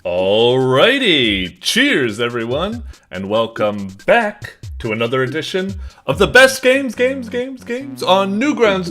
Alrighty, cheers everyone, and welcome back to another edition of the best games on Newgrounds.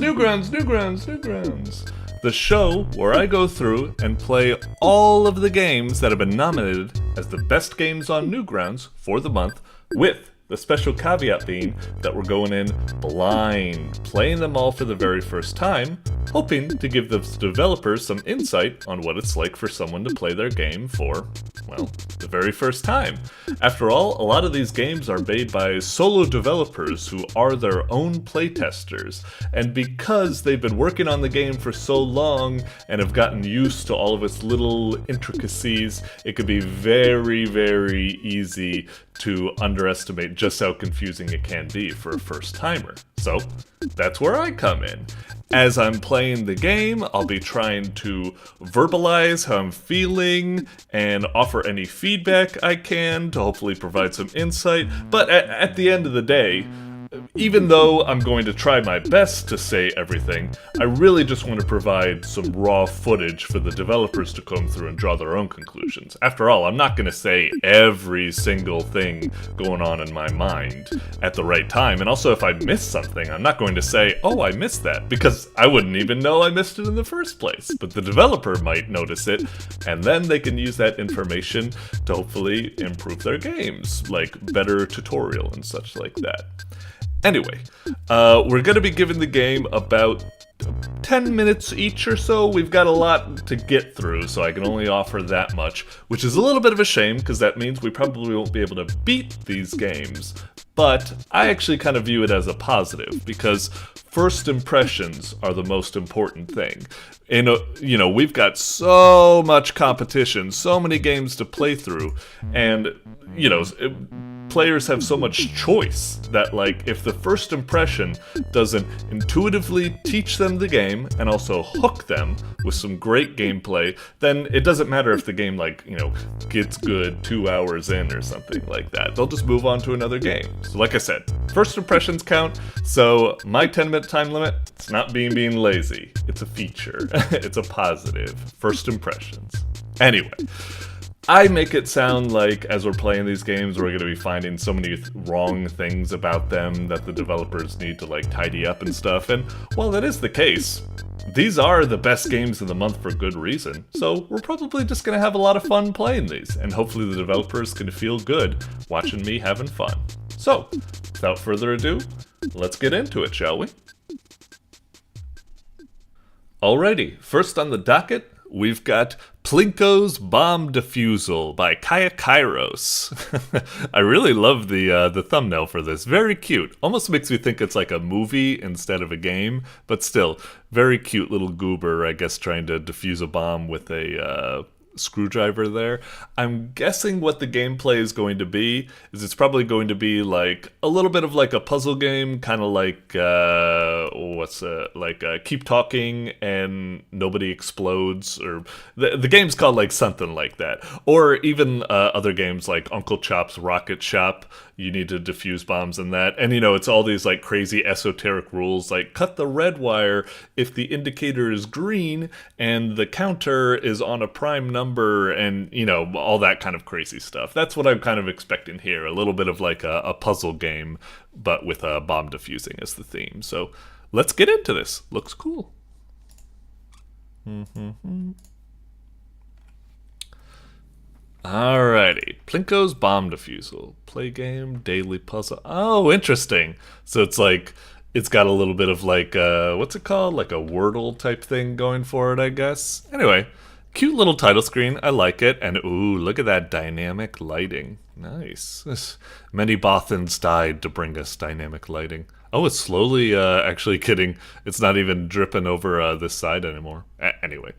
The show where I go through and play all of the games that have been nominated as the best games on Newgrounds for the month, with the special caveat being that we're going in blind, playing them all for the very first time, hoping to give the developers some insight on what it's like for someone to play their game for, well, the very first time. After all, a lot of these games are made by solo developers who are their own playtesters, and because they've been working on the game for so long and have gotten used to all of its little intricacies, it could be very, very easy to underestimate just how confusing it can be for a first-timer. So, that's where I come in. As I'm playing the game, I'll be trying to verbalize how I'm feeling and offer any feedback I can to hopefully provide some insight, but at the end of the day, even though I'm going to try my best to say everything, I really just want to provide some raw footage for the developers to come through and draw their own conclusions. After all, I'm not going to say every single thing going on in my mind at the right time, and also if I miss something, I'm not going to say, oh, I missed that, because I wouldn't even know I missed it in the first place. But the developer might notice it, and then they can use that information to hopefully improve their games, like better tutorial and such like that. Anyway, we're going to be giving the game about 10 minutes each or so. We've got a lot to get through, so I can only offer that much, which is a little bit of a shame, because that means we probably won't be able to beat these games. But I actually kind of view it as a positive, because first impressions are the most important thing. And, you know, we've got so much competition, so many games to play through, and, you know, players have so much choice that, like, if the first impression doesn't intuitively teach them the game and also hook them with some great gameplay, then it doesn't matter if the game, like, you know, gets good 2 hours in or something like that. They'll just move on to another game. So like I said, first impressions count, so my 10-minute time limit, it's not being lazy. It's a feature. It's a positive. First impressions. Anyway, I make it sound like, as we're playing these games, we're going to be finding so many wrong things about them that the developers need to, like, tidy up and stuff, and while that is the case, these are the best games of the month for good reason, so we're probably just going to have a lot of fun playing these, and hopefully the developers can feel good watching me having fun. So, without further ado, let's get into it, shall we? Alrighty, first on the docket, we've got Plinko's Bomb Defusal by kaiakairos. I really love the thumbnail for this. Very cute. Almost makes me think it's like a movie instead of a game, but still, very cute little goober, I guess, trying to defuse a bomb with a screwdriver there. I'm guessing what the gameplay is going to be is it's probably going to be like a little bit of like a puzzle game, kind of like Keep Talking and Nobody Explodes, or the game's called like something like that, or even other games like Uncle Chop's Rocket Shop. You need to defuse bombs in that, and you know, it's all these like crazy esoteric rules, like cut the red wire if the indicator is green and the counter is on a prime number, and you know, all that kind of crazy stuff. That's what I'm kind of expecting here, a little bit of like a puzzle game, but with bomb defusing as the theme. So let's get into this. Looks cool. Alrighty, Plinko's Bomb Defusal. Play game, daily puzzle. Oh, interesting. So it's like, it's got a little bit of like, what's it called? Like a Wordle type thing going for it, I guess. Anyway, cute little title screen. I like it. And ooh, look at that dynamic lighting. Nice. Many Bothans died to bring us dynamic lighting. Oh, it's slowly actually getting, it's not even dripping over this side anymore. Anyway.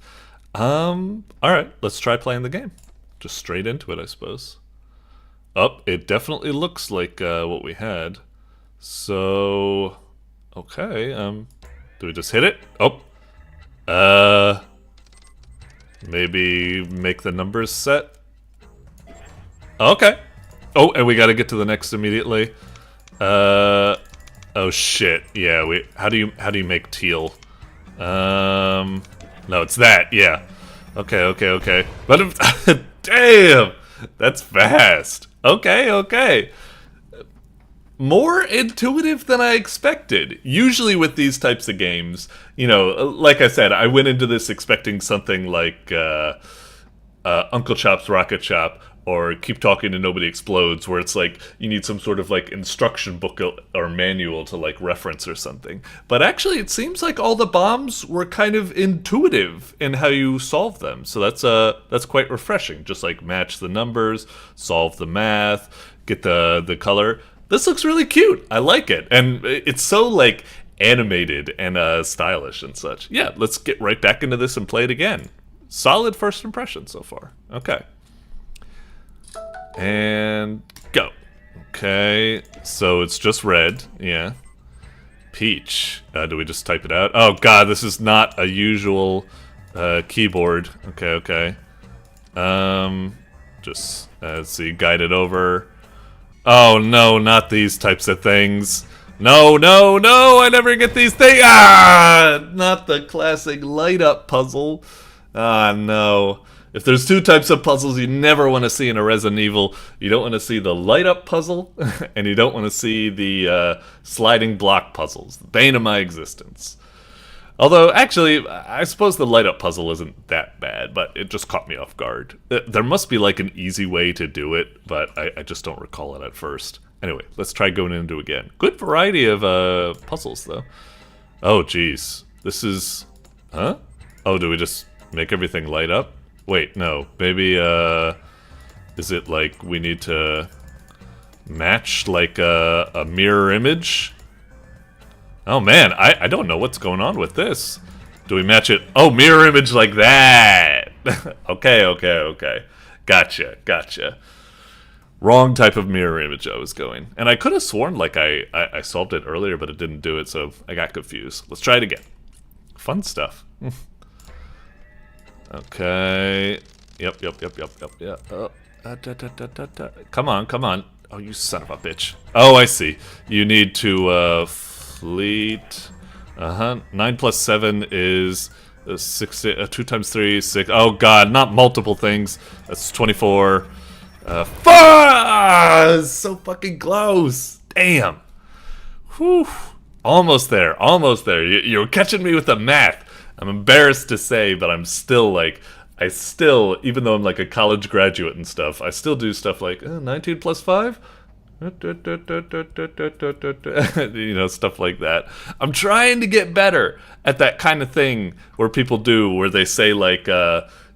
Alright, let's try playing the game. Just straight into it, I suppose. Oh, it definitely looks like what we had. So, okay, do we just hit it? Oh, maybe make the numbers set. Okay. Oh, and we gotta get to the next immediately. Oh shit, yeah, how do you make teal? No, it's that, yeah. Okay. But Damn! That's fast. Okay. More intuitive than I expected. Usually with these types of games, you know, like I said, I went into this expecting something like Uncle Chop's Rocket Shop or Keep Talking and Nobody Explodes, where it's like you need some sort of like instruction book or manual to like reference or something. But actually it seems like all the bombs were kind of intuitive in how you solve them. So that's quite refreshing. Just like match the numbers, solve the math, get the color. This looks really cute. I like it. And it's so like animated and stylish and such. Yeah, let's get right back into this and play it again. Solid first impression so far. Okay. And go. Okay, so it's just red, yeah. Peach. Do we just type it out? Oh god, this is not a usual keyboard. Okay. Just, let's see, guide it over. Oh no, not these types of things. No, I never get these things. Ah, not the classic light up puzzle. Ah, no. If there's two types of puzzles you never want to see in a Resident Evil, you don't want to see the light-up puzzle, and you don't want to see the sliding block puzzles. The bane of my existence. Although, actually, I suppose the light-up puzzle isn't that bad, but it just caught me off guard. There must be, like, an easy way to do it, but I just don't recall it at first. Anyway, let's try going into it again. Good variety of puzzles, though. Oh, jeez. This is... Huh? Oh, do we just make everything light up? Wait, no. Maybe, is it like we need to match like a mirror image? Oh man, I don't know what's going on with this. Do we match it? Oh, mirror image like that! Okay. Gotcha. Wrong type of mirror image I was going. And I could have sworn like I solved it earlier, but it didn't do it, so I got confused. Let's try it again. Fun stuff. Okay. Yep. Come on. Oh, you son of a bitch. Oh, I see. You need to, fleet. 9 plus 7 is 6, 2 times 3 is 6. Oh, God, not multiple things. That's 24. It's so fucking close. Damn. Whew. Almost there. You're catching me with the math. I'm embarrassed to say, but I'm still like, even though I'm like a college graduate and stuff, I still do stuff like 19 plus 5? You know, stuff like that. I'm trying to get better at that kind of thing where people do, where they say like,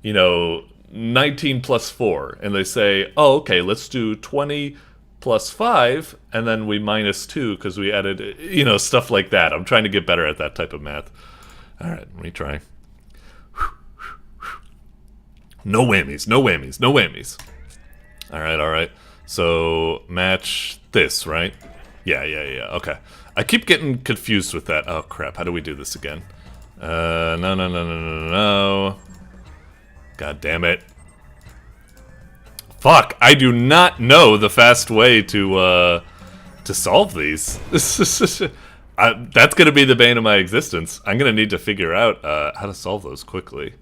19 plus 4, and they say, oh, okay, let's do 20 plus 5, and then we minus 2 because we added, stuff like that. I'm trying to get better at that type of math. Alright, let me try. No whammies. Alright. So, match this, right? Yeah, okay. I keep getting confused with that. Oh, crap, how do we do this again? No. God damn it. Fuck, I do not know the fast way to solve these. That's going to be the bane of my existence. I'm going to need to figure out how to solve those quickly.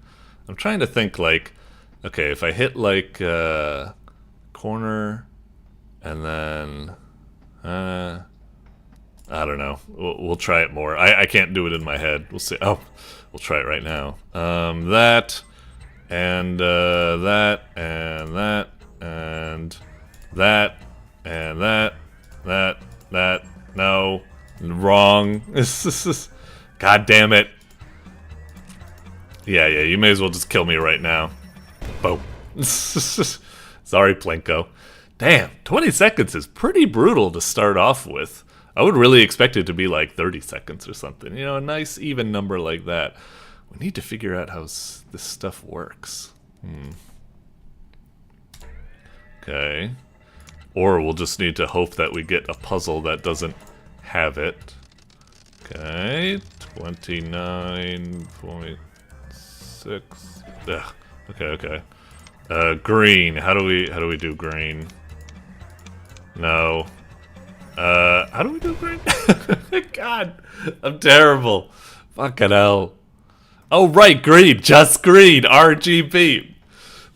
I'm trying to think, like, okay, if I hit, like, corner, and then, I don't know. We'll try it more. I can't do it in my head. We'll see. Oh, we'll try it right now. That, and that, and that, and that, no. Wrong. God damn it. Yeah, you may as well just kill me right now. Boom. Sorry, Plinko. Damn, 20 seconds is pretty brutal to start off with. I would really expect it to be like 30 seconds or something. A nice even number like that. We need to figure out how this stuff works. Okay. Or we'll just need to hope that we get a puzzle that doesn't have it. Okay, 29.6. Ugh. Okay. Green. How do we do green? No. How do we do green? God, I'm terrible. Fucking hell. Oh right, green. Just green. RGB.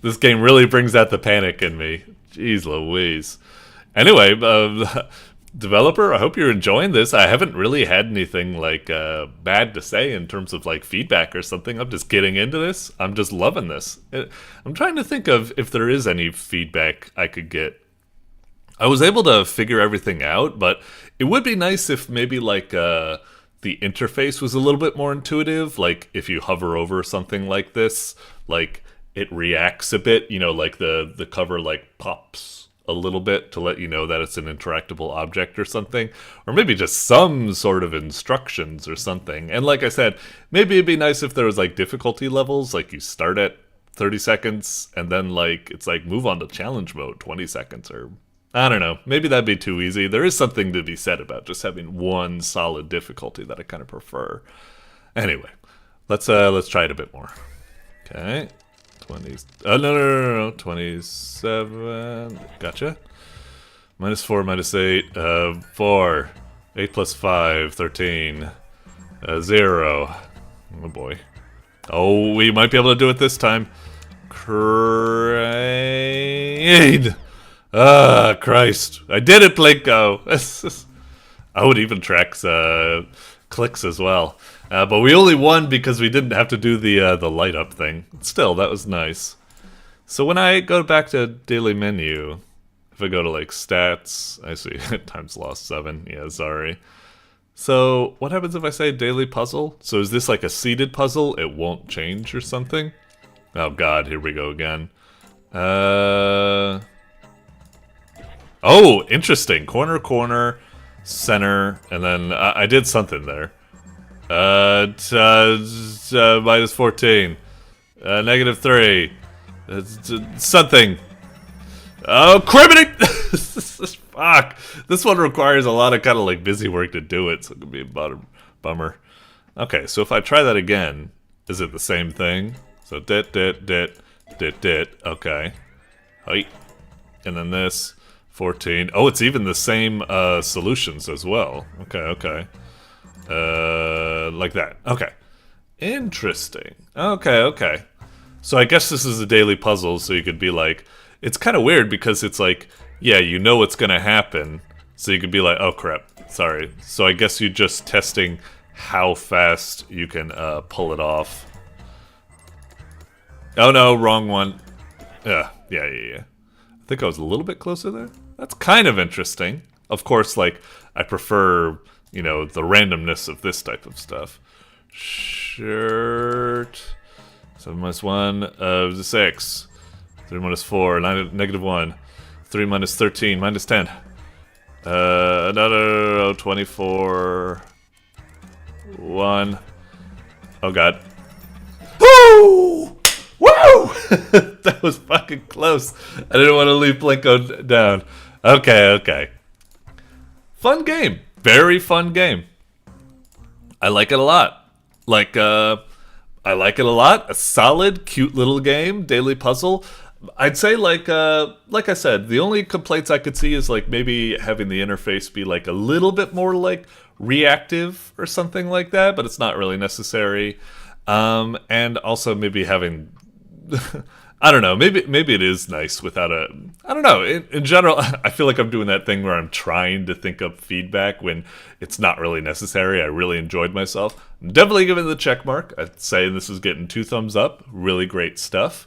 This game really brings out the panic in me. Jeez Louise. Anyway, developer, I hope you're enjoying this. I haven't really had anything like bad to say in terms of like feedback or something. I'm just getting into this. I'm just loving this. I'm trying to think of if there is any feedback I could get. I was able to figure everything out, but it would be nice if maybe like the interface was a little bit more intuitive. Like if you hover over something like this, like it reacts a bit, you know, like the cover like pops a little bit to let you know that it's an interactable object or something, or maybe just some sort of instructions or something. And like I said, maybe it'd be nice if there was like difficulty levels, like you start at 30 seconds and then like it's like move on to challenge mode 20 seconds, or I don't know, maybe that'd be too easy. There is something to be said about just having one solid difficulty that I kind of prefer. Anyway, let's try it a bit more. Okay. 20. Oh, no. 27. Gotcha. -4, -8. 4. 8 plus 5. 13. 0. Oh, boy. Oh, we might be able to do it this time. Crane. Ah, Christ. I did it, Plinko. Oh, it even tracks clicks as well. But we only won because we didn't have to do the light up thing. Still, that was nice. So when I go back to daily menu, if I go to like stats, I see times lost 7. Yeah, sorry. So what happens if I say daily puzzle? So is this like a seeded puzzle? It won't change or something? Oh god, here we go again. Oh, interesting. Corner, center, and then I did something there. -14. -3. Something. Oh, criminy! Fuck. This one requires a lot of kind of like busy work to do it, so it could be a bummer. Okay, so if I try that again, is it the same thing? So dit. Okay. Height. And then this. 14. Oh, it's even the same solutions as well. Okay. Like that. Okay. Interesting. Okay. So I guess this is a daily puzzle, so you could be like... It's kind of weird because it's like, yeah, you know what's gonna happen, so you could be like, oh crap, sorry. So I guess you're just testing how fast you can pull it off. Oh no, wrong one. Yeah. I think I was a little bit closer there. That's kind of interesting. Of course, like, I prefer, you know, the randomness of this type of stuff. Shirt. 7 minus 1, 6. 3 minus 4, -1. 3 minus 13, -10. No, 24. 1. Oh god. Woo! Woo! That was fucking close. I didn't want to leave Plinko down. Okay. Fun game. Very fun game. I like it a lot. I like it a lot. A solid, cute little game. Daily puzzle. I'd say like I said, the only complaints I could see is like maybe having the interface be like a little bit more like reactive or something like that, but it's not really necessary. And also maybe having... I don't know, maybe it is nice without a... I don't know, in general, I feel like I'm doing that thing where I'm trying to think up feedback when it's not really necessary. I really enjoyed myself. I'm definitely giving it the check mark. I'd say this is getting 2 thumbs up. Really great stuff.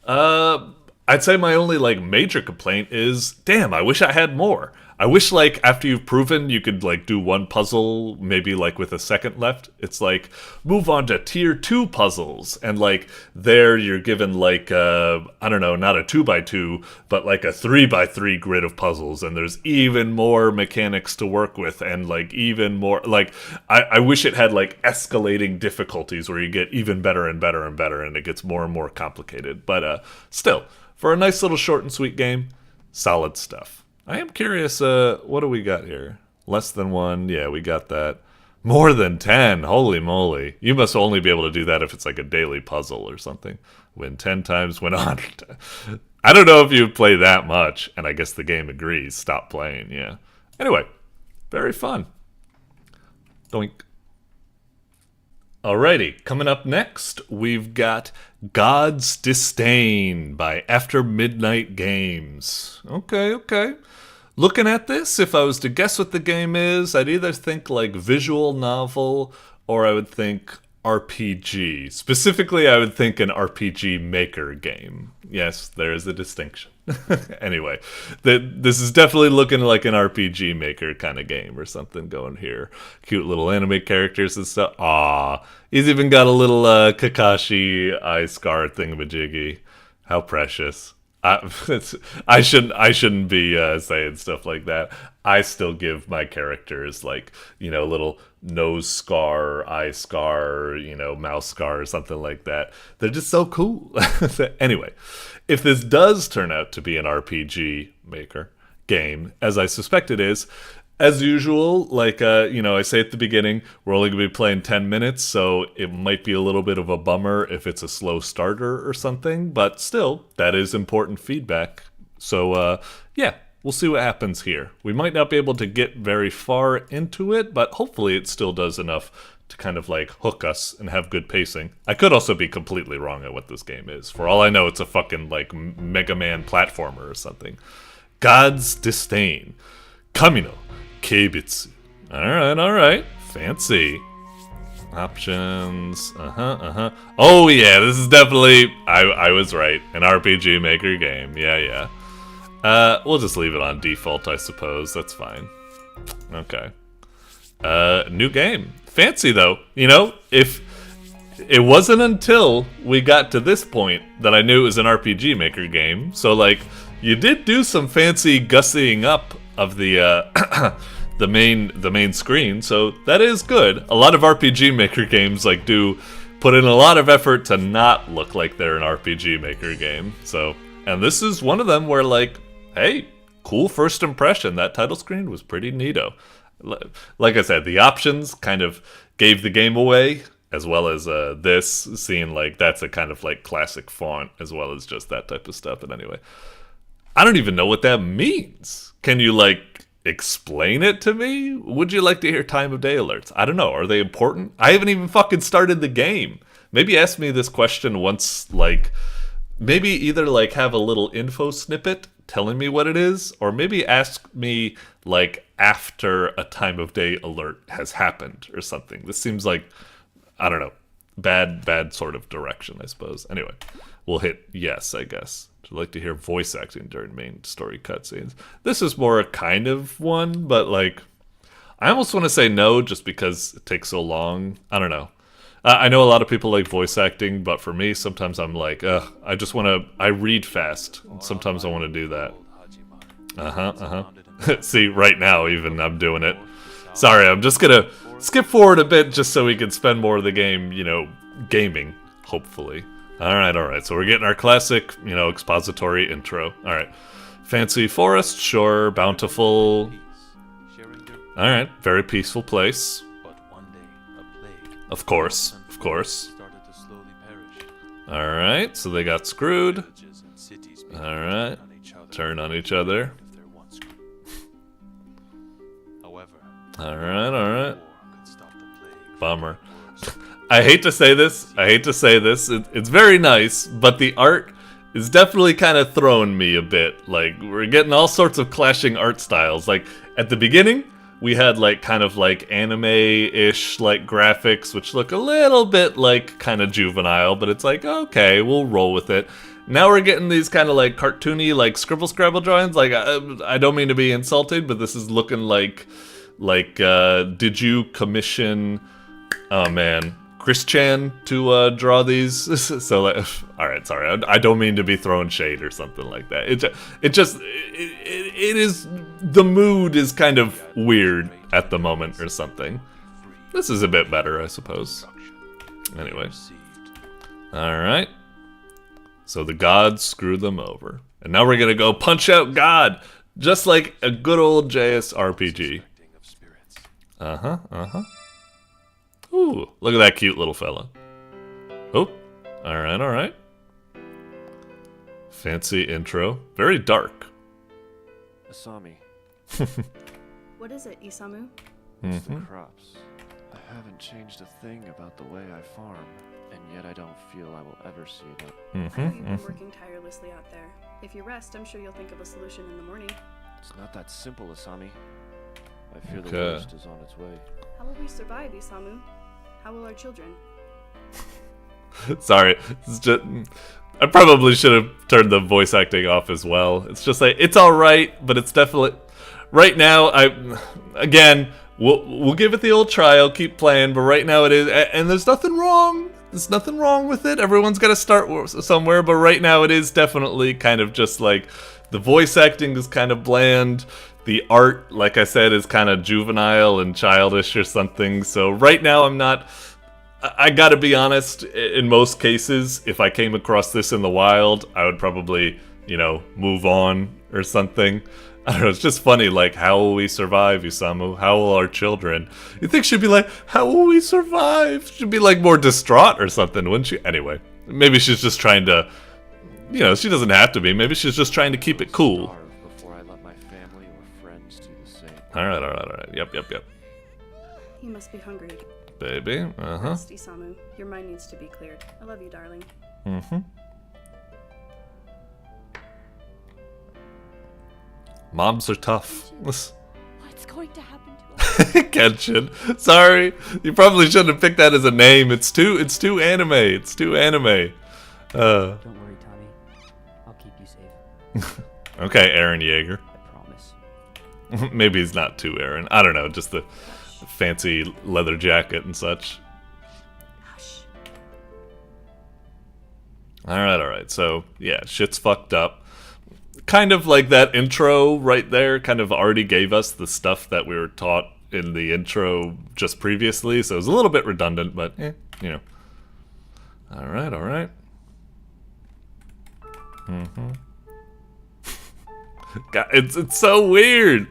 I'd say my only, like, major complaint is, damn, I wish I had more. I wish, like, after you've proven you could, like, do one puzzle, maybe, like, with a second left, it's like, move on to tier 2 puzzles, and, like, there you're given, like, I don't know, not a 2x2, but, like, a 3x3 grid of puzzles, and there's even more mechanics to work with, and, like, even more, like, I wish it had, like, escalating difficulties where you get even better and better and better, and it gets more and more complicated, but, still, for a nice little short and sweet game, solid stuff. I am curious, what do we got here? Less than 1, yeah, we got that. More than 10, holy moly. You must only be able to do that if it's like a daily puzzle or something. Win 10 times, win 100. I don't know if you play that much, and I guess the game agrees, stop playing, yeah. Anyway, very fun. Doink. Alrighty, coming up next, we've got God's Disdain by AfterMidnightGames. Okay. Looking at this, if I was to guess what the game is, I'd either think like visual novel or I would think RPG. Specifically, I would think an RPG maker game. Yes, there is a distinction. Anyway, this is definitely looking like an RPG maker kind of game or something going here. Cute little anime characters and stuff. Aww. He's even got a little Kakashi eye scar thingamajiggy. How precious. I shouldn't be saying stuff like that. I still give my characters like, little nose scar, eye scar, mouth scar or something like that. They're just so cool. Anyway, if this does turn out to be an RPG maker game, as I suspect it is, as usual, like, I say at the beginning, we're only going to be playing 10 minutes, so it might be a little bit of a bummer if it's a slow starter or something, but still, that is important feedback. So, yeah, we'll see what happens here. We might not be able to get very far into it, but hopefully it still does enough to kind of, like, hook us and have good pacing. I could also be completely wrong at what this game is. For all I know, it's a fucking, like, Mega Man platformer or something. God's Disdain. Kamino. Keibitsu. Alright. Fancy. Options. Oh yeah, this is definitely, I was right. An RPG maker game. Yeah. We'll just leave it on default, I suppose. That's fine. Okay. New game. Fancy though. If it wasn't until we got to this point that I knew it was an RPG maker game. So like, you did do some fancy gussying up of the the main screen, so that is good. A lot of RPG maker games like do put in a lot of effort to not look like they're an RPG maker game. So, and this is one of them where like, hey, cool first impression. That title screen was pretty neato. Like I said, the options kind of gave the game away, as well as this, seeing like that's a kind of like classic font, as well as just that type of stuff. But anyway, I don't even know what that means. Can you like explain it to me? Would you like to hear time of day alerts? I don't know. Are they important? I haven't even fucking started the game. Maybe ask me this question once, like, maybe either like have a little info snippet telling me what it is, or maybe ask me like after a time of day alert has happened or something. This seems like, I don't know, bad sort of direction, I suppose. Anyway, we'll hit yes, I guess. I'd like to hear voice acting during main story cutscenes. This is more a kind of one, but like, I almost want to say no just because it takes so long. I don't know. I know a lot of people like voice acting, but for me, sometimes I'm like, I just want to, I read fast. Sometimes I want to do that. See, right now even I'm doing it. Sorry, I'm just going to skip forward a bit just so we can spend more of the game, gaming, hopefully. Alright, so we're getting our classic, expository intro. Alright. Fancy forest, sure, bountiful. Alright, very peaceful place. Of course. Alright, so they got screwed. Alright, turn on each other. Alright. Bummer. I hate to say this. It's very nice, but the art is definitely kind of throwing me a bit. Like, we're getting all sorts of clashing art styles. Like, at the beginning, we had, like, kind of, like, anime-ish, like, graphics, which look a little bit, like, kind of juvenile, but it's like, okay, we'll roll with it. Now we're getting these kind of, like, cartoony, like, scribble-scrabble drawings. Like, I don't mean to be insulted, but this is looking like, did you commission, oh, man, Chris Chan to draw these? So, like, all right, sorry, I don't mean to be throwing shade or something like that. It is, the mood is kind of weird at the moment or something. This is a bit better, I suppose. Anyway, all right. So the gods screw them over, and now we're gonna go punch out God, just like a good old JSRPG. Ooh, look at that cute little fella. Oh, alright. Fancy intro. Very dark. Asami. What is it, Isamu? It's the crops. I haven't changed a thing about the way I farm, and yet I don't feel I will ever see it. I know you've been working tirelessly out there. If you rest, I'm sure you'll think of a solution in the morning. It's not that simple, Asami. I fear the worst is on its way. How will we survive, Isamu? How will our children? Sorry, it's just, I probably should have turned the voice acting off as well. It's just like, it's alright, but it's definitely... Right now, again, we'll give it the old try, I'll keep playing, but right now it is... And there's nothing wrong. There's nothing wrong with it. Everyone's got to start somewhere, but right now it is definitely kind of just like... The voice acting is kind of bland. The art, like I said, is kind of juvenile and childish or something. So right now I'm not... I gotta be honest, in most cases, if I came across this in the wild, I would probably, you know, move on or something. I don't know, it's just funny, like, how will we survive, Isamu? How will our children? You think she'd be like, how will we survive? She'd be, like, more distraught or something, wouldn't she? Anyway, maybe she's just trying to, you know, she doesn't have to be. Maybe she's just trying to keep it cool. Before I let my family or friends do the same. Alright. Yep. You must be hungry. Baby, Rest, Isamu. Your mind needs to be cleared. I love you, darling. Moms are tough. What's going to happen to us? Kenshin. Sorry. You probably shouldn't have picked that as a name. It's too anime. It's too anime. Don't worry, Tommy. I'll keep you safe. Okay, Aaron Yeager. I promise. Maybe he's not too Aaron. I don't know, just the fancy leather jacket and such. Hush. Alright. So, yeah, shit's fucked up. Kind of like that intro right there kind of already gave us the stuff that we were taught in the intro just previously, so it was a little bit redundant, but, you know. Alright. God, it's so weird.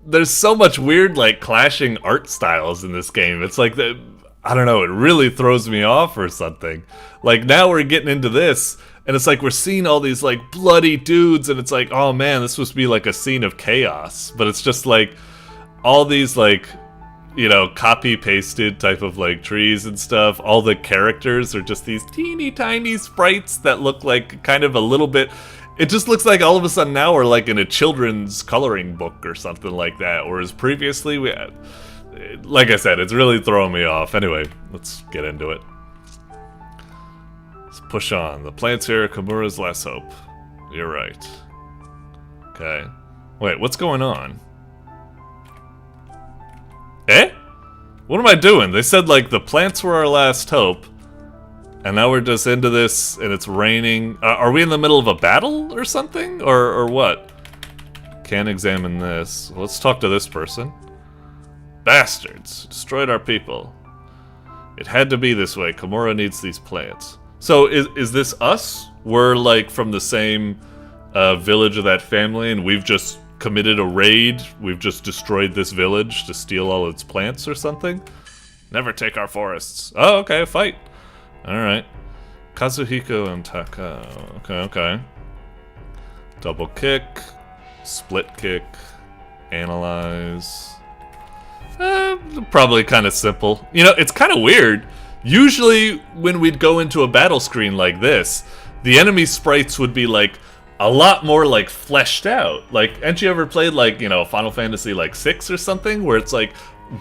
There's so much weird, like, clashing art styles in this game. It's like, I don't know, it really throws me off or something. Like, now we're getting into this, and it's like we're seeing all these, like, bloody dudes, and it's like, oh man, this must be like a scene of chaos. But it's just like, all these, like, you know, copy-pasted type of, like, trees and stuff. All the characters are just these teeny tiny sprites that look like kind of a little bit... It just looks like all of a sudden now we're like in a children's coloring book or something like that. Whereas previously, like I said, it's really throwing me off. Anyway, let's get into it. Let's push on. The plants here are Kimura's last hope. You're right. Okay. Wait, what's going on? Eh? What am I doing? They said like the plants were our last hope. And now we're just into this, and it's raining. Are we in the middle of a battle or something? Or what? Can't examine this. Let's talk to this person. Bastards. Destroyed our people. It had to be this way. Kimura needs these plants. So, is this us? We're, like, from the same village of that family, and we've just committed a raid? We've just destroyed this village to steal all its plants or something? Never take our forests. Oh, okay, fight. Alright. Kazuhiko and Taka. Okay. Double kick. Split kick. Analyze. Probably kind of simple. You know, it's kind of weird. Usually, when we'd go into a battle screen like this, the enemy sprites would be, like, a lot more, like, fleshed out. Like, hadn't you ever played, like, you know, Final Fantasy, like, 6 or something? Where it's, like,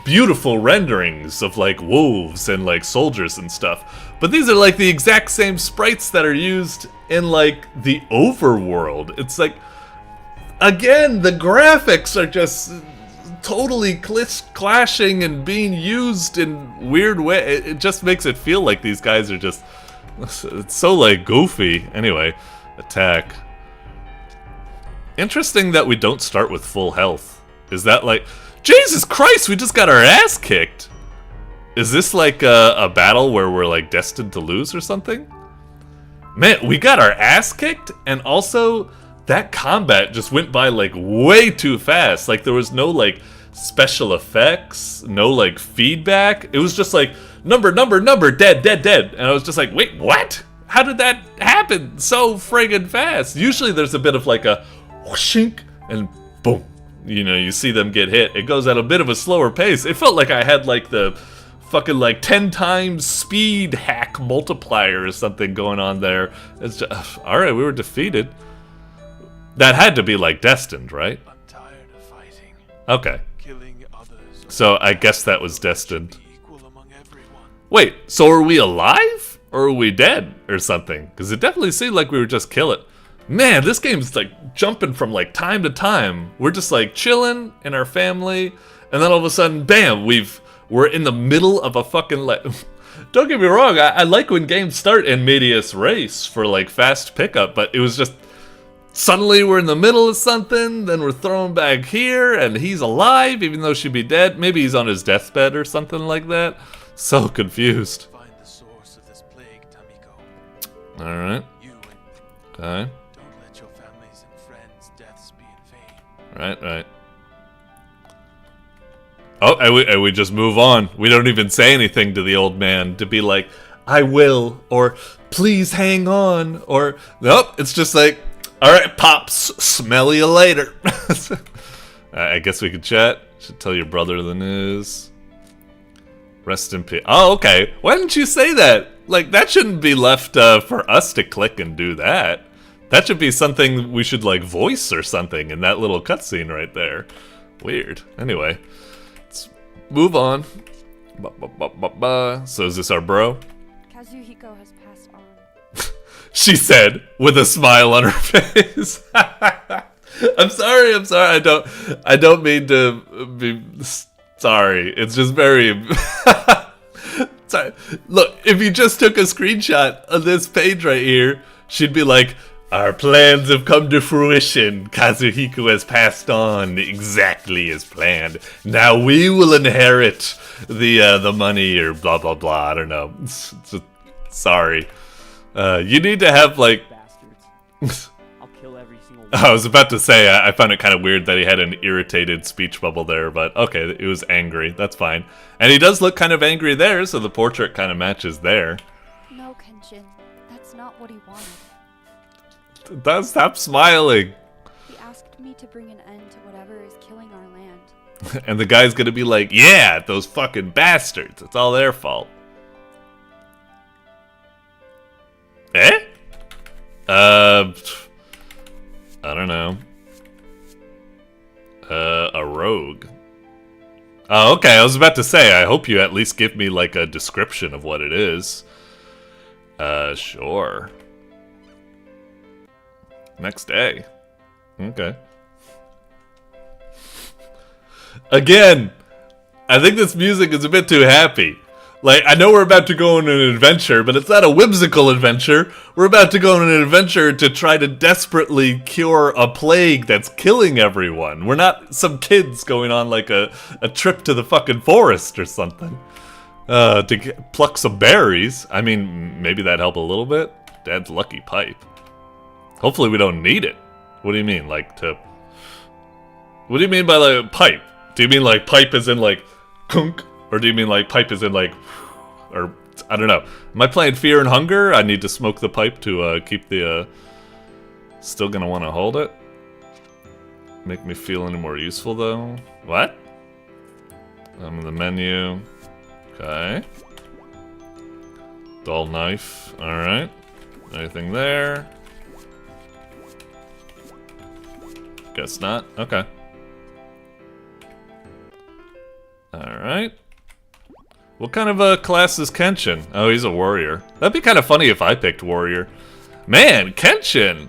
beautiful renderings of, like, wolves and, like, soldiers and stuff. But these are, like, the exact same sprites that are used in, like, the overworld. It's, like, again, the graphics are just totally clashing and being used in weird ways. It just makes it feel like these guys are just... It's so, like, goofy. Anyway, attack. Interesting that we don't start with full health. Is that, like... Jesus Christ, we just got our ass kicked! Is this like a battle where we're like destined to lose or something? Man, we got our ass kicked, and also that combat just went by like way too fast. Like there was no like special effects, no like feedback. It was just like number, dead. And I was just like, wait, what? How did that happen so friggin' fast? Usually there's a bit of like a whooshink and boom. you know, you see them get hit, it goes at a bit of a slower pace. It felt like I had like the fucking like 10 times speed hack multiplier or something going on there. It's just, alright, we were defeated. That had to be like destined, right? I'm tired of fighting. Okay. Killing others. So I guess that was destined. Be equal among everyone. Wait, so are we alive? Or are we dead? Or something? Because it definitely seemed like we were just killing. Man, this game's like jumping from like time to time. We're just like chilling in our family. And then all of a sudden, bam, we're in the middle of a fucking don't get me wrong, I like when games start in medias res for like fast pickup, but it was just suddenly we're in the middle of something, then we're thrown back here, and he's alive even though she'd be dead. Maybe he's on his deathbed or something like that. So confused. Find the source of this plague, Tamiko. Alright. You and Okay. don't let your families and friends' deaths be in vain. Right. Oh, and we just move on. We don't even say anything to the old man to be like, I will, or please hang on, or nope, it's just like, alright, Pops, smell you later. I guess we could chat. Should tell your brother the news. Rest in peace. Oh, okay. Why didn't you say that? Like, that shouldn't be left for us to click and do that. That should be something we should, like, voice or something in that little cutscene right there. Weird. Anyway. Move on. So is this our bro? Kazuhiko has passed on. She said with a smile on her face. I'm sorry. I don't mean to be sorry. It's just very sorry. Look, if you just took a screenshot of this page right here, she'd be like, our plans have come to fruition. Kazuhiko has passed on exactly as planned. Now we will inherit the money or blah blah blah. I don't know. Sorry. You need to have like. Bastards. I'll kill every single one. I was about to say I found it kind of weird that he had an irritated speech bubble there, but okay, it was angry. That's fine. And he does look kind of angry there, so the portrait kind of matches there. No, Kenshin. That's not what he wanted. Stop smiling. He asked me to bring an end to whatever is killing our land. And the guy's gonna be like, yeah, those fucking bastards. It's all their fault. Eh? I don't know. A rogue. Oh, okay, I was about to say, I hope you at least give me, like, a description of what it is. Sure. Next day. Okay. Again, I think this music is a bit too happy. Like, I know we're about to go on an adventure, but it's not a whimsical adventure. We're about to go on an adventure to try to desperately cure a plague that's killing everyone. We're not some kids going on, like, a trip to the fucking forest or something. To pluck some berries. I mean, maybe that'd help a little bit. Dad's lucky pipe. Hopefully we don't need it. What do you mean, like, to... What do you mean by, like, pipe? Do you mean, like, pipe as in, like, kunk? Or do you mean, like, pipe as in, like... Or, I don't know. Am I playing Fear and Hunger? I need to smoke the pipe to, keep the, Still gonna want to hold it? Make me feel any more useful, though? What? I'm in the menu. Okay. Dull knife. Alright. Anything there? Guess not. Okay. Alright. What kind of a class is Kenshin? Oh, he's a warrior. That'd be kind of funny if I picked warrior. Man, Kenshin!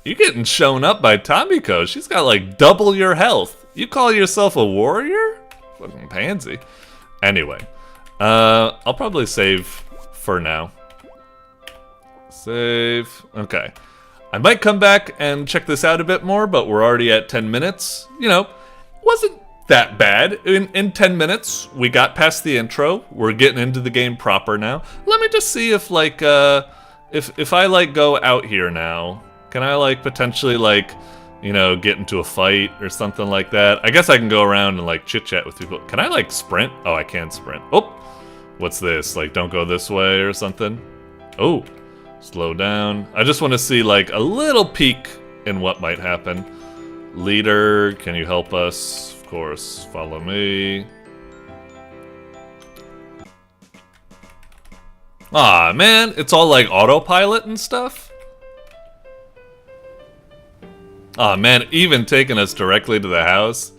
You're getting shown up by Tamiko. She's got like double your health. You call yourself a warrior? Fucking pansy. Anyway. I'll probably save for now. Save. Okay. I might come back and check this out a bit more, but we're already at 10 minutes. You know, wasn't that bad. In 10 minutes, we got past the intro. We're getting into the game proper now. Let me just see if, like, if I, like, go out here now, can I, like, potentially, like, you know, get into a fight or something like that? I guess I can go around and, like, chit-chat with people. Can I, like, sprint? Oh, I can sprint. Oh! What's this? Like, don't go this way or something? Oh! Slow down. I just want to see, like, a little peek in what might happen. Leader, can you help us? Of course, follow me. Aw, man, it's all like autopilot and stuff? Aw, man, even taking us directly to the house?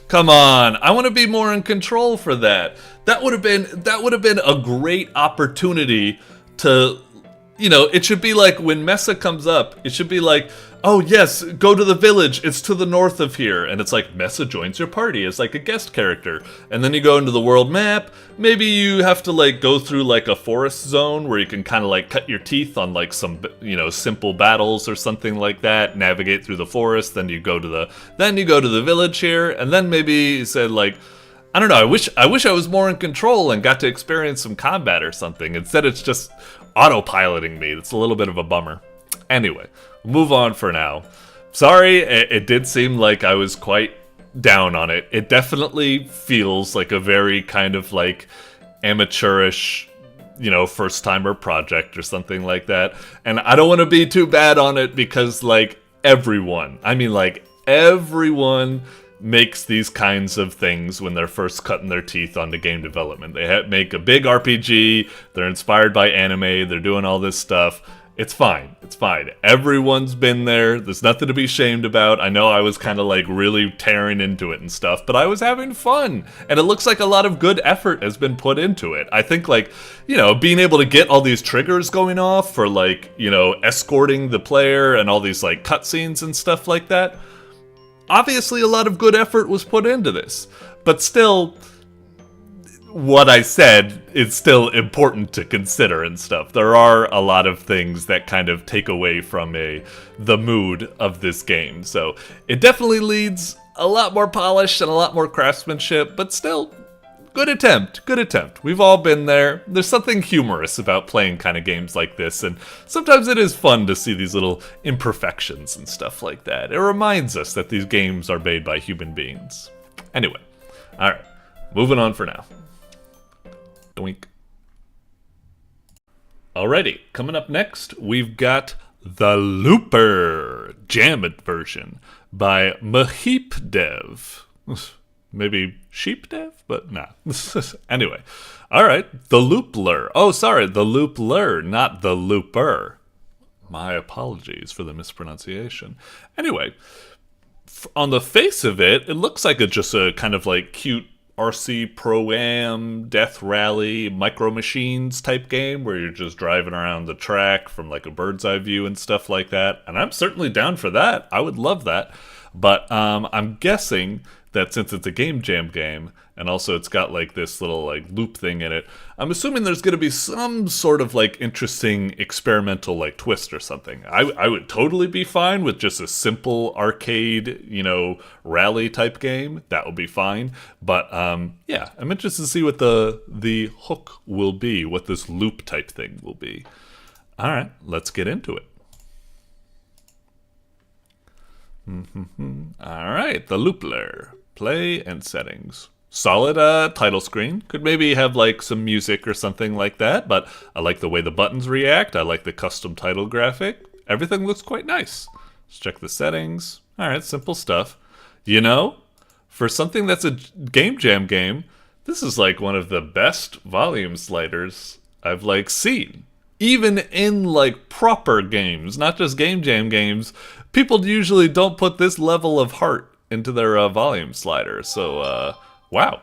Come on, I want to be more in control for that. That would have been a great opportunity to, you know, it should be like when Mesa comes up, it should be like, oh yes, go to the village, it's to the north of here. And it's like, Mesa joins your party as like a guest character. And then you go into the world map, maybe you have to like go through like a forest zone where you can kind of like cut your teeth on like some, you know, simple battles or something like that, navigate through the forest, then you go to the village here, and then maybe you said like, I don't know, I wish I was more in control and got to experience some combat or something. Instead it's just autopiloting me. It's a little bit of a bummer. Anyway, move on for now. Sorry, it did seem like I was quite down on it. It definitely feels like a very kind of like amateurish, you know, first-timer project or something like that. And I don't want to be too bad on it because like everyone makes these kinds of things when they're first cutting their teeth onto game development. They make a big RPG, they're inspired by anime, they're doing all this stuff. It's fine. It's fine. Everyone's been there. There's nothing to be ashamed about. I know I was kind of like really tearing into it and stuff, but I was having fun. And it looks like a lot of good effort has been put into it. I think like, you know, being able to get all these triggers going off for like, you know, escorting the player and all these like cutscenes and stuff like that. Obviously a lot of good effort was put into this, but still, what I said is still important to consider and stuff. There are a lot of things that kind of take away from the mood of this game. So it definitely needs a lot more polish and a lot more craftsmanship, but still, good attempt, good attempt. We've all been there. There's something humorous about playing kind of games like this, and sometimes it is fun to see these little imperfections and stuff like that. It reminds us that these games are made by human beings. Anyway, alright, moving on for now. Doink. Alrighty, coming up next, we've got the Loopler Jammed version by mheepdev. Maybe sheepdev, but nah. Anyway, alright, the Loopler. Oh, sorry, the Loopler, not the Looper. My apologies for the mispronunciation. Anyway, on the face of it, it looks like it's just a kind of like cute RC Pro-Am, Death Rally, Micro Machines type game where you're just driving around the track from like a bird's eye view and stuff like that. And I'm certainly down for that. I would love that. But I'm guessing that since it's a game jam game, and also it's got like this little like loop thing in it, I'm assuming there's going to be some sort of like interesting experimental like twist or something. I would totally be fine with just a simple arcade, you know, rally type game. That would be fine. But yeah, I'm interested to see what the hook will be, what this loop type thing will be. All right, let's get into it. All right, the Loopler. Play and settings. Solid title screen. Could maybe have like some music or something like that, but I like the way the buttons react. I like the custom title graphic. Everything looks quite nice. Let's check the settings. All right, simple stuff. You know, for something that's a game jam game, this is like one of the best volume sliders I've like seen. Even in like proper games, not just game jam games, people usually don't put this level of heart into their volume slider. So, wow.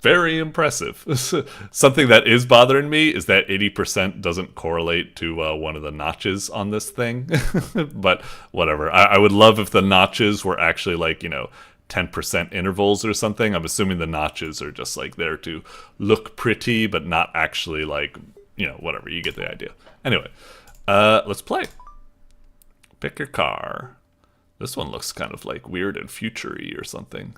Very impressive. Something that is bothering me is that 80% doesn't correlate to one of the notches on this thing. But whatever. I would love if the notches were actually like, you know, 10% intervals or something. I'm assuming the notches are just like there to look pretty, but not actually like, you know, whatever. You get the idea. Anyway, let's play. Pick your car. This one looks kind of like weird and future-y or something.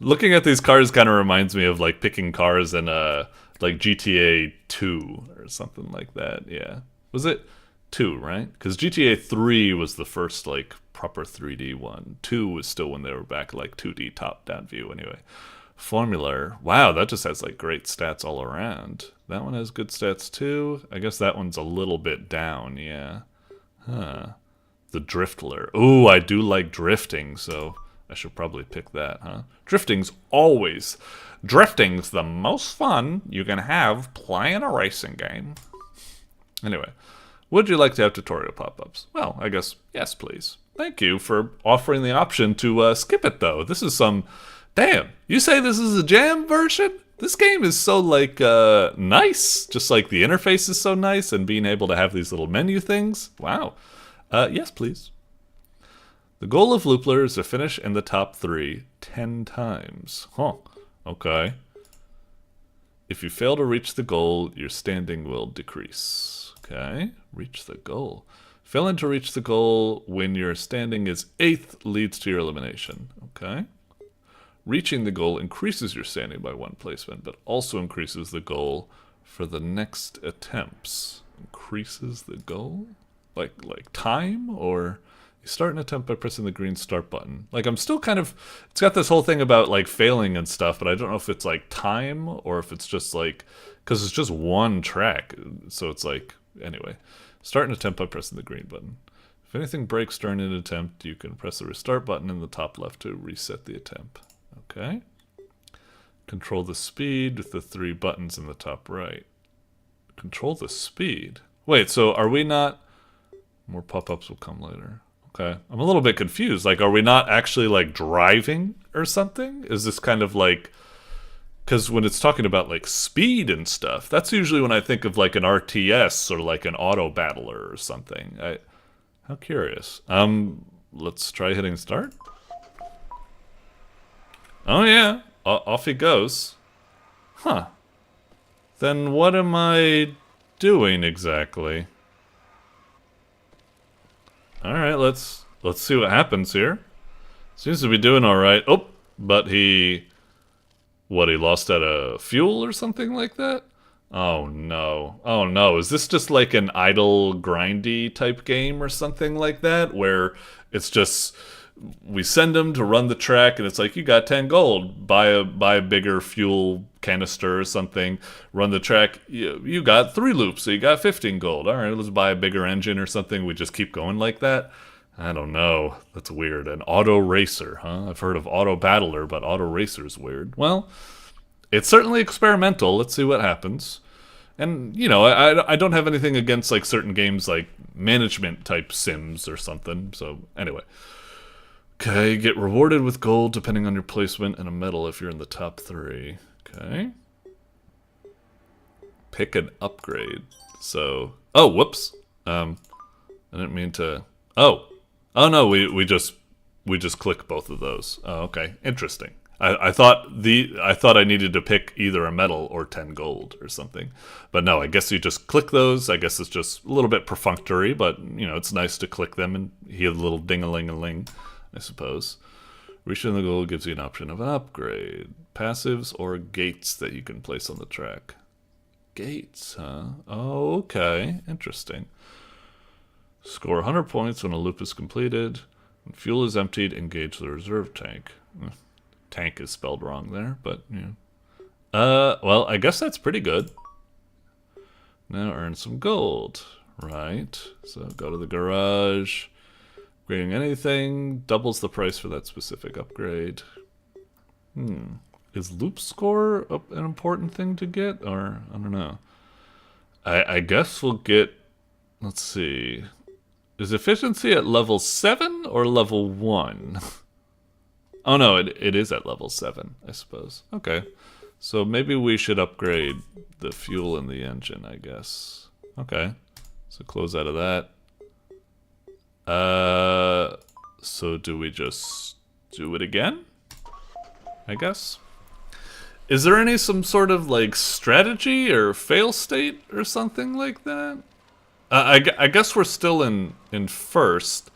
Looking at these cars kind of reminds me of like picking cars in like GTA 2 or something like that. Yeah. Was it 2, right? Because GTA 3 was the first like proper 3D one. 2 was still when they were back like 2D top-down view anyway. Formula. Wow, that just has like great stats all around. That one has good stats too. I guess that one's a little bit down, yeah. Huh. The Driftler. Ooh, I do like drifting, so I should probably pick that, huh? Drifting's the most fun you can have playing a racing game. Anyway, would you like to have tutorial pop-ups? Well, I guess yes, please. Thank you for offering the option to skip it, though. This is some... Damn, you say this is a jam version? This game is so, like, nice. Just like the interface is so nice, and being able to have these little menu things. Wow. Yes, please. The goal of Loopler is to finish in the top 3 10 times. Huh. Okay. If you fail to reach the goal, your standing will decrease. Okay. Reach the goal. Failing to reach the goal when your standing is 8th leads to your elimination. Okay. Reaching the goal increases your standing by 1 placement, but also increases the goal for the next attempts. Increases the goal? Like time? Or you start an attempt by pressing the green start button. Like, I'm still kind of... It's got this whole thing about, like, failing and stuff, but I don't know if it's, like, time or if it's just, like... Because it's just one track, so it's like... Anyway. Start an attempt by pressing the green button. If anything breaks during an attempt, you can press the restart button in the top left to reset the attempt. Okay. Control the speed with the 3 buttons in the top right. Control the speed? Wait, so are we not... More pop-ups will come later. Okay. I'm a little bit confused. Like, are we not actually, like, driving or something? Is this kind of like... Because when it's talking about, like, speed and stuff, that's usually when I think of, like, an RTS or, like, an auto battler or something. How curious. Let's try hitting start. Oh, yeah. Off he goes. Huh. Then what am I doing exactly? Alright, let's see what happens here. Seems to be doing alright. Oh, but he lost out of fuel or something like that? Oh no. Oh no, is this just like an idle grindy type game or something like that? Where it's just, we send him to run the track and it's like, you got 10 gold, buy a bigger fuel canister or something, run the track, you got 3 loops, so you got 15 gold. Alright, let's buy a bigger engine or something. We just keep going like that? I don't know. That's weird. An auto racer, huh? I've heard of auto battler, but auto racer's weird. Well, it's certainly experimental. Let's see what happens. And, you know, I don't have anything against, like, certain games like management type sims or something. So, anyway. Okay, get rewarded with gold depending on your placement and a medal if you're in the top 3. Okay. Pick an upgrade. So, oh, whoops. I didn't mean to. Oh no, we just click both of those. Oh, okay, interesting. I thought I needed to pick either a medal or 10 gold or something, but no. I guess you just click those. I guess it's just a little bit perfunctory, but you know, it's nice to click them and hear the little ding-a-ling-a-ling, I suppose. Reaching the goal gives you an option of an upgrade, passives, or gates that you can place on the track. Gates, huh? Oh, okay. Interesting. Score 100 points when a loop is completed. When fuel is emptied, engage the reserve tank. Tank is spelled wrong there, but, you know. Well, I guess that's pretty good. Now earn some gold. Right. So go to the garage. Upgrading anything doubles the price for that specific upgrade. Is loop score an important thing to get? Or, I don't know. I guess we'll get, let's see. Is efficiency at level 7 or level 1? Oh no, it is at level 7, I suppose. Okay. So maybe we should upgrade the fuel in the engine, I guess. Okay. So close out of that. So do we just do it again? I guess. Is there some sort of like strategy or fail state or something like that? I guess we're still in first.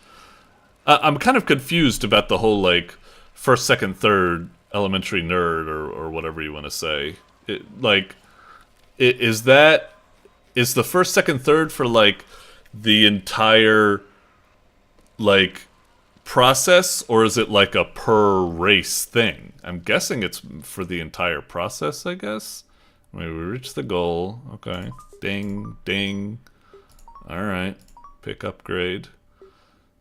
I'm kind of confused about the whole like first, second, third elementary nerd or whatever you want to say. Is the first, second, third for like the entire like process, or is it like a per race thing? I'm guessing it's for the entire process, I guess. Maybe we reach the goal. Okay. Ding, ding. Alright. Pick upgrade.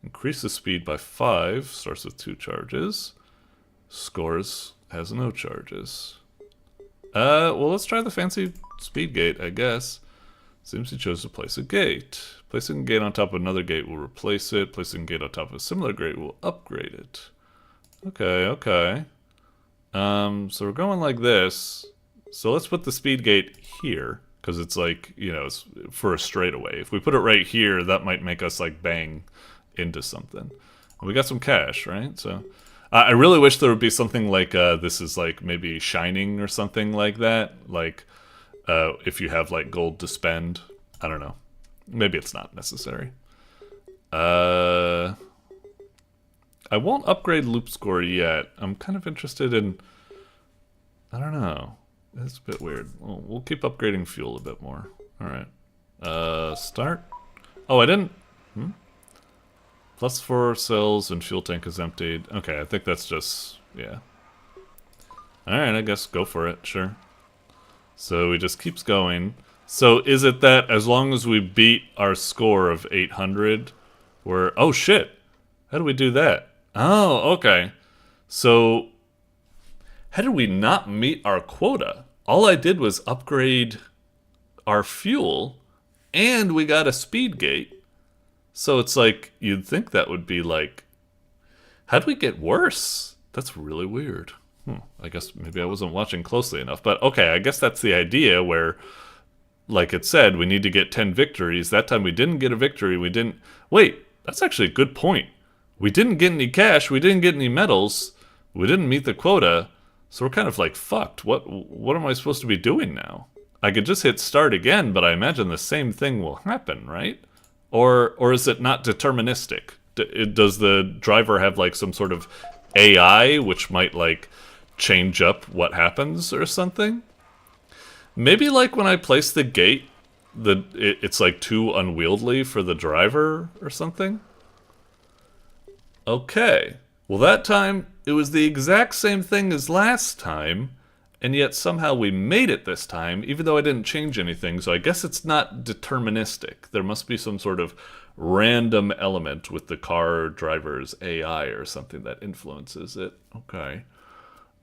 Increase the speed by 5. Starts with 2 charges. Scores has no charges. Well, let's try the fancy speed gate, I guess. Seems he chose to place a gate. Placing a gate on top of another gate will replace it. Placing a gate on top of a similar gate will upgrade it. Okay, okay. So we're going like this. So let's put the speed gate here, because it's like, you know, it's for a straightaway. If we put it right here, that might make us like bang into something. And we got some cash, right? So I really wish there would be something like this is like maybe Shining or something like that. Like if you have like gold to spend. I don't know. Maybe it's not necessary. I won't upgrade loop score yet. I'm kind of interested in... I don't know. It's a bit weird. We'll keep upgrading fuel a bit more. Alright. Start. Oh, I didn't... Plus 4 cells and fuel tank is emptied. Okay, I think that's just... yeah. Alright, I guess go for it. Sure. So he just keeps going. So is it that as long as we beat our score of 800, we're... oh, shit! How do we do that? Oh, okay. So, how did we not meet our quota? All I did was upgrade our fuel, and we got a speed gate. So it's like, you'd think that would be like... how'd we get worse? That's really weird. I guess maybe I wasn't watching closely enough. But okay, I guess that's the idea where, like it said, we need to get 10 victories. That time we didn't get a victory. We didn't... wait, that's actually a good point. We didn't get any cash, we didn't get any medals, we didn't meet the quota, so we're kind of like, fucked. What am I supposed to be doing now? I could just hit start again, but I imagine the same thing will happen, right? Or is it not deterministic? Does the driver have like some sort of AI which might like change up what happens or something? Maybe like when I place the gate, it's like too unwieldy for the driver or something? Okay, well that time, it was the exact same thing as last time, and yet somehow we made it this time, even though I didn't change anything, so I guess it's not deterministic. There must be some sort of random element with the car driver's AI or something that influences it. Okay.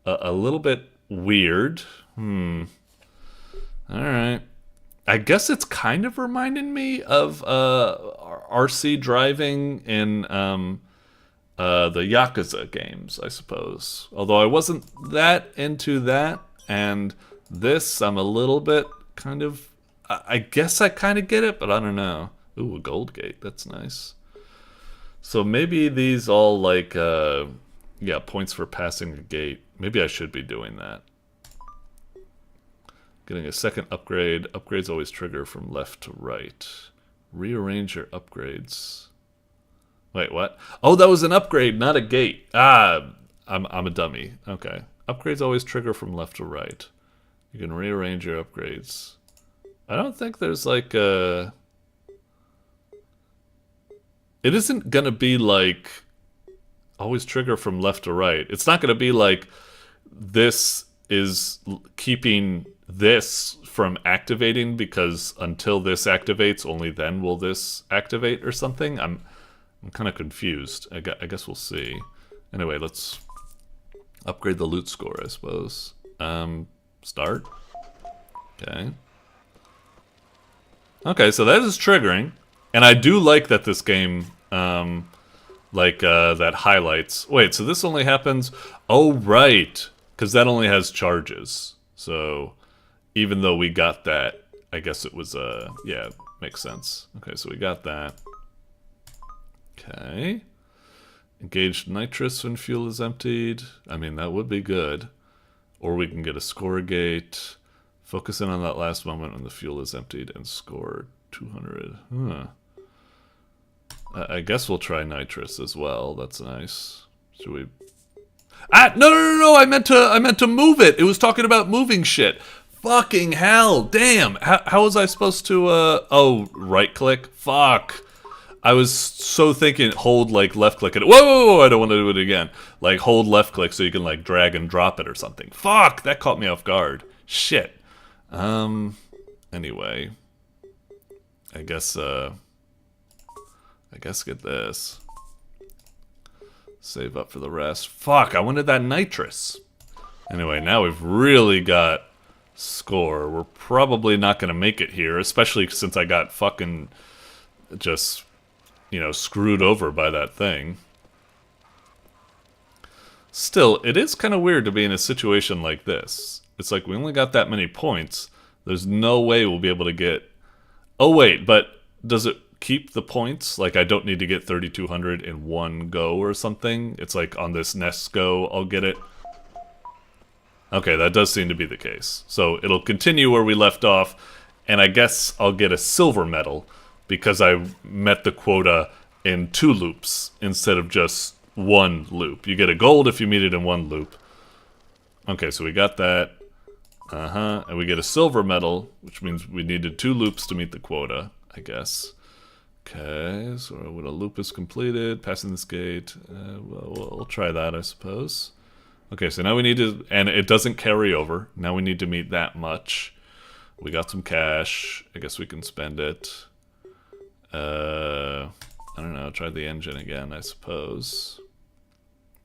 A little bit weird. Alright. I guess it's kind of reminding me of RC driving in... the Yakuza games, I suppose. Although I wasn't that into that, and this, I'm a little bit kind of... I guess I kind of get it, but I don't know. Ooh, a gold gate, that's nice. So maybe these all like, yeah, points for passing a gate. Maybe I should be doing that. Getting a second upgrade. Upgrades always trigger from left to right. Rearrange your upgrades. Wait, what? Oh, that was an upgrade, not a gate. Ah, I'm a dummy. Okay. Upgrades always trigger from left to right. You can rearrange your upgrades. I don't think there's like a... it isn't gonna be like... always trigger from left to right. It's not gonna be like... this is keeping this from activating because until this activates, only then will this activate or something. I'm kind of confused. I guess we'll see. Anyway, let's upgrade the loot score, I suppose. Start. Okay. Okay, so that is triggering. And I do like that this game, that highlights... wait, so this only happens... oh, right. Because that only has charges. So, even though we got that, I guess it was, yeah, makes sense. Okay, so we got that. Okay. Engage nitrous when fuel is emptied. I mean, that would be good. Or we can get a score gate. Focus in on that last moment when the fuel is emptied and score 200. Huh. I guess we'll try nitrous as well. That's nice. Should we... ah, no, I meant to move it. It was talking about moving shit. Fucking hell. Damn. How was I supposed to, oh, right click? Fuck. I was so thinking hold, like, left click it. Whoa, I don't want to do it again. Like, hold left click so you can, like, drag and drop it or something. Fuck, that caught me off guard. Shit. Anyway. I guess get this. Save up for the rest. Fuck, I wanted that nitrous. Anyway, now we've really got score. We're probably not going to make it here, especially since I got fucking just, you know, screwed over by that thing. Still, it is kind of weird to be in a situation like this. It's like we only got that many points. There's no way we'll be able to get... Oh wait, but does it keep the points? Like I don't need to get 3,200 in one go or something? It's like on this next go I'll get it. Okay, that does seem to be the case. So it'll continue where we left off, and I guess I'll get a silver medal because I met the quota in 2 loops instead of just 1 loop. You get a gold if you meet it in 1 loop. Okay, so we got that. And we get a silver medal, which means we needed 2 loops to meet the quota, I guess. Okay, so when a loop is completed, passing this gate, we'll try that, I suppose. Okay, so now we need to, and it doesn't carry over. Now we need to meet that much. We got some cash. I guess we can spend it. I don't know, try the engine again, I suppose.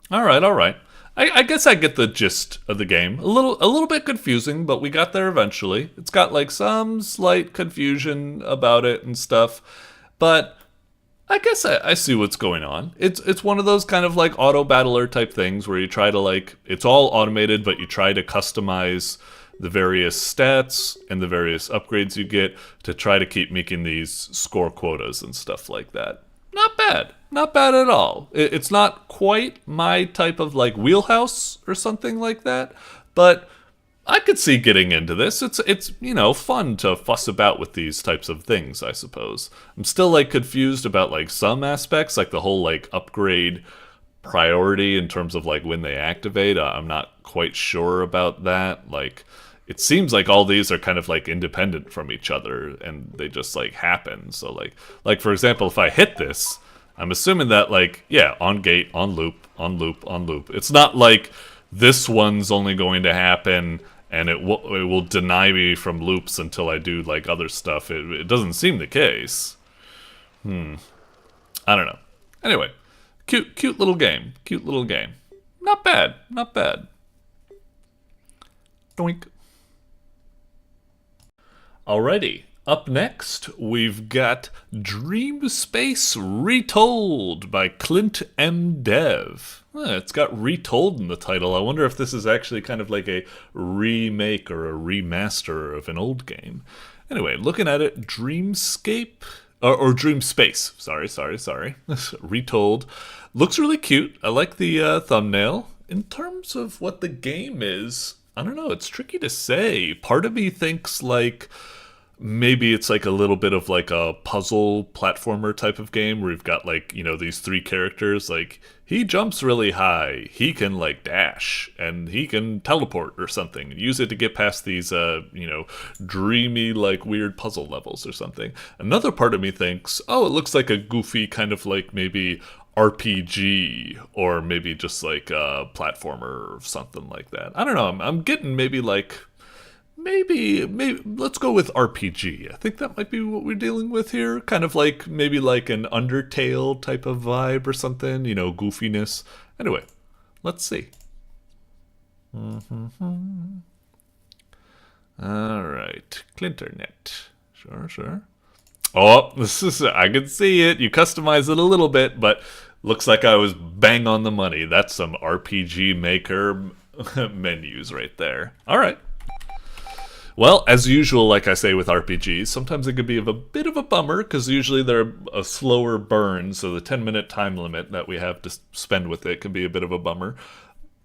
Alright. I guess I get the gist of the game. A little bit confusing, but we got there eventually. It's got like some slight confusion about it and stuff, but I guess I see what's going on. It's one of those kind of like auto battler type things where you try to like, it's all automated, but you try to customize the various stats and the various upgrades you get to try to keep making these score quotas and stuff like that. Not bad. Not bad at all. It's not quite my type of like wheelhouse or something like that, but I could see getting into this. It's you know, fun to fuss about with these types of things, I suppose. I'm still like confused about like some aspects, like the whole like upgrade priority in terms of like when they activate. I'm not quite sure about that. Like it seems like all these are kind of like independent from each other and they just like happen. So like for example, if I hit this, I'm assuming that like, yeah, on gate, on loop, on loop, on loop. It's not like this one's only going to happen and it will deny me from loops until I do like other stuff. It doesn't seem the case. I don't know. Anyway, cute little game. Cute little game. Not bad. Not bad. Doink. Alrighty. Up next, we've got DREAMSPACE RETOLD by clintmdev. It's got Retold in the title. I wonder if this is actually kind of like a remake or a remaster of an old game. Anyway, looking at it, Dreamscape, or DREAMSPACE, sorry. Retold. Looks really cute. I like the thumbnail. In terms of what the game is, I don't know, it's tricky to say. Part of me thinks like maybe it's like a little bit of like a puzzle platformer type of game where you've got like, you know, these 3 characters, like he jumps really high, he can like dash, and he can teleport or something, use it to get past these, you know, dreamy like weird puzzle levels or something. Another part of me thinks, oh, it looks like a goofy kind of like maybe RPG or maybe just like a platformer or something like that. I don't know, I'm getting maybe like, Maybe let's go with RPG. I think that might be what we're dealing with here. Kind of like maybe like an Undertale type of vibe or something, you know, goofiness. Anyway, let's see. All right, ClinterNet. Sure. Oh, this is, I can see it. You customize it a little bit, but looks like I was bang on the money. That's some RPG Maker menus right there. All right. Well, as usual, like I say with RPGs, sometimes it could be a bit of a bummer because usually they're a slower burn, so the 10-minute time limit that we have to spend with it can be a bit of a bummer.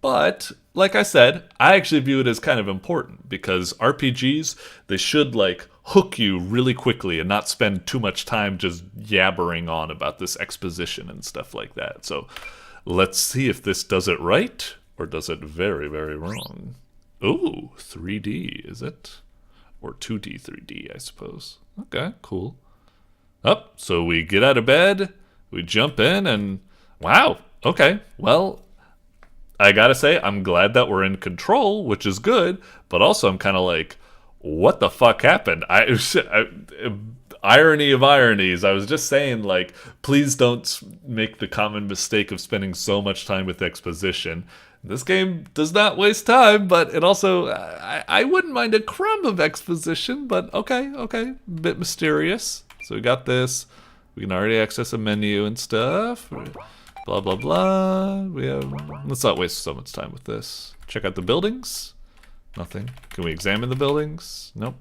But, like I said, I actually view it as kind of important because RPGs, they should, like, hook you really quickly and not spend too much time just yabbering on about this exposition and stuff like that. So, let's see if this does it right or does it very, very wrong. Ooh, 3D, is it? Or 2D, 3D, I suppose. Okay, cool. So we get out of bed, we jump in, and wow, okay. Well, I gotta say, I'm glad that we're in control, which is good, but also I'm kind of like, what the fuck happened? irony of ironies, I was just saying, like, please don't make the common mistake of spending so much time with exposition. This game does not waste time, but it also, I wouldn't mind a crumb of exposition, but okay, a bit mysterious. So we got this. We can already access a menu and stuff. Blah, blah, blah. Let's not waste so much time with this. Check out the buildings. Nothing. Can we examine the buildings? Nope.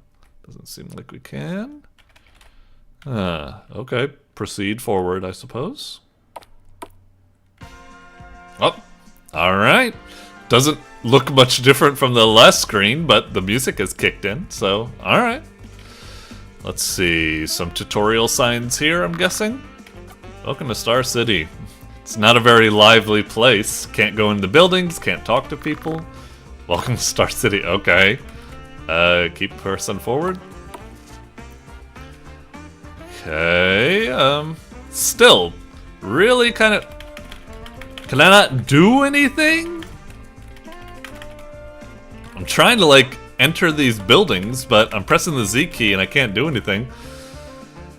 Doesn't seem like we can. Okay. Proceed forward, I suppose. Oh, alright. Doesn't look much different from the last screen, but the music has kicked in, so alright. Let's see. Some tutorial signs here, I'm guessing. Welcome to Star City. It's not a very lively place. Can't go into buildings, can't talk to people. Welcome to Star City. Okay. Keep pressing forward. Okay. Still, really kind of... Can I not do anything? I'm trying to, like, enter these buildings, but I'm pressing the Z key and I can't do anything.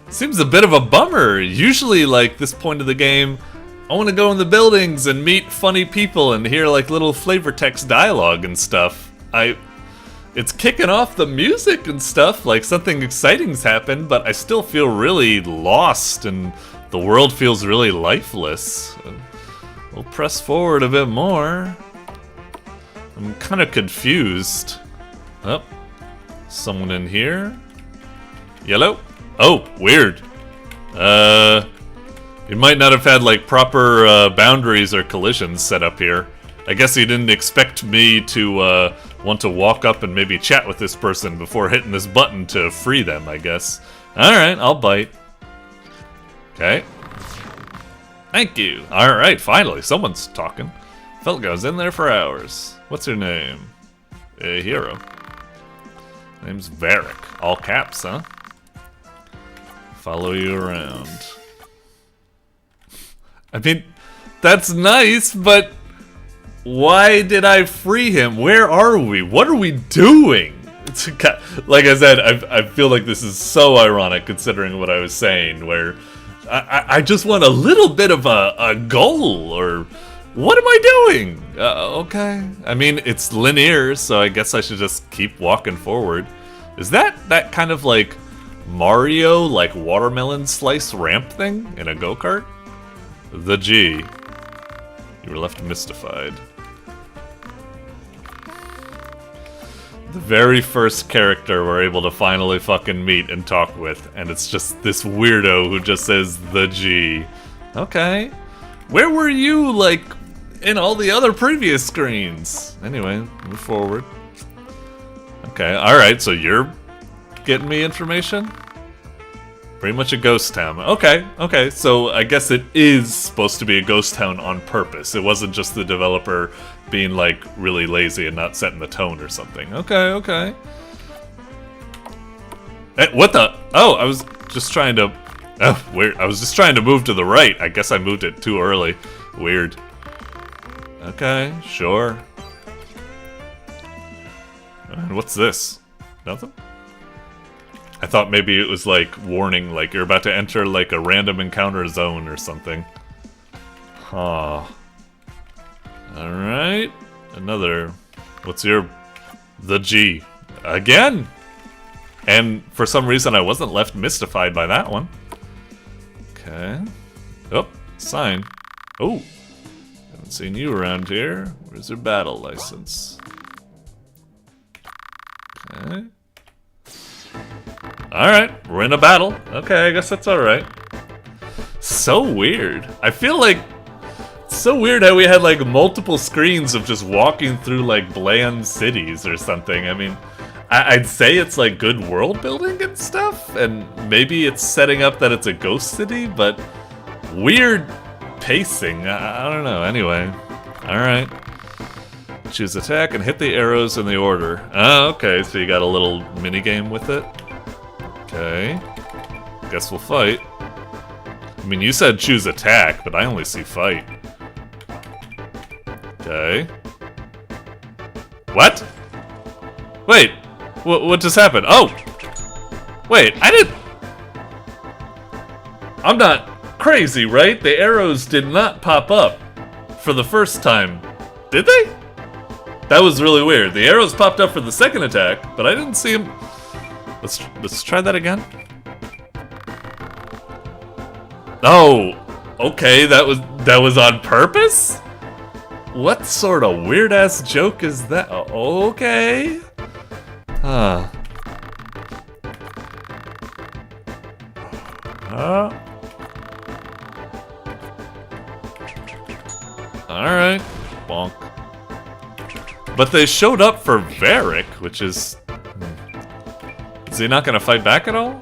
Seems a bit of a bummer. Usually, like, this point of the game, I want to go in the buildings and meet funny people and hear, like, little flavor text dialogue and stuff. It's kicking off the music and stuff, like something exciting's happened, but I still feel really lost and the world feels really lifeless. We'll press forward a bit more. I'm kind of confused. Oh, someone in here. Yellow? Oh, weird. You might not have had, like, proper boundaries or collisions set up here. I guess he didn't expect me to want to walk up and maybe chat with this person before hitting this button to free them, I guess. Alright, I'll bite. Okay. Thank you. Alright, finally, someone's talking. Felt like I was in there for hours. What's your name? A hero. Name's Varric. All caps, huh? Follow you around. I mean, that's nice, but why did I free him? Where are we? What are we doing? Like I said, I feel like this is so ironic considering what I was saying, where I just want a little bit of a goal, or what am I doing? Okay. I mean, it's linear, so I guess I should just keep walking forward. Is that kind of like Mario, like watermelon slice ramp thing in a go-kart? The G. You were left mystified. The very first character we're able to finally fucking meet and talk with, and it's just this weirdo who just says the G. Okay. Where were you, like, in all the other previous screens? Anyway, move forward. Okay, alright, so you're getting me information? Pretty much a ghost town. Okay, so I guess it is supposed to be a ghost town on purpose. It wasn't just the developer being, like, really lazy and not setting the tone or something. Okay. Hey, what the? Oh, I was just trying to... Oh, weird. I was just trying to move to the right. I guess I moved it too early. Weird. Okay, sure. And what's this? Nothing? I thought maybe it was like warning, like you're about to enter like a random encounter zone or something. Huh. Alright. Another. What's your... The G. Again! And for some reason I wasn't left mystified by that one. Okay. Oh, sign. Oh. Haven't seen you around here. Where's your battle license? Okay. Alright, we're in a battle. Okay, I guess that's alright. So weird. I feel like it's so weird how we had like multiple screens of just walking through like bland cities or something. I mean, I'd say it's like good world building and stuff, and maybe it's setting up that it's a ghost city, but weird pacing. I don't know. Anyway, alright. Choose attack and hit the arrows in the order. Oh, okay, so you got a little mini game with it. Okay. Guess we'll fight. I mean, you said choose attack, but I only see fight. Okay. What? Wait. What just happened? Oh! Wait, I didn't... I'm not crazy, right? The arrows did not pop up for the first time. Did they? That was really weird. The arrows popped up for the second attack, but I didn't see them. Let's try that again. Oh, okay, that was on purpose? What sort of weird-ass joke is that? Okay. Huh. Alright. Bonk. But they showed up for Varric, which is... Is he not gonna fight back at all?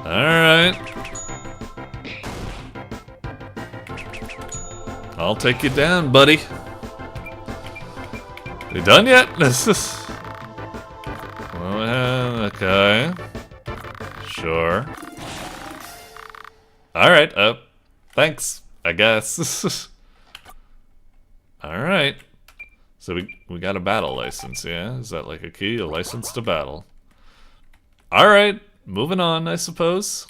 Alright. I'll take you down, buddy. We done yet? Okay. Sure. Alright, thanks, I guess. Alright. So we got a battle license, yeah? Is that like a key? A license to battle. Alright, moving on, I suppose.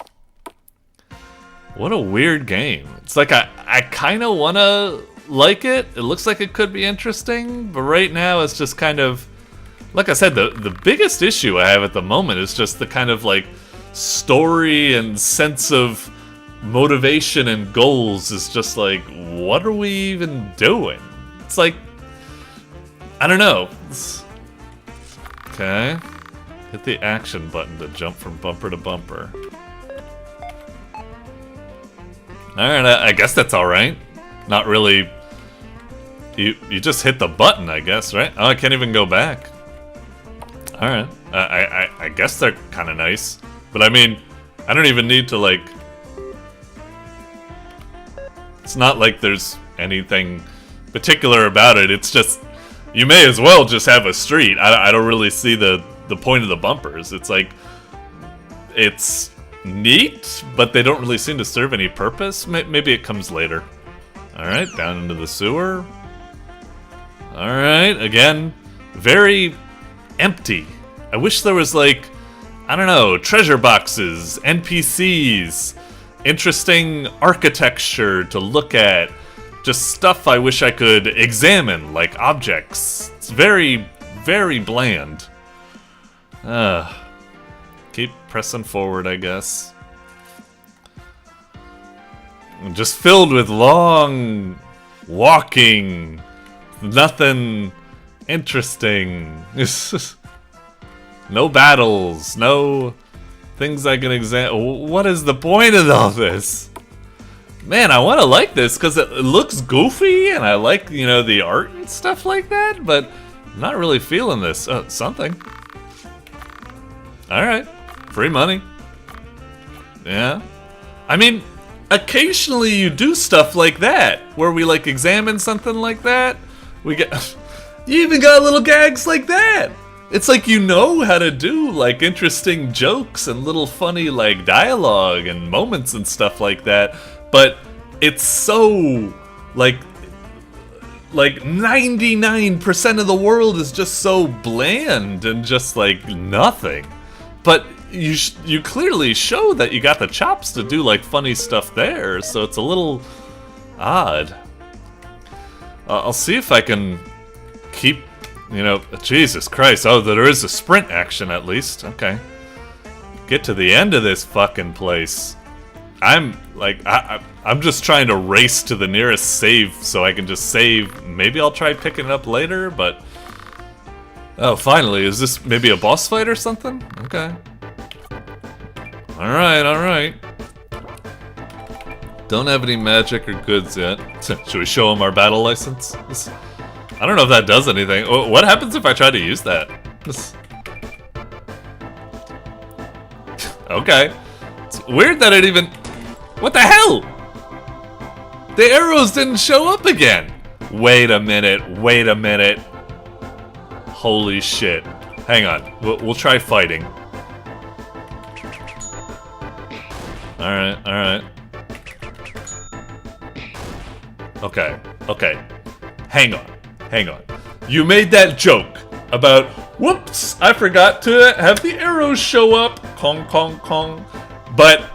What a weird game. It's like I kind of want to like it. It looks like it could be interesting, but right now it's just kind of... Like I said, the biggest issue I have at the moment is just the kind of like story and sense of motivation and goals is just like, what are we even doing? It's like, I don't know. Okay. Hit the action button to jump from bumper to bumper. Alright, I guess that's alright. Not really... You just hit the button, I guess, right? Oh, I can't even go back. Alright. I guess they're kind of nice. But I mean, I don't even need to, like... It's not like there's anything particular about it. It's just... You may as well just have a street. I don't really see the point of the bumpers. It's like... It's neat, but they don't really seem to serve any purpose. Maybe it comes later. Alright, down into the sewer. Alright, again, very empty. I wish there was like, I don't know, treasure boxes, NPCs, interesting architecture to look at, just stuff I wish I could examine, like objects. It's very, very bland. Keep pressing forward, I guess. Just filled with long walking. Nothing interesting. No battles. No things I can examine. What is the point of all this? Man, I want to like this because it looks goofy and I like, you know, the art and stuff like that, but I'm not really feeling this. Something. Alright. Free money. Yeah. I mean, occasionally you do stuff like that, where we like examine something like that. We get... You even got little gags like that! It's like you know how to do like interesting jokes and little funny like dialogue and moments and stuff like that, but it's so like 99% of the world is just so bland and just like nothing. But you clearly show that you got the chops to do like funny stuff there, so it's a little odd. I'll see if I can keep, you know, Jesus Christ. Oh, there is a sprint action at least. Okay. Get to the end of this fucking place. I'm like, I'm just trying to race to the nearest save so I can just save. Maybe I'll try picking it up later, but... Oh, finally. Is this maybe a boss fight or something? Okay. Alright, alright. Don't have any magic or goods yet. Should we show him our battle license? I don't know if that does anything. What happens if I try to use that? Okay. It's weird that it even... What the hell? The arrows didn't show up again. Wait a minute. Wait a minute. Holy shit. Hang on. We'll try fighting. Alright, alright. Okay, okay. Hang on, hang on. You made that joke about, whoops, I forgot to have the arrows show up. Kong, Kong, Kong. But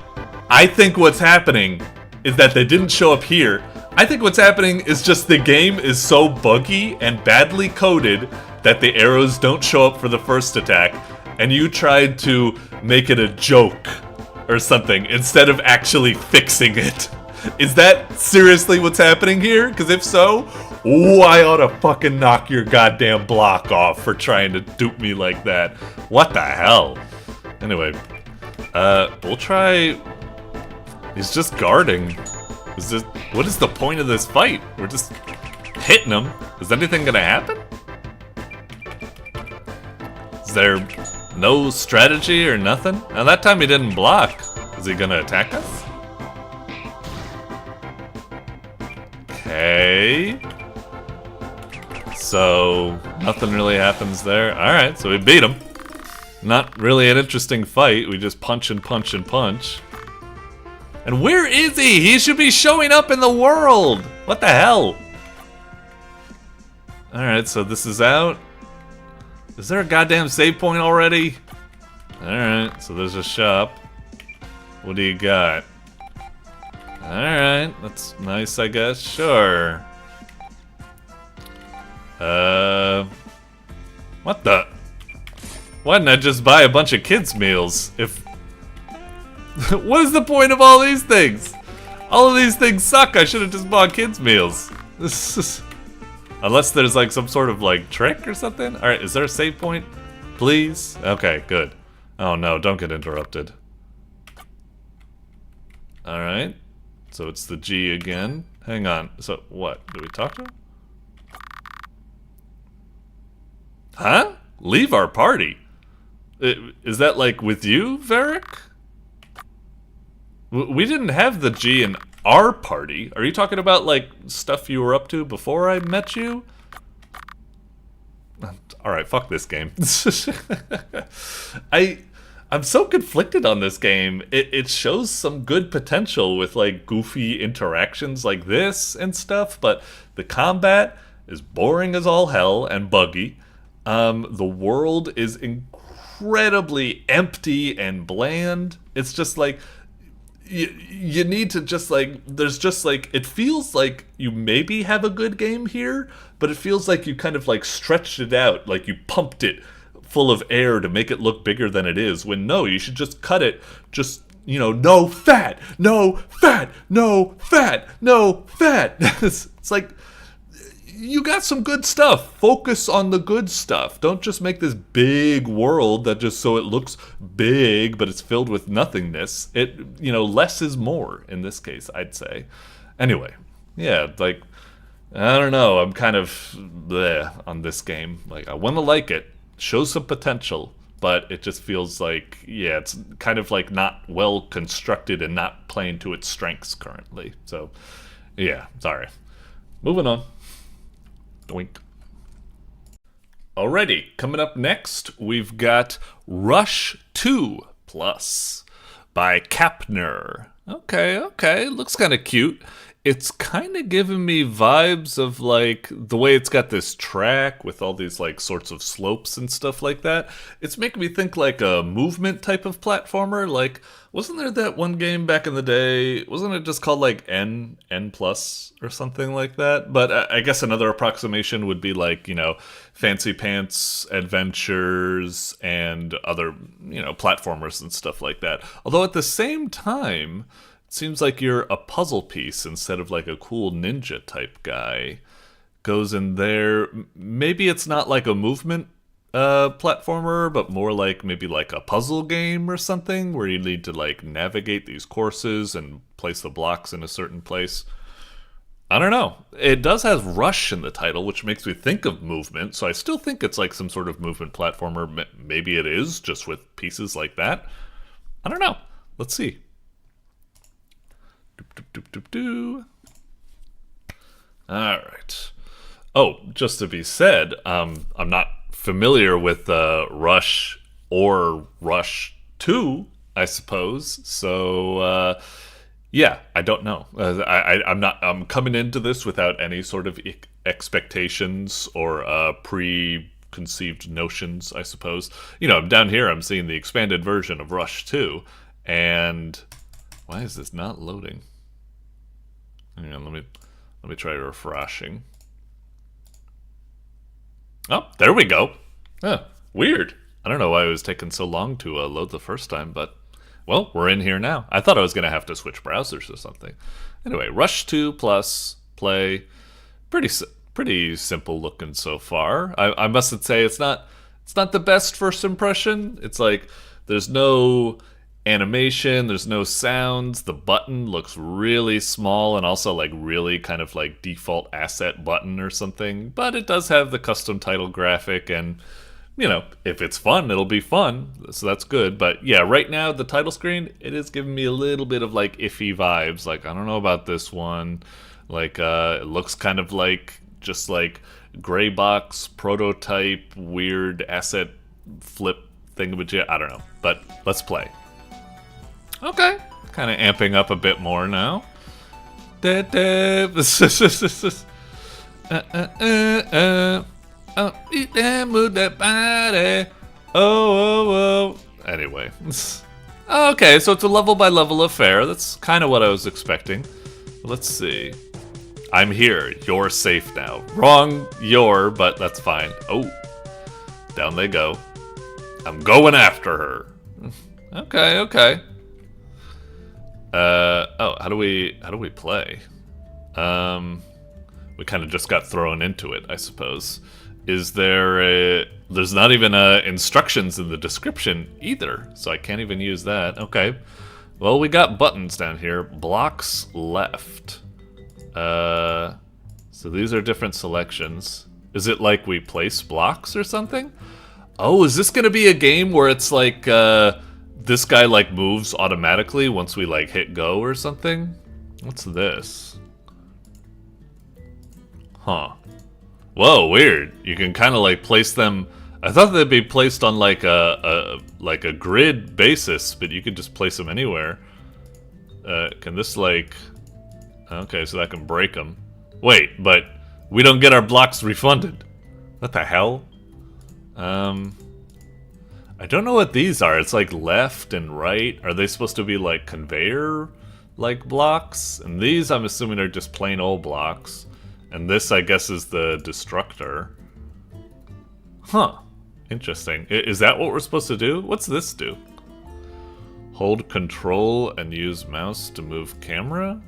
I think what's happening is that they didn't show up here. I think what's happening is just the game is so buggy and badly coded that the arrows don't show up for the first attack, and you tried to make it a joke or something instead of actually fixing it. Is that seriously what's happening here? Because if so, ooh, I ought to fucking knock your goddamn block off for trying to dupe me like that. What the hell? Anyway, we'll try... He's just guarding. What is the point of this fight? We're just hitting him. Is anything gonna happen? Is there no strategy or nothing? Now that time he didn't block. Is he gonna attack us? Okay. So, nothing really happens there. Alright, so we beat him. Not really an interesting fight. We just punch and punch and punch. And where is he? He should be showing up in the world! What the hell? Alright, so this is out. Is there a goddamn save point already? Alright, so there's a shop. What do you got? Alright, that's nice, I guess. Sure. What the? Why didn't I just buy a bunch of kids' meals? If... What is the point of all these things? All of these things suck. I should have just bought kids' meals. This is... Unless there's like some sort of like trick or something. Alright, is there a save point? Please? Okay, good. Oh no, don't get interrupted. Alright. So it's the G again. Hang on. So what? Do we talk to him? Huh? Leave our party? Is that like with you, Varric? We didn't have the G in our party. Are you talking about like stuff you were up to before I met you? Alright, fuck this game. I'm so conflicted on this game. It shows some good potential with like goofy interactions like this and stuff, but the combat is boring as all hell and buggy. The world is incredibly empty and bland. It's just like you need to just like, there's just like, it feels like you maybe have a good game here, but it feels like you kind of like stretched it out, like you pumped it full of air to make it look bigger than it is, when no, you should just cut it, just, you know, no fat, no fat, no fat, no fat. It's like, you got some good stuff. Focus on the good stuff. Don't just make this big world that just so it looks big, but it's filled with nothingness. It, you know, less is more in this case, I'd say. Anyway, yeah, like, I don't know. I'm kind of bleh on this game. Like, I want to like it. Shows some potential, but it just feels like, yeah, it's kind of like not well constructed and not playing to its strengths currently. So, yeah, sorry. Moving on. Doink. Alrighty, coming up next, we've got Rush 2 Plus by Capner. Okay, looks kind of cute. It's kind of giving me vibes of like the way it's got this track with all these like sorts of slopes and stuff like that. It's making me think like a movement type of platformer. Like, wasn't there that one game back in the day? Wasn't it just called like N plus or something like that? But I guess another approximation would be like, you know, Fancy Pants Adventures and other, you know, platformers and stuff like that. Although at the same time, it seems like you're a puzzle piece instead of like a cool ninja type guy. Goes in there. Maybe it's not like a movement platformer, but more like maybe like a puzzle game or something where you need to like navigate these courses and place the blocks in a certain place. I don't know. It does have Rush in the title, which makes me think of movement, so I still think it's like some sort of movement platformer. Maybe it is, just with pieces like that. I don't know. Let's see. Alright. Oh, just to be said, I'm not familiar with Rush or Rush 2, I suppose. So, yeah, I don't know. I'm coming into this without any sort of expectations or preconceived notions, I suppose. You know, down here I'm seeing the expanded version of Rush 2, and why is this not loading? Hang on, let me try refreshing. Oh, there we go. Huh, weird. I don't know why it was taking so long to load the first time, but well, we're in here now. I thought I was going to have to switch browsers or something. Anyway, Rush 2 plus play. Pretty simple looking so far. I must say it's not the best first impression. It's like there's no animation, there's no sounds. The button looks really small and also like really kind of like default asset button or something. But it does have the custom title graphic, and you know, if it's fun, it'll be fun. So that's good. But yeah, right now the title screen, it is giving me a little bit of like iffy vibes. Like I don't know about this one. Like it looks kind of like just like gray box prototype weird asset flip thingamajig. I don't know. But let's play. Okay, kind of amping up a bit more now. Eat that, move that body. Oh. Anyway. Okay, so it's a level by level affair. That's kind of what I was expecting. Let's see. I'm here. You're safe now. Wrong, you're, but that's fine. Oh. Down they go. I'm going after her. Okay. Oh, how do we play? We kind of just got thrown into it, I suppose. Is there there's not even instructions in the description either, so I can't even use that. Okay. Well, we got buttons down here. Blocks left. So these are different selections. Is it like we place blocks or something? Oh, is this gonna be a game where it's like this guy like moves automatically once we like hit go or something? What's this? Huh. Whoa, weird. You can kind of like place them. I thought they'd be placed on like a grid basis, but you could just place them anywhere. Can this like? Okay, so that can break them. Wait, but we don't get our blocks refunded. What the hell? I don't know what these are. It's like left and right. Are they supposed to be like conveyor like blocks? And these I'm assuming are just plain old blocks. And this, I guess, is the destructor. Huh. Interesting. Is that what we're supposed to do? What's this do? Hold control and use mouse to move camera?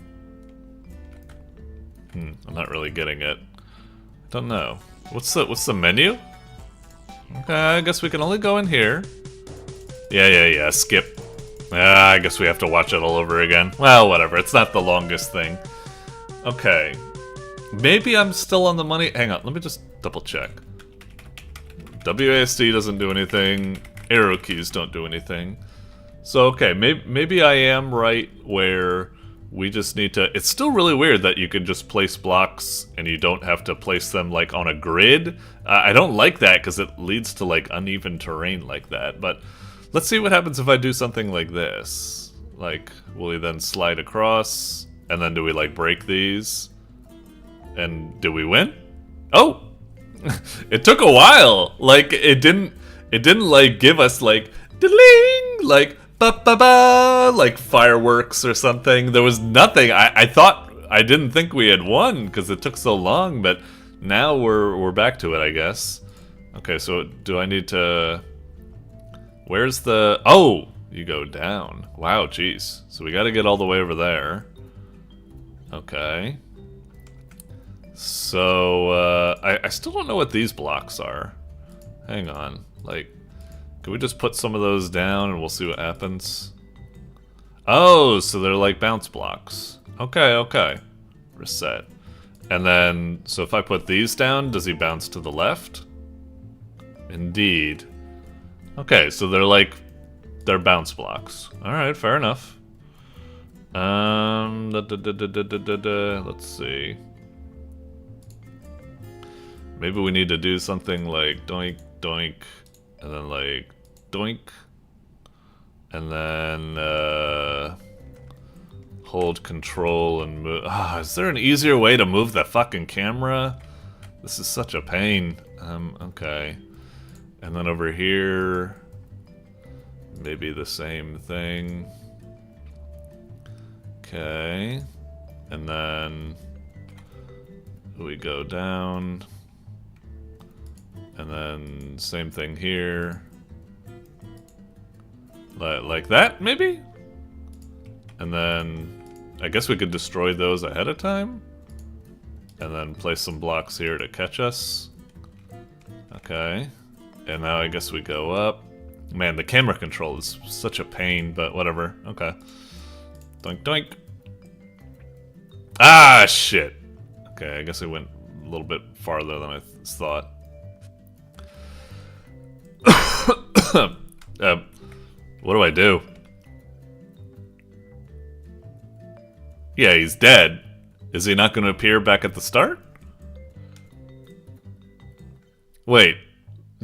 I'm not really getting it. Don't know. What's the menu? Okay, I guess we can only go in here. Yeah, skip. I guess we have to watch it all over again. Well, whatever. It's not the longest thing. Okay. Maybe I'm still on the money. Hang on, let me just double check. WASD doesn't do anything. Arrow keys don't do anything. So, okay, maybe I am right where we just need to... It's still really weird that you can just place blocks and you don't have to place them, like, on a grid. I don't like that because it leads to, like, uneven terrain like that. But let's see what happens if I do something like this. Like, will we then slide across? And then do we, like, break these? And do we win? Oh! It took a while. Like, it didn't like give us like ding, like ba ba ba, like fireworks or something. There was nothing. I didn't think we had won because it took so long, but now we're back to it, I guess. Okay, so do I need to? Where's the? Oh, you go down. Wow, jeez. So we got to get all the way over there. Okay. So, I still don't know what these blocks are. Hang on. Like, can we just put some of those down and we'll see what happens? Oh, so they're like bounce blocks. Okay. Reset. And then, so if I put these down, does he bounce to the left? Indeed. Okay, so they're bounce blocks. Alright, fair enough. Let's see. Maybe we need to do something like doink, doink, and then like doink, and then hold control and move. Is there an easier way to move the fucking camera? This is such a pain. Okay. And then over here, maybe the same thing. Okay. And then we go down. And then same thing here. Like that, maybe? And then I guess we could destroy those ahead of time. And then place some blocks here to catch us. Okay. And now I guess we go up. Man, the camera control is such a pain, but whatever. Okay. Doink, doink. Ah, shit. Okay, I guess I went a little bit farther than I thought. What do I do? Yeah, he's dead. Is he not going to appear back at the start? Wait.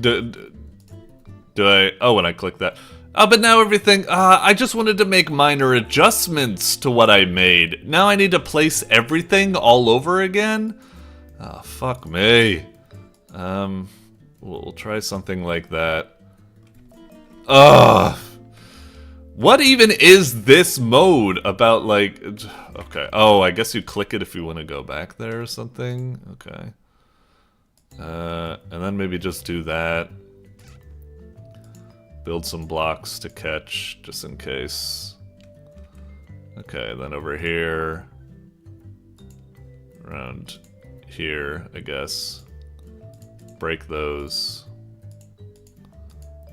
Do I... Oh, when I click that. Oh, but now everything... I just wanted to make minor adjustments to what I made. Now I need to place everything all over again? Oh, fuck me. We'll try something like that. Ugh. What even is this mode about, like... Okay. Oh, I guess you click it if you want to go back there or something. Okay. And then maybe just do that. Build some blocks to catch, just in case. Okay, then over here. Around here, I guess. Break those.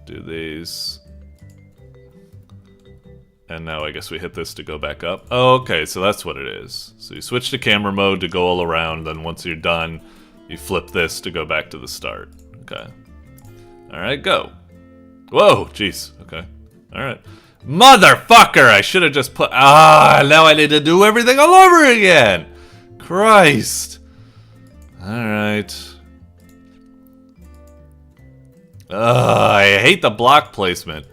Do these. And now I guess we hit this to go back up. Oh, okay, so that's what it is. So you switch to camera mode to go all around, then once you're done, you flip this to go back to the start. Okay. Alright, go. Whoa, jeez. Okay. Alright. Motherfucker! I should have just put... Ah, now I need to do everything all over again! Christ. Alright. I hate the block placement.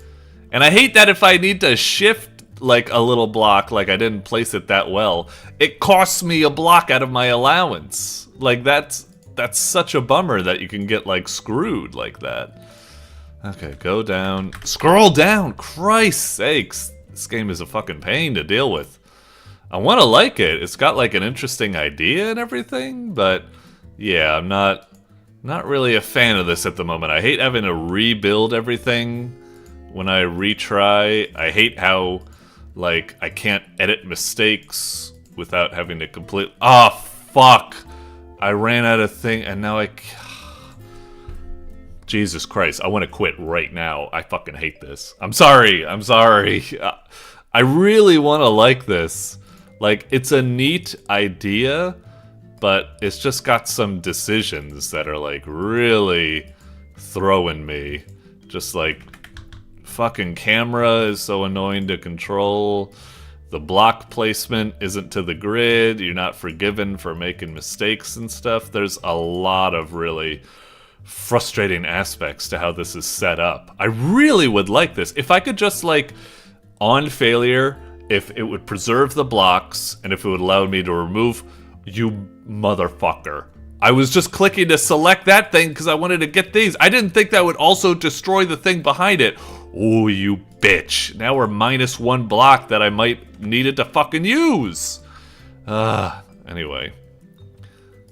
And I hate that if I need to shift, like, a little block, like I didn't place it that well, it costs me a block out of my allowance. Like, that's such a bummer that you can get, like, screwed like that. Okay, go down. Scroll down! Christ's sakes! This game is a fucking pain to deal with. I want to like it. It's got, like, an interesting idea and everything, but yeah, I'm not really a fan of this at the moment. I hate having to rebuild everything when I retry. I hate how, like, I can't edit mistakes without having to complete... Ah, fuck! I ran out of thing, and now I... Jesus Christ, I want to quit right now. I fucking hate this. I'm sorry. I really want to like this. Like, it's a neat idea, but it's just got some decisions that are, like, really throwing me. Just, like, fucking camera is so annoying to control. The block placement isn't to the grid. You're not forgiven for making mistakes and stuff. There's a lot of really frustrating aspects to how this is set up. I really would like this. If I could just, like, on failure, if it would preserve the blocks, and if it would allow me to remove... You motherfucker. I was just clicking to select that thing because I wanted to get these. I didn't think that would also destroy the thing behind it. Oh, you bitch. Now we're -1 block that I might need it to fucking use. Anyway.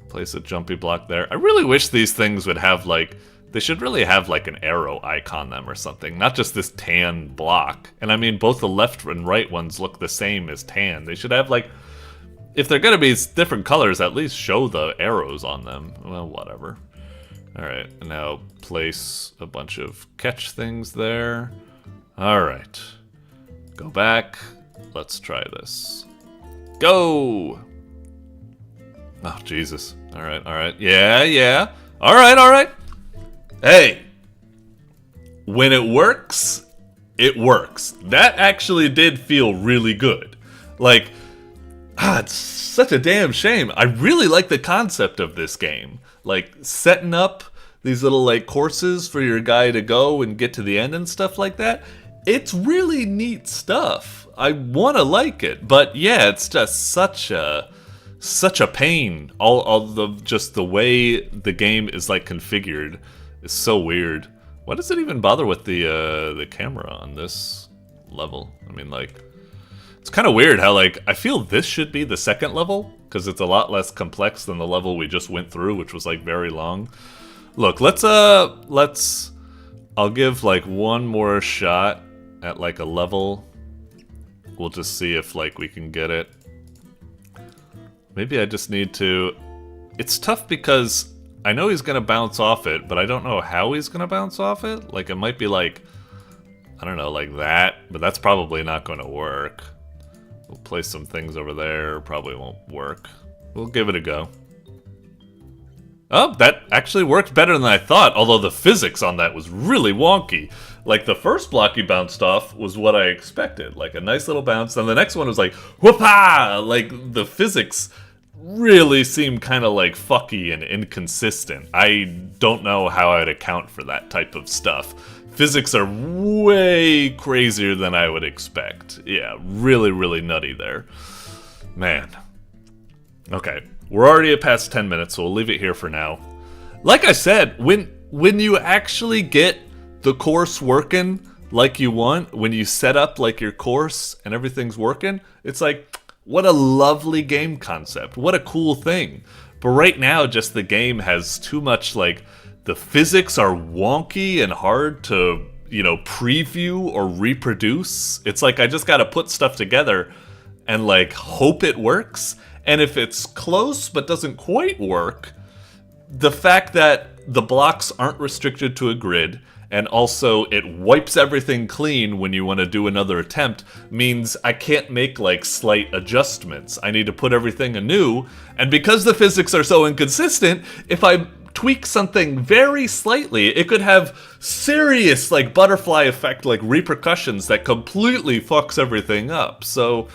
Place a jumpy block there. I really wish these things would have, like... They should really have, like, an arrow icon on them or something. Not just this tan block. And I mean, both the left and right ones look the same as tan. They should have, like... If they're gonna be different colors, at least show the arrows on them. Well, whatever. Alright, and now place a bunch of catch things there. Alright. Go back. Let's try this. Go! Oh, Jesus. Alright. Yeah. Alright. Hey! When it works, it works. That actually did feel really good. Like... it's such a damn shame. I really like the concept of this game. Like, setting up these little, like, courses for your guy to go and get to the end and stuff like that. It's really neat stuff. I want to like it. But, yeah, it's just such a pain. All the way the game is, like, configured is so weird. Why does it even bother with the camera on this level? I mean, like, it's kind of weird how, like, I feel this should be the second level, because it's a lot less complex than the level we just went through, which was, like, very long. Look, I'll give, like, one more shot at, like, a level. We'll just see if, like, we can get it. Maybe I just need to... It's tough because I know he's gonna bounce off it, but I don't know how he's gonna bounce off it. Like, it might be like, I don't know, like that, but that's probably not gonna work. We'll place some things over there, probably won't work. We'll give it a go. Oh, that actually worked better than I thought, although the physics on that was really wonky. Like, the first block he bounced off was what I expected. Like, a nice little bounce, and the next one was like, whoop-ah! Like, the physics really seemed kind of, like, fucky and inconsistent. I don't know how I'd account for that type of stuff. Physics are way crazier than I would expect. Yeah, really, really nutty there. Man. Okay. We're already at past 10 minutes, so we'll leave it here for now. Like I said, when you actually get the course working like you want, when you set up like your course and everything's working, it's like, what a lovely game concept. What a cool thing. But right now, just the game has too much, like, the physics are wonky and hard to, you know, preview or reproduce. It's like I just gotta put stuff together and, like, hope it works. And if it's close but doesn't quite work, the fact that the blocks aren't restricted to a grid, and also it wipes everything clean when you want to do another attempt, means I can't make, like, slight adjustments. I need to put everything anew, and because the physics are so inconsistent, if I tweak something very slightly, it could have serious, like, butterfly effect, like, repercussions that completely fucks everything up. So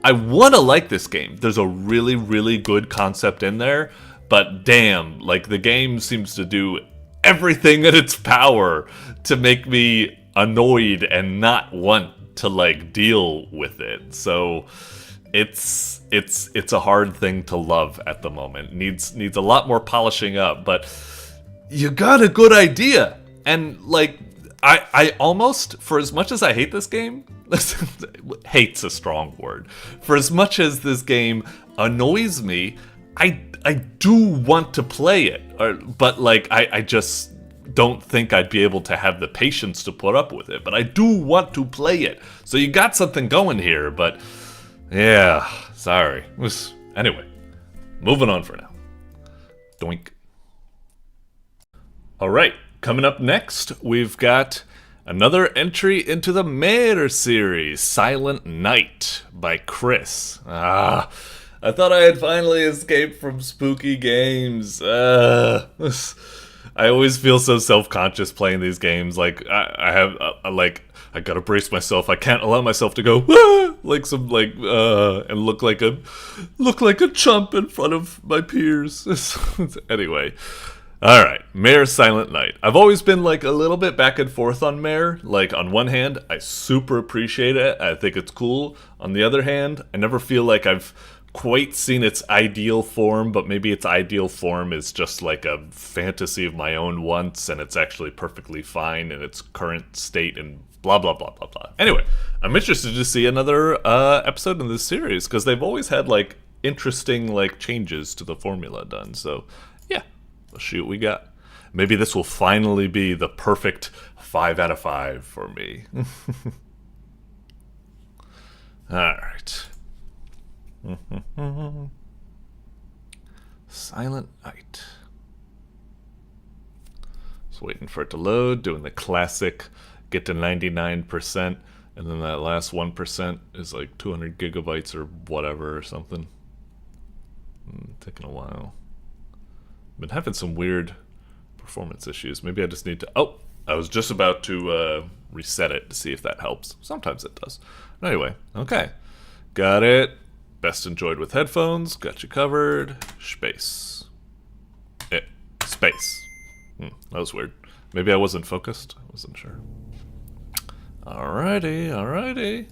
I want to like this game. There's a really, really good concept in there, but damn, like, the game seems to do everything in its power to make me annoyed and not want to, like, deal with it. So it's a hard thing to love at the moment. Needs a lot more polishing up, but you got a good idea. And, like, I almost, for as much as I hate this game, hate's a strong word. For as much as this game annoys me, I do want to play it, but, like, I just don't think I'd be able to have the patience to put up with it. But I do want to play it. So you got something going here, but yeah, sorry. Anyway, moving on for now. Doink. Alright, coming up next, we've got another entry into the MÆRE series, Silent Night by Chris. I thought I had finally escaped from spooky games. I always feel so self-conscious playing these games. Like, I gotta brace myself. I can't allow myself to go and look like a chump in front of my peers. Anyway, all right, MÆRE Silent Night. I've always been, like, a little bit back and forth on MÆRE. Like, on one hand, I super appreciate it. I think it's cool. On the other hand, I never feel like I've quite seen its ideal form, but maybe its ideal form is just like a fantasy of my own once, and it's actually perfectly fine in its current state, and blah blah blah blah blah. Anyway, I'm interested to see another episode in this series, because they've always had, like, interesting, like, changes to the formula done. So yeah, let's see what we got. Maybe this will finally be the perfect 5 out of 5 for me. Alright. Silent Night. Just waiting for it to load, doing the classic get to 99%, and then that last 1% is like 200 gigabytes or whatever or something. Taking a while. Been having some weird performance issues. Maybe I just need to... Oh! I was just about to reset it to see if that helps. Sometimes it does. Anyway, okay. Got it. Best enjoyed with headphones. Got you covered. Space. Space. That was weird. Maybe I wasn't focused. I wasn't sure. Alrighty, alrighty.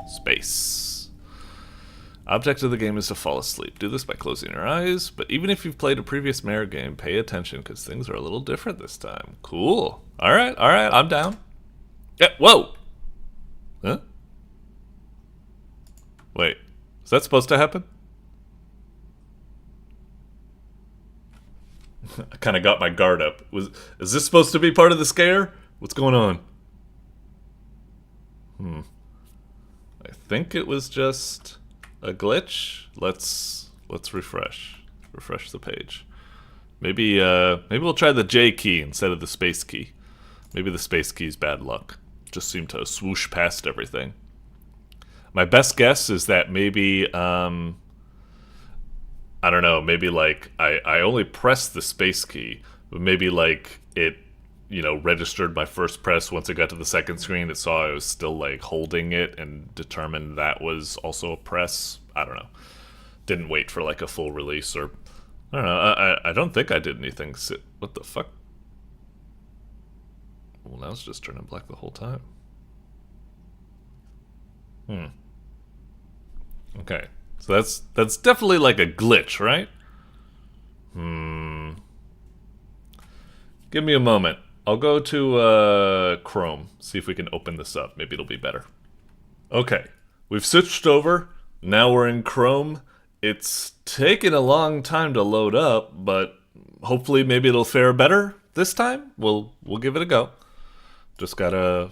Space. Object of the game is to fall asleep. Do this by closing your eyes, but even if you've played a previous MÄRE game, pay attention because things are a little different this time. Cool. Alright, I'm down. Yeah, whoa! Huh? Wait, is that supposed to happen? I kind of got my guard up. Is this supposed to be part of the scare? What's going on? I think it was just a glitch. Let's refresh the page. Maybe we'll try the J key instead of the space key. Maybe the space key's bad luck. Just seemed to swoosh past everything. My best guess is that maybe I don't know, maybe like I only pressed the space key, but maybe like it, you know, registered my first press. Once it got to the second screen, it saw I was still like holding it and determined that was also a press. I don't know. Didn't wait for like a full release, or I don't know. I don't think I did anything. What the fuck? Well, now it's just turning black the whole time. Okay. So that's definitely like a glitch, right? Give me a moment. I'll go to Chrome, see if we can open this up. Maybe it'll be better. Okay. We've switched over. Now we're in Chrome. It's taken a long time to load up, but hopefully maybe it'll fare better this time. We'll give it a go. Just gotta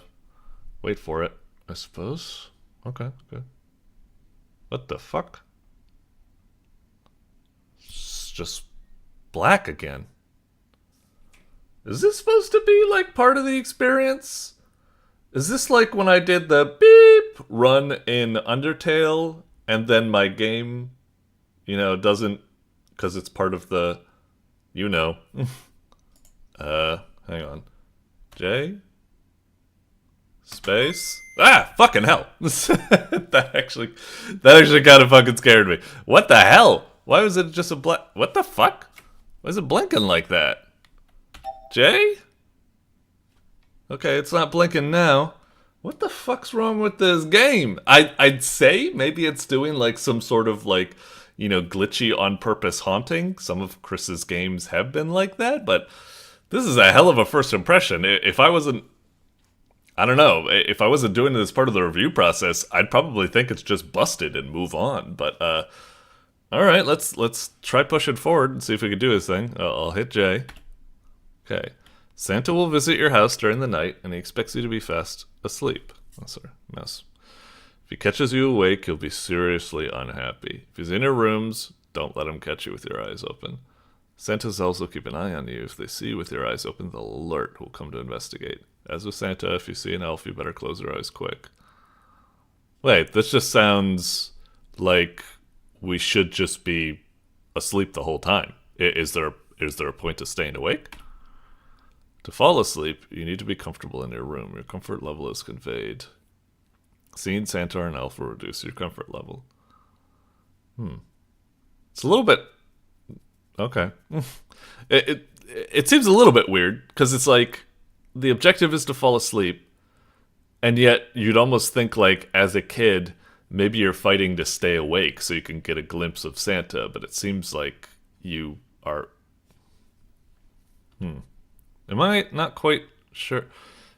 wait for it, I suppose. Okay, good. What the fuck? It's just black again. Is this supposed to be like part of the experience? Is this like when I did the beep run in Undertale and then my game, you know, doesn't, because it's part of the, you know. Hang on. J? Space? Ah, fucking hell. that actually kind of fucking scared me. What the hell? Why was it just a black? What the fuck? Why is it blinking like that? J? Okay, it's not blinking now. What the fuck's wrong with this game? I'd say maybe it's doing like some sort of like, you know, glitchy on purpose haunting. Some of Chris's games have been like that, but this is a hell of a first impression. If I wasn't, I don't know, if I wasn't doing it as part of the review process, I'd probably think it's just busted and move on. But alright, let's try pushing forward and see if we can do his thing. I'll hit J. Okay. Santa will visit your house during the night, and he expects you to be fast asleep. Oh, sorry, mouse. If he catches you awake, you'll be seriously unhappy. If he's in your rooms, don't let him catch you with your eyes open. Santa's elves will keep an eye on you. If they see you with your eyes open, they'll alert who'll come to investigate. As with Santa, if you see an elf, you better close your eyes quick. Wait, this just sounds like we should just be asleep the whole time. Is there a point to staying awake? To fall asleep, you need to be comfortable in your room. Your comfort level is conveyed. Seeing Santa or an elf will reduce your comfort level. It's a little bit... Okay. It seems a little bit weird, because it's like, the objective is to fall asleep, and yet you'd almost think like, as a kid, maybe you're fighting to stay awake so you can get a glimpse of Santa, but it seems like you are... Am I not quite sure?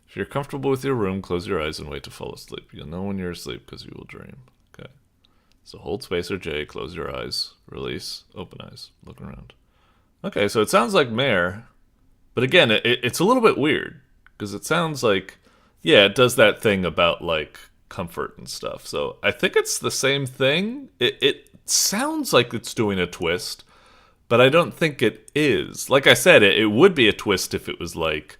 If you're comfortable with your room, close your eyes and wait to fall asleep. You'll know when you're asleep because you will dream. Okay. So hold space or J, close your eyes, release, open eyes, look around. Okay, so it sounds like MÄRE, but again, it's a little bit weird because it sounds like, yeah, it does that thing about like comfort and stuff. So I think it's the same thing. It sounds like it's doing a twist, but I don't think it is. Like I said, it would be a twist if it was like,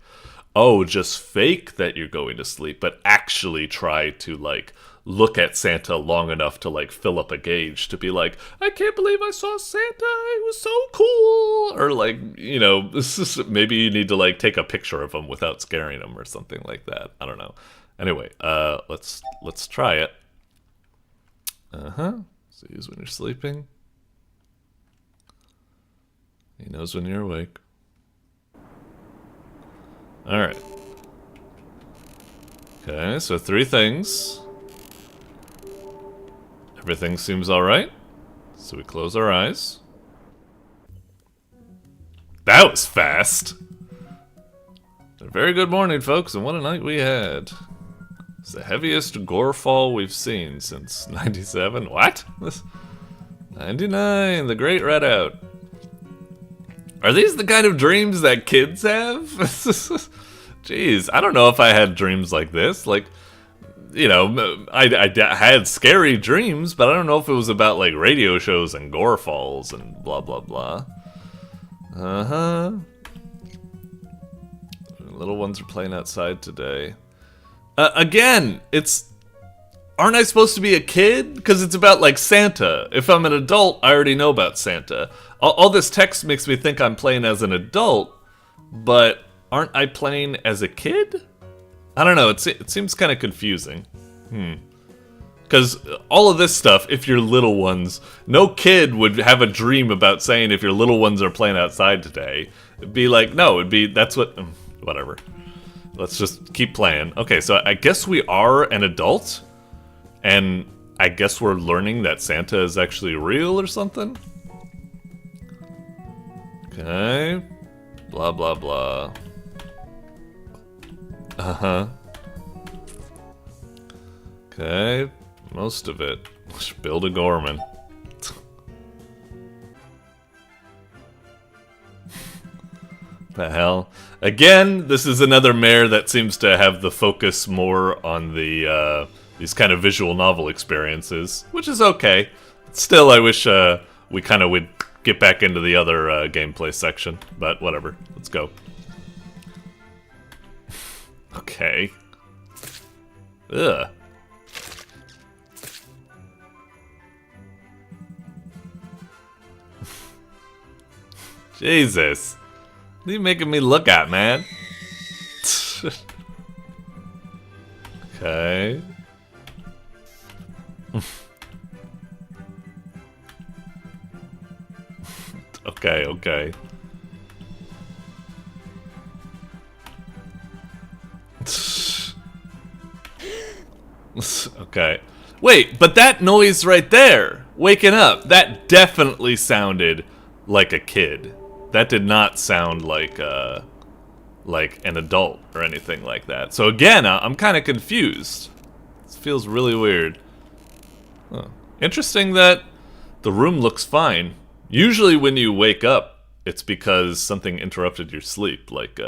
oh, just fake that you're going to sleep, but actually try to like look at Santa long enough to like fill up a gauge to be like, I can't believe I saw Santa, it was so cool. Or like, you know, maybe you need to like take a picture of him without scaring him or something like that. I don't know. Anyway, let's try it. Sees when you're sleeping. He knows when you're awake. Alright. Okay, so 3 things. Everything seems alright. So we close our eyes. That was fast! A very good morning, folks, and what a night we had. It's the heaviest gore fall we've seen since 97. What? 99, the Great Redout. Are these the kind of dreams that kids have? Jeez, I don't know if I had dreams like this. Like, you know, I had scary dreams, but I don't know if it was about, like, radio shows and gore falls and blah, blah, blah. Uh-huh. Little ones are playing outside today. Again, aren't I supposed to be a kid? Because it's about, like, Santa. If I'm an adult, I already know about Santa. All this text makes me think I'm playing as an adult, but aren't I playing as a kid? I don't know, it seems kind of confusing. Because all of this stuff, if you're little ones, no kid would have a dream about saying if your little ones are playing outside today. It'd be like, no, that's what, whatever. Let's just keep playing. Okay, so I guess we are an adult, and I guess we're learning that Santa is actually real or something? Okay. Blah, blah, blah. Uh-huh. Okay. Most of it. Build a Gorman. The hell? Again, this is another mare that seems to have the focus more on the, these kind of visual novel experiences, which is okay. Still, I wish, we kind of would get back into the other, gameplay section, but whatever. Let's go. Okay. Ugh. Jesus. What are you making me look at, man? Okay. Okay, okay. Okay. Wait, but that noise right there, waking up, that definitely sounded like a kid. That did not sound like an adult or anything like that. So again, I'm kind of confused. This feels really weird. Huh. Interesting that the room looks fine. Usually when you wake up, it's because something interrupted your sleep, like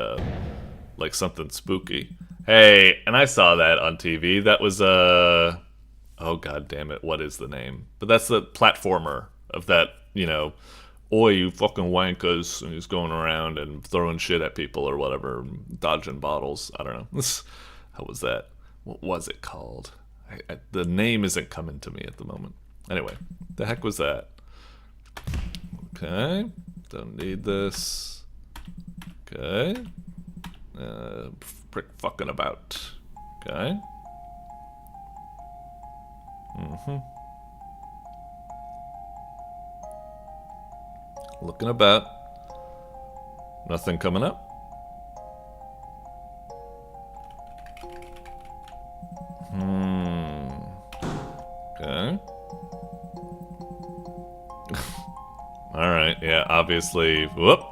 something spooky. Hey, and I saw that on TV. That was oh god damn it, what is the name? But that's the platformer of that, you know, oi, you fucking wankers, and he's going around and throwing shit at people or whatever, dodging bottles. I don't know. How was that? What was it called? The name isn't coming to me at the moment. Anyway, the heck was that? Okay, don't need this. Okay. Prick fucking about. Okay. Looking about. Nothing coming up. Okay. Alright, yeah, obviously. Whoop.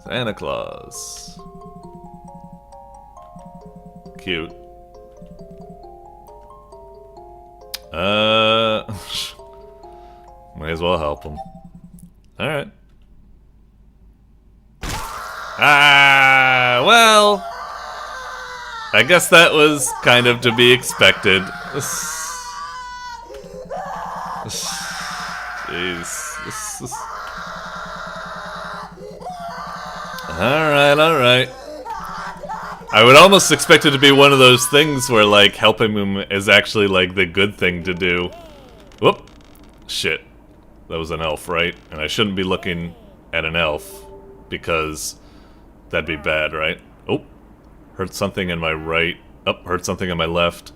Santa Claus. Cute. Might as well help him. Alright. Ah, well. I guess that was kind of to be expected. Jeez. Alright. I would almost expect it to be one of those things where, like, helping him is actually, like, the good thing to do. Whoop. Shit. That was an elf, right? And I shouldn't be looking at an elf, because that'd be bad, right? Oh. Heard something in my right. Oh, heard something in my left.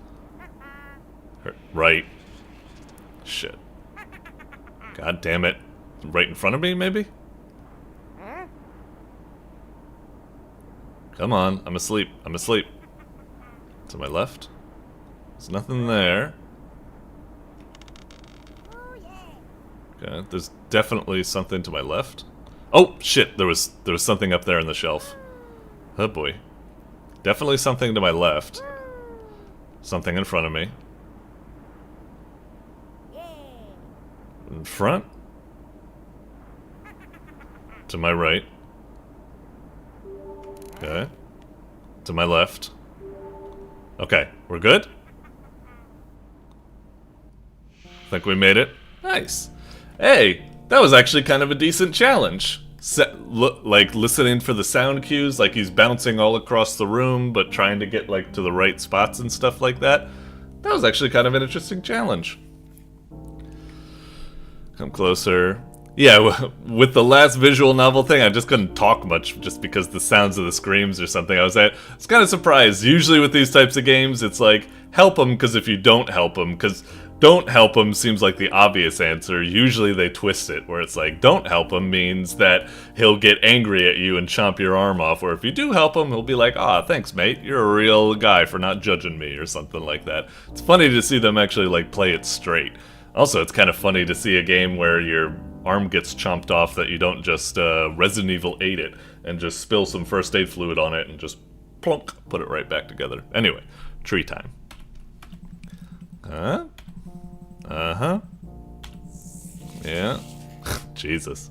Right. Shit. God damn it. Right in front of me, maybe? Come on, I'm asleep. To my left? There's nothing there. Okay, there's definitely something to my left. Oh, shit, there was something up there on the shelf. Oh boy. Definitely something to my left. Something in front of me. In front. To my right. Okay. To my left. Okay, we're good? Think we made it? Nice. Hey, that was actually kind of a decent challenge. Like listening for the sound cues, like he's bouncing all across the room, but trying to get like to the right spots and stuff like that. That was actually kind of an interesting challenge. Come closer. Yeah, with the last visual novel thing, I just couldn't talk much just because the sounds of the screams or something. I was kind of surprised. Usually with these types of games, it's like, help them, because if you don't help them, because don't help them seems like the obvious answer. Usually they twist it, where it's like, don't help him means that he'll get angry at you and chomp your arm off, or if you do help him, he'll be like, ah, thanks, mate, you're a real guy for not judging me, or something like that. It's funny to see them actually, like, play it straight. Also, it's kind of funny to see a game where your arm gets chomped off that you don't just Resident Evil 8 it and just spill some first aid fluid on it and just plunk, put it right back together. Anyway, tree time. Huh? Uh-huh. Yeah. Jesus.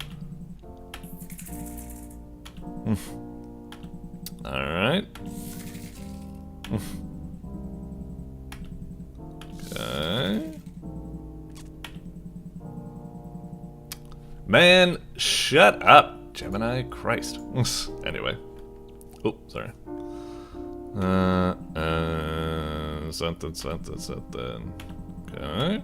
Alright. Okay. Man, shut up, Gemini. Christ. Anyway. Oh, sorry. Something. Okay.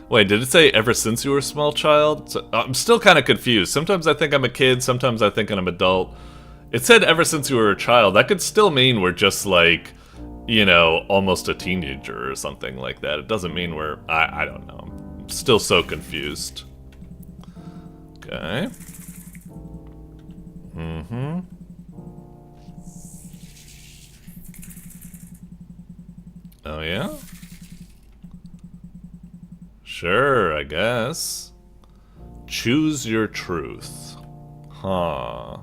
Wait, did it say ever since you were a small child? So, I'm still kind of confused. Sometimes I think I'm a kid, sometimes I think I'm an adult. It said ever since you were a child. That could still mean we're just like, you know, almost a teenager or something like that. It doesn't mean we're... I don't know. I'm still so confused. Okay. Mm-hmm. Oh, yeah? Sure, I guess. Choose your truth. Huh.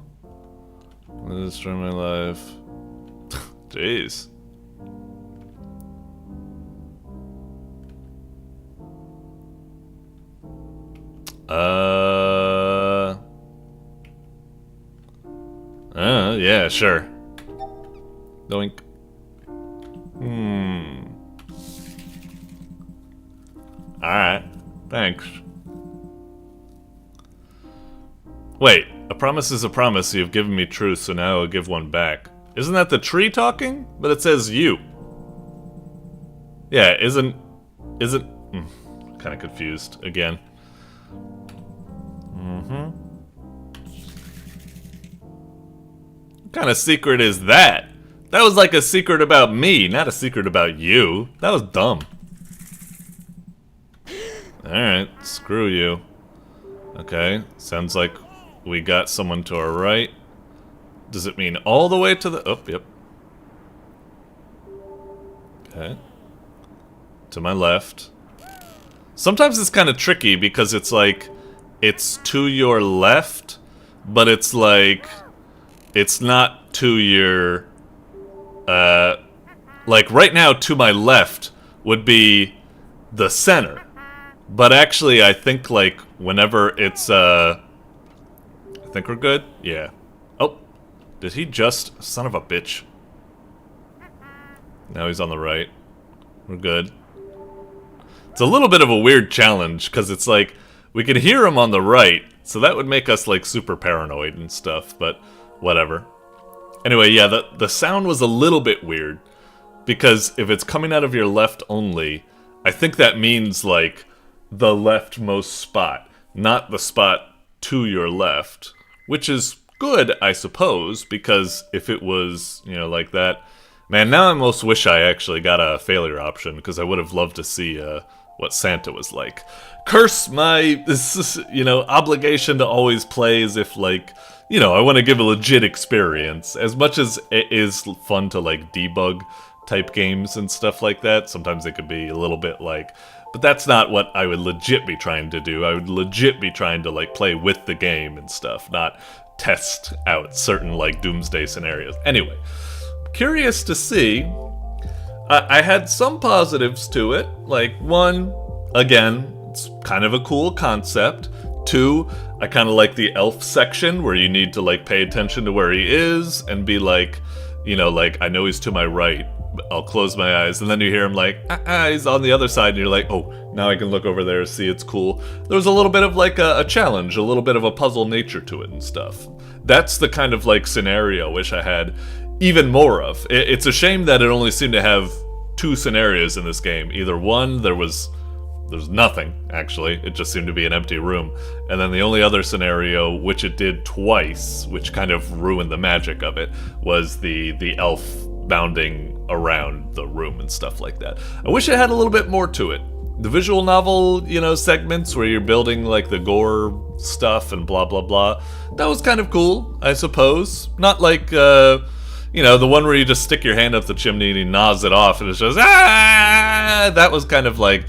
Destroy my life. Jeez. Yeah, sure. Doink. Alright, thanks. Wait, a promise is a promise, so you've given me truth, so now I'll give one back. Isn't that the tree talking? But it says you. Yeah, isn't... kind of confused, again. What kind of secret is that? That was like a secret about me, not a secret about you. That was dumb. Alright, screw you. Okay, sounds like we got someone to our right. Does it mean all the way to the... Oh, yep. Okay. To my left. Sometimes it's kind of tricky because it's like... It's to your left, but it's like... It's not to your... Like, right now, to my left would be the center. But actually, I think, like, whenever it's, I think we're good? Yeah. Oh. Did he just... Son of a bitch. Now he's on the right. We're good. It's a little bit of a weird challenge, because it's like, we can hear him on the right, so that would make us, like, super paranoid and stuff, but whatever. Anyway, yeah, the sound was a little bit weird, because if it's coming out of your left only, I think that means, like, the leftmost spot, not the spot to your left, which is good, I suppose, because if it was, you know, like that... Man, now I almost wish I actually got a failure option, because I would have loved to see what Santa was like. Curse my, you know, obligation to always play as if, like, you know, I want to give a legit experience. As much as it is fun to, like, debug type games and stuff like that. Sometimes they could be a little bit like, but that's not what I would legit be trying to do. I would legit be trying to like play with the game and stuff, not test out certain like doomsday scenarios. Anyway, curious to see. I had some positives to it. Like, one, again, it's kind of a cool concept. Two, I kind of like the elf section where you need to like pay attention to where he is and be like, you know, like, I know he's to my right, I'll close my eyes, and then you hear him like, he's on the other side, and you're like, oh, now I can look over there, see it's cool. There's a little bit of like a challenge, a little bit of a puzzle nature to it and stuff. That's the kind of like scenario I wish I had even more of. It's a shame that it only seemed to have 2 scenarios in this game. Either one, there's nothing, actually. It just seemed to be an empty room. And then the only other scenario, which it did twice, which kind of ruined the magic of it, was the elf bounding around the room and stuff like that. I wish it had a little bit more to it. The visual novel, you know, segments where you're building like the gore stuff and blah blah blah, that was kind of cool, I suppose. Not like, you know, the one where you just stick your hand up the chimney and he gnaws it off and it's just, that was kind of like,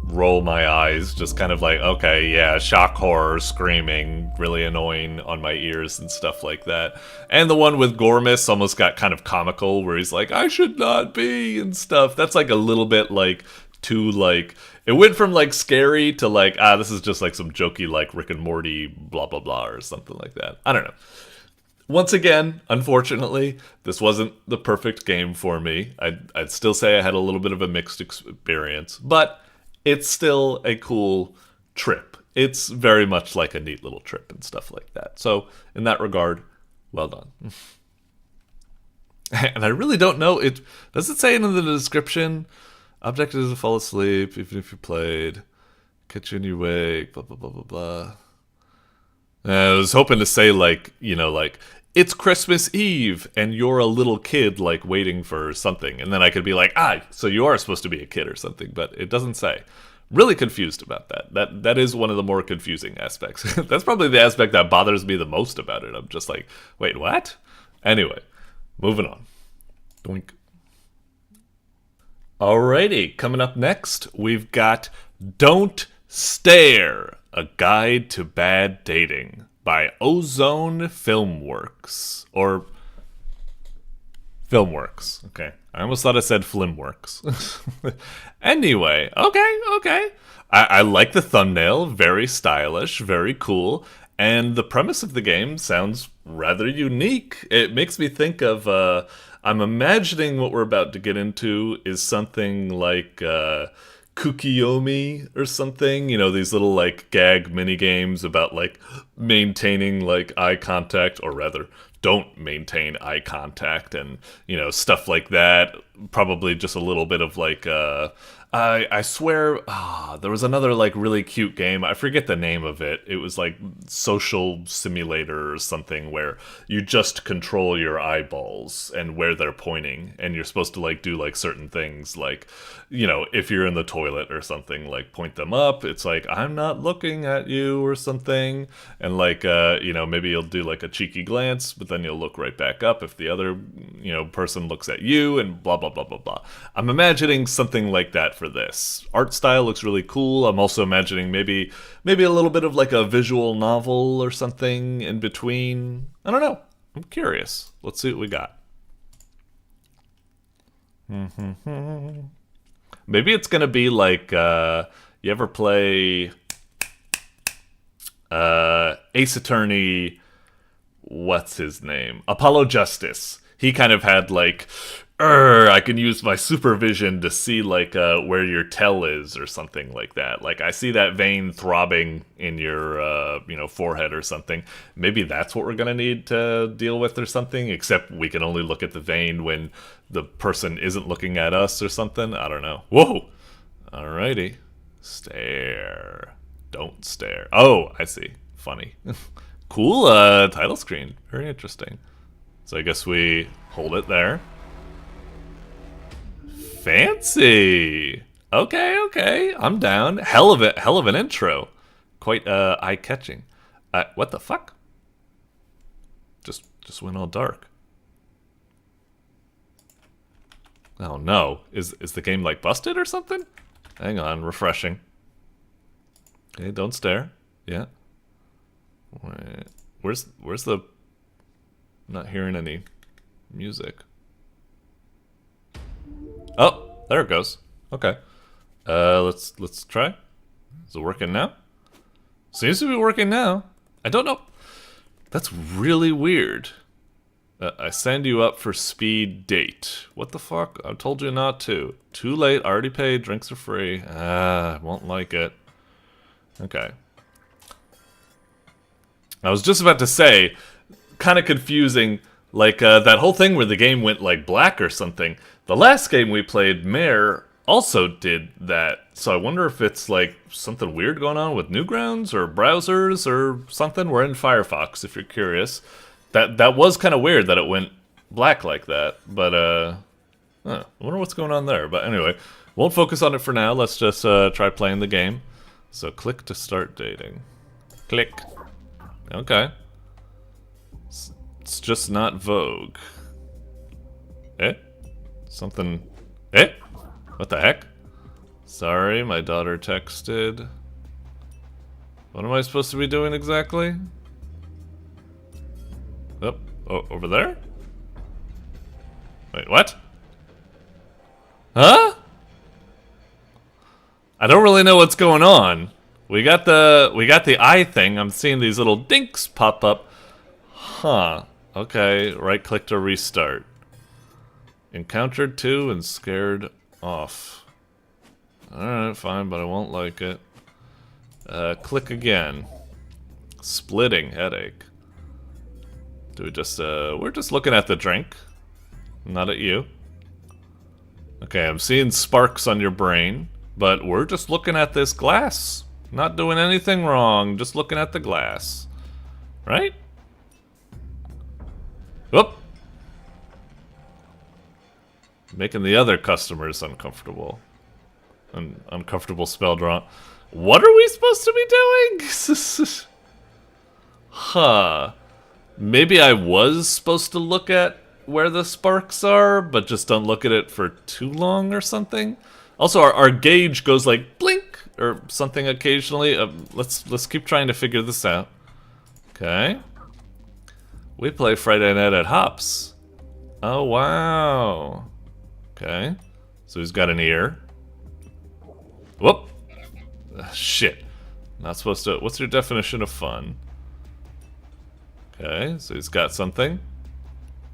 roll my eyes, just kind of like, okay, yeah, shock horror, screaming, really annoying on my ears and stuff like that. And the one with Gormus almost got kind of comical, where he's like, I should not be, and stuff. That's like a little bit like, too like, it went from like scary to like, this is just like some jokey like Rick and Morty blah blah blah or something like that. I don't know. Once again, unfortunately, this wasn't the perfect game for me. I'd still say I had a little bit of a mixed experience, but it's still a cool trip. It's very much like a neat little trip and stuff like that. So, in that regard, well done. And I really don't know, does it say in the description, objective is to fall asleep, even if you played, catch you in your wake, blah, blah, blah, blah, blah. I was hoping to say, like, you know, like, it's Christmas Eve, and you're a little kid, like, waiting for something. And then I could be like, so you are supposed to be a kid or something, but it doesn't say. Really confused about that. That is one of the more confusing aspects. That's probably the aspect that bothers me the most about it. I'm just like, wait, what? Anyway, moving on. Doink. Alrighty, coming up next, we've got Don't Stare, a Guide to Bad Dating by OzoneFilmworks, or Filmworks. Okay, I almost thought I said Flimworks. Anyway, okay. I like the thumbnail, very stylish, very cool, and the premise of the game sounds rather unique. It makes me think of, I'm imagining what we're about to get into is something like, Kukiyomi or something, you know, these little like gag mini games about like maintaining like eye contact, or rather don't maintain eye contact, and you know, stuff like that. Probably just a little bit of like I swear there was another like really cute game, I forget the name of it. It was like Social Simulator or something, where you just control your eyeballs and where they're pointing, and you're supposed to like do like certain things, like, you know, if you're in the toilet or something, like point them up. It's like, I'm not looking at you or something, and like you know, maybe you'll do like a cheeky glance, but then you'll look right back up if the other, you know, person looks at you, and blah blah blah blah blah. I'm imagining something like that for this. Art style looks really cool. I'm also imagining maybe a little bit of like a visual novel or something in between. I don't know. I'm curious. Let's see what we got. Maybe it's gonna be like, you ever play Ace Attorney, what's his name? Apollo Justice. He kind of had like, I can use my supervision to see like where your tail is or something like that. Like, I see that vein throbbing in your you know, forehead or something. Maybe that's what we're gonna need to deal with or something, except we can only look at the vein when the person isn't looking at us or something. I don't know. Whoa! Alrighty. Stare. Don't stare. Oh, I see. Funny. Cool title screen. Very interesting. So I guess we hold it there. Fancy. Okay. I'm down. Hell of an intro. Quite eye-catching. What the fuck? Just went all dark. Oh no. Is the game like busted or something? Hang on, refreshing. Okay, don't stare. Yeah. Wait. Where's the... I'm not hearing any music. Oh, there it goes. Okay. Let's try. Is it working now? Seems to be working now. I don't know. That's really weird. I send you up for speed date. What the fuck? I told you not to. Too late. Already paid. Drinks are free. Ah, I won't like it. Okay. I was just about to say, kind of confusing, like that whole thing where the game went like black or something. The last game we played, MÆRE, also did that. So I wonder if it's like something weird going on with Newgrounds or browsers or something. We're in Firefox if you're curious. That was kind of weird that it went black like that. But I wonder what's going on there. But anyway, won't focus on it for now. Let's just try playing the game. So click to start dating. Click. Okay. It's just not Vogue. Eh? Something... Eh? What the heck? Sorry, my daughter texted. What am I supposed to be doing exactly? Oh, over there? Wait, what? Huh? I don't really know what's going on. We got the eye thing. I'm seeing these little dinks pop up. Huh. Okay, right click to restart. Encountered 2 and scared off. Alright, fine, but I won't like it. Click again. Splitting headache. Do we just, we're just looking at the drink. Not at you. Okay, I'm seeing sparks on your brain, but we're just looking at this glass. Not doing anything wrong, just looking at the glass. Right? Whoop! Making the other customers uncomfortable. An uncomfortable spell draw. What are we supposed to be doing? Huh. Maybe I was supposed to look at where the sparks are, but just don't look at it for too long or something. Also, our gauge goes like blink or something occasionally. Let's keep trying to figure this out. Okay. We play Friday night at Hops. Oh wow. Okay. So he's got an ear. Whoop. Shit. Not supposed to. What's your definition of fun? Okay, so he's got something.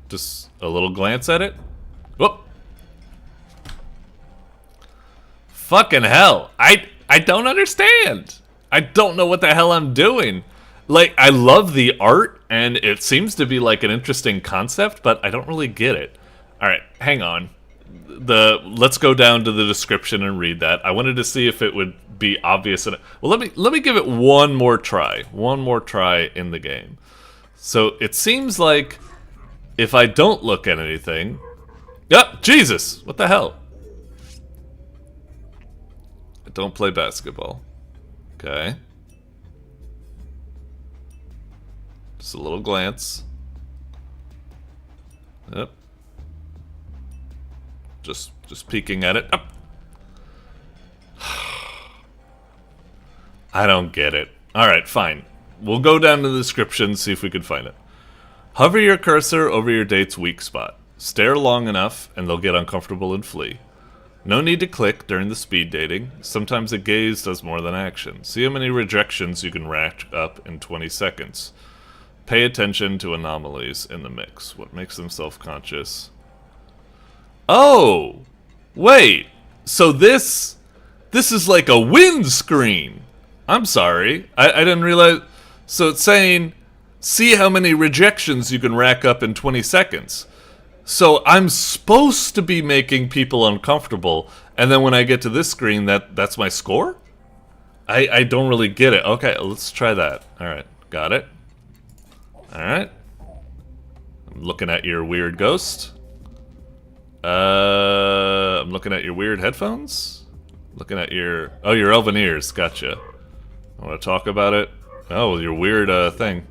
Just a little glance at it. Whoop. Fucking hell. I don't understand. I don't know what the hell I'm doing. Like, I love the art, and it seems to be like an interesting concept, but I don't really get it. Alright, hang on. Let's go down to the description and read that. I wanted to see if it would be obvious. Well, let me give it one more try. One more try in the game. So it seems like if I don't look at anything... Oh, Jesus! What the hell? I don't play basketball. Okay. Just a little glance. Yep. Just peeking at it. Up. I don't get it. Alright, fine. We'll go down to the description, see if we can find it. Hover your cursor over your date's weak spot. Stare long enough, and they'll get uncomfortable and flee. No need to click during the speed dating. Sometimes a gaze does more than action. See how many rejections you can rack up in 20 seconds. Pay attention to anomalies in the mix. What makes them self-conscious? Oh! Wait! So this is like a win screen! I'm sorry. I didn't realize... So it's saying, see how many rejections you can rack up in 20 seconds. So I'm supposed to be making people uncomfortable, and then when I get to this screen, that's my score? I don't really get it. Okay, let's try that. Alright, got it. Alright. I'm looking at your weird ghost. I'm looking at your weird headphones. Looking at your... Oh, your elven ears. Gotcha. I want to talk about it. Oh, your weird thing.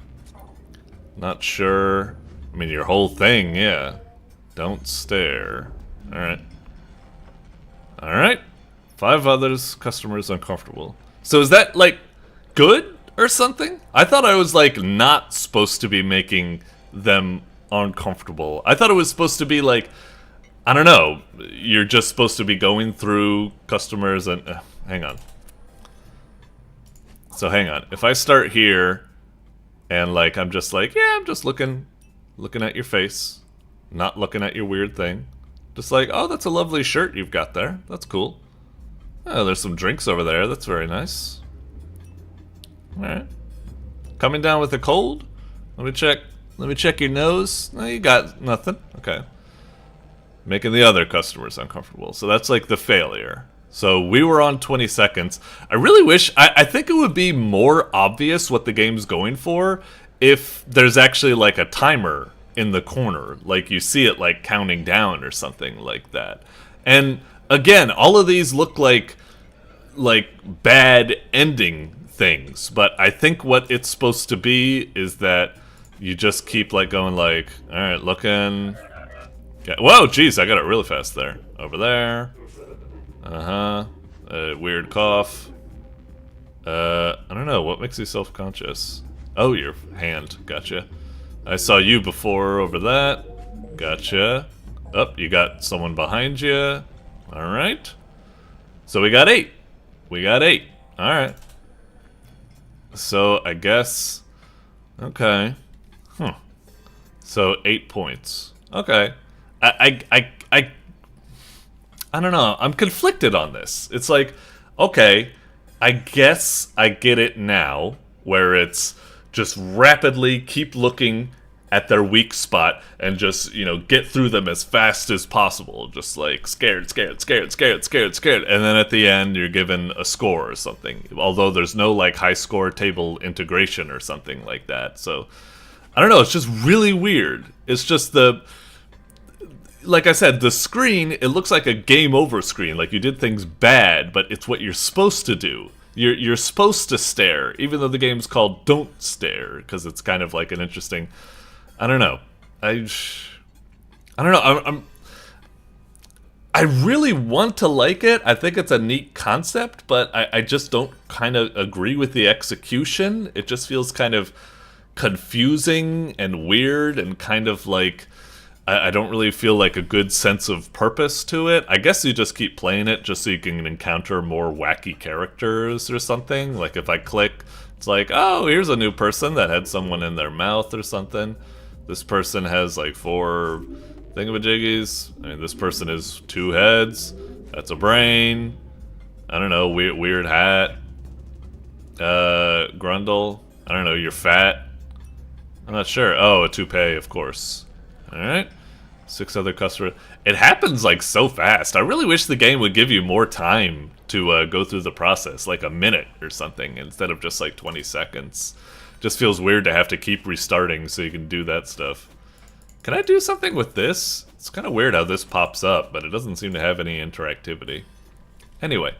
Not sure. I mean, your whole thing, yeah. Don't stare. Alright. Alright. 5 others, customers uncomfortable. So is that, like, good or something? I thought I was, like, not supposed to be making them uncomfortable. I thought it was supposed to be, like, I don't know, you're just supposed to be going through customers and... hang on. So hang on. If I start here, and, like, I'm just like, yeah, I'm just looking at your face. Not looking at your weird thing. Just like, oh, that's a lovely shirt you've got there. That's cool. Oh, there's some drinks over there. That's very nice. Alright. Coming down with a cold? Let me check your nose. No, you got nothing. Okay. Making the other customers uncomfortable. So that's like the failure. So we were on 20 seconds. I really wish... I think it would be more obvious what the game's going for if there's actually like a timer in the corner. Like you see it like counting down or something like that. And again, all of these look like bad ending things. But I think what it's supposed to be is that you just keep like going like, alright, looking... Yeah. Whoa, jeez, I got it really fast there. Over there. Weird cough. I don't know, what makes you self-conscious? Oh, your hand, gotcha. I saw you before over that. Gotcha. Oh, you got someone behind you. Alright. So we got 8. We got 8. Alright. So, I guess... Okay. Huh. So, 8 points. Okay. I don't know. I'm conflicted on this. It's like, okay, I guess I get it now, where it's just rapidly keep looking at their weak spot and just, you know, get through them as fast as possible. Just like scared, scared, scared, scared, scared, scared. And then at the end, you're given a score or something. Although there's no like high score table integration or something like that. So, I don't know. It's just really weird. It's just the... Like I said, the screen, it looks like a game over screen. Like you did things bad, but it's what you're supposed to do. You're supposed to stare, even though the game's called Don't Stare, because it's kind of like an interesting... I don't know. I don't know. I really want to like it. I think it's a neat concept, but I just don't kind of agree with the execution. It just feels kind of confusing and weird and kind of like... I don't really feel like a good sense of purpose to it. I guess you just keep playing it just so you can encounter more wacky characters or something. Like if I click, it's like, oh, here's a new person that had someone in their mouth or something. This person has like 4 thingamajiggies. I mean, this person has 2 heads. That's a brain. I don't know, weird hat. Grundle. I don't know, you're fat. I'm not sure. Oh, a toupee, of course. Alright. 6 other customers. It happens like so fast. I really wish the game would give you more time to go through the process, like a minute or something, instead of just like 20 seconds. Just feels weird to have to keep restarting so you can do that stuff. Can I do something with this? It's kind of weird how this pops up, but it doesn't seem to have any interactivity. Anyway,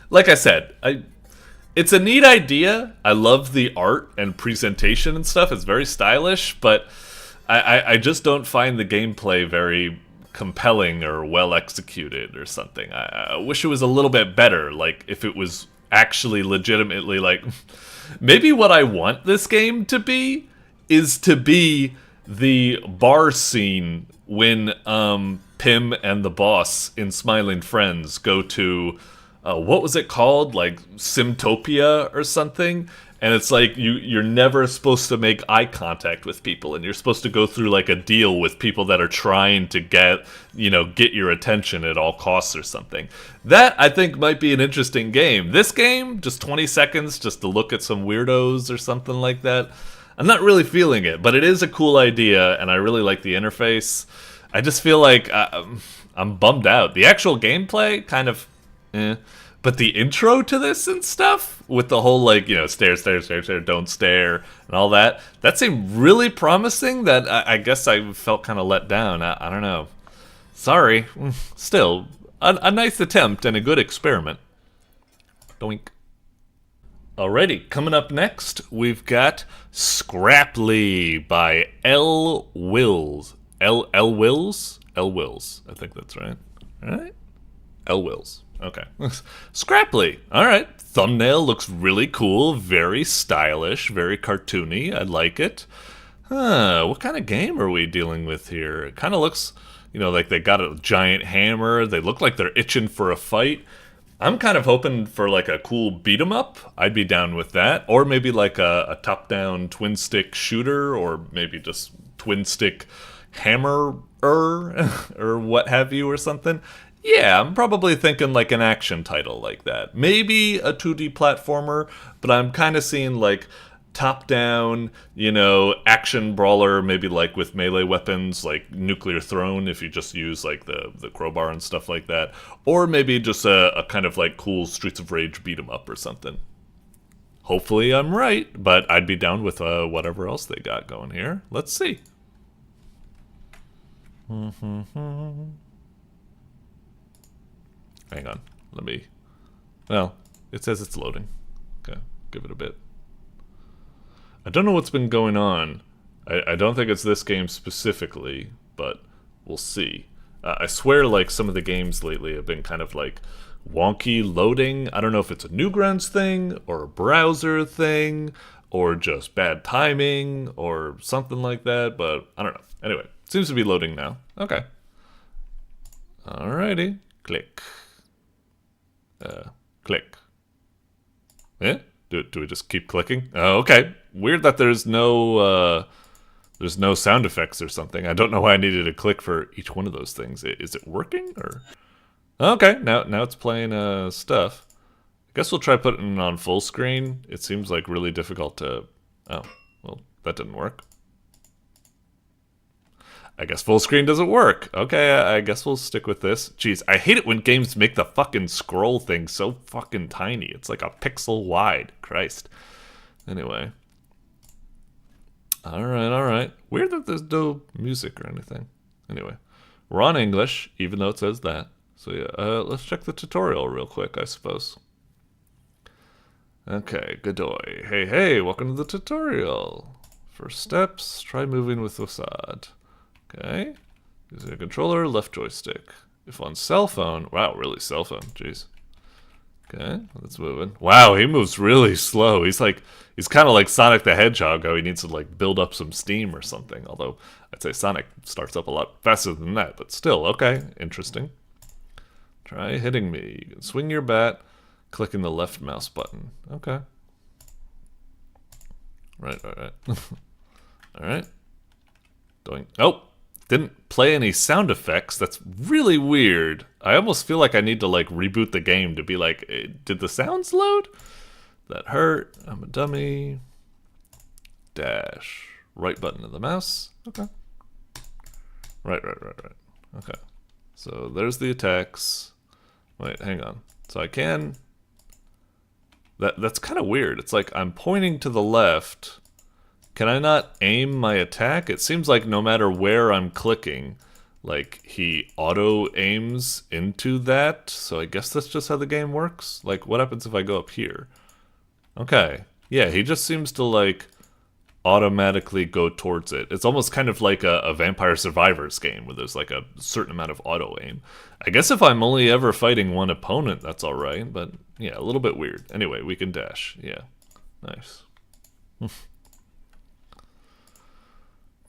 like I said, it's a neat idea. I love the art and presentation and stuff. It's very stylish, but... I just don't find the gameplay very compelling or well executed or something. I wish it was a little bit better, like if it was actually legitimately like... Maybe what I want this game to be is to be the bar scene when Pim and the boss in Smiling Friends go to... what was it called? Like Simtopia or something? And it's like you're never supposed to make eye contact with people, and you're supposed to go through like a deal with people that are trying to get your attention at all costs or something. That I think might be an interesting game. This game, just 20 seconds just to look at some weirdos or something like that. I'm not really feeling it, but it is a cool idea, and I really like the interface. I just feel like I'm bummed out. The actual gameplay, kind of, But the intro to this and stuff, with the whole, like, stare, stare, stare, stare, don't stare, and all that seemed really promising that I guess I felt kind of let down. I don't know. Sorry. Still, a nice attempt and a good experiment. Doink. Alrighty, coming up next, we've got Scrapli by ElWils. ElWils? ElWils. I think that's right. Alright. ElWils. Okay. Scrapli. All right. Thumbnail looks really cool. Very stylish. Very cartoony. I like it. What kind of game are we dealing with here? It kind of looks, like they got a giant hammer. They look like they're itching for a fight. I'm kind of hoping for like a cool beat 'em up. I'd be down with that. Or maybe like a top-down twin-stick shooter, or maybe just twin-stick hammer or what have you or something. Yeah, I'm probably thinking like an action title like that. Maybe a 2D platformer, but I'm kind of seeing like top-down, action brawler, maybe like with melee weapons, like Nuclear Throne, if you just use like the crowbar and stuff like that. Or maybe just a kind of like cool Streets of Rage beat 'em up or something. Hopefully I'm right, but I'd be down with whatever else they got going here. Let's see. Hang on, well, it says it's loading. Okay, give it a bit. I don't know what's been going on. I don't think it's this game specifically, but we'll see. I swear like some of the games lately have been kind of like wonky loading. I don't know if it's a Newgrounds thing, or a browser thing, or just bad timing, or something like that, but I don't know. Anyway, it seems to be loading now. Okay. Alrighty. Click. Click. Yeah? Do we just keep clicking? Oh, okay. Weird that there's no sound effects or something. I don't know why I needed to click for each one of those things. Is it working or? Okay, now it's playing stuff. I guess we'll try putting it on full screen. It seems like really difficult to. Oh, well, that didn't work. I guess full screen doesn't work. Okay, I guess we'll stick with this. Jeez, I hate it when games make the fucking scroll thing so fucking tiny. It's like a pixel wide. Christ. Anyway. Alright. Weird that there's no music or anything. Anyway. We're on English, even though it says that. So yeah, let's check the tutorial real quick, I suppose. Okay, Godoy. Hey, welcome to the tutorial. First steps, try moving with Facade. Okay, using a controller, left joystick. If on cell phone, wow, really cell phone, jeez. Okay, that's moving. Wow, he moves really slow. He's kind of like Sonic the Hedgehog, how he needs to like build up some steam or something. Although I'd say Sonic starts up a lot faster than that, but still, okay, interesting. Try hitting me. You can swing your bat, clicking the left mouse button. Okay. Right. Alright. Doing. Oh! Didn't play any sound effects. That's really weird. I almost feel like I need to like reboot the game to be like, did the sounds load? That hurt. I'm a dummy. Dash. Right button of the mouse. Okay. Right. Okay. So there's the attacks. Wait, hang on. So I can. That's kind of weird. It's like I'm pointing to the left. Can I not aim my attack? It seems like no matter where I'm clicking, like he auto aims into that. So I guess that's just how the game works. Like what happens if I go up here? Okay. Yeah, he just seems to like automatically go towards it. It's almost kind of like a Vampire Survivors game where there's like a certain amount of auto aim. I guess if I'm only ever fighting one opponent, that's alright. But yeah, a little bit weird. Anyway, we can dash. Yeah. Nice.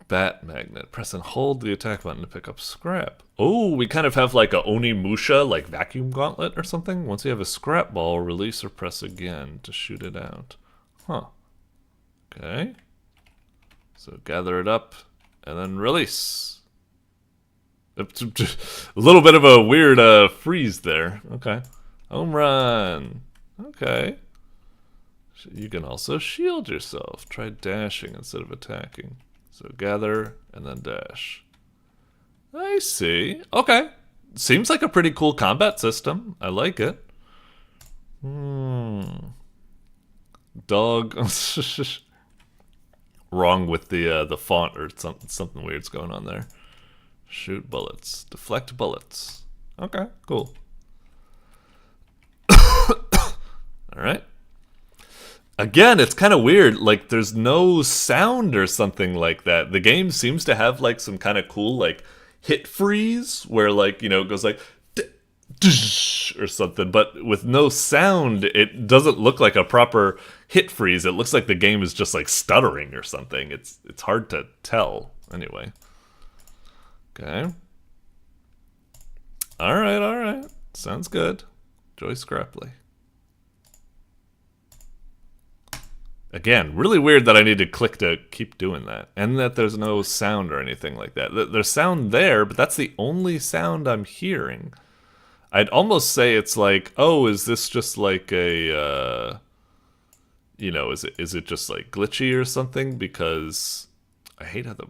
Bat magnet. Press and hold the attack button to pick up scrap. Oh, we kind of have like a Onimusha, like vacuum gauntlet or something. Once you have a scrap ball, release or press again to shoot it out. Huh. Okay. So gather it up and then release. A little bit of a weird freeze there. Okay. Home run. Okay. You can also shield yourself. Try dashing instead of attacking. So gather and then dash. I see. Okay. Seems like a pretty cool combat system. I like it. Dog. Wrong with the font or something weird's going on there. Shoot bullets. Deflect bullets. Okay, cool. Alright. Again, it's kind of weird. Like, there's no sound or something like that. The game seems to have, like, some kind of cool, like, hit freeze where, like, it goes like, or something, but with no sound, it doesn't look like a proper hit freeze. It looks like the game is just like stuttering or something. It's hard to tell. Anyway. Okay. Alright. Sounds good. Enjoy Scrapli. Again, really weird that I need to click to keep doing that. And that there's no sound or anything like that. There's sound there, but that's the only sound I'm hearing. I'd almost say it's like, oh, is this just like a, you know, is it just like glitchy or something? Because I hate how the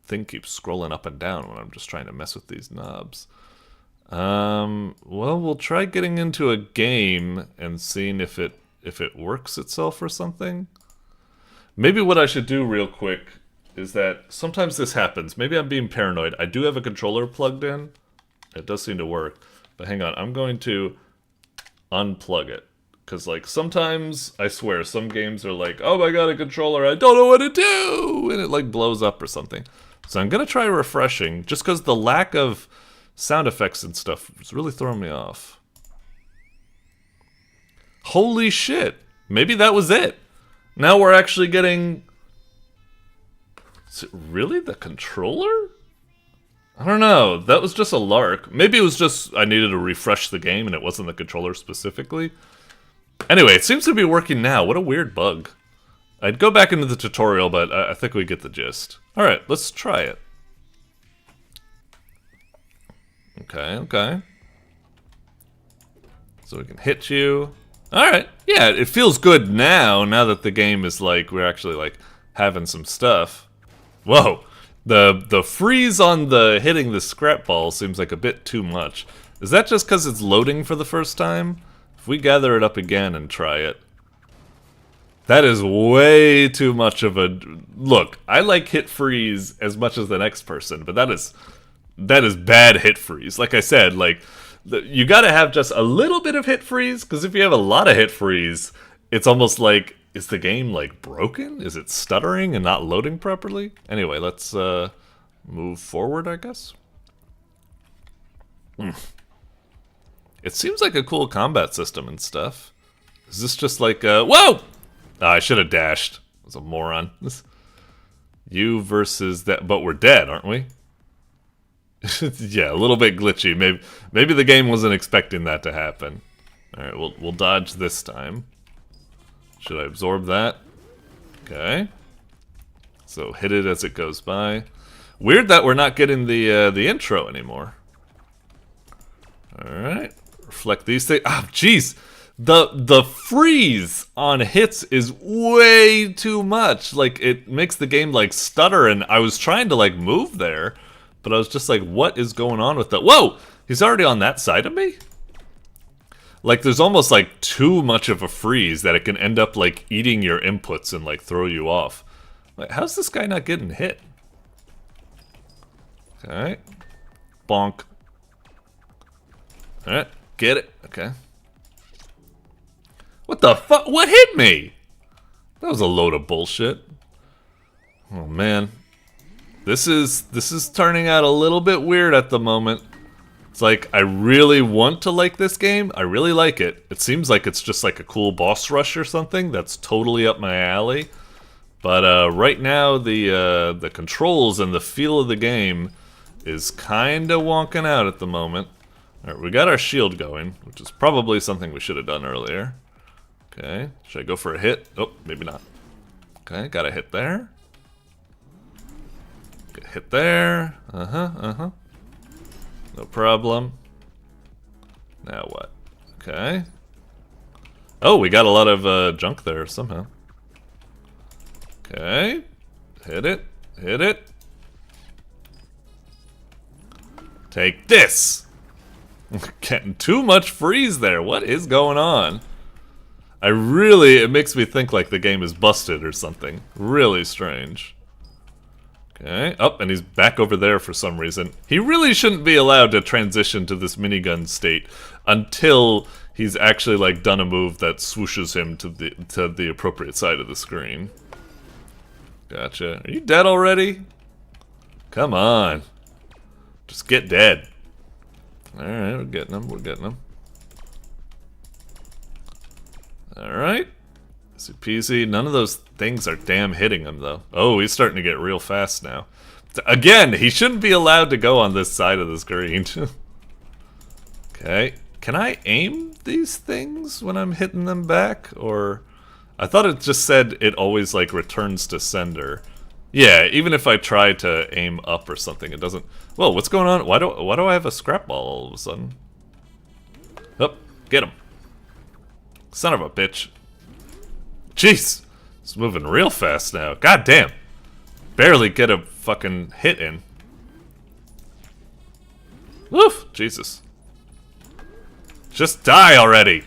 thing keeps scrolling up and down when I'm just trying to mess with these knobs. Well, we'll try getting into a game and seeing if it works itself or something. Maybe what I should do real quick is that sometimes this happens. Maybe I'm being paranoid. I do have a controller plugged in. It does seem to work. But hang on, I'm going to unplug it. Because, like, sometimes, I swear, some games are like, oh my god, a controller, I don't know what to do! And it, like, blows up or something. So I'm going to try refreshing, just because the lack of sound effects and stuff is really throwing me off. Holy shit! Maybe that was it! Now we're actually getting... Is it really the controller? I don't know. That was just a lark. Maybe it was just I needed to refresh the game and it wasn't the controller specifically. Anyway, it seems to be working now. What a weird bug. I'd go back into the tutorial, but I think we get the gist. Alright, let's try it. Okay. So we can hit you. Alright, yeah, it feels good now that the game is like, we're actually like having some stuff. Whoa, the freeze on the hitting the scrap ball seems like a bit too much. Is that just because it's loading for the first time? If we gather it up again and try it. That is way too much of a... Look, I like hit freeze as much as the next person, but that is bad hit freeze. Like I said, like... You gotta have just a little bit of hit freeze, because if you have a lot of hit freeze, it's almost like, is the game, like, broken? Is it stuttering and not loading properly? Anyway, let's move forward, I guess. It seems like a cool combat system and stuff. Is this just like a... Whoa! Oh, I should have dashed. I was a moron. You versus that... But we're dead, aren't we? Yeah, a little bit glitchy. Maybe the game wasn't expecting that to happen. Alright, we'll dodge this time. Should I absorb that? Okay. So hit it as it goes by. Weird that we're not getting the intro anymore. Alright. Reflect these things. Ah, jeez! The freeze on hits is way too much. Like, it makes the game, like, stutter, and I was trying to, like, move there. But I was just like, what is going on with that? Whoa! He's already on that side of me? Like, there's almost, like, too much of a freeze that it can end up, like, eating your inputs and, like, throw you off. Like, how's this guy not getting hit? Okay. Bonk. Alright, get it. Okay. What the fuck? What hit me? That was a load of bullshit. Oh, man. This is turning out a little bit weird at the moment. It's like, I really want to like this game. I really like it. It seems like it's just like a cool boss rush or something. That's totally up my alley. But right now, the controls and the feel of the game is kind of wonking out at the moment. Alright, we got our shield going, which is probably something we should have done earlier. Okay, should I go for a hit? Oh, maybe not. Okay, got a hit there. Hit there. No problem. Now what? Okay. Oh, we got a lot of junk there somehow. Okay. Hit it. Hit it. Take this! Getting too much freeze there. What is going on? It makes me think like the game is busted or something. Really strange. Okay, and he's back over there for some reason. He really shouldn't be allowed to transition to this minigun state until he's actually like done a move that swooshes him to the appropriate side of the screen. Gotcha. Are you dead already? Come on. Just get dead. Alright, we're getting them, we're getting them. Alright. Easy peasy. None of those things are damn hitting him, though. Oh, he's starting to get real fast now. Again, he shouldn't be allowed to go on this side of the screen. Okay. Can I aim these things when I'm hitting them back? Or... I thought it just said it always, like, returns to sender. Yeah, even if I try to aim up or something, it doesn't... Whoa, what's going on? Why do I have a scrap ball all of a sudden? Oh, get him. Son of a bitch. Jeez. It's moving real fast now. God damn. Barely get a fucking hit in. Woof. Jesus. Just die already.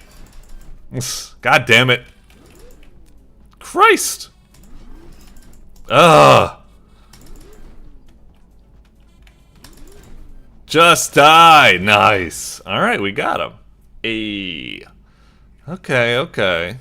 God damn it. Christ. Ugh. Just die. Nice. Alright, we got him. Ayy. Okay, okay.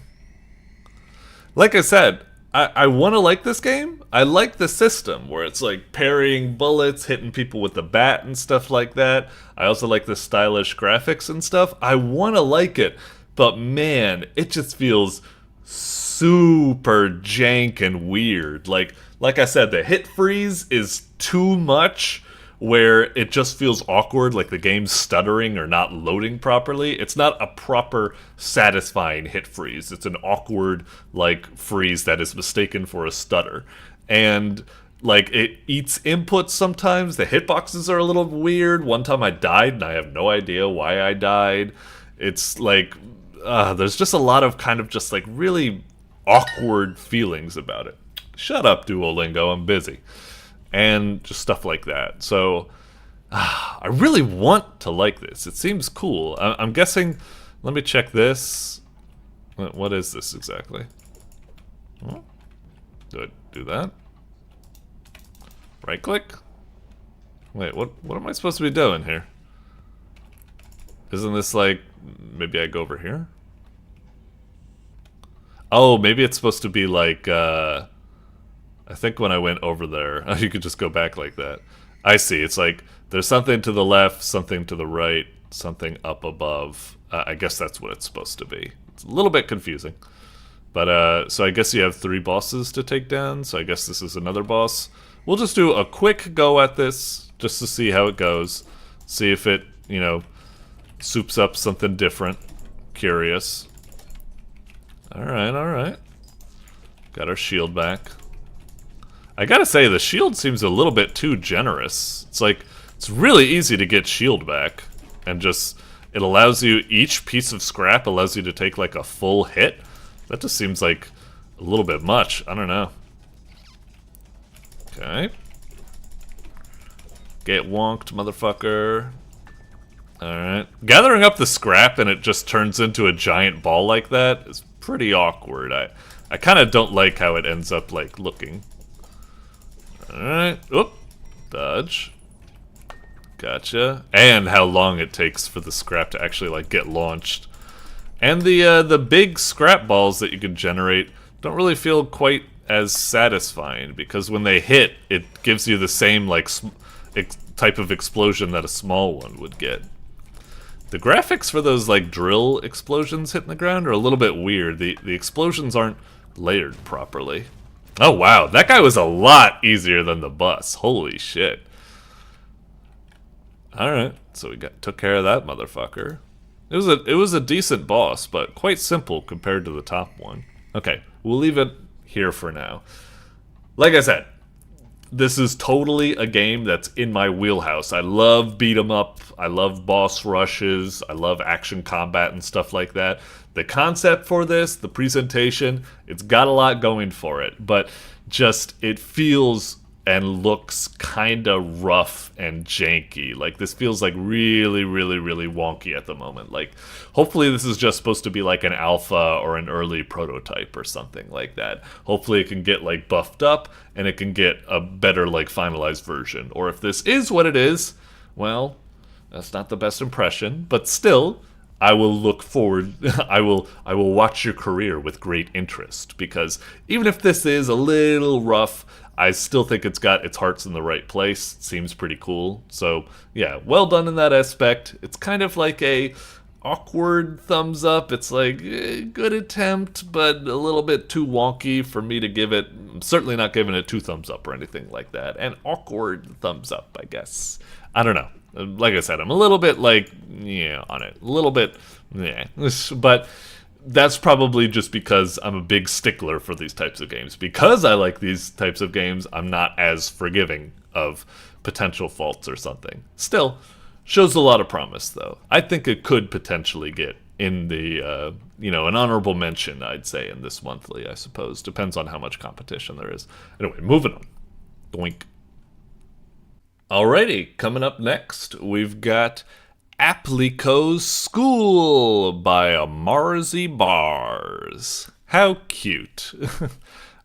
Like I said, I want to like this game. I like the system where it's like parrying bullets, hitting people with the bat and stuff like that. I also like the stylish graphics and stuff. I want to like it, but man, it just feels super jank and weird. Like I said, the hit freeze is too much, where it just feels awkward, like the game's stuttering or not loading properly. It's not a proper, satisfying hit freeze. It's an awkward, like, freeze that is mistaken for a stutter. And, like, it eats inputs sometimes. The hitboxes are a little weird. One time I died, and I have no idea why I died. It's, like, there's just a lot of kind of just, like, really awkward feelings about it. Shut up, Duolingo, I'm busy. And just stuff like that. So, I really want to like this. It seems cool. I'm guessing... Let me check this. What is this exactly? Oh, do I do that? Right click? Wait, what am I supposed to be doing here? Isn't this like... Maybe I go over here? Oh, maybe it's supposed to be like... I think when I went over there, you could just go back like that. I see. It's like there's something to the left, something to the right, something up above. I guess that's what it's supposed to be. It's a little bit confusing. But, so I guess you have 3 bosses to take down, so I guess this is another boss. We'll just do a quick go at this, just to see how it goes. See if it, you know, soups up something different. Curious. Alright, alright. Got our shield back. I gotta say, the shield seems a little bit too generous. It's like, it's really easy to get shield back. And just, it allows you, each piece of scrap allows you to take like a full hit. That just seems like a little bit much. I don't know. Okay. Get wonked, motherfucker. Alright. Gathering up the scrap and it just turns into a giant ball like that is pretty awkward. I kind of don't like how it ends up like looking. Alright. Oop. Dodge. Gotcha. And how long it takes for the scrap to actually like get launched. And the big scrap balls that you can generate don't really feel quite as satisfying, because when they hit, it gives you the same like type of explosion that a small one would get. The graphics for those like drill explosions hitting the ground are a little bit weird. The explosions aren't layered properly. Oh wow, that guy was a lot easier than the bus. Holy shit. Alright, so we took care of that motherfucker. It was a decent boss, but quite simple compared to the top one. Okay, we'll leave it here for now. Like I said, this is totally a game that's in my wheelhouse. I love beat 'em up, I love boss rushes, I love action combat and stuff like that. The concept for this, the presentation, it's got a lot going for it, but just it feels and looks kinda rough and janky. Like, this feels like really, really, really wonky at the moment. Like, hopefully this is just supposed to be like an alpha or an early prototype or something like that. Hopefully it can get like buffed up and it can get a better like finalized version. Or if this is what it is, well, that's not the best impression, but still, I will look forward. I will watch your career with great interest, because even if this is a little rough, I still think it's got its heart's in the right place. It seems pretty cool. So yeah, well done in that aspect. It's kind of like a awkward thumbs up. It's like good attempt, but a little bit too wonky for me to give it. I'm certainly not giving it 2 thumbs up or anything like that. An awkward thumbs up, I guess. I don't know. Like I said, I'm a little bit like, yeah, on it. A little bit, yeah. But that's probably just because I'm a big stickler for these types of games. Because I like these types of games, I'm not as forgiving of potential faults or something. Still, shows a lot of promise, though. I think it could potentially get in the, an honorable mention, I'd say, in this monthly, I suppose. Depends on how much competition there is. Anyway, moving on. Doink. Alrighty, coming up next, we've got Applico's School by marsybarz. How cute.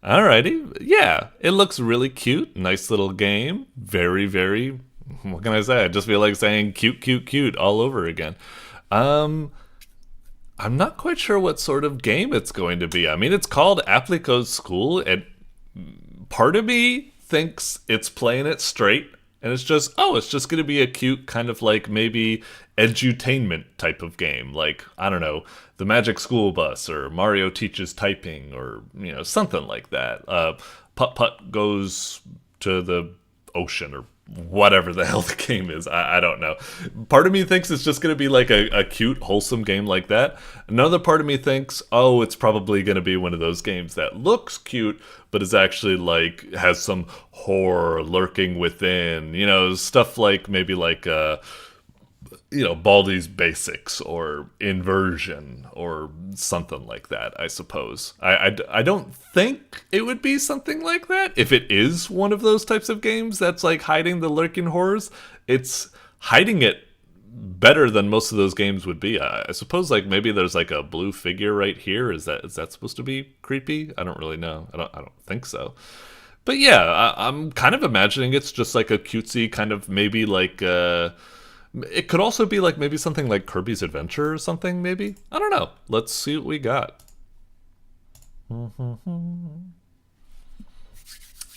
Alrighty, yeah, it looks really cute. Nice little game. Very, very, what can I say? I just feel like saying cute, cute, cute all over again. I'm not quite sure what sort of game it's going to be. I mean, it's called Applico's School, and part of me thinks it's playing it straight. And it's just going to be a cute kind of like maybe edutainment type of game. Like, I don't know, The Magic School Bus or Mario Teaches Typing or, something like that. Putt-Putt goes to the ocean or whatever the hell the game is. I don't know. Part of me thinks it's just going to be like a cute, wholesome game like that. Another part of me thinks, it's probably going to be one of those games that looks cute, but is actually like, has some horror lurking within, stuff like maybe like, Baldi's Basics or Inversion or something like that, I suppose. I don't think it would be something like that. If it is one of those types of games that's like hiding the lurking horrors, it's hiding it better than most of those games would be. I suppose like maybe there's like a blue figure right here. Is that supposed to be creepy? I don't really know. I don't think so. But yeah, I'm kind of imagining it's just like a cutesy kind of maybe like it could also be like maybe something like Kirby's Adventure or something, maybe. I don't know. Let's see what we got.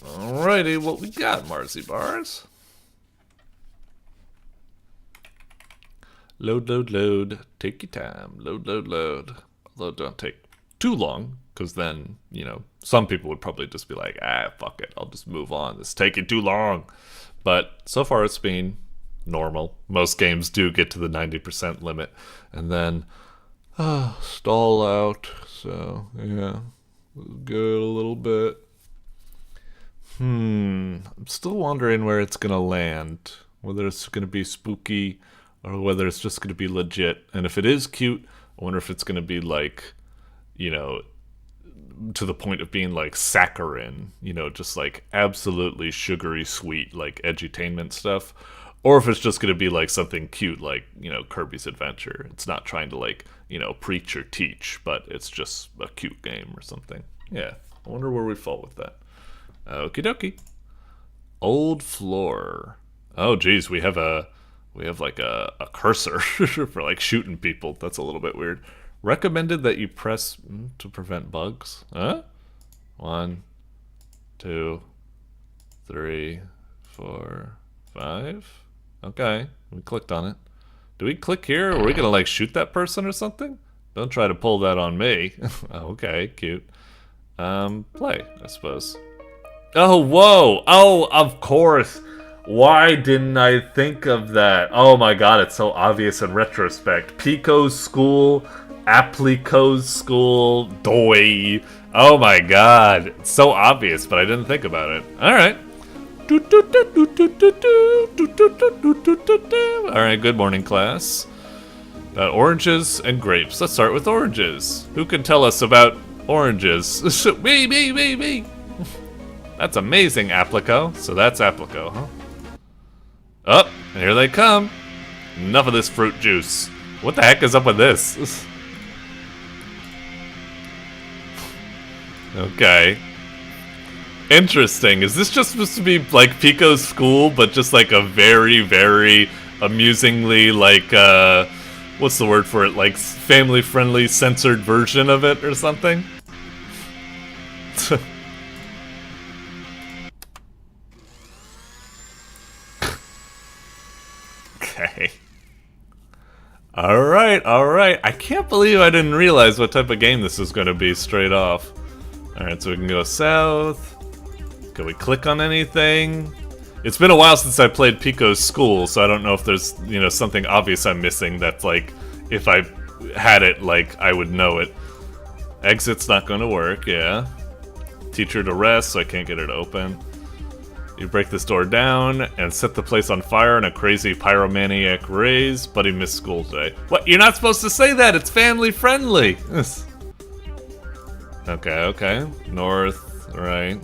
Alrighty, what we got, marsybarz? Load. Take your time. Load. Although don't take too long, because then, some people would probably just be like, fuck it. I'll just move on. This is taking too long. But so far it's been normal. Most games do get to the 90% limit and then stall out. So yeah, good a little bit. I'm still wondering where it's gonna land, whether it's gonna be spooky or whether it's just gonna be legit. And if it is cute, I wonder if it's gonna be like, to the point of being like saccharine, just like absolutely sugary sweet, like edutainment stuff. Or if it's just going to be like something cute like, Kirby's Adventure. It's not trying to like, preach or teach, but it's just a cute game or something. Yeah, I wonder where we fall with that. Okie dokie. Old floor. Oh geez, we have like a cursor for like shooting people. That's a little bit weird. Recommended that you press to prevent bugs. 1, 2, 3, 4, 5. Okay, we clicked on it. Do we click here, or are we gonna like shoot that person or something? Don't try to pull that on me. Okay, cute. Play, I suppose. Oh, whoa! Oh, of course! Why didn't I think of that? Oh my god, it's so obvious in retrospect. Pico's School, Applico's School, Doi. Oh my god, it's so obvious, but I didn't think about it. Alright. Alright, good morning, class. About oranges and grapes. Let's start with oranges. Who can tell us about oranges? Me. That's amazing, Applico. So that's Applico, huh? Oh, and here they come. Enough of this fruit juice. What the heck is up with this? Okay. Interesting. Is this just supposed to be like Pico's School, but just like a very, very amusingly like what's the word for it? Like family-friendly censored version of it or something? Okay. Alright, alright. I can't believe I didn't realize what type of game this is going to be straight off. Alright, so we can go south. Can we click on anything? It's been a while since I played Pico's School, so I don't know if there's, you know, something obvious I'm missing that's like, if I had it, like, I would know it. Exit's not going to work, yeah. Teacher to rest, so I can't get it open. You break this door down and set the place on fire in a crazy pyromaniac raise. Buddy missed school today. What? You're not supposed to say that! It's family friendly! Okay, okay. North, right.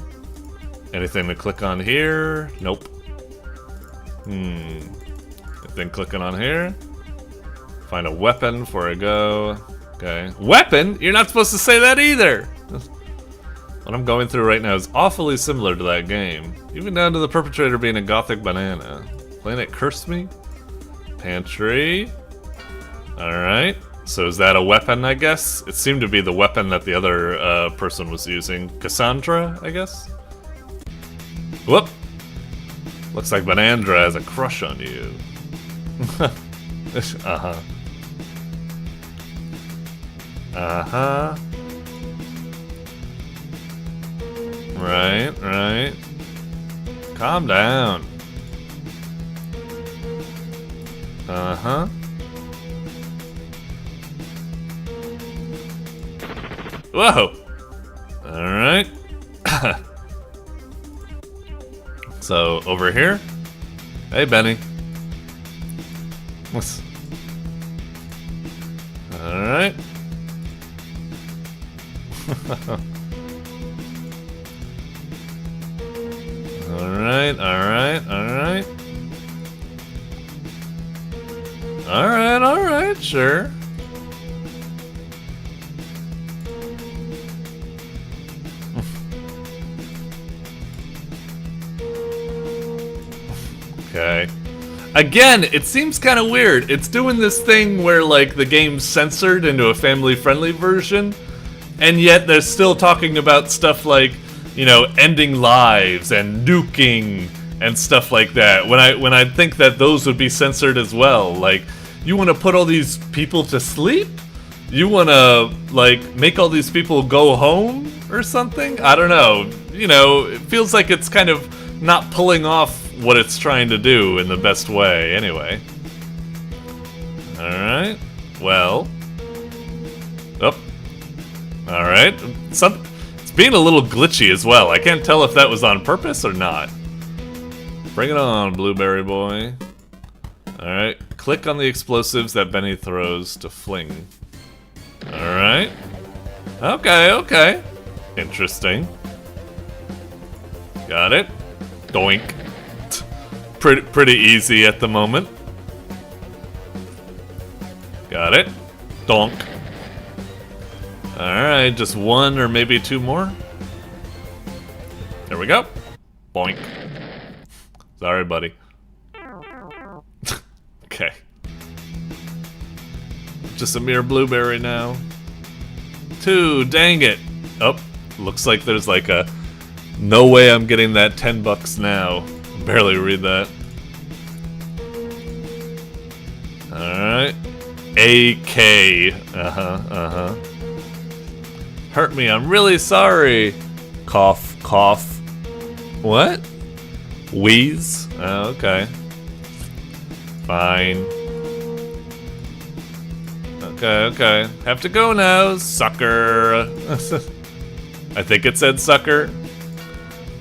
Anything to click on here? Nope. Anything clicking on here? Find a weapon before I go. Okay. Weapon? You're not supposed to say that either! What I'm going through right now is awfully similar to that game. Even down to the perpetrator being a gothic banana. Planet cursed me? Pantry. Alright. So is that a weapon, I guess? It seemed to be the weapon that the other person was using. Cassandra, I guess? Whoop! Looks like Banandra has a crush on you. Uh-huh. Uh-huh. Right, right. Calm down. Uh-huh. Whoa! Alright. So, over here? Hey, Benny. Alright. Alright, alright, alright. Alright, alright, sure. Okay. Again, it seems kind of weird. It's doing this thing where, like, the game's censored into a family-friendly version, and yet they're still talking about stuff like, you know, ending lives and nuking and stuff like that. When I think that those would be censored as well. Like, you want to put all these people to sleep? You want to, like, make all these people go home or something? I don't know. You know, it feels like it's kind of not pulling off what it's trying to do in the best way, anyway. Alright. Well. Oh. Alright. It's being a little glitchy as well. I can't tell if that was on purpose or not. Bring it on, Blueberry Boy. Alright. Click on the explosives that Benny throws to fling. Alright. Okay, okay. Interesting. Got it. Doink. Pretty easy at the moment. Got it. Donk. Alright, just one or maybe two more. There we go. Boink. Sorry, buddy. Okay. Just a mere blueberry now. Two, dang it. Oh, looks like there's like a... No way I'm getting that $10 now. Barely read that. Alright. AK. Uh-huh. Hurt me, I'm really sorry. Cough, cough. What? Wheeze? Oh, okay. Fine. Okay. Have to go now, sucker. I think it said sucker.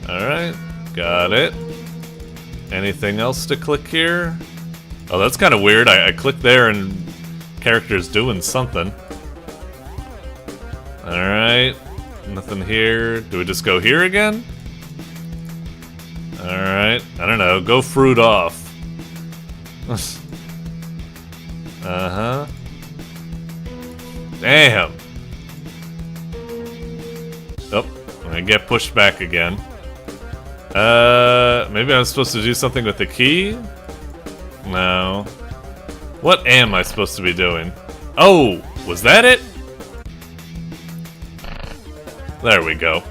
Alright, got it. Anything else to click here? Oh, that's kind of weird. I clicked there and character's doing something. Alright, nothing here. Do we just go here again? Alright, I don't know. Go fruit off. Uh-huh. Damn. Oh, I'm gonna get pushed back again. Maybe I'm supposed to do something with the key? No. What am I supposed to be doing? Oh, was that it? There we go.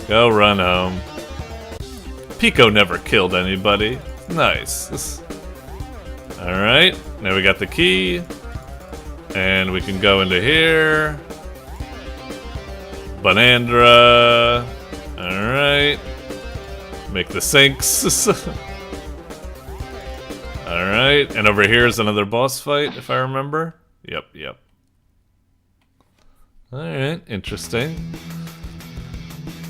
Go run home. Pico never killed anybody. Nice. Alright, now we got the key. And we can go into here. Banandra. Alright. Make the sinks. Alright, and over here is another boss fight, if I remember. Yep. Alright, interesting.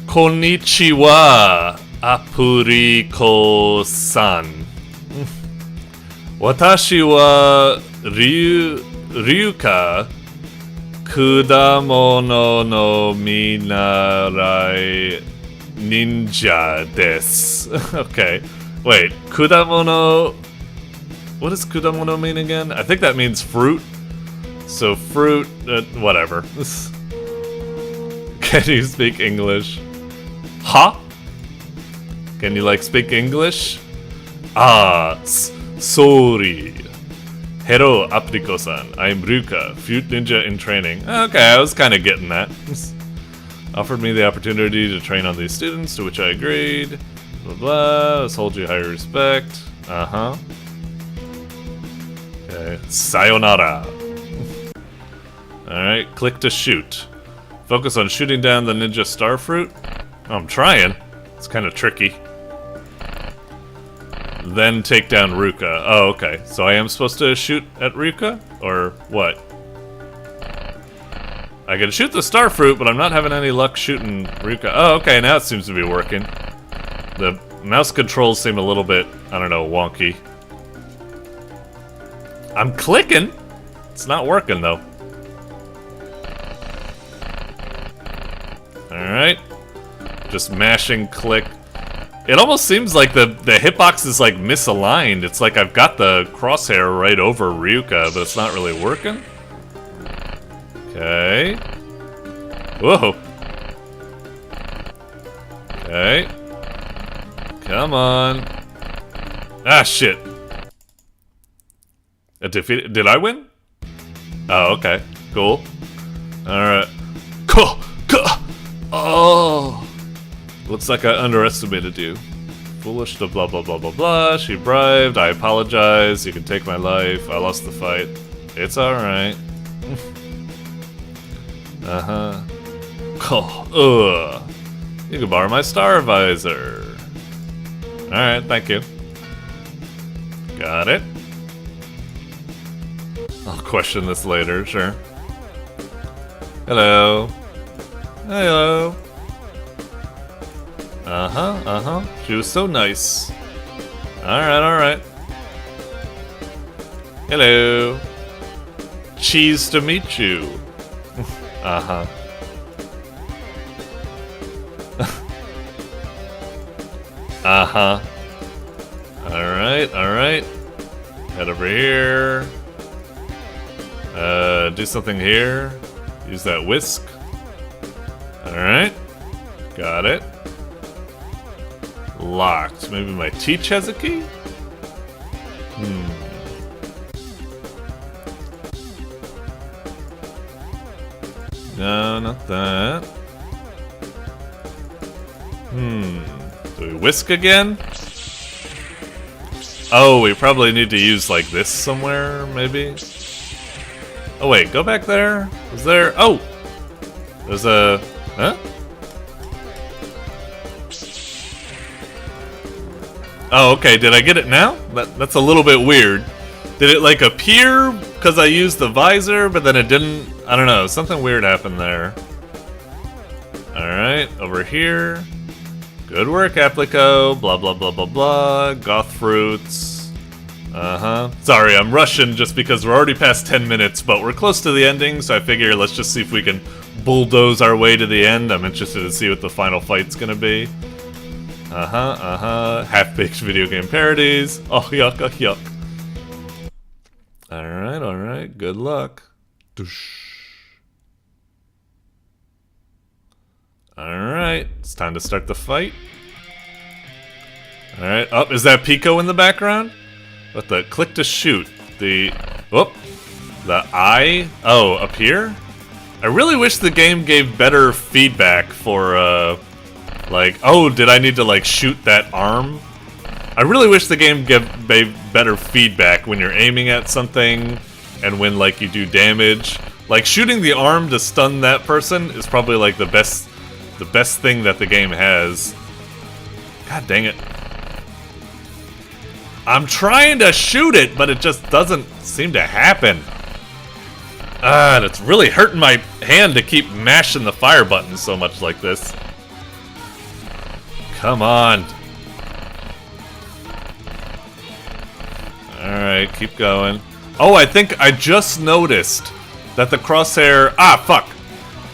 Konnichiwa, Applico-san. Watashi wa Ryuka Kudamono no Minarai Ninja desu. Okay. Wait, Kudamono... What does Kudamono mean again? I think that means fruit. So fruit... whatever. Can you speak English? Huh? Can you, like, speak English? Ah, sorry. Hello, Applico-san. I'm Ryuka, fruit ninja in training. Okay, I was kind of getting that. Offered me the opportunity to train on these students, to which I agreed. Blah blah, let's hold you high respect. Uh-huh. Okay, sayonara. Alright, click to shoot. Focus on shooting down the ninja starfruit. Oh, I'm trying. It's kind of tricky. Then take down Ryuka. Oh, okay. So I am supposed to shoot at Ryuka? Or what? I can shoot the starfruit, but I'm not having any luck shooting Ryuka. Oh, okay. Now it seems to be working. The mouse controls seem a little bit, I don't know, wonky. I'm clicking. It's not working, though. Alright. Just mashing click. It almost seems like the hitbox is like misaligned. It's like I've got the crosshair right over Ryuka, but it's not really working. Okay. Whoa. Okay. Come on. Ah, shit. Did I win? Oh, okay. Cool. Alright. Cool. Oh. Looks like I underestimated you. Foolish to blah blah blah blah blah. She bribed. I apologize. You can take my life. I lost the fight. It's alright. Uh-huh. Ugh. You can borrow my star visor. Alright, thank you. Got it. I'll question this later, sure. Hello. Hello. Uh-huh. She was so nice. Alright. Hello. Cheese to meet you. Uh-huh. Uh-huh. Alright. Head over here. Do something here. Use that whisk. Alright. Got it. Locked. Maybe my teach has a key? No, not that. Do we whisk again? Oh, we probably need to use like this somewhere, maybe? Oh wait, go back there. Was there... Oh! There's a... Huh? Oh, okay, did I get it now? That's a little bit weird. Did it like appear because I used the visor, but then it didn't? I don't know, something weird happened there. Alright, over here. Good work, Applico. Blah, blah, blah, blah, blah. Goth fruits. Uh-huh. Sorry, I'm rushing just because we're already past 10 minutes, but we're close to the ending, so I figure let's just see if we can bulldoze our way to the end. I'm interested to see what the final fight's gonna be. Half-baked video game parodies. Oh, yuck, yuck. Alright. Good luck. Alright, it's time to start the fight. Alright. Oh, is that Pico in the background? With the click to shoot. The... Whoop. The eye? Oh, up here? I really wish the game gave better feedback for, like... Oh, did I need to, like, shoot that arm? I really wish the game gave better feedback when you're aiming at something and when, like, you do damage. Like, shooting the arm to stun that person is probably, like, the best thing that the game has. God dang it. I'm trying to shoot it, but it just doesn't seem to happen. And it's really hurting my hand to keep mashing the fire button so much like this. Come on. Alright, keep going. Oh, I think I just noticed that the crosshair... Ah, fuck!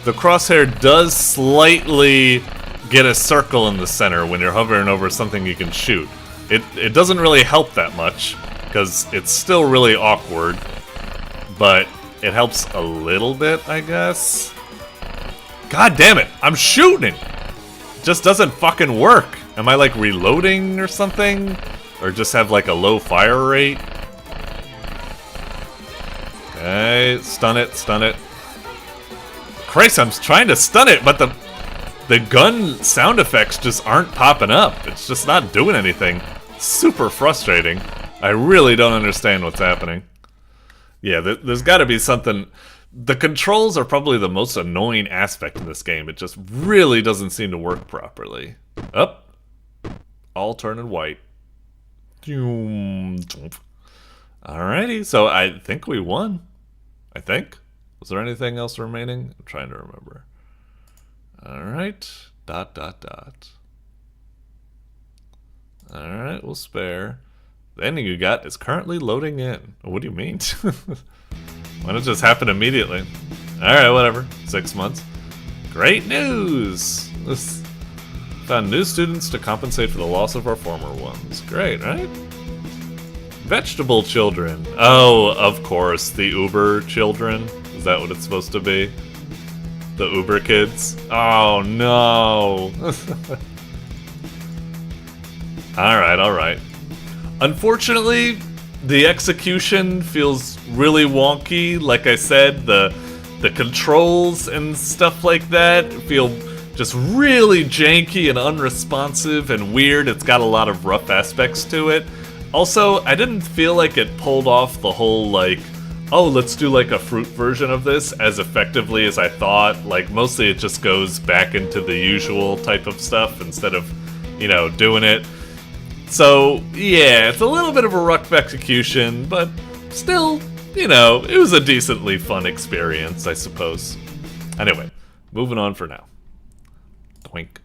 The crosshair does slightly get a circle in the center when you're hovering over something you can shoot. It doesn't really help that much, because it's still really awkward, but it helps a little bit, I guess. God damn it! I'm shooting! It just doesn't fucking work! Am I, like, reloading or something? Or just have, like, a low fire rate? Okay, stun it, stun it. Christ, I'm trying to stun it, but the gun sound effects just aren't popping up. It's just not doing anything. Super frustrating. I really don't understand what's happening. Yeah, there's got to be something. The controls are probably the most annoying aspect of this game. It just really doesn't seem to work properly. Up. All turning white. Alrighty, so I think we won. I think. Was there anything else remaining? I'm trying to remember. Alright. ... Alright, we'll spare. The ending you got is currently loading in. What do you mean? Why don't it just happen immediately? Alright, whatever. 6 months. Great news! This found new students to compensate for the loss of our former ones. Great, right? Vegetable children. Oh, of course, the Uber children. Is that what it's supposed to be? The Uber kids? Oh, no! Alright, alright. Unfortunately, the execution feels really wonky. Like I said, the controls and stuff like that feel just really janky and unresponsive and weird. It's got a lot of rough aspects to it. Also, I didn't feel like it pulled off the whole, like, oh, let's do like a fruit version of this as effectively as I thought. Like, mostly it just goes back into the usual type of stuff instead of, you know, doing it. So, yeah, it's a little bit of a rough execution, but still, you know, it was a decently fun experience, I suppose. Anyway, moving on for now. Twink.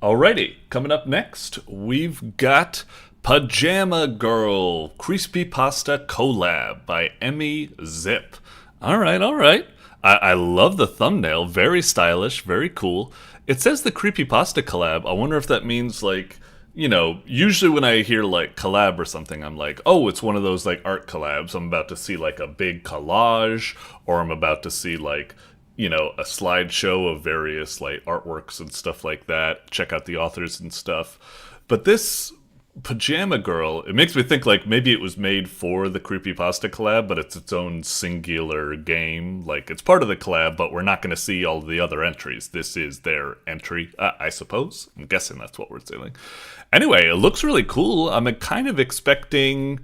Alrighty, coming up next, we've got Pajama Girl Creepypasta Collab by Emizip. Alright, alright. I love the thumbnail. Very stylish, very cool. It says the Creepypasta collab. I wonder if that means, like, you know, usually when I hear, like, collab or something, I'm like, oh, it's one of those, like, art collabs. I'm about to see, like, a big collage, or I'm about to see, like, you know, a slideshow of various, like, artworks and stuff like that. Check out the authors and stuff. But this Pajama Girl, it makes me think, like, maybe it was made for the Creepypasta collab, but it's its own singular game. Like, it's part of the collab, but we're not going to see all the other entries. This is their entry, I suppose. I'm guessing that's what we're doing. Anyway, it looks really cool. I'm kind of expecting...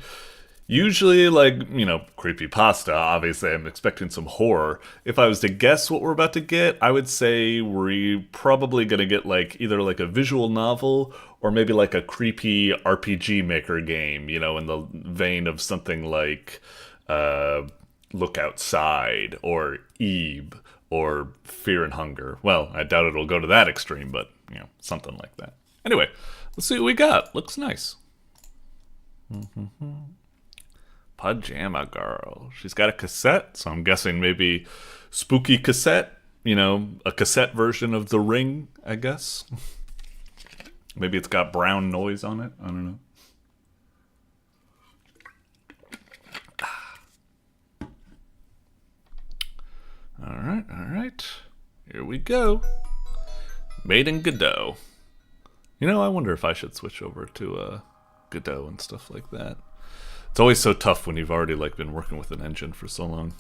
Usually, like, you know, creepypasta, obviously I'm expecting some horror. If I was to guess what we're about to get, I would say we're probably going to get, like, either, like, a visual novel or maybe, like, a creepy RPG Maker game, you know, in the vein of something like Look Outside or Eve or Fear and Hunger. Well, I doubt it'll go to that extreme, but, you know, something like that. Anyway, let's see what we got. Looks nice. Pajama Girl. She's got a cassette, so I'm guessing maybe spooky cassette. You know, a cassette version of The Ring, I guess. Maybe it's got brown noise on it. I don't know. Alright, alright. Here we go. Made in Godot. You know, I wonder if I should switch over to Godot and stuff like that. It's always so tough when you've already like been working with an engine for so long.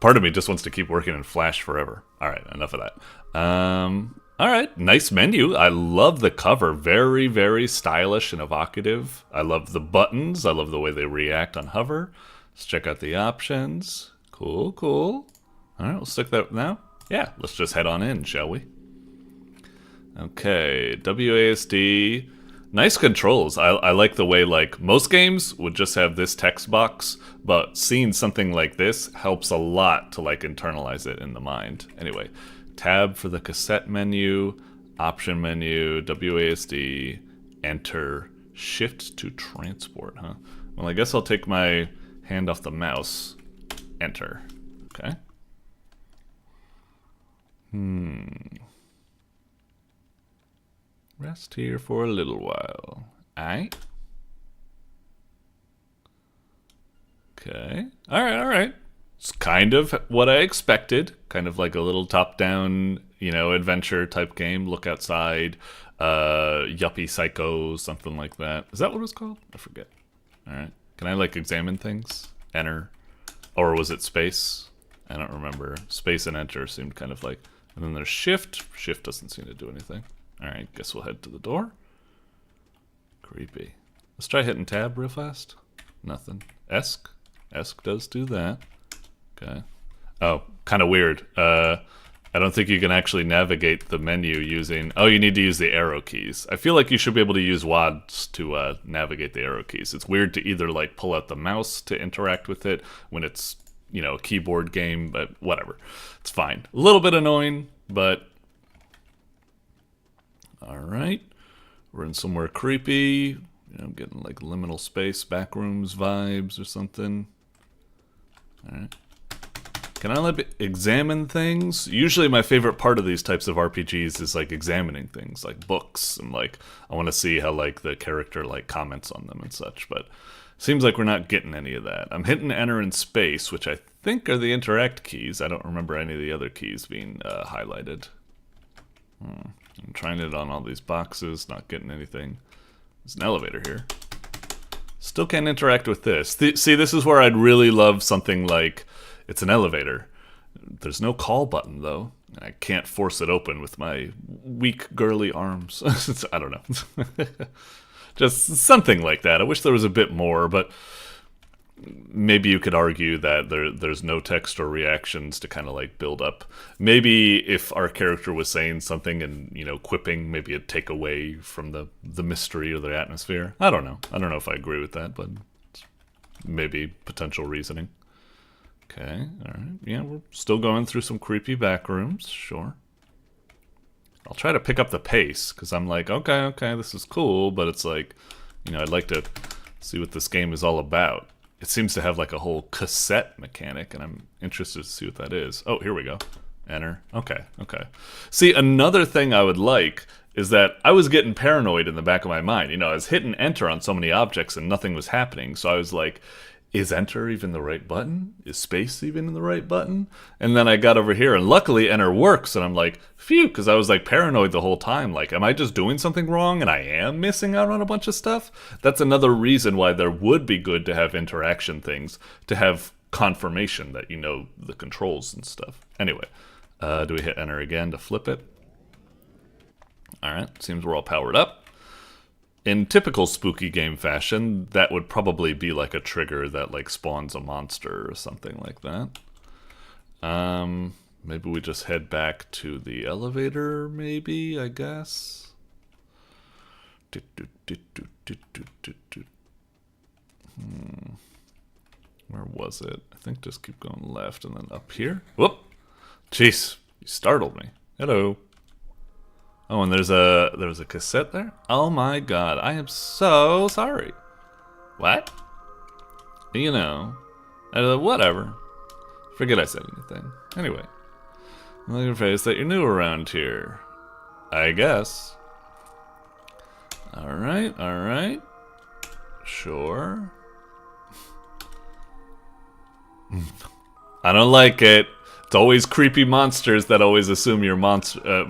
Part of me just wants to keep working in Flash forever. All right, enough of that. All right, nice menu. I love the cover. Very, very stylish and evocative. I love the buttons. I love the way they react on hover. Let's check out the options. Cool, cool. All right, we'll stick that now. Yeah, let's just head on in, shall we? Okay, WASD. Nice controls. I like the way, like, most games would just have this text box, but seeing something like this helps a lot to, like, internalize it in the mind. Anyway, tab for the cassette menu, option menu, WASD, enter, shift to transport, huh? Well, I guess I'll take my hand off the mouse, enter. Okay. Rest here for a little while. Aight. Okay. Alright. It's kind of what I expected. Kind of like a little top-down, you know, adventure type game. Look outside. Yuppie Psycho, something like that. Is that what it was called? I forget. Alright. Can I, like, examine things? Enter. Or was it space? I don't remember. Space and enter seemed kind of like... And then there's shift. Shift doesn't seem to do anything. Alright, guess we'll head to the door. Creepy. Let's try hitting tab real fast. Nothing. Esc. Esc does do that. Okay. Oh, kind of weird. I don't think you can actually navigate the menu using... Oh, you need to use the arrow keys. I feel like you should be able to use WADs to navigate the arrow keys. It's weird to either like pull out the mouse to interact with it when it's, you know, a keyboard game, but whatever. It's fine. A little bit annoying, but... Alright, we're in somewhere creepy. You know, I'm getting like liminal space, backrooms vibes or something. Alright. Can I like examine things? Usually my favorite part of these types of RPGs is like examining things, like books, and like I want to see how like the character like comments on them and such, but seems like we're not getting any of that. I'm hitting enter in space, which I think are the interact keys. I don't remember any of the other keys being highlighted. I'm trying it on all these boxes, not getting anything. There's an elevator here. Still can't interact with this. See, this is where I'd really love something like, it's an elevator. There's no call button, though. I can't force it open with my weak, girly arms. I don't know. Just something like that. I wish there was a bit more, but... Maybe you could argue that there's no text or reactions to kind of like build up. Maybe if our character was saying something and, you know, quipping, maybe it'd take away from the mystery or the atmosphere. I don't know. I don't know if I agree with that, but maybe potential reasoning. Okay, alright. Yeah, we're still going through some creepy back rooms, sure. I'll try to pick up the pace, because I'm like, okay, this is cool, but it's like, you know, I'd like to see what this game is all about. It seems to have like a whole cassette mechanic, and I'm interested to see what that is. Oh, here we go. Enter. Okay. See, another thing I would like is that I was getting paranoid in the back of my mind. You know, I was hitting enter on so many objects and nothing was happening. So I was like, is enter even the right button? Is space even the right button? And then I got over here, and luckily enter works, and I'm like, phew, because I was like paranoid the whole time. Like, am I just doing something wrong and I am missing out on a bunch of stuff? That's another reason why there would be good to have interaction things, to have confirmation that you know the controls and stuff. Anyway, do we hit enter again to flip it? Alright, seems we're all powered up. In typical spooky game fashion, that would probably be like a trigger that like spawns a monster or something like that. Maybe we just head back to the elevator, maybe, I guess. Where was it? I think just keep going left and then up here. Whoop! Jeez, you startled me. Hello. Oh, and there was a cassette there? Oh my god, I am so sorry. What? You know, whatever. Forget I said anything. Anyway, I'm looking for face that you're new around here. I guess. Alright. Sure. I don't like it. It's always creepy monsters that always assume you're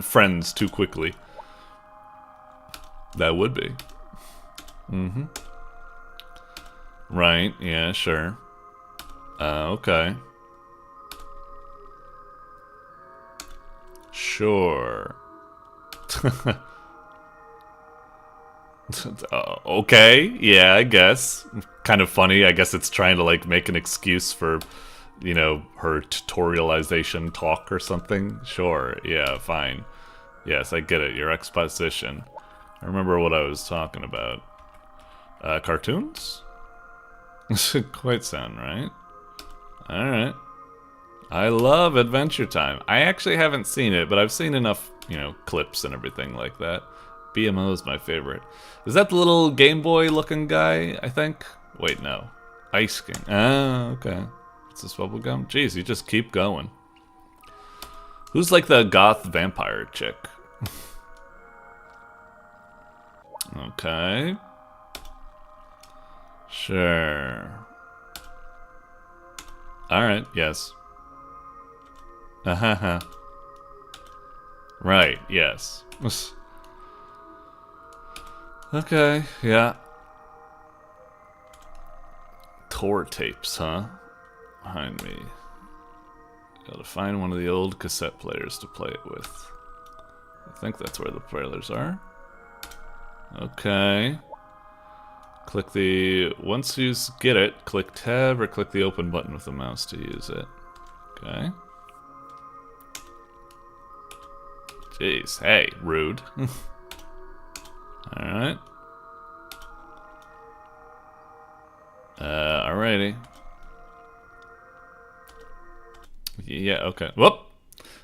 friends too quickly. That would be. Mm-hmm. Right, yeah, sure. Okay. Sure. Okay, yeah, I guess. Kind of funny. I guess it's trying to like make an excuse for, you know, her tutorialization talk or something. Sure, yeah, fine. Yes, I get it. Your exposition. I remember what I was talking about. Cartoons? Quite sound, right? Alright. I love Adventure Time. I actually haven't seen it, but I've seen enough, you know, clips and everything like that. BMO is my favorite. Is that the little Game Boy looking guy, I think? Wait, no. Ice King. Ah, okay. It's this bubblegum? Jeez, you just keep going. Who's like the goth vampire chick? Okay. Sure. Alright, yes. Ahaha. Right, yes. Okay, yeah. Tour tapes, huh? Behind me. Gotta find one of the old cassette players to play it with. I think that's where the trailers are. Okay. Click the... Once you get it, click tab or click the open button with the mouse to use it. Okay. Jeez, hey, rude. Alright. Alrighty. Yeah, okay. Whoop!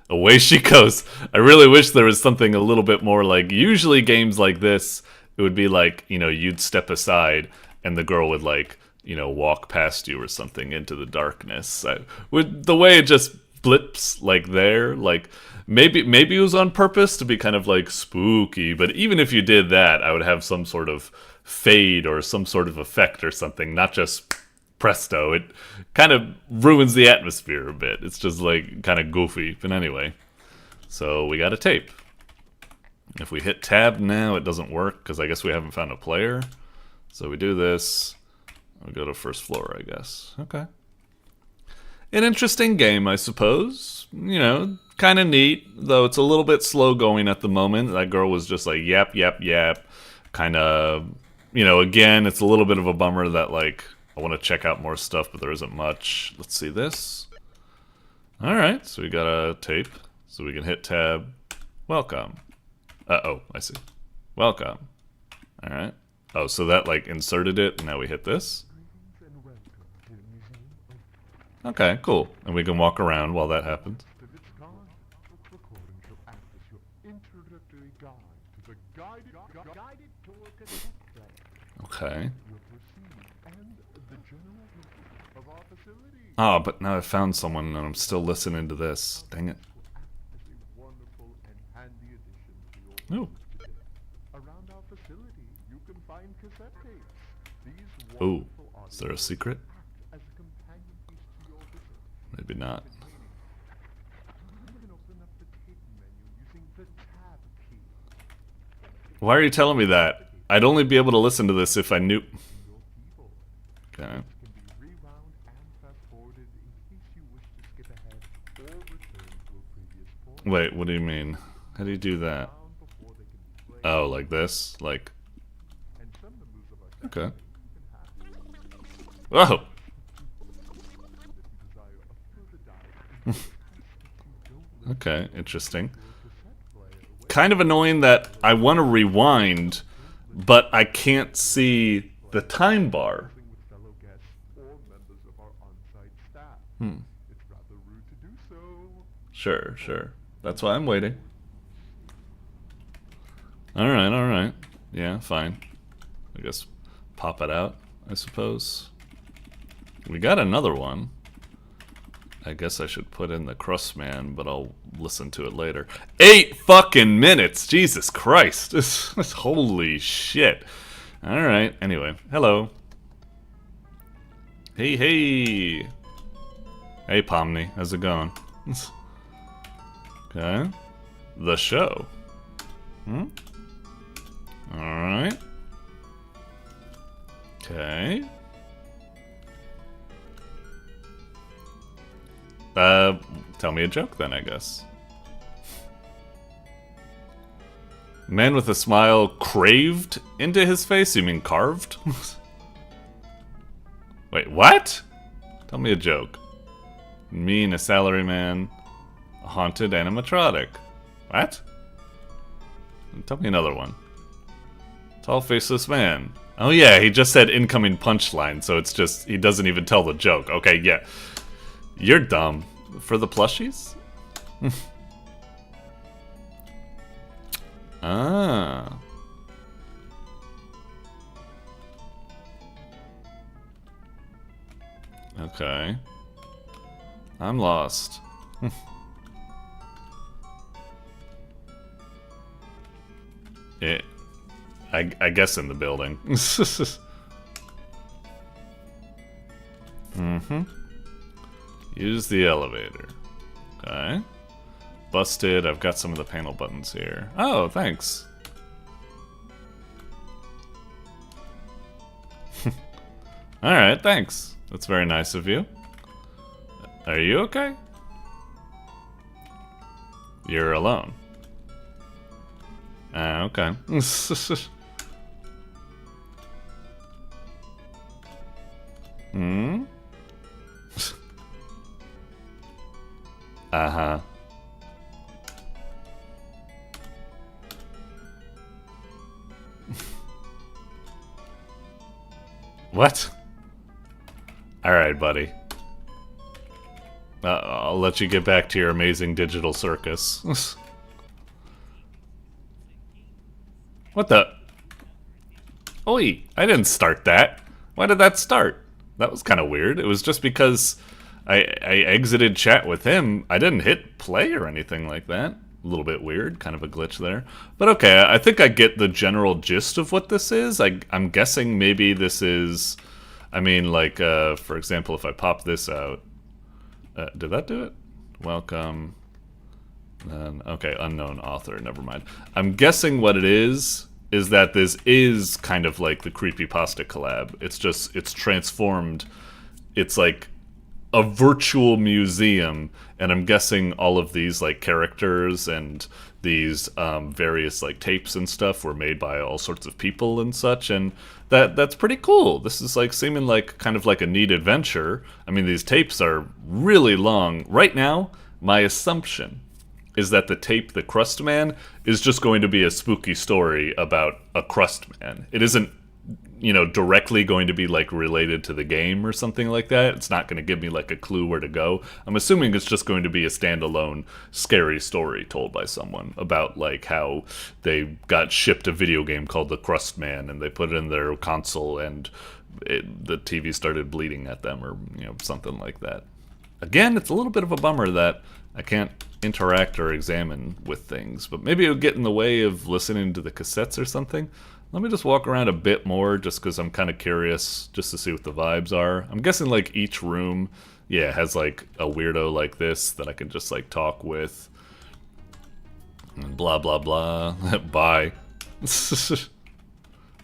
Away she goes. I really wish there was something a little bit more like... Usually games like this, it would be like, you know, you'd step aside and the girl would like, you know, walk past you or something into the darkness. The way it just blips like there, like... Maybe it was on purpose to be kind of like spooky, but even if you did that, I would have some sort of fade or some sort of effect or something, not just presto. It kind of ruins the atmosphere a bit. It's just like kind of goofy. But anyway, so we got a tape. If we hit tab now, it doesn't work because I guess we haven't found a player. So we do this. We'll go to first floor, I guess. Okay. An interesting game, I suppose. You know, kind of neat, though it's a little bit slow going at the moment. That girl was just like, yap, yap, yap. Kind of, you know, again, it's a little bit of a bummer that, like, I want to check out more stuff, but there isn't much. Let's see this. Alright, so we got a tape. So we can hit tab. Welcome. Oh, I see. Welcome. Alright. Oh, so that, like, inserted it, and now we hit this. Okay, cool. And we can walk around while that happens. Okay. Oh, but now I found someone and I'm still listening to this. Dang it. Ooh. Ooh. Is there a secret? Maybe not. Why are you telling me that? I'd only be able to listen to this if I knew... Okay. Wait, what do you mean? How do you do that? Oh, like this? Like... Okay. Whoa! Okay, interesting. Kind of annoying that I want to rewind, but I can't see the time bar. Sure, sure. That's why I'm waiting. Alright, alright. Yeah, fine. I guess pop it out, I suppose. We got another one. I guess I should put in the Crustman, but I'll listen to it later. 8 fucking minutes! Jesus Christ! This holy shit. Alright, anyway. Hello. Hey, hey! Hey, Pomni. How's it going? Okay. The show. Alright. Okay. Tell me a joke then, I guess. Man with a smile craved into his face? You mean carved? Wait, what? Tell me a joke. Me and a salaryman, a haunted animatronic. What? Tell me another one. Tall faceless man. Oh yeah, he just said incoming punchline, so it's just, he doesn't even tell the joke. Okay, yeah. You're dumb. For the plushies? Ah. Okay. I'm lost. I guess in the building. Mm-hmm. Use the elevator. Okay. Busted. I've got some of the panel buttons here. Oh, thanks. Alright, thanks. That's very nice of you. Are you okay? You're alone. Okay. Hmm? Uh-huh. What? Alright, buddy. I'll let you get back to your amazing digital circus. What the? Oi, I didn't start that. Why did that start? That was kind of weird. It was just because I exited chat with him. I didn't hit play or anything like that. A little bit weird, kind of a glitch there. But okay, I think I get the general gist of what this is. I'm guessing maybe this is, I mean, like, for example, if I pop this out. Did that do it? Welcome. Okay, unknown author, never mind. I'm guessing what it is that this is kind of like the Creepypasta collab. It's just, it's transformed. It's like a virtual museum, and I'm guessing all of these like characters and these various like tapes and stuff were made by all sorts of people and such, and that's pretty cool. This is like seeming like kind of like a neat adventure. I mean, these tapes are really long. Right now, my assumption is that the tape, The Crust Man, is just going to be a spooky story about a crust man. It isn't, you know, directly going to be like related to the game or something like that. It's not going to give me like a clue where to go. I'm assuming it's just going to be a standalone scary story told by someone about like how they got shipped a video game called The Crust Man and they put it in their console and the TV started bleeding at them, or, you know, something like that. Again, it's a little bit of a bummer that I can't interact or examine with things, but maybe it'll get in the way of listening to the cassettes or something. Let me just walk around a bit more just because I'm kind of curious just to see what the vibes are. I'm guessing like each room, yeah, has like a weirdo like this that I can just like talk with. And blah, blah, blah. Bye.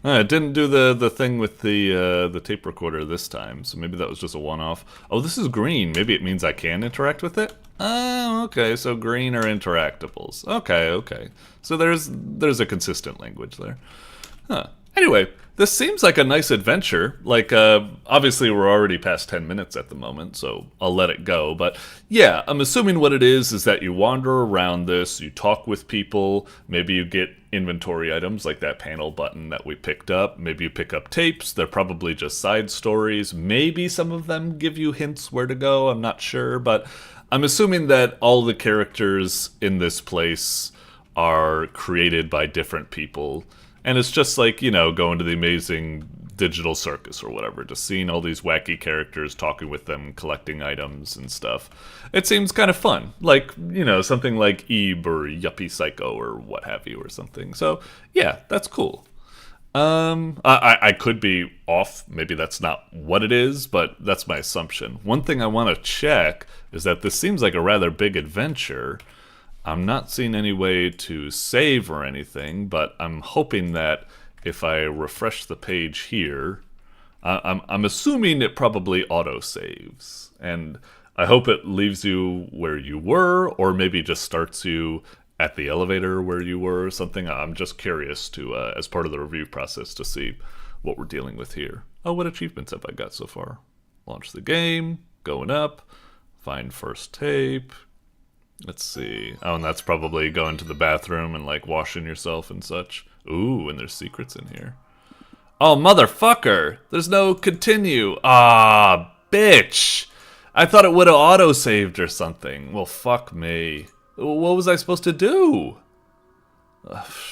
It didn't do the thing with the tape recorder this time, so maybe that was just a one-off. Oh, this is green. Maybe it means I can interact with it? Oh, okay, so green are interactables. Okay, okay. So there's a consistent language there. Huh. Anyway, this seems like a nice adventure. Like, obviously we're already past 10 minutes at the moment, so I'll let it go. But yeah, I'm assuming what it is that you wander around this, you talk with people, maybe you get inventory items like that panel button that we picked up, maybe you pick up tapes, they're probably just side stories, maybe some of them give you hints where to go, I'm not sure, but I'm assuming that all the characters in this place are created by different people. And it's just like, you know, going to the amazing digital circus or whatever, just seeing all these wacky characters, talking with them, collecting items and stuff. It seems kind of fun. Like, you know, something like Ebe or Yuppie Psycho or what have you or something. So, yeah, that's cool. I could be off. Maybe that's not what it is, but that's my assumption. One thing I want to check is that this seems like a rather big adventure. I'm not seeing any way to save or anything, but I'm hoping that if I refresh the page here, I'm assuming it probably autosaves. And I hope it leaves you where you were, or maybe just starts you at the elevator where you were or something. I'm just curious to, as part of the review process, to see what we're dealing with here. Oh, what achievements have I got so far? Launch the game, going up, find first tape. Let's see. Oh, and that's probably going to the bathroom and like washing yourself and such. Ooh, and there's secrets in here. Oh, motherfucker! There's no continue. Ah, bitch! I thought it would have auto-saved or something. Well, fuck me. What was I supposed to do?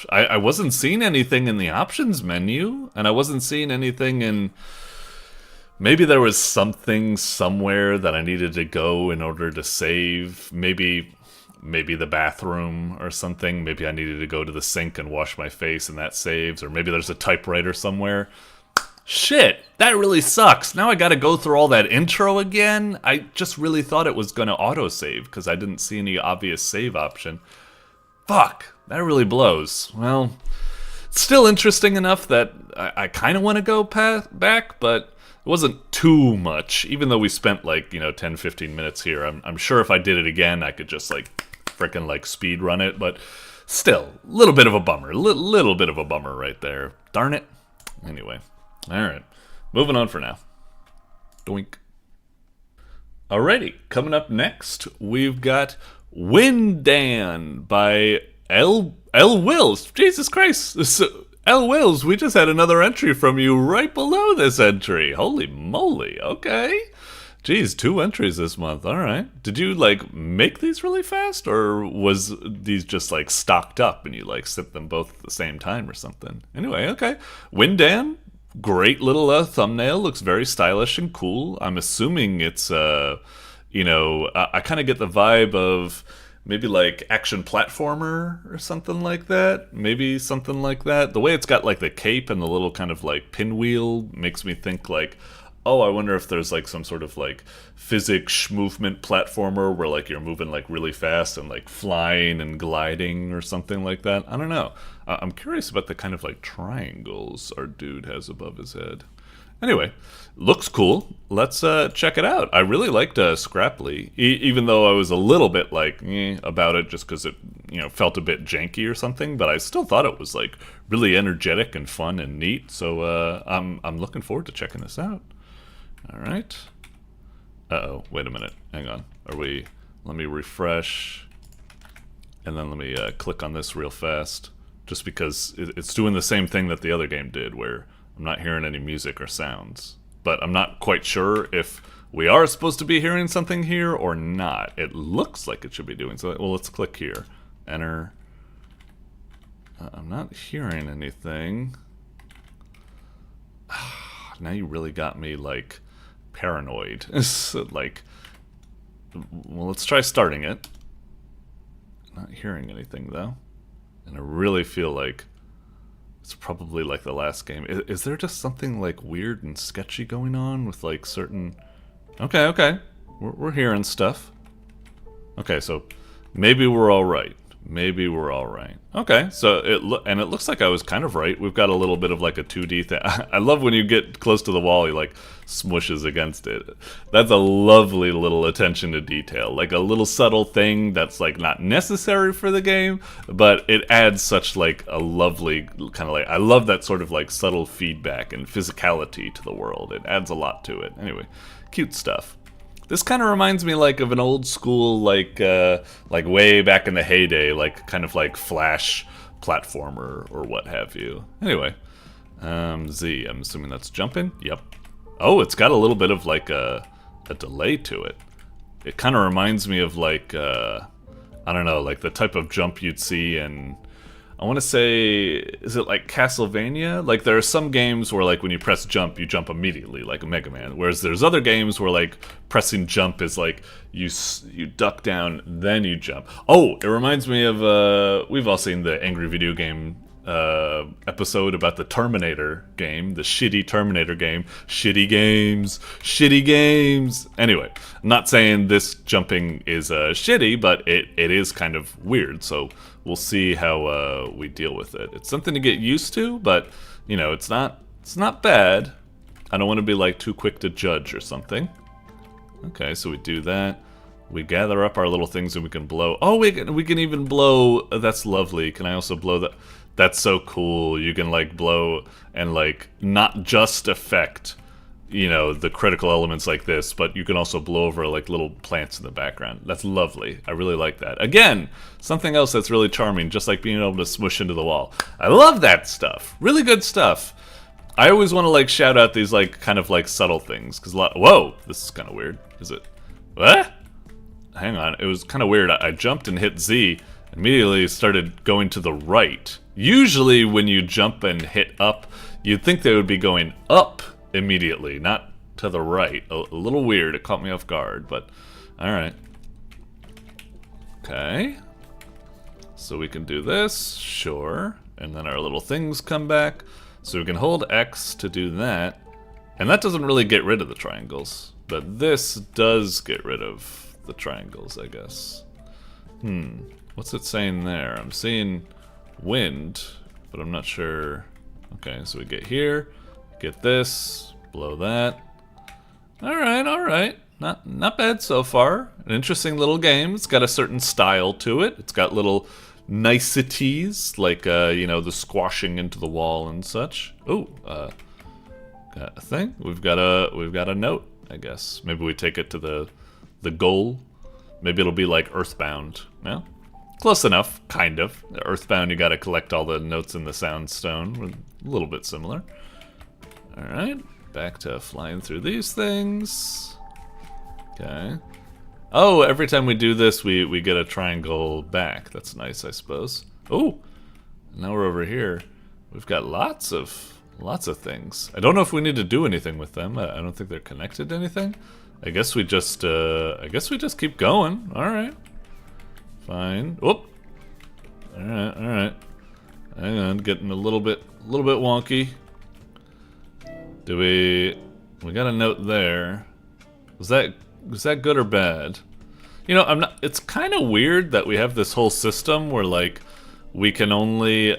I wasn't seeing anything in the options menu, and I wasn't seeing anything in... Maybe there was something somewhere that I needed to go in order to save. Maybe the bathroom or something. Maybe I needed to go to the sink and wash my face and that saves. Or maybe there's a typewriter somewhere. Shit, that really sucks. Now I gotta go through all that intro again. I just really thought it was gonna autosave because I didn't see any obvious save option. Fuck, that really blows. Well, it's still interesting enough that I kind of want to go back, but it wasn't too much. Even though we spent like, 10-15 minutes here, I'm sure if I did it again, I could just like frickin' like speed run it. But still, a little bit of a bummer. Little bit of a bummer right there. Darn it. Anyway, all right, moving on for now. Doink. Alrighty, coming up next, we've got WinDan by ElWils. Jesus Christ. ElWils, we just had another entry from you right below this entry. Holy moly, okay. Geez, 2 entries this month, alright. Did you, like, make these really fast, or was these just, like, stocked up and you, like, sent them both at the same time or something? Anyway, okay. WinDan, great little thumbnail, looks very stylish and cool. I'm assuming it's, I kind of get the vibe of... maybe like action platformer or something like that. Maybe something like that. The way it's got like the cape and the little kind of like pinwheel makes me think like, oh, I wonder if there's like some sort of like physics movement platformer where like you're moving like really fast and like flying and gliding or something like that. I don't know. I'm curious about the kind of like triangles our dude has above his head. Anyway, looks cool. Let's check it out. I really liked Scrapli, even though I was a little bit like about it just because it felt a bit janky or something. But I still thought it was like really energetic and fun and neat. So I'm looking forward to checking this out. All right. Uh-oh, wait a minute. Hang on. Let me refresh. And then let me click on this real fast. Just because it's doing the same thing that the other game did where I'm not hearing any music or sounds. But I'm not quite sure if we are supposed to be hearing something here or not. It looks like it should be doing so. Well, let's click here. Enter. I'm not hearing anything. Now you really got me, like, paranoid. Like, well, let's try starting it. Not hearing anything, though. And I really feel like it's probably like the last game. Is there just something like weird and sketchy going on with like certain... Okay. We're hearing stuff. Okay, so maybe we're all right. Maybe we're all right. Okay, so it looks like I was kind of right. We've got a little bit of like a 2D thing. I love when you get close to the wall, you like smushes against it. That's a lovely little attention to detail. Like a little subtle thing that's like not necessary for the game, but it adds such like a lovely kind of like, I love that sort of like subtle feedback and physicality to the world. It adds a lot to it. Anyway, cute stuff. This kind of reminds me like of an old school like way back in the heyday, like kind of like Flash platformer or what have you. Anyway, Z, I'm assuming that's jumping. Yep. Oh, it's got a little bit of like a delay to it. It kind of reminds me of like I don't know, like the type of jump you'd see in, I want to say, is it like Castlevania? Like there are some games where like when you press jump, you jump immediately, like a Mega Man. Whereas there's other games where like pressing jump is like you duck down, then you jump. Oh, it reminds me of, we've all seen the Angry Video Game episode about the Terminator game, the shitty Terminator game. Shitty games, shitty games. Anyway, I'm not saying this jumping is shitty, but it is kind of weird, so we'll see how we deal with it. It's something to get used to, but, you know, it's not bad. I don't want to be, like, too quick to judge or something. Okay, so we do that. We gather up our little things and we can blow. Oh, we can even blow. That's lovely. Can I also blow that? That's so cool. You can, like, blow and, like, not just affect, you know, the critical elements like this, but you can also blow over, like, little plants in the background. That's lovely. I really like that. Again, something else that's really charming, just like being able to smush into the wall. I love that stuff. Really good stuff. I always want to, like, shout out these, like, kind of, like, subtle things, because a lot. Whoa, this is kind of weird. Is it? What? Hang on, it was kind of weird. I jumped and hit Z, immediately started going to the right. Usually when you jump and hit up, you'd think they would be going up immediately, not to the right. A little weird, it caught me off guard, but alright. Okay. So we can do this, sure. And then our little things come back. So we can hold X to do that. And that doesn't really get rid of the triangles. But this does get rid of the triangles, I guess. What's it saying there? I'm seeing wind, but I'm not sure. Okay, so we get here, get this, blow that. Alright, alright. Not bad so far. An interesting little game. It's got a certain style to it. It's got little niceties, like, you know, the squashing into the wall and such. Oh, got a thing. We've got a note, I guess. Maybe we take it to the goal. Maybe it'll be like Earthbound. No? Close enough, kind of. Earthbound, you gotta collect all the notes in the sound stone. A little bit similar. Alright, back to flying through these things. Okay. Oh, every time we do this, we get a triangle back. That's nice, I suppose. Oh, now we're over here. We've got lots of things. I don't know if we need to do anything with them. I don't think they're connected to anything. I guess we just keep going. All right, fine. Whoop. All right. Hang on, getting a little bit wonky. We got a note there. Was that good or bad? You know, it's kind of weird that we have this whole system where, like, we can only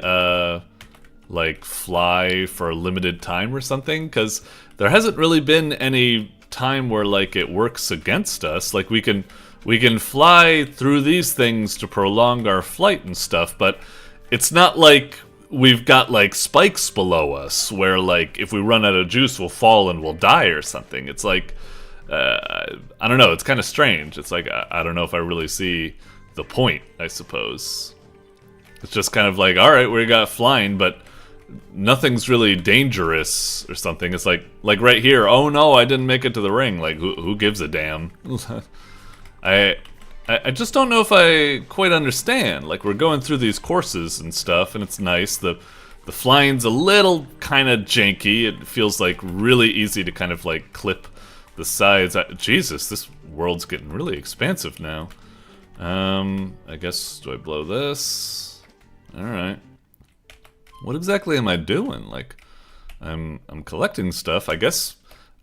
like fly for a limited time or something, because there hasn't really been any time where, like, it works against us. Like, we can fly through these things to prolong our flight and stuff, but it's not like we've got, like, spikes below us where, like, if we run out of juice we'll fall and we'll die or something. It's like, I don't know, it's kind of strange. It's like, I don't know if I really see the point, I suppose. It's just kind of like, alright, we got flying, but nothing's really dangerous or something. It's like right here, oh no, I didn't make it to the ring. Like, who gives a damn? I just don't know if I quite understand. Like, we're going through these courses and stuff, and it's nice. The flying's a little kind of janky. It feels like really easy to kind of, like, clip the sides. Jesus, this world's getting really expansive now. I guess, do I blow this? Alright. What exactly am I doing? Like, I'm collecting stuff. I guess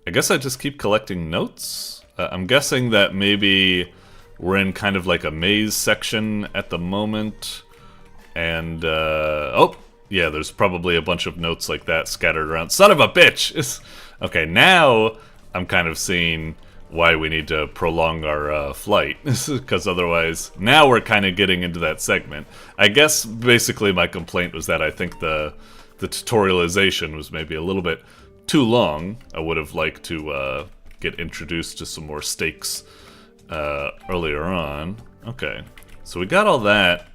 I just keep collecting notes. I'm guessing that maybe we're in kind of like a maze section at the moment. And, oh, yeah, there's probably a bunch of notes like that scattered around. Son of a bitch! Okay, now I'm kind of seeing why we need to prolong our flight, because otherwise, now we're kind of getting into that segment. I guess basically my complaint was that I think the tutorialization was maybe a little bit too long. I would have liked to get introduced to some more stakes earlier on. Okay, so we got all that.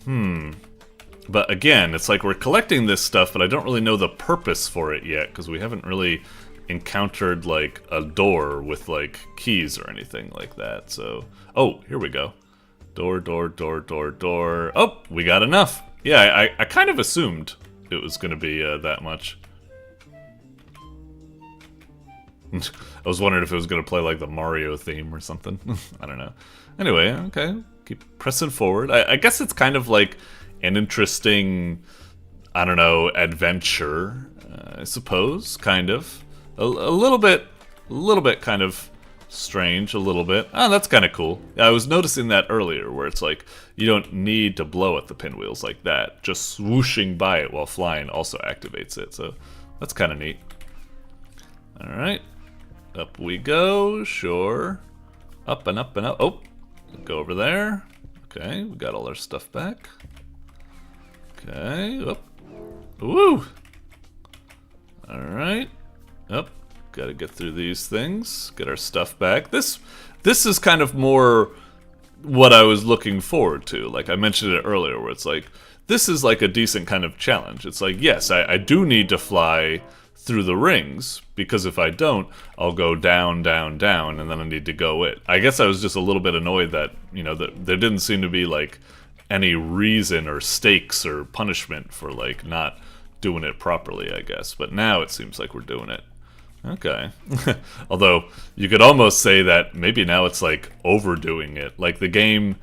But again, it's like we're collecting this stuff, but I don't really know the purpose for it yet, because we haven't really encountered, like, a door with, like, keys or anything like that. So, oh, here we go. Door. Oh, we got enough. Yeah, I kind of assumed it was gonna be that much. I was wondering if it was gonna play, like, the Mario theme or something. I don't know. Anyway, okay, keep pressing forward. I guess it's kind of like an interesting I don't know, adventure, I suppose, kind of. A little bit kind of strange, a little bit. Oh, that's kind of cool. I was noticing that earlier, where it's like, you don't need to blow at the pinwheels like that. Just swooshing by it while flying also activates it, so that's kind of neat. Alright, up we go, sure. Up and up and up. Oh, go over there. Okay, we got all our stuff back. Okay, up. Woo! Alright, up. Gotta get through these things, get our stuff back. This is kind of more what I was looking forward to. Like I mentioned it earlier, where it's like, this is like a decent kind of challenge. It's like, yes, I do need to fly through the rings, because if I don't, I'll go down, down, down, and then I need to go it. I guess I was just a little bit annoyed that, you know, that there didn't seem to be like any reason or stakes or punishment for like not doing it properly, I guess. But now it seems like we're doing it. Okay. Although, you could almost say that maybe now it's like overdoing it. Like the game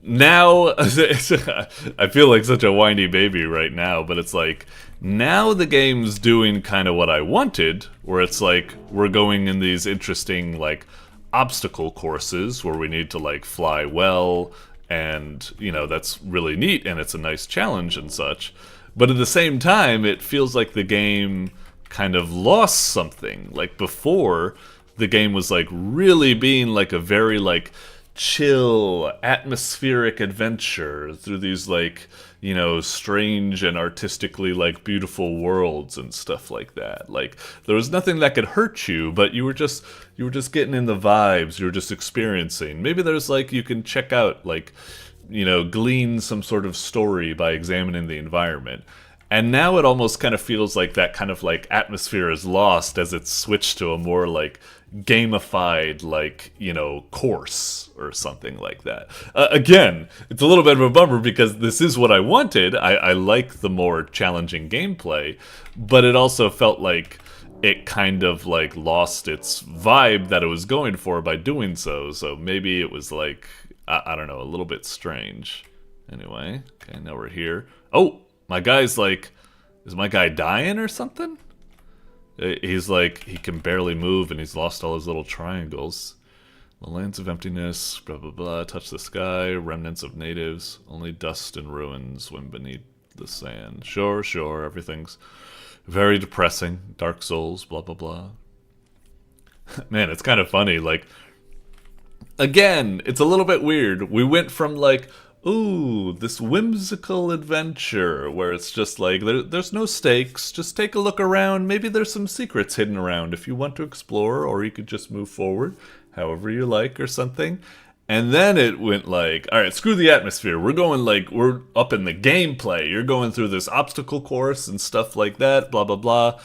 now, I feel like such a whiny baby right now, but it's like, now the game's doing kind of what I wanted, where it's like, we're going in these interesting like obstacle courses where we need to like fly well, and you know, that's really neat and it's a nice challenge and such. But at the same time, it feels like the game kind of lost something. Like before, the game was like really being like a very like chill, atmospheric adventure through these like, you know, strange and artistically like beautiful worlds and stuff like that. Like there was nothing that could hurt you, but you were just getting in the vibes, you were just experiencing. Maybe there's like, you can check out like, you know, glean some sort of story by examining the environment. And now it almost kind of feels like that kind of like atmosphere is lost as it's switched to a more like gamified, like, you know, course or something like that. Again, it's a little bit of a bummer because this is what I wanted. I like the more challenging gameplay, but it also felt like it kind of like lost its vibe that it was going for by doing so. So maybe it was like, I don't know, a little bit strange. Anyway, okay, now we're here. Oh! My guy's like, is my guy dying or something? He's like, he can barely move and he's lost all his little triangles. The lands of emptiness, blah blah blah, touch the sky, remnants of natives, only dust and ruins swim beneath the sand. Sure, everything's very depressing. Dark souls, blah blah blah. Man, it's kind of funny, like, again, it's a little bit weird. We went from like, ooh, this whimsical adventure where it's just like, there's no stakes, just take a look around, maybe there's some secrets hidden around if you want to explore, or you could just move forward however you like or something. And then it went like, alright, screw the atmosphere, we're going like, we're up in the gameplay, you're going through this obstacle course and stuff like that, blah blah blah.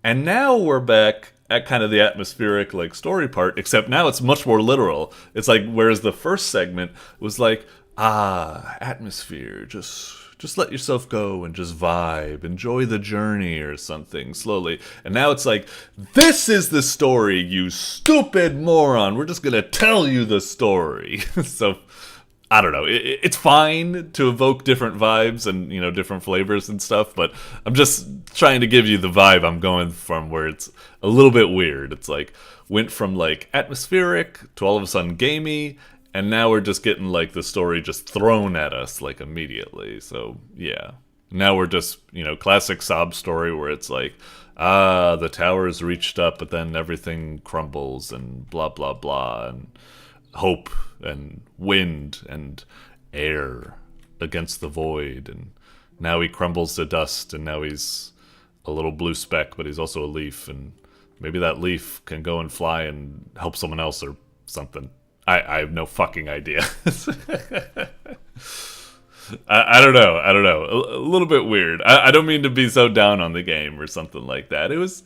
And now we're back at kind of the atmospheric like story part, except now it's much more literal. It's like, whereas the first segment was like, atmosphere, just let yourself go and just vibe, enjoy the journey or something slowly. And now it's like, this is the story, you stupid moron, we're just gonna tell you the story. So I don't know, it's fine to evoke different vibes and, you know, different flavors and stuff, but I'm just trying to give you the vibe I'm going from, where it's a little bit weird. It's like, went from like atmospheric to all of a sudden gamey, and now we're just getting like the story just thrown at us like immediately. So yeah, now we're just, you know, classic sob story where it's like, the tower's reached up, but then everything crumbles and blah blah blah, and hope and wind and air against the void, and now he crumbles to dust, and now he's a little blue speck, but he's also a leaf, and maybe that leaf can go and fly and help someone else or something. I have no fucking idea. I don't know. A little bit weird. I don't mean to be so down on the game or something like that. It was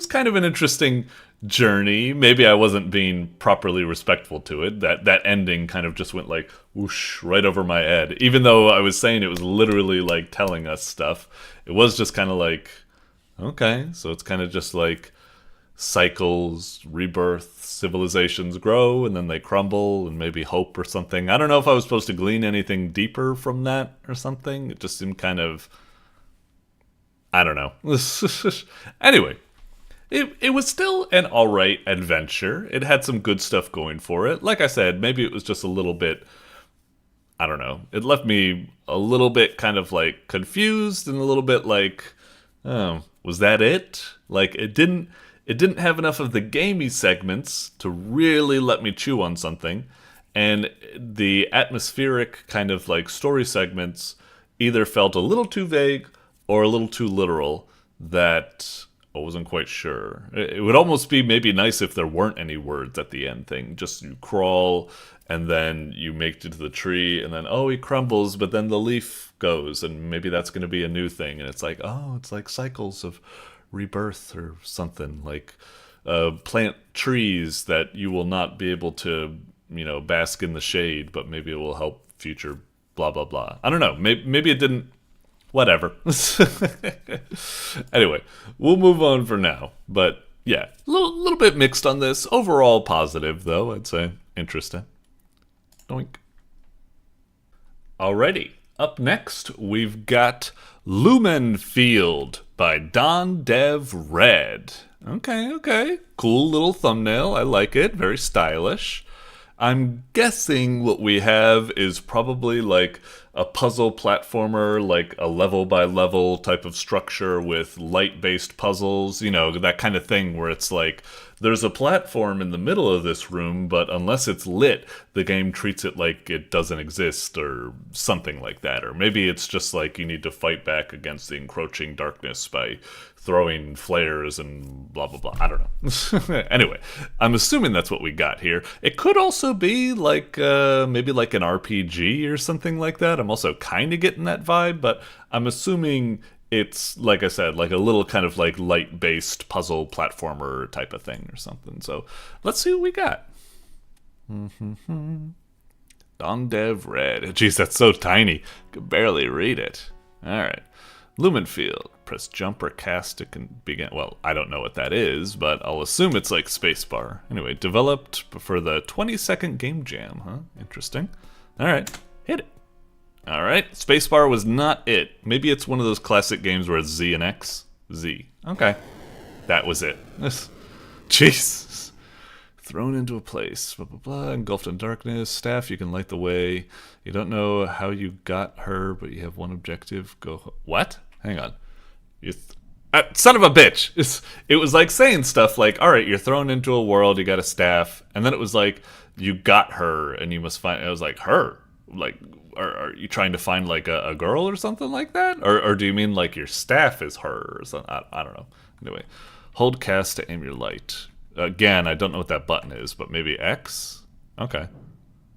kind of an interesting journey. Maybe I wasn't being properly respectful to it. That ending kind of just went like whoosh right over my head. Even though I was saying it was literally like telling us stuff, it was just kind of like, okay, so it's kind of just like cycles, rebirth, civilizations grow, and then they crumble, and maybe hope or something. I don't know if I was supposed to glean anything deeper from that or something. It just seemed kind of I don't know. Anyway, it was still an alright adventure. It had some good stuff going for it. Like I said, maybe it was just a little bit, I don't know. It left me a little bit kind of like confused and a little bit like, oh, was that it? Like it didn't have enough of the gamey segments to really let me chew on something. And the atmospheric kind of like story segments either felt a little too vague or a little too literal that I wasn't quite sure. It would almost be maybe nice if there weren't any words at the end thing. Just you crawl and then you make it to the tree and then, oh, he crumbles, but then the leaf goes and maybe that's going to be a new thing. And it's like, oh, it's like cycles of rebirth or something. Like plant trees that you will not be able to, bask in the shade, but maybe it will help future blah, blah, blah. I don't know. Maybe it didn't. Whatever. Anyway, we'll move on for now. But yeah, a little bit mixed on this. Overall positive, though, I'd say. Interesting. Doink. Alrighty. Up next, we've got Lumenfield by DonDevRed. Okay. Cool little thumbnail. I like it. Very stylish. I'm guessing what we have is probably like a puzzle platformer, like a level by level type of structure with light-based puzzles, that kind of thing where it's like there's a platform in the middle of this room, but unless it's lit, the game treats it like it doesn't exist or something like that. Or maybe it's just like you need to fight back against the encroaching darkness by throwing flares and blah, blah, blah. I don't know. Anyway, I'm assuming that's what we got here. It could also be like maybe like an RPG or something like that. I'm also kind of getting that vibe, but I'm assuming it's, like I said, like a little kind of like light-based puzzle platformer type of thing or something. So let's see what we got. DonDevRed. Jeez, that's so tiny. Could barely read it. All right. Lumenfield. Press jump or cast to begin. Well, I don't know what that is, but I'll assume it's like spacebar. Anyway, developed for the 20-second game jam, huh? Interesting. All right, hit it. All right, spacebar was not it. Maybe it's one of those classic games where it's Z and X. Z. Okay, that was it. Jeez. Thrown into a place. Blah, blah, blah. Engulfed in darkness. Staff, you can light the way. You don't know how you got her, but you have one objective. Go. What? Hang on. Son of a bitch. It was like saying stuff like, all right, you're thrown into a world, you got a staff, and then it was like, you got her, and you must find. I was like, her? Like, are you trying to find like a girl or something like that? Or do you mean like your staff is her or something? I don't know. Anyway, hold cast to aim your light. Again, I don't know what that button is, but maybe X? Okay.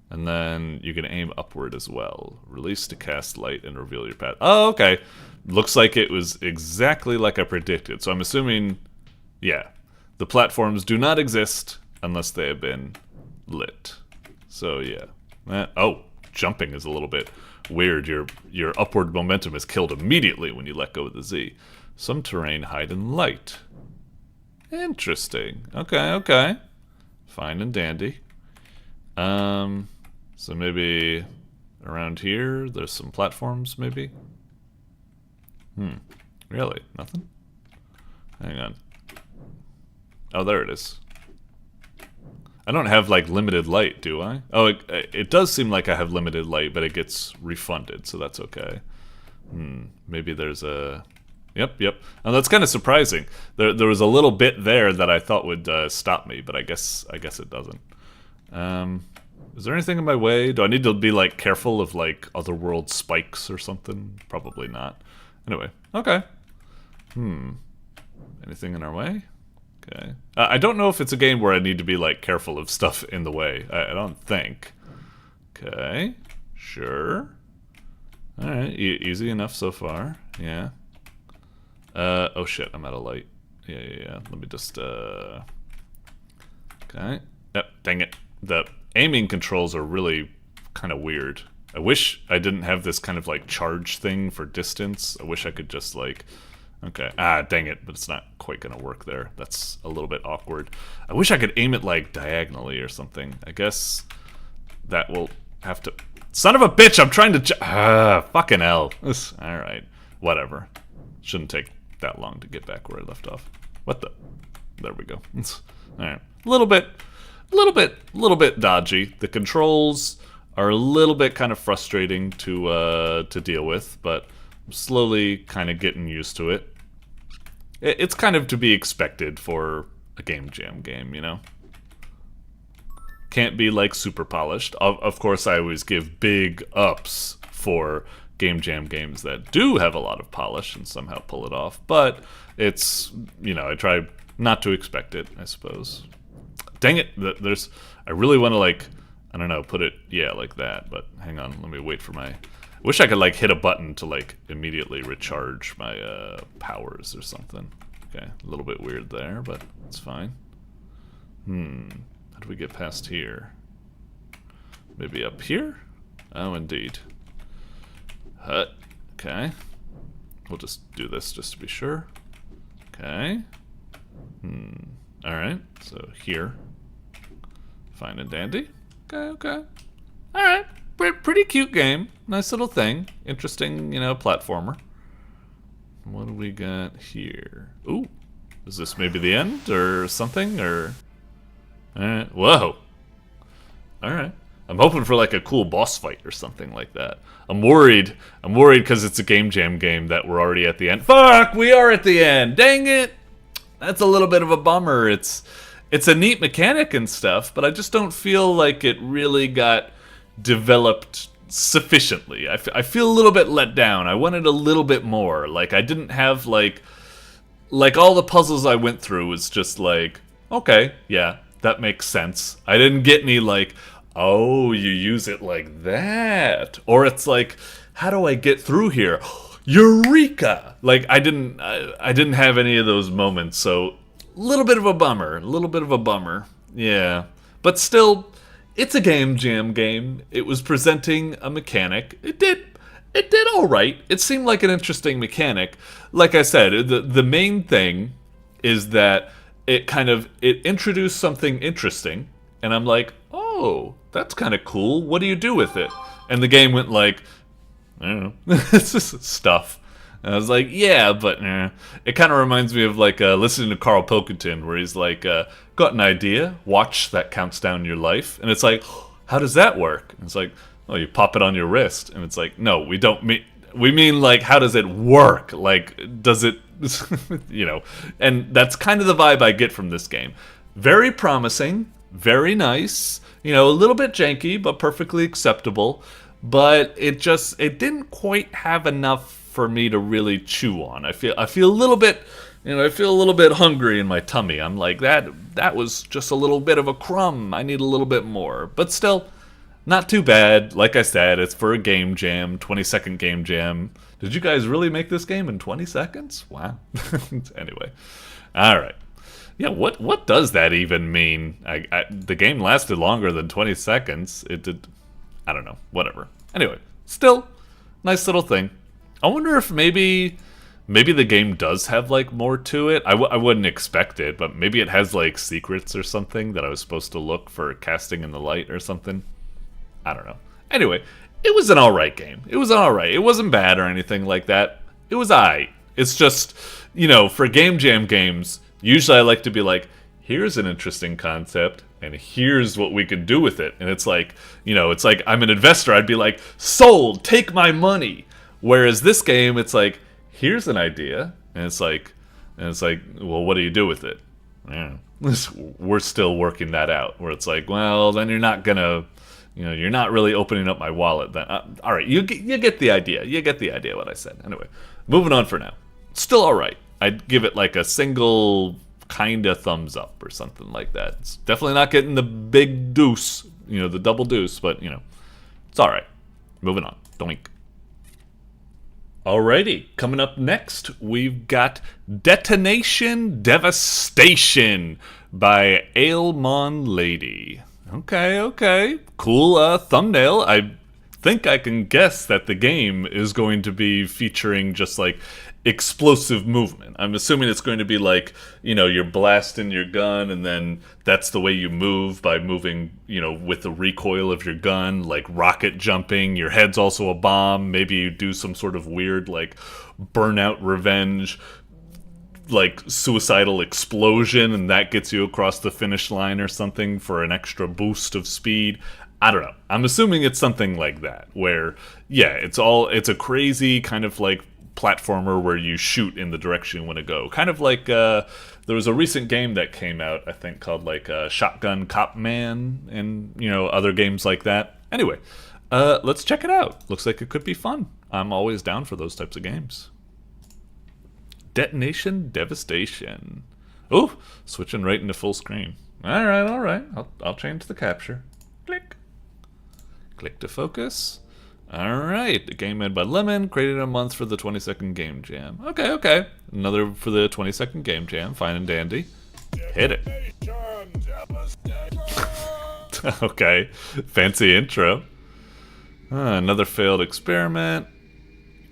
And then you can aim upward as well. Release to cast light and reveal your path. Oh, okay. Looks like it was exactly like I predicted. So I'm assuming, yeah, the platforms do not exist unless they have been lit. So yeah. Oh, jumping is a little bit weird. Your upward momentum is killed immediately when you let go of the Z. Some terrain hide in light. Interesting. Okay. Fine and dandy. So maybe around here there's some platforms, maybe? Really? Nothing? Hang on. Oh, there it is. I don't have, like, limited light, do I? Oh, it does seem like I have limited light, but it gets refunded, so that's okay. Maybe there's a... Yep. Oh, that's kind of surprising. There was a little bit there that I thought would stop me, but I guess it doesn't. Is there anything in my way? Do I need to be, like, careful of, like, otherworld spikes or something? Probably not. Anyway, okay. Anything in our way? Okay. I don't know if it's a game where I need to be, like, careful of stuff in the way. I don't think. Okay. Sure. Alright, easy enough so far. Yeah. Oh shit, I'm out of light. Yeah. Let me just, Okay. Yep, dang it. The aiming controls are really kind of weird. I wish I didn't have this kind of, like, charge thing for distance. I wish I could just, like... Okay. Dang it, but it's not quite gonna work there. That's a little bit awkward. I wish I could aim it, like, diagonally or something. I guess that will have to... Son of a bitch, I'm trying to... fucking hell. Alright. Whatever. Shouldn't take that long to get back where I left off. What the? There we go. All right, a little bit dodgy. The controls are a little bit kind of frustrating to deal with, but I'm slowly kind of getting used to it. It's kind of to be expected for a Game Jam game, you know? Can't be like super polished. Of course, I always give big ups for Game Jam games that do have a lot of polish and somehow pull it off, but it's, you know, I try not to expect it, I suppose. Dang it, I really want to, like, I don't know, put it, yeah, like that, but hang on, let me wait for my, I wish I could, like, hit a button to, like, immediately recharge my powers or something. Okay, a little bit weird there, but it's fine. How do we get past here? Maybe up here? Oh, indeed. Okay. We'll just do this just to be sure. Okay. Alright, so here. Fine and dandy. Okay. Alright, pretty cute game. Nice little thing. Interesting, you know, platformer. What do we got here? Ooh. Is this maybe the end or something? Or... Alright, whoa. Alright. I'm hoping for like a cool boss fight or something like that. I'm worried because it's a Game Jam game that we're already at the end. Fuck, we are at the end. Dang it. That's a little bit of a bummer. It's a neat mechanic and stuff, but I just don't feel like it really got developed sufficiently. I feel a little bit let down. I wanted a little bit more. Like, I didn't have, like all the puzzles I went through was just like, okay, yeah, that makes sense. I didn't get any, like, oh, you use it like that. Or it's like, how do I get through here? Eureka! Like, I didn't have any of those moments, so a little bit of a bummer. Yeah. But still, it's a Game Jam game. It was presenting a mechanic. It did all right. It seemed like an interesting mechanic. Like I said, the main thing is that it introduced something interesting, and I'm like, oh, that's kind of cool. What do you do with it? And the game went like, I don't know, it's just stuff. And I was like, yeah, but it kind of reminds me of like listening to Carl Pilkington, where he's like, got an idea, watch that counts down your life, and it's like, how does that work? And it's like, oh, you pop it on your wrist, and it's like, no, we don't mean, we mean like, how does it work? Like, does it, you know? And that's kind of the vibe I get from this game. Very promising, very nice, you know, a little bit janky, but perfectly acceptable. But it didn't quite have enough for me to really chew on. I feel a little bit, you know, I feel a little bit hungry in my tummy. I'm like, that was just a little bit of a crumb. I need a little bit more. But still, not too bad. Like I said, it's for a Game Jam, 20-second Game Jam. Did you guys really make this game in 20 seconds? Wow. Anyway. All right. Yeah, what does that even mean? The game lasted longer than 20 seconds. It did... I don't know, whatever. Anyway, still, nice little thing. I wonder if maybe the game does have, like, more to it. I wouldn't expect it, but maybe it has, like, secrets or something that I was supposed to look for casting in the light or something. I don't know. Anyway, it was an alright game. It was alright. It wasn't bad or anything like that. It was aight. It's just, you know, for Game Jam games, usually I like to be like, here's an interesting concept, and here's what we can do with it. And it's like, you know, it's like I'm an investor. I'd be like, sold, take my money. Whereas this game, it's like, here's an idea, and it's like, well, what do you do with it? Yeah. We're still working that out. Where it's like, well, then you're not gonna, you know, you're not really opening up my wallet. Then, all right, you get the idea. You get the idea what I said. Anyway, moving on for now. Still all right. I'd give it like a single kind of thumbs up or something like that. It's definitely not getting the big deuce, you know, the double deuce, but, you know, it's all right. Moving on. Doink. Alrighty, coming up next, we've got Detonation Devastation by alemonlady. Okay. Cool thumbnail. I think I can guess that the game is going to be featuring just like explosive movement. I'm assuming it's going to be like, you know, you're blasting your gun and then that's the way you move, by moving, you know, with the recoil of your gun, like rocket jumping. Your head's also a bomb. Maybe you do some sort of weird like burnout revenge like suicidal explosion and that gets you across the finish line or something for an extra boost of speed. I don't know. I'm assuming it's something like that where, yeah, it's a crazy kind of like platformer where you shoot in the direction you want to go. Kind of like, there was a recent game that came out, I think, called like Shotgun Cop Man and, you know, other games like that. Anyway, let's check it out. Looks like it could be fun. I'm always down for those types of games. Detonation Devastation. Oh, switching right into full screen. All right. I'll change the capture. Click. Click to focus. All right. The game made by Lemon, created in a month for the 20-second game jam. Okay. Another for the 20-second game jam. Fine and dandy. Hit it. Okay. Fancy intro. Another failed experiment.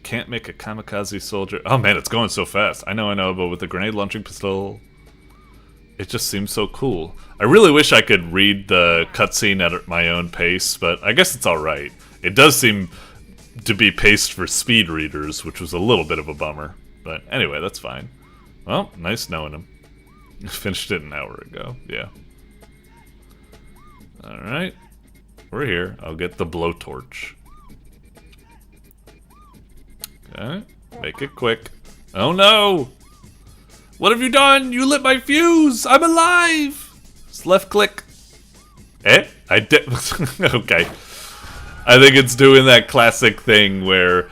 Can't make a kamikaze soldier. Oh man, it's going so fast. I know, but with the grenade launching pistol, it just seems so cool. I really wish I could read the cutscene at my own pace, but I guess it's alright. It does seem to be paced for speed readers, which was a little bit of a bummer. But anyway, that's fine. Well, nice knowing him. Finished it an hour ago, yeah. Alright. We're here. I'll get the blowtorch. Okay, make it quick. Oh no! What have you done? You lit my fuse! I'm alive! Just left click. I did. Okay. I think it's doing that classic thing where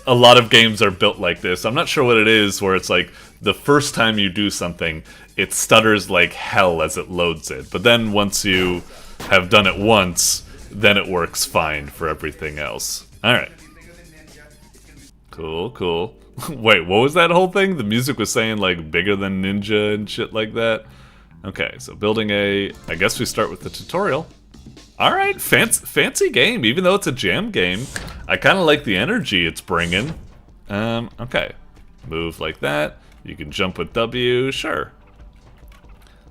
a lot of games are built like this. I'm not sure what it is, where it's like the first time you do something, it stutters like hell as it loads it. But then once you have done it once, then it works fine for everything else. Alright. Cool. Wait, what was that whole thing? The music was saying, like, bigger than ninja and shit like that? Okay, so building I guess we start with the tutorial. Alright, fancy game, even though it's a jam game. I kind of like the energy it's bringing. Okay. Move like that. You can jump with W, sure.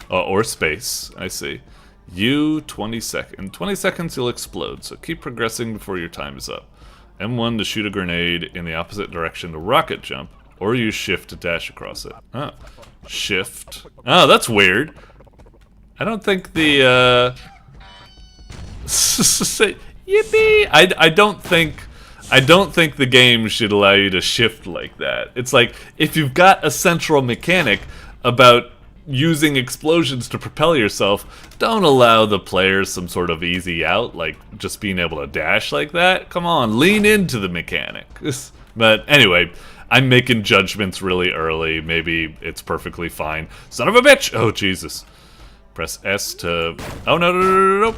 Or space, I see. U, 20 seconds. In 20 seconds you'll explode, so keep progressing before your time is up. M1 to shoot a grenade in the opposite direction to rocket jump, or use shift to dash across it. Oh, shift. Oh, that's weird. I don't think the, yippee! I don't think the game should allow you to shift like that. It's like, if you've got a central mechanic about using explosions to propel yourself, don't allow the players some sort of easy out, like just being able to dash like that. Come on, lean into the mechanic. But anyway, I'm making judgments really early. Maybe it's perfectly fine. Son of a bitch! Oh, Jesus. Press S to... Oh, no.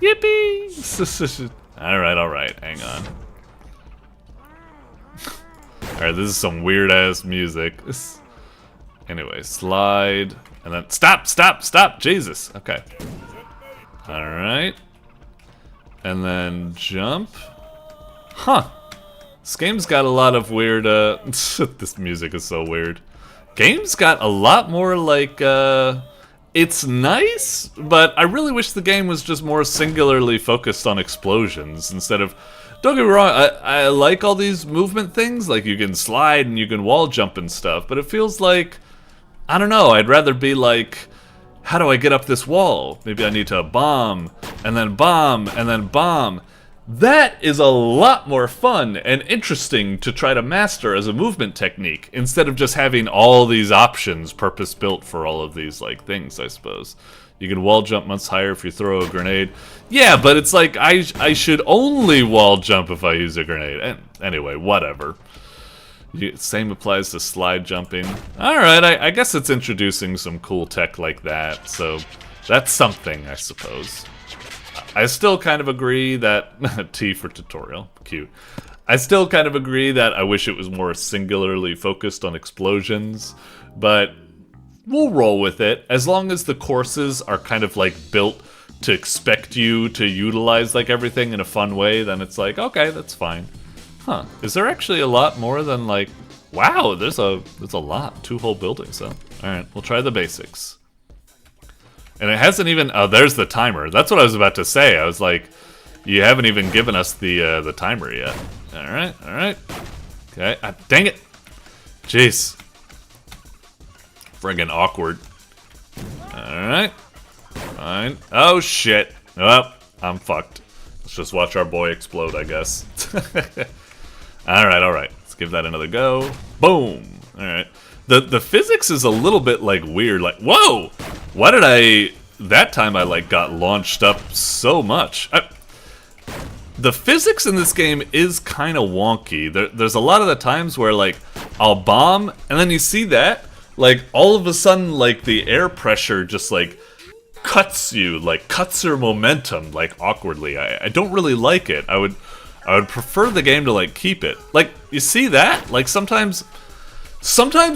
Yippee! Alright, hang on. Alright, this is some weird-ass music. Anyway, slide, and then stop, Jesus. Okay. Alright. And then jump. Huh. This game's got a lot of weird, this music is so weird. Game's got a lot more, like, it's nice, but I really wish the game was just more singularly focused on explosions instead of... Don't get me wrong, I like all these movement things, like you can slide and you can wall jump and stuff, but it feels like... I don't know, I'd rather be like, how do I get up this wall? Maybe I need to bomb, and then bomb, and then bomb. That is a lot more fun and interesting to try to master as a movement technique, instead of just having all these options purpose-built for all of these, like, things, I suppose. You can wall jump much higher if you throw a grenade. Yeah, but it's like, I should only wall jump if I use a grenade. And anyway, whatever. Same applies to slide jumping. Alright, I guess it's introducing some cool tech like that, so that's something, I suppose. I still kind of agree that... T for tutorial, cute. I still kind of agree that I wish it was more singularly focused on explosions, but we'll roll with it. As long as the courses are kind of like built to expect you to utilize like everything in a fun way, then it's like, okay, that's fine. Huh, is there actually a lot more than like... Wow, there's a lot. 2 whole buildings, huh? Alright, we'll try the basics. And it hasn't even... Oh, there's the timer. That's what I was about to say. I was like, you haven't even given us the timer yet. Alright. Okay, dang it! Jeez. Friggin' awkward. Alright. Fine. Oh, shit. Oh, I'm fucked. Let's just watch our boy explode, I guess. Alright. Let's give that another go. Boom. Alright. The physics is a little bit, like, weird. Like, whoa! Why did I... That time I, like, got launched up so much. The physics in this game is kind of wonky. There's a lot of the times where, like, I'll bomb, and then you see that, like, all of a sudden, like, the air pressure just, like, cuts you, like, cuts your momentum, like, awkwardly. I don't really like it. I would prefer the game to, like, keep it. Like, you see that? Like, sometimes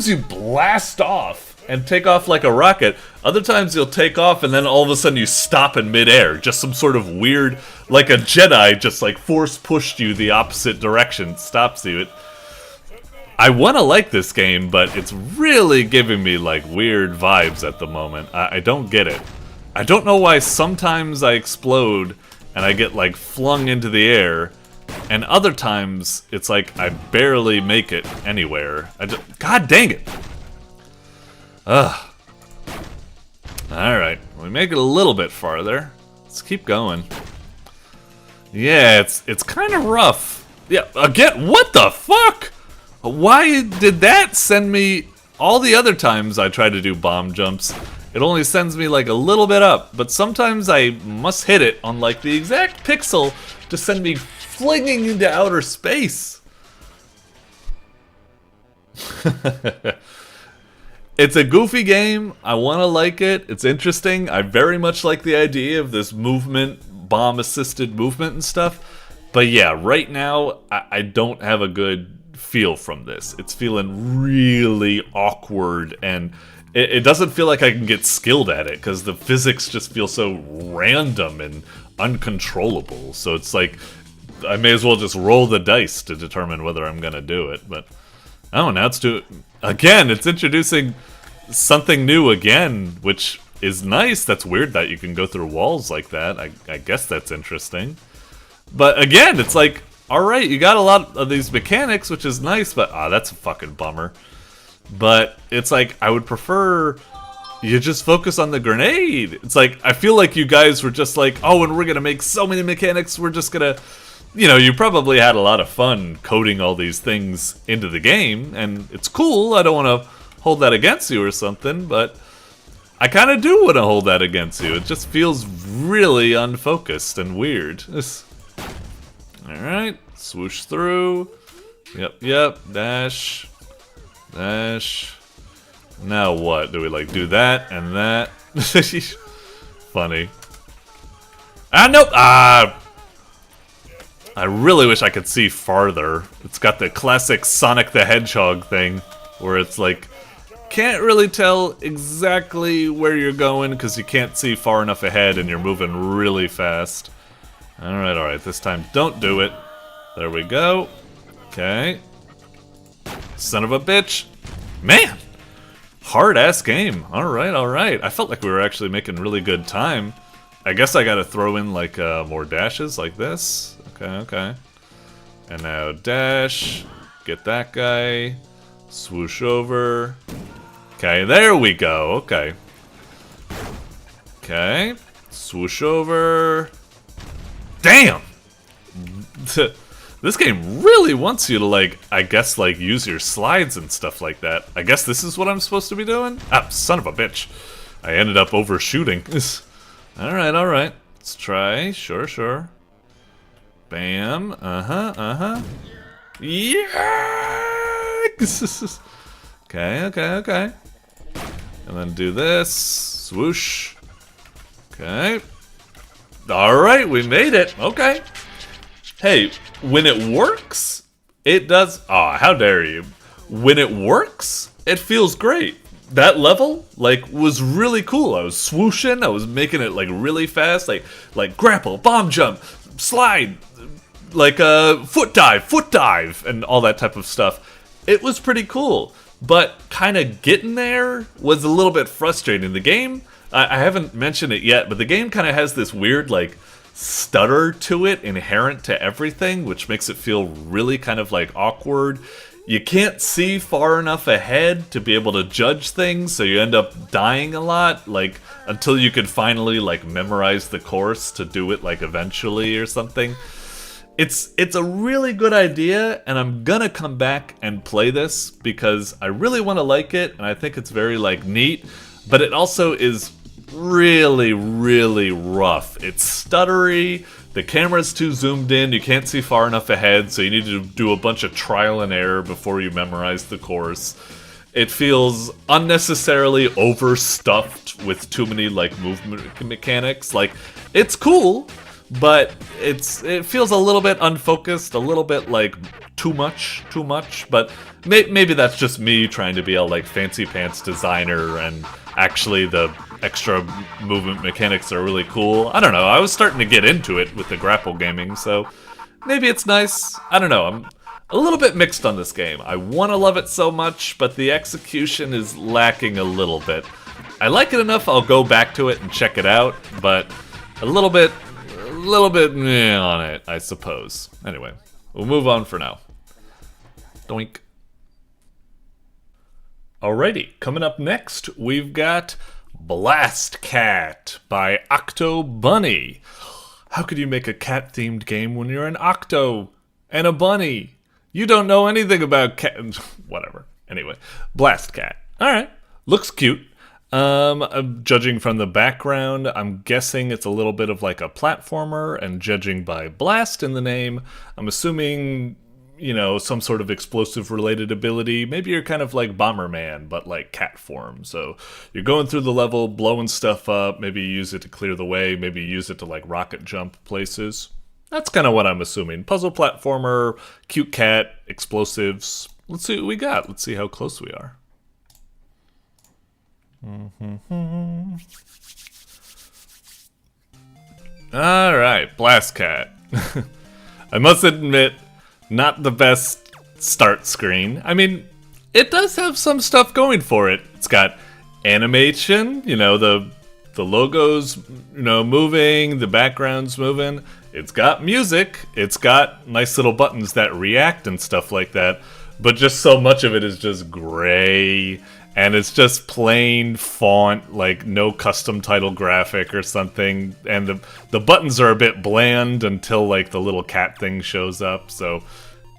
you blast off and take off like a rocket. Other times you'll take off and then all of a sudden you stop in midair. Just some sort of weird, like a Jedi just like force pushed you the opposite direction, stops you. I want to like this game, but it's really giving me like weird vibes at the moment. I don't get it. I don't know why sometimes I explode and I get like flung into the air, and other times it's like I barely make it anywhere. God dang it! Ugh. Alright, we make it a little bit farther. Let's keep going. Yeah, it's kind of rough. Yeah, again, what the fuck? Why did that send me... All the other times I try to do bomb jumps, it only sends me like a little bit up, but sometimes I must hit it on like the exact pixel to send me flinging into outer space. It's a goofy game. I want to like it. It's interesting. I very much like the idea of this movement, bomb-assisted movement and stuff. But yeah, right now, I don't have a good feel from this. It's feeling really awkward, and it doesn't feel like I can get skilled at it, because the physics just feel so random and uncontrollable. So it's like, I may as well just roll the dice to determine whether I'm going to do it. But, oh, now it's again, it's introducing something new again, which is nice. That's weird that you can go through walls like that. I guess that's interesting. But again, it's like, alright, you got a lot of these mechanics, which is nice, but that's a fucking bummer. But it's like, I would prefer you just focus on the grenade. It's like, I feel like you guys were just like, oh, and we're gonna make so many mechanics, we're just gonna... You know, you probably had a lot of fun coding all these things into the game, and it's cool. I don't want to hold that against you or something, but I kind of do want to hold that against you. It just feels really unfocused and weird. Alright, swoosh through. Yep, dash. Now what? Do we, like, do that and that? Funny. Nope! I really wish I could see farther. It's got the classic Sonic the Hedgehog thing, where it's like, can't really tell exactly where you're going because you can't see far enough ahead and you're moving really fast. Alright, this time don't do it. There we go. Okay. Son of a bitch. Man! Hard-ass game. Alright. I felt like we were actually making really good time. I guess I gotta throw in, like, more dashes like this. Okay. And now dash. Get that guy. Swoosh over. Okay, there we go. Okay. Swoosh over. Damn! This game really wants you to, like, I guess, like, use your slides and stuff like that. I guess this is what I'm supposed to be doing? Son of a bitch. I ended up overshooting. Alright. Let's try. Sure. Bam. Yes! Okay. And then do this. Swoosh. Okay. Alright, we made it. Okay. Hey, when it works, it does... Aw, how dare you. When it works, it feels great. That level, like, was really cool. I was swooshing, I was making it, like, really fast. Like grapple, bomb jump, slide, like, foot dive, and all that type of stuff. It was pretty cool. But kind of getting there was a little bit frustrating. The game, I haven't mentioned it yet, but the game kind of has this weird, like, stutter to it inherent to everything, which makes it feel really kind of, like, awkward. you can't see far enough ahead to be able to judge things, so you end up dying a lot, like, until you could finally, like, memorize the course to do it, like, eventually or something. It's a really good idea, and I'm gonna come back and play this because I really want to like it, and I think it's very, like, neat, but it also is really, really rough. It's stuttery, the camera's too zoomed in, you can't see far enough ahead, so you need to do a bunch of trial and error before you memorize the course. It feels unnecessarily overstuffed with too many, like, movement mechanics. Like, it's cool, but it feels a little bit unfocused, a little bit, like, too much, but maybe that's just me trying to be a, like, fancy pants designer, and actually the extra movement mechanics are really cool. I don't know, I was starting to get into it with the grapple gaming, so maybe it's nice. I don't know, I'm a little bit mixed on this game. I want to love it so much, but the execution is lacking a little bit. I like it enough I'll go back to it and check it out, but a little bit meh on it, I suppose. Anyway, we'll move on for now. Doink. Alrighty, coming up next, we've got BLASTCAT by OctoBunny. How could you make a cat-themed game when you're an octo and a bunny? You don't know anything about cat... Whatever. Anyway, BLASTCAT. Alright, looks cute. Judging from the background, I'm guessing it's a little bit of like a platformer, and judging by blast in the name, I'm assuming, you know, some sort of explosive related ability. Maybe you're kind of like Bomberman, but like cat form. So you're going through the level, blowing stuff up, maybe you use it to clear the way, maybe you use it to like rocket jump places. That's kind of what I'm assuming. Puzzle platformer, cute cat, explosives. Let's see what we got. Let's see how close we are. Alright, BLASTCAT. I must admit, not the best start screen. I mean, it does have some stuff going for it. It's got animation, you know, the logo's, you know, moving, the background's moving. It's got music, it's got nice little buttons that react and stuff like that, but just so much of it is just gray, and it's just plain font, like no custom title graphic or something, and the buttons are a bit bland until like the little cat thing shows up, so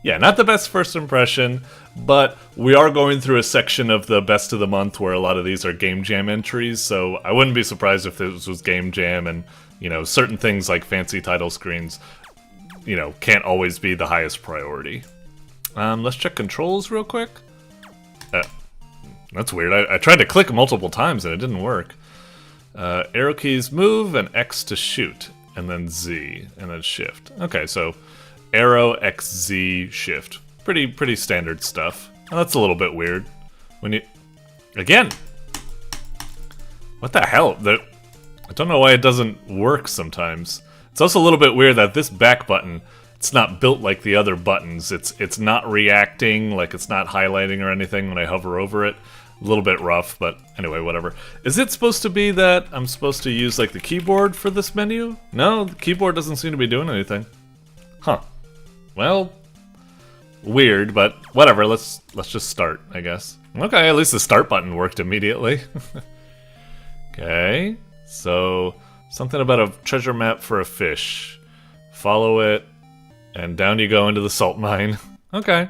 yeah, not the best first impression, but we are going through a section of the best of the month where a lot of these are Game Jam entries, so I wouldn't be surprised if this was Game Jam, and you know, certain things like fancy title screens, you know, can't always be the highest priority. Let's check controls real quick. That's weird. I tried to click multiple times and it didn't work. Arrow keys move, and X to shoot, and then Z, and then shift. Okay, so arrow, X, Z, shift. Pretty standard stuff. Oh, that's a little bit weird. When you... Again! What the hell? I don't know why it doesn't work sometimes. It's also a little bit weird that this back button, it's not built like the other buttons. It's not reacting, like it's not highlighting or anything when I hover over it. A little bit rough, but anyway, whatever. Is it supposed to be that I'm supposed to use like the keyboard for this menu? No, the keyboard doesn't seem to be doing anything. Huh. Well, weird, but whatever. Let's just start, I guess. Okay, at least the start button worked immediately. Okay, so something about a treasure map for a fish. Follow it, and down you go into the salt mine. Okay.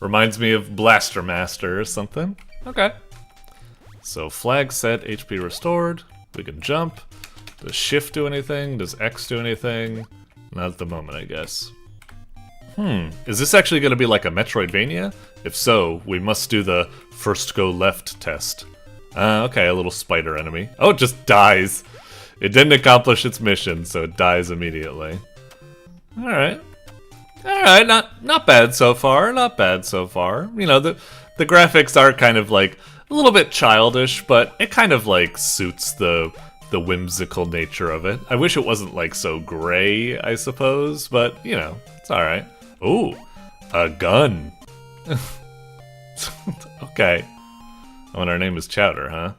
Reminds me of Blaster Master or something. Okay. So flag set, HP restored. We can jump. Does shift do anything? Does X do anything? Not at the moment, I guess. Is this actually going to be like a Metroidvania? If so, we must do the first go left test. Okay, a little spider enemy. Oh, it just dies. It didn't accomplish its mission, so it dies immediately. Alright. Alright, not bad so far, not bad so far. You know, the graphics are kind of like a little bit childish, but it kind of like suits the whimsical nature of it. I wish it wasn't like so gray, I suppose, but you know, it's alright. Ooh, a gun. Okay. Oh, and our name is Chowder, huh?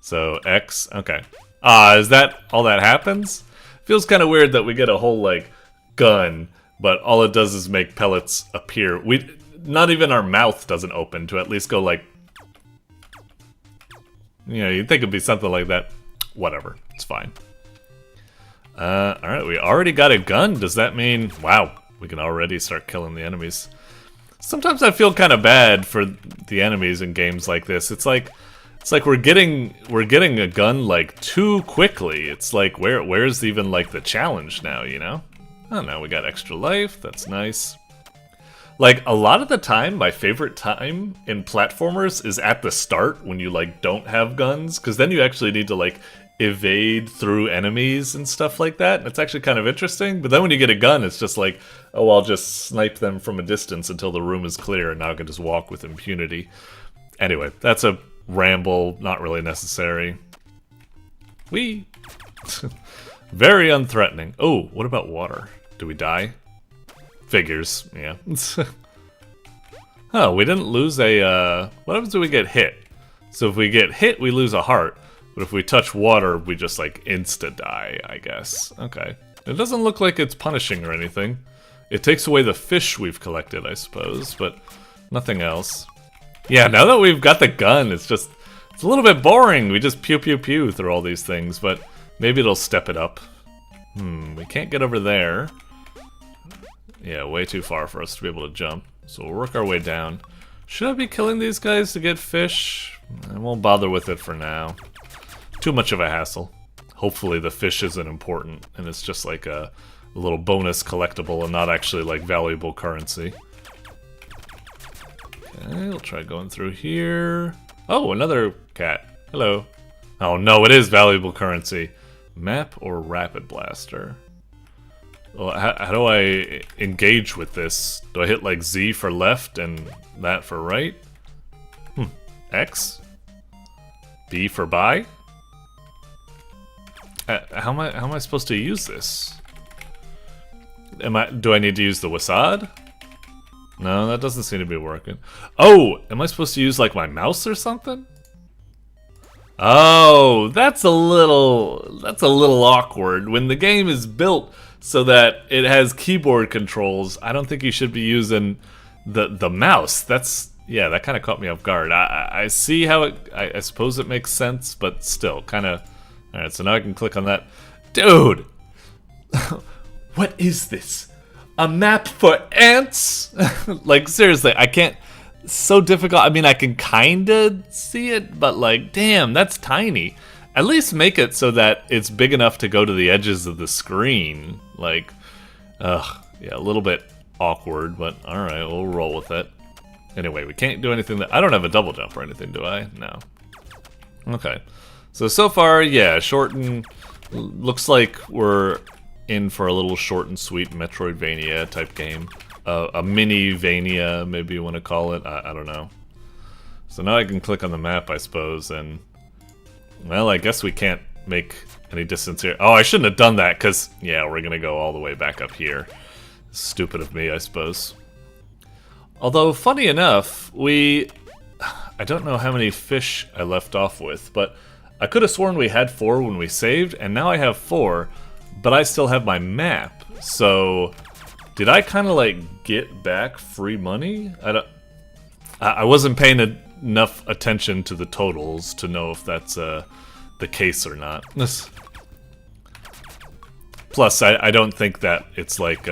So X, okay. Is that all that happens? Feels kind of weird that we get a whole like gun, but all it does is make pellets appear. not even our mouth doesn't open to at least go like... You know, you'd think it'd be something like that. Whatever, it's fine. Alright, we already got a gun. Does that mean... Wow, we can already start killing the enemies. Sometimes I feel kind of bad for the enemies in games like this. It's like we're getting a gun like too quickly. It's like where's even like the challenge now, you know? Oh, now we got extra life. That's nice. Like a lot of the time, my favorite time in platformers is at the start when you like don't have guns, because then you actually need to like evade through enemies and stuff like that. And it's actually kind of interesting. But then when you get a gun, it's just like, oh, I'll just snipe them from a distance until the room is clear, and now I can just walk with impunity. Anyway, that's a ramble, not really necessary. Whee! Very unthreatening. Oh, what about water? Do we die? Figures, yeah. Oh, we didn't lose a, what happens if we get hit? So if we get hit, we lose a heart. But if we touch water, we just, like, insta-die, I guess. Okay. It doesn't look like it's punishing or anything. It takes away the fish we've collected, I suppose, but nothing else. Yeah, now that we've got the gun, it's a little bit boring. We just pew-pew-pew through all these things, but maybe it'll step it up. We can't get over there. Yeah, way too far for us to be able to jump. So we'll work our way down. Should I be killing these guys to get fish? I won't bother with it for now. Too much of a hassle. Hopefully the fish isn't important and it's just like a little bonus collectible and not actually like valuable currency. Okay, we'll try going through here. Oh, another cat. Hello. Oh no, it is valuable currency. Map or rapid blaster? Well, how do I engage with this? Do I hit like Z for left and that for right? X? B for buy? How am I supposed to use this? Do I need to use the Wasad? No, that doesn't seem to be working. Oh, am I supposed to use like my mouse or something? Oh, that's a little awkward. When the game is built so that it has keyboard controls, I don't think you should be using the mouse. Yeah, that kind of caught me off guard. I see how I suppose it makes sense, but still, kind of. All right, so now I can click on that. Dude, what is this? A map for ants? Like seriously, I can't. So difficult. I mean, I can kinda see it, but like, damn, that's tiny. At least make it so that it's big enough to go to the edges of the screen. Like, yeah, a little bit awkward, but alright, we'll roll with it. Anyway, we can't do anything that... I don't have a double jump or anything, do I? No. Okay. So far, yeah, short and... Looks like we're in for a little short and sweet Metroidvania type game. A mini-vania, maybe you want to call it. I don't know. So now I can click on the map, I suppose, and... Well, I guess we can't make any distance here. Oh, I shouldn't have done that, because, yeah, we're gonna go all the way back up here. Stupid of me, I suppose. Although, funny enough, I don't know how many fish I left off with, but I could have sworn we had 4 when we saved, and now I have 4, but I still have my map. So, did I kind of, like, get back free money? I wasn't paying enough attention to the totals to know if that's the case or not. Plus, I don't think that it's like...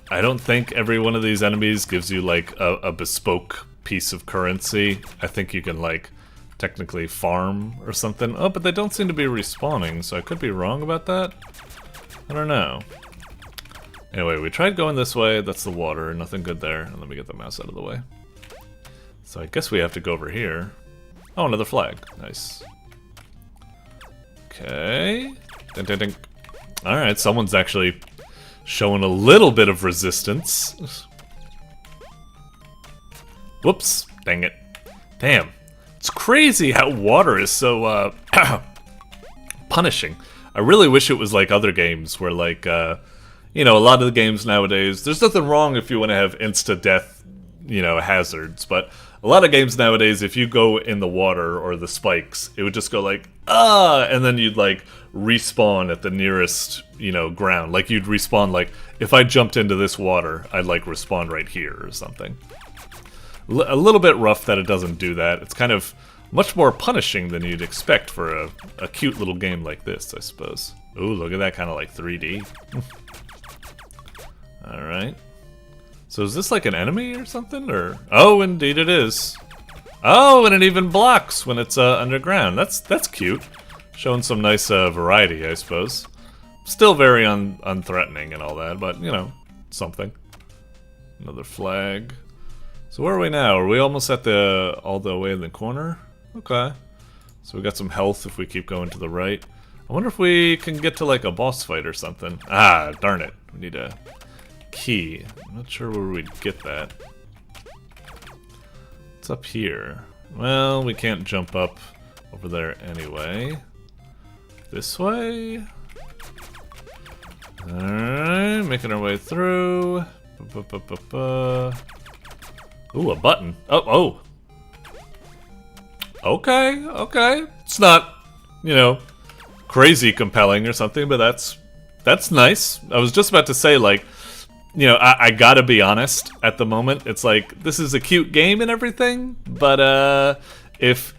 I don't think every one of these enemies gives you like a bespoke piece of currency. I think you can like technically farm or something. Oh, but they don't seem to be respawning, so I could be wrong about that. I don't know. Anyway, we tried going this way. That's the water. Nothing good there. And let me get the mouse out of the way. So I guess we have to go over here. Oh, another flag. Nice. Okay. Ding, ding, ding. Alright, someone's actually showing a little bit of resistance. Whoops. Dang it. Damn. It's crazy how water is so, punishing. I really wish it was like other games where, like, you know, a lot of the games nowadays, there's nothing wrong if you want to have insta-death, you know, hazards, but a lot of games nowadays, if you go in the water or the spikes, it would just go like, and then you'd, like, respawn at the nearest, you know, ground. Like you'd respawn, like if I jumped into this water, I'd like respawn right here or something. A little bit rough that it doesn't do that. It's kind of much more punishing than you'd expect for a cute little game like this, I suppose. Ooh, look at that, kind of like 3D. Alright. So is this like an enemy or something? Or oh, indeed it is. Oh, and it even blocks when it's underground. That's cute. Showing some nice variety, I suppose. Still very unthreatening and all that, but, you know, something. Another flag. So where are we now? Are we almost at all the way in the corner? Okay. So we got some health if we keep going to the right. I wonder if we can get to like a boss fight or something. Ah, darn it. We need a key. I'm not sure where we'd get that. It's up here. Well, we can't jump up over there anyway. This way? Alright, making our way through. Ooh, a button. Oh. Okay, okay. It's not, you know, crazy compelling or something, but that's nice. I was just about to say, like, you know, I gotta be honest at the moment. It's like, this is a cute game and everything, but if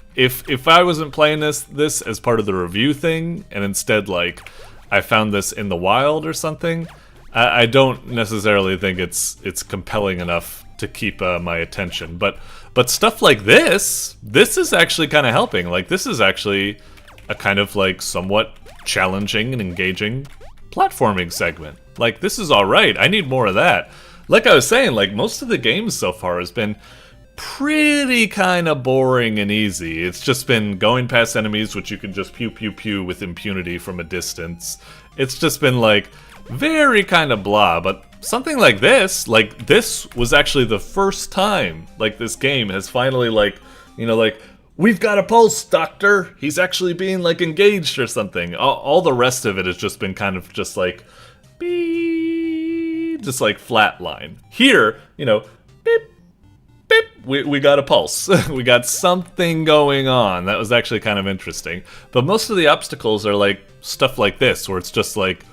I wasn't playing this as part of the review thing, and instead, like, I found this in the wild or something, I don't necessarily think it's compelling enough to keep my attention. But stuff like this is actually kind of helping. Like, this is actually a kind of like somewhat challenging and engaging platforming segment. Like, this is alright. I need more of that. Like I was saying, like, most of the games so far has been pretty kind of boring and easy. It's just been going past enemies, which you can just pew pew pew with impunity from a distance. It's just been like very kind of blah, but something like this was actually the first time like this game has finally, like, you know, like, we've got a pulse, Doctor. He's actually being like engaged or something. All the rest of it has just been kind of just like beep, just like flatline. Here, you know, beep, beep, we got a pulse. We got something going on. That was actually kind of interesting. But most of the obstacles are like stuff like this, where it's just like,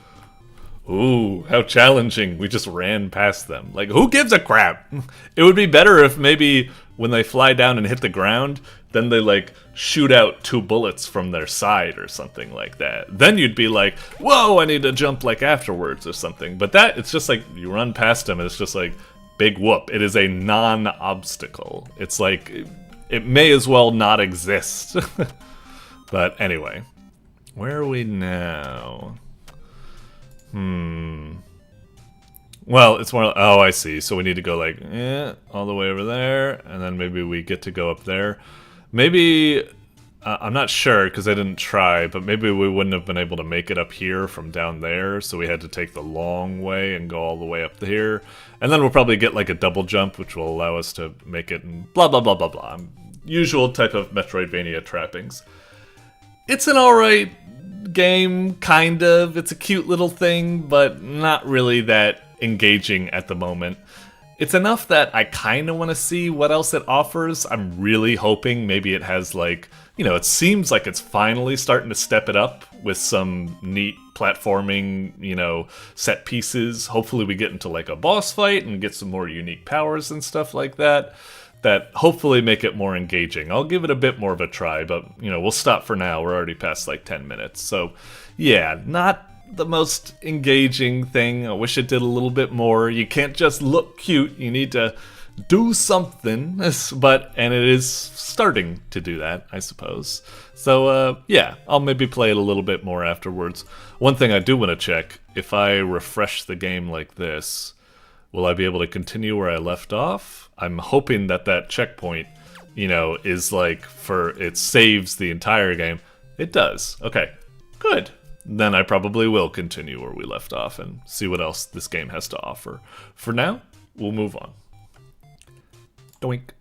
ooh, how challenging. We just ran past them. Like, who gives a crap? It would be better if maybe when they fly down and hit the ground, then they like shoot out 2 bullets from their side or something like that. Then you'd be like, whoa, I need to jump like afterwards or something. But that, it's just like you run past them and it's just like, big whoop. It is a non-obstacle. It's like, it may as well not exist. But anyway, where are we now? Well, it's more, oh, I see. So we need to go like, all the way over there, and then maybe we get to go up there. Maybe, I'm not sure because I didn't try, but maybe we wouldn't have been able to make it up here from down there, so we had to take the long way and go all the way up here. And then we'll probably get like a double jump, which will allow us to make it and blah, blah, blah, blah, blah. Usual type of Metroidvania trappings. It's an alright game, kind of. It's a cute little thing, but not really that engaging at the moment. It's enough that I kind of want to see what else it offers. I'm really hoping maybe it has, like, you know, it seems like it's finally starting to step it up with some neat platforming, you know, set pieces. Hopefully we get into like a boss fight and get some more unique powers and stuff like that hopefully make it more engaging. I'll give it a bit more of a try, but, you know, we'll stop for now. We're already past like 10 minutes. So, yeah, not the most engaging thing. I wish it did a little bit more. You can't just look cute. You need to do something. And it is starting to do that, I suppose. So, yeah, I'll maybe play it a little bit more afterwards. One thing I do want to check, if I refresh the game like this, will I be able to continue where I left off? I'm hoping that checkpoint, you know, is like it saves the entire game. It does. Okay, good. Then I probably will continue where we left off and see what else this game has to offer. For now, we'll move on. Doink.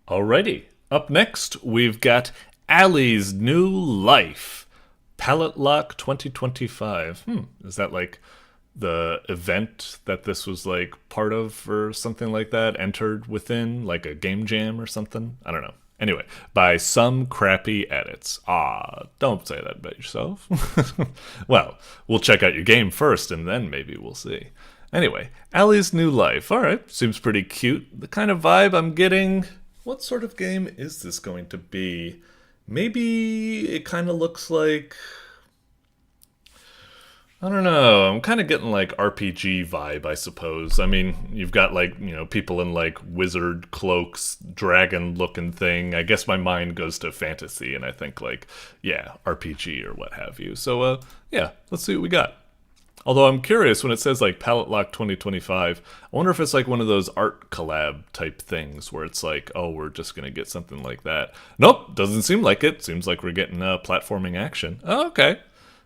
Alrighty, up next we've got Allie's New Life. Palette Lock 2025. Is that like the event that this was like part of or something like that, entered within, like a game jam or something? I don't know. Anyway, by SomeCrappyEdits. Ah, don't say that about yourself. Well, we'll check out your game first, and then maybe we'll see. Anyway, Allie's New Life. Alright, seems pretty cute. The kind of vibe I'm getting. What sort of game is this going to be? Maybe it kind of looks like... I don't know, I'm kind of getting like RPG vibe, I suppose. I mean, you've got like, you know, people in like wizard cloaks, dragon looking thing. I guess my mind goes to fantasy and I think like, yeah, RPG or what have you. So, yeah, let's see what we got. Although I'm curious when it says like Palette Lock 2025, I wonder if it's like one of those art collab type things where it's like, oh, we're just going to get something like that. Nope, doesn't seem like it. Seems like we're getting platforming action. Oh, okay.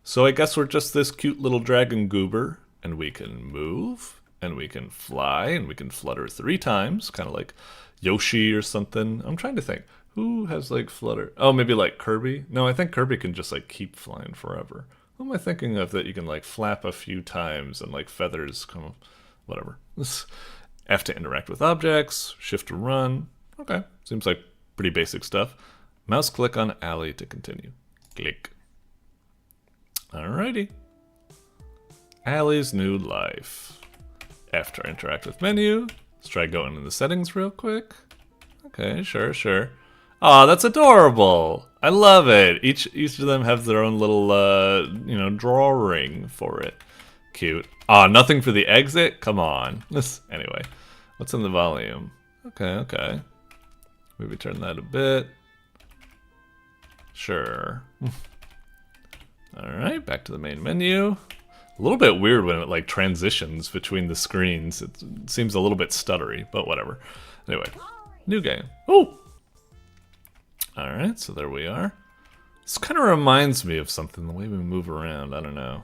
So I guess we're just this cute little dragon goober, and we can move, and we can fly, and we can flutter 3 times, kind of like Yoshi or something. I'm trying to think. Who has like flutter? Oh, maybe like Kirby? No, I think Kirby can just like keep flying forever. Who am I thinking of that you can like flap a few times and like feathers come, whatever. F to interact with objects, shift to run. Okay, seems like pretty basic stuff. Mouse click on Allie to continue. Click. Alrighty. Allie's New Life. After interactive menu. Let's try going in the settings real quick. Okay, sure. Aw, that's adorable. I love it. Each of them have their own little, you know, drawing for it. Cute. Aw, nothing for the exit? Come on. Anyway, what's in the volume? Okay. Maybe turn that a bit. Sure. Alright, back to the main menu. A little bit weird when it like transitions between the screens. It seems a little bit stuttery, but whatever. Anyway, new game. Oh! Alright, so there we are. This kind of reminds me of something, the way we move around. I don't know.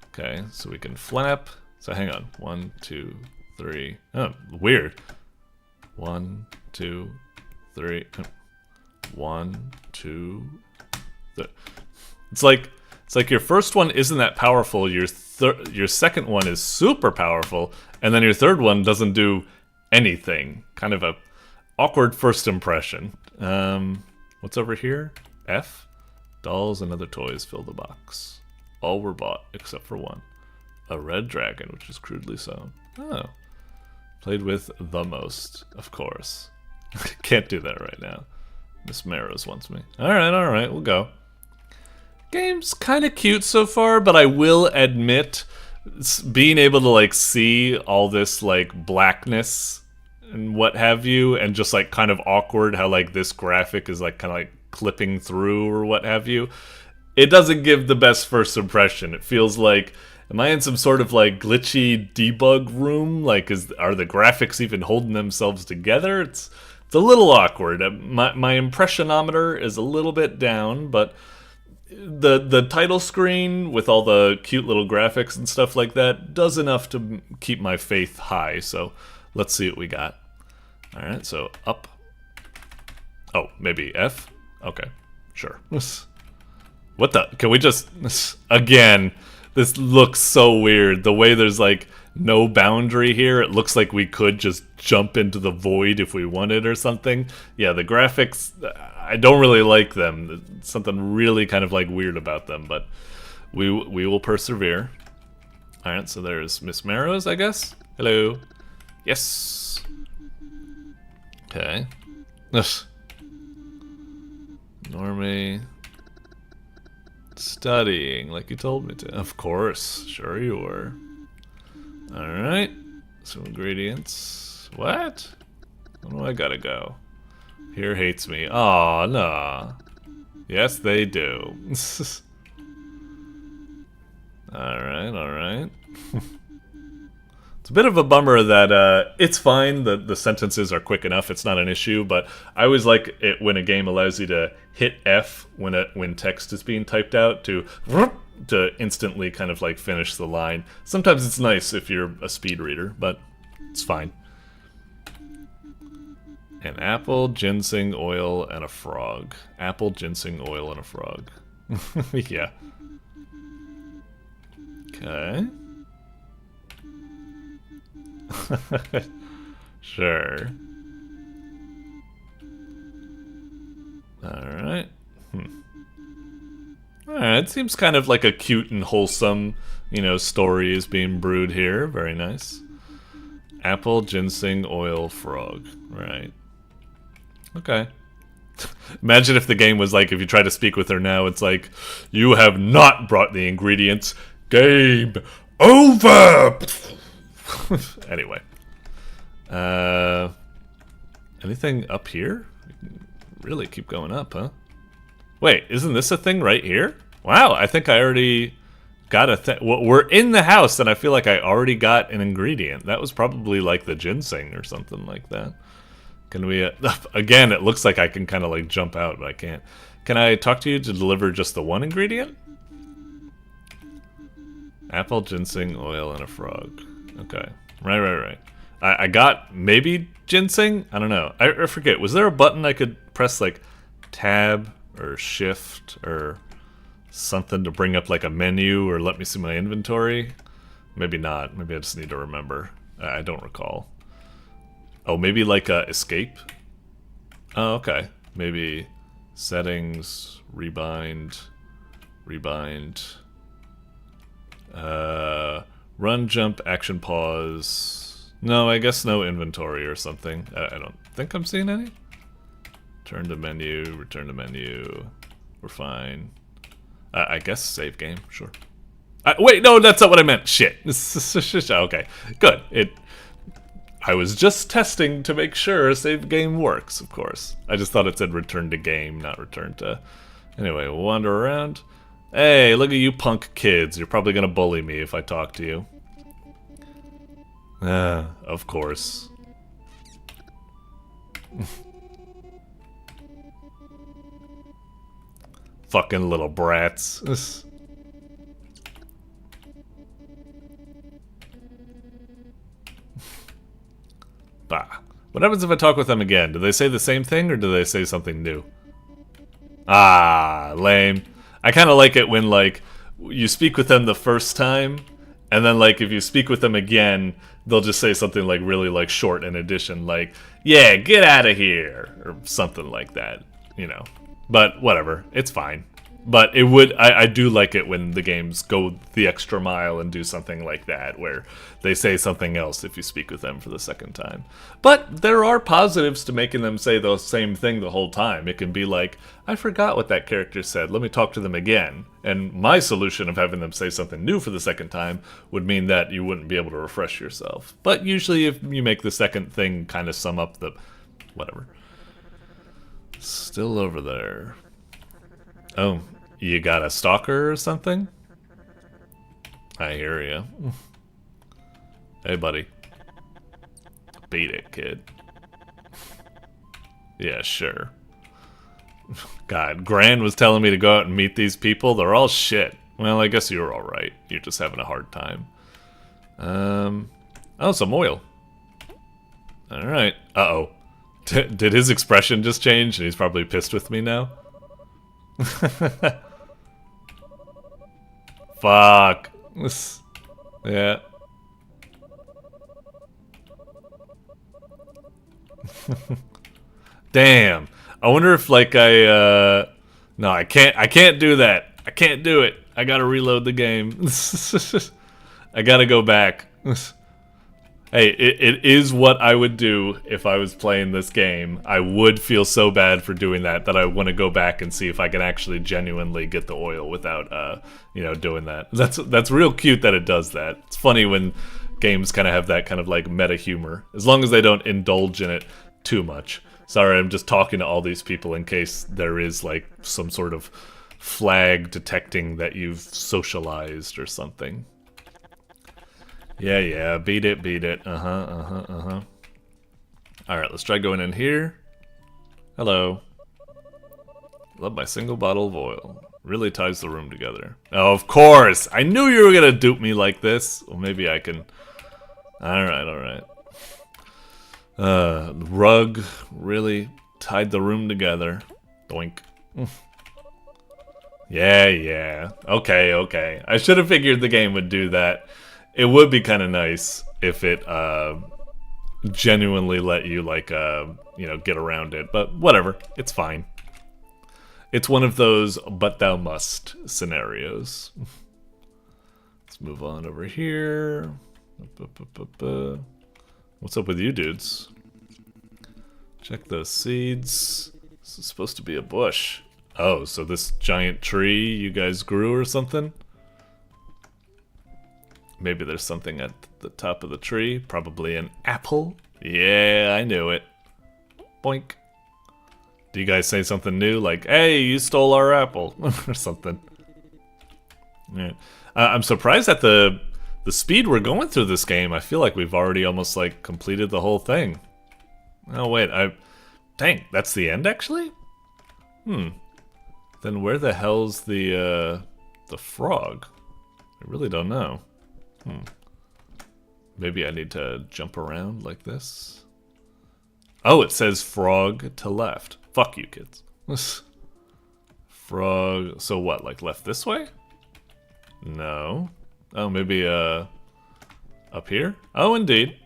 Okay, so we can flap. So hang on. 1, 2, 3. Oh, weird. 1, 2, 3. 1, 2, 3. It's like your first one isn't that powerful, your second one is super powerful, and then your third one doesn't do anything. Kind of a awkward first impression. What's over here? F? Dolls and other toys fill the box. All were bought except for one. A red dragon, which is crudely sewn. Oh. Played with the most, of course. Can't do that right now. Miss Marrows wants me. Alright, we'll go. Game's kind of cute so far, but I will admit, being able to like see all this like blackness and what have you, and just like kind of awkward how like this graphic is like kind of like clipping through or what have you, it doesn't give the best first impression. It feels like, am I in some sort of like glitchy debug room? Like, are the graphics even holding themselves together? It's a little awkward. My impressionometer is a little bit down, but the title screen with all the cute little graphics and stuff like that does enough to keep my faith high. So let's see what we got. All right, so up. Oh, maybe F? Okay, sure. What the? Can we just... Again, this looks so weird. The way there's like no boundary here, it looks like we could just jump into the void if we wanted or something. Yeah, the graphics, I don't really like them. There's something really kind of like weird about them, but we will persevere. All right, so there's Miss Marrows, I guess. Hello. Yes. Okay. Ugh. Normie. Studying, like you told me to. Of course. Sure you were. Alright. Some ingredients. What? Where do I gotta go? Here hates me. Aw, nah. Yes, they do. Alright. It's a bit of a bummer that it's fine, the sentences are quick enough, it's not an issue, but I always like it when a game allows you to hit F when text is being typed out to instantly kind of like finish the line. Sometimes it's nice if you're a speed reader, but it's fine. An apple, ginseng oil, and a frog. Apple, ginseng oil, and a frog. Yeah. Okay. Sure. Alright. Alright, seems kind of like a cute and wholesome, you know, story is being brewed here. Very nice. Apple, ginseng, oil, frog. Right. Okay. Imagine if the game was like, if you try to speak with her now, it's like, you have not brought the ingredients. Game over! Anyway. Anything up here? Really keep going up, huh? Wait, isn't this a thing right here? Wow, I think I already got a thing. Well, we're in the house, and I feel like I already got an ingredient. That was probably like the ginseng or something like that. Can we, again, it looks like I can kind of like jump out, but I can't. Can I talk to you to deliver just the one ingredient? Apple, ginseng, oil, and a frog. Okay, right. I got maybe ginseng? I don't know. I forget. Was there a button I could press like tab or shift or something to bring up like a menu or let me see my inventory? Maybe not. Maybe I just need to remember. I don't recall. Oh, maybe like escape? Oh, okay. Maybe settings, rebind. Run, jump, action, pause. No, I guess no inventory or something. I don't think I'm seeing any. Return to menu. We're fine. I guess save game, sure. Wait, no, that's not what I meant. Shit. Okay, good. I was just testing to make sure save game works, of course. I just thought it said return to game, not return to... Anyway, we'll wander around. Hey, look at you punk kids. You're probably gonna bully me if I talk to you. Of course. Fucking little brats. Bah. What happens if I talk with them again? Do they say the same thing or do they say something new? Ah, lame. I kind of like it when, like, you speak with them the first time, and then, like, if you speak with them again, they'll just say something, like, really, like, short in addition, like, yeah, get out of here, or something like that, you know. But, whatever. It's fine. But it would, I do like it when the games go the extra mile and do something like that, where they say something else if you speak with them for the second time. But there are positives to making them say the same thing the whole time. It can be like, I forgot what that character said, let me talk to them again. And my solution of having them say something new for the second time would mean that you wouldn't be able to refresh yourself. But usually if you make the second thing kind of sum up the... whatever. Still over there. Oh, you got a stalker or something? I hear you. Hey, buddy. Beat it, kid. Yeah, sure. God, Gran was telling me to go out and meet these people. They're all shit. Well, I guess you're alright. You're just having a hard time. Oh, some oil. Alright. Uh-oh. Did his expression just change and he's probably pissed with me now? Fuck. Yeah. Damn. I wonder if like no, I can't do that. I can't do it. I gotta reload the game. I gotta go back. Hey, it is what I would do if I was playing this game. I would feel so bad for doing that I want to go back and see if I can actually genuinely get the oil without, you know, doing that. That's real cute that it does that. It's funny when games kind of have that kind of like meta humor, as long as they don't indulge in it too much. Sorry, I'm just talking to all these people in case there is like some sort of flag detecting that you've socialized or something. Yeah, beat it. Alright, let's try going in here. Hello. Love my single bottle of oil. Really ties the room together. Oh, of course! I knew you were gonna dupe me like this. Well, maybe I can... Alright. The rug really tied the room together. Doink. Yeah. Okay. I should have figured the game would do that. It would be kind of nice if it genuinely let you like you know, get around it, but whatever, it's fine. it's one of those but thou must scenarios. Let's move on over here. What's up with you dudes? Check those seeds. This is supposed to be a bush. Oh, so this giant tree you guys grew or something? Maybe there's something at the top of the tree. Probably an apple. Yeah, I knew it. Boink. Do you guys say something new? Like, hey, you stole our apple. Or something. Yeah. I'm surprised at the speed we're going through this game. I feel like we've already almost like completed the whole thing. Oh wait, dang, that's the end actually? Then where the hell's the frog? I really don't know. Maybe I need to jump around like this. Oh, it says frog to left. Fuck you, kids. Frog, so what, like left this way? No. Oh, maybe, up here? Oh, indeed.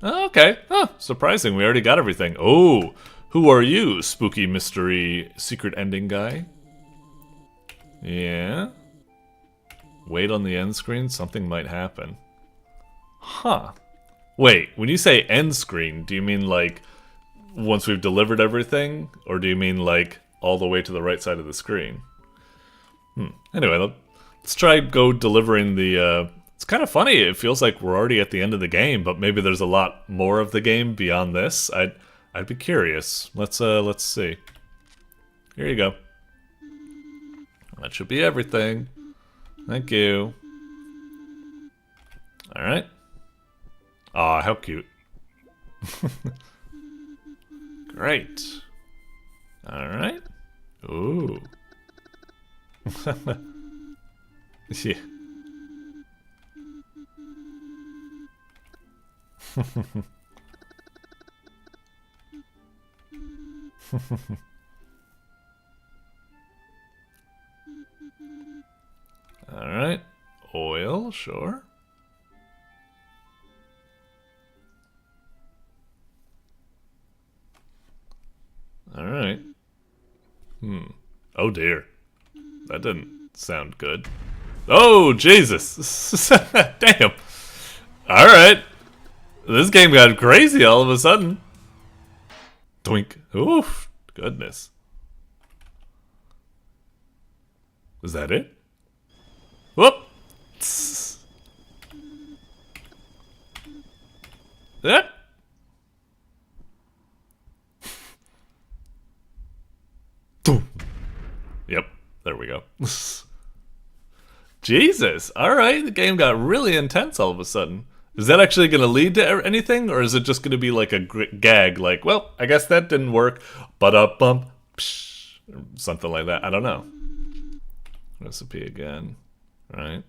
Oh, okay. Oh, surprising, we already got everything. Oh, who are you, spooky mystery secret ending guy? Yeah? Wait on the end screen, something might happen. Huh. Wait, when you say end screen, do you mean like once we've delivered everything? Or do you mean like all the way to the right side of the screen? Anyway, let's try go delivering the... It's kind of funny, it feels like we're already at the end of the game, but maybe there's a lot more of the game beyond this. I'd be curious. Let's see. Here you go. That should be everything. Thank you. Alright. Aw, how cute. Great. Alright. Ooh. Yeah. Alright. Oil, sure. Alright. Oh dear. That didn't sound good. Oh, Jesus! Damn! Alright. This game got crazy all of a sudden. Doink. Oof. Goodness. Is that it? Whoop! That? Yep, there we go. Jesus! Alright, the game got really intense all of a sudden. Is that actually going to lead to anything, or is it just going to be like a gag, like, well, I guess that didn't work, but-up-bump, psh, something like that, I don't know. Recipe again, right?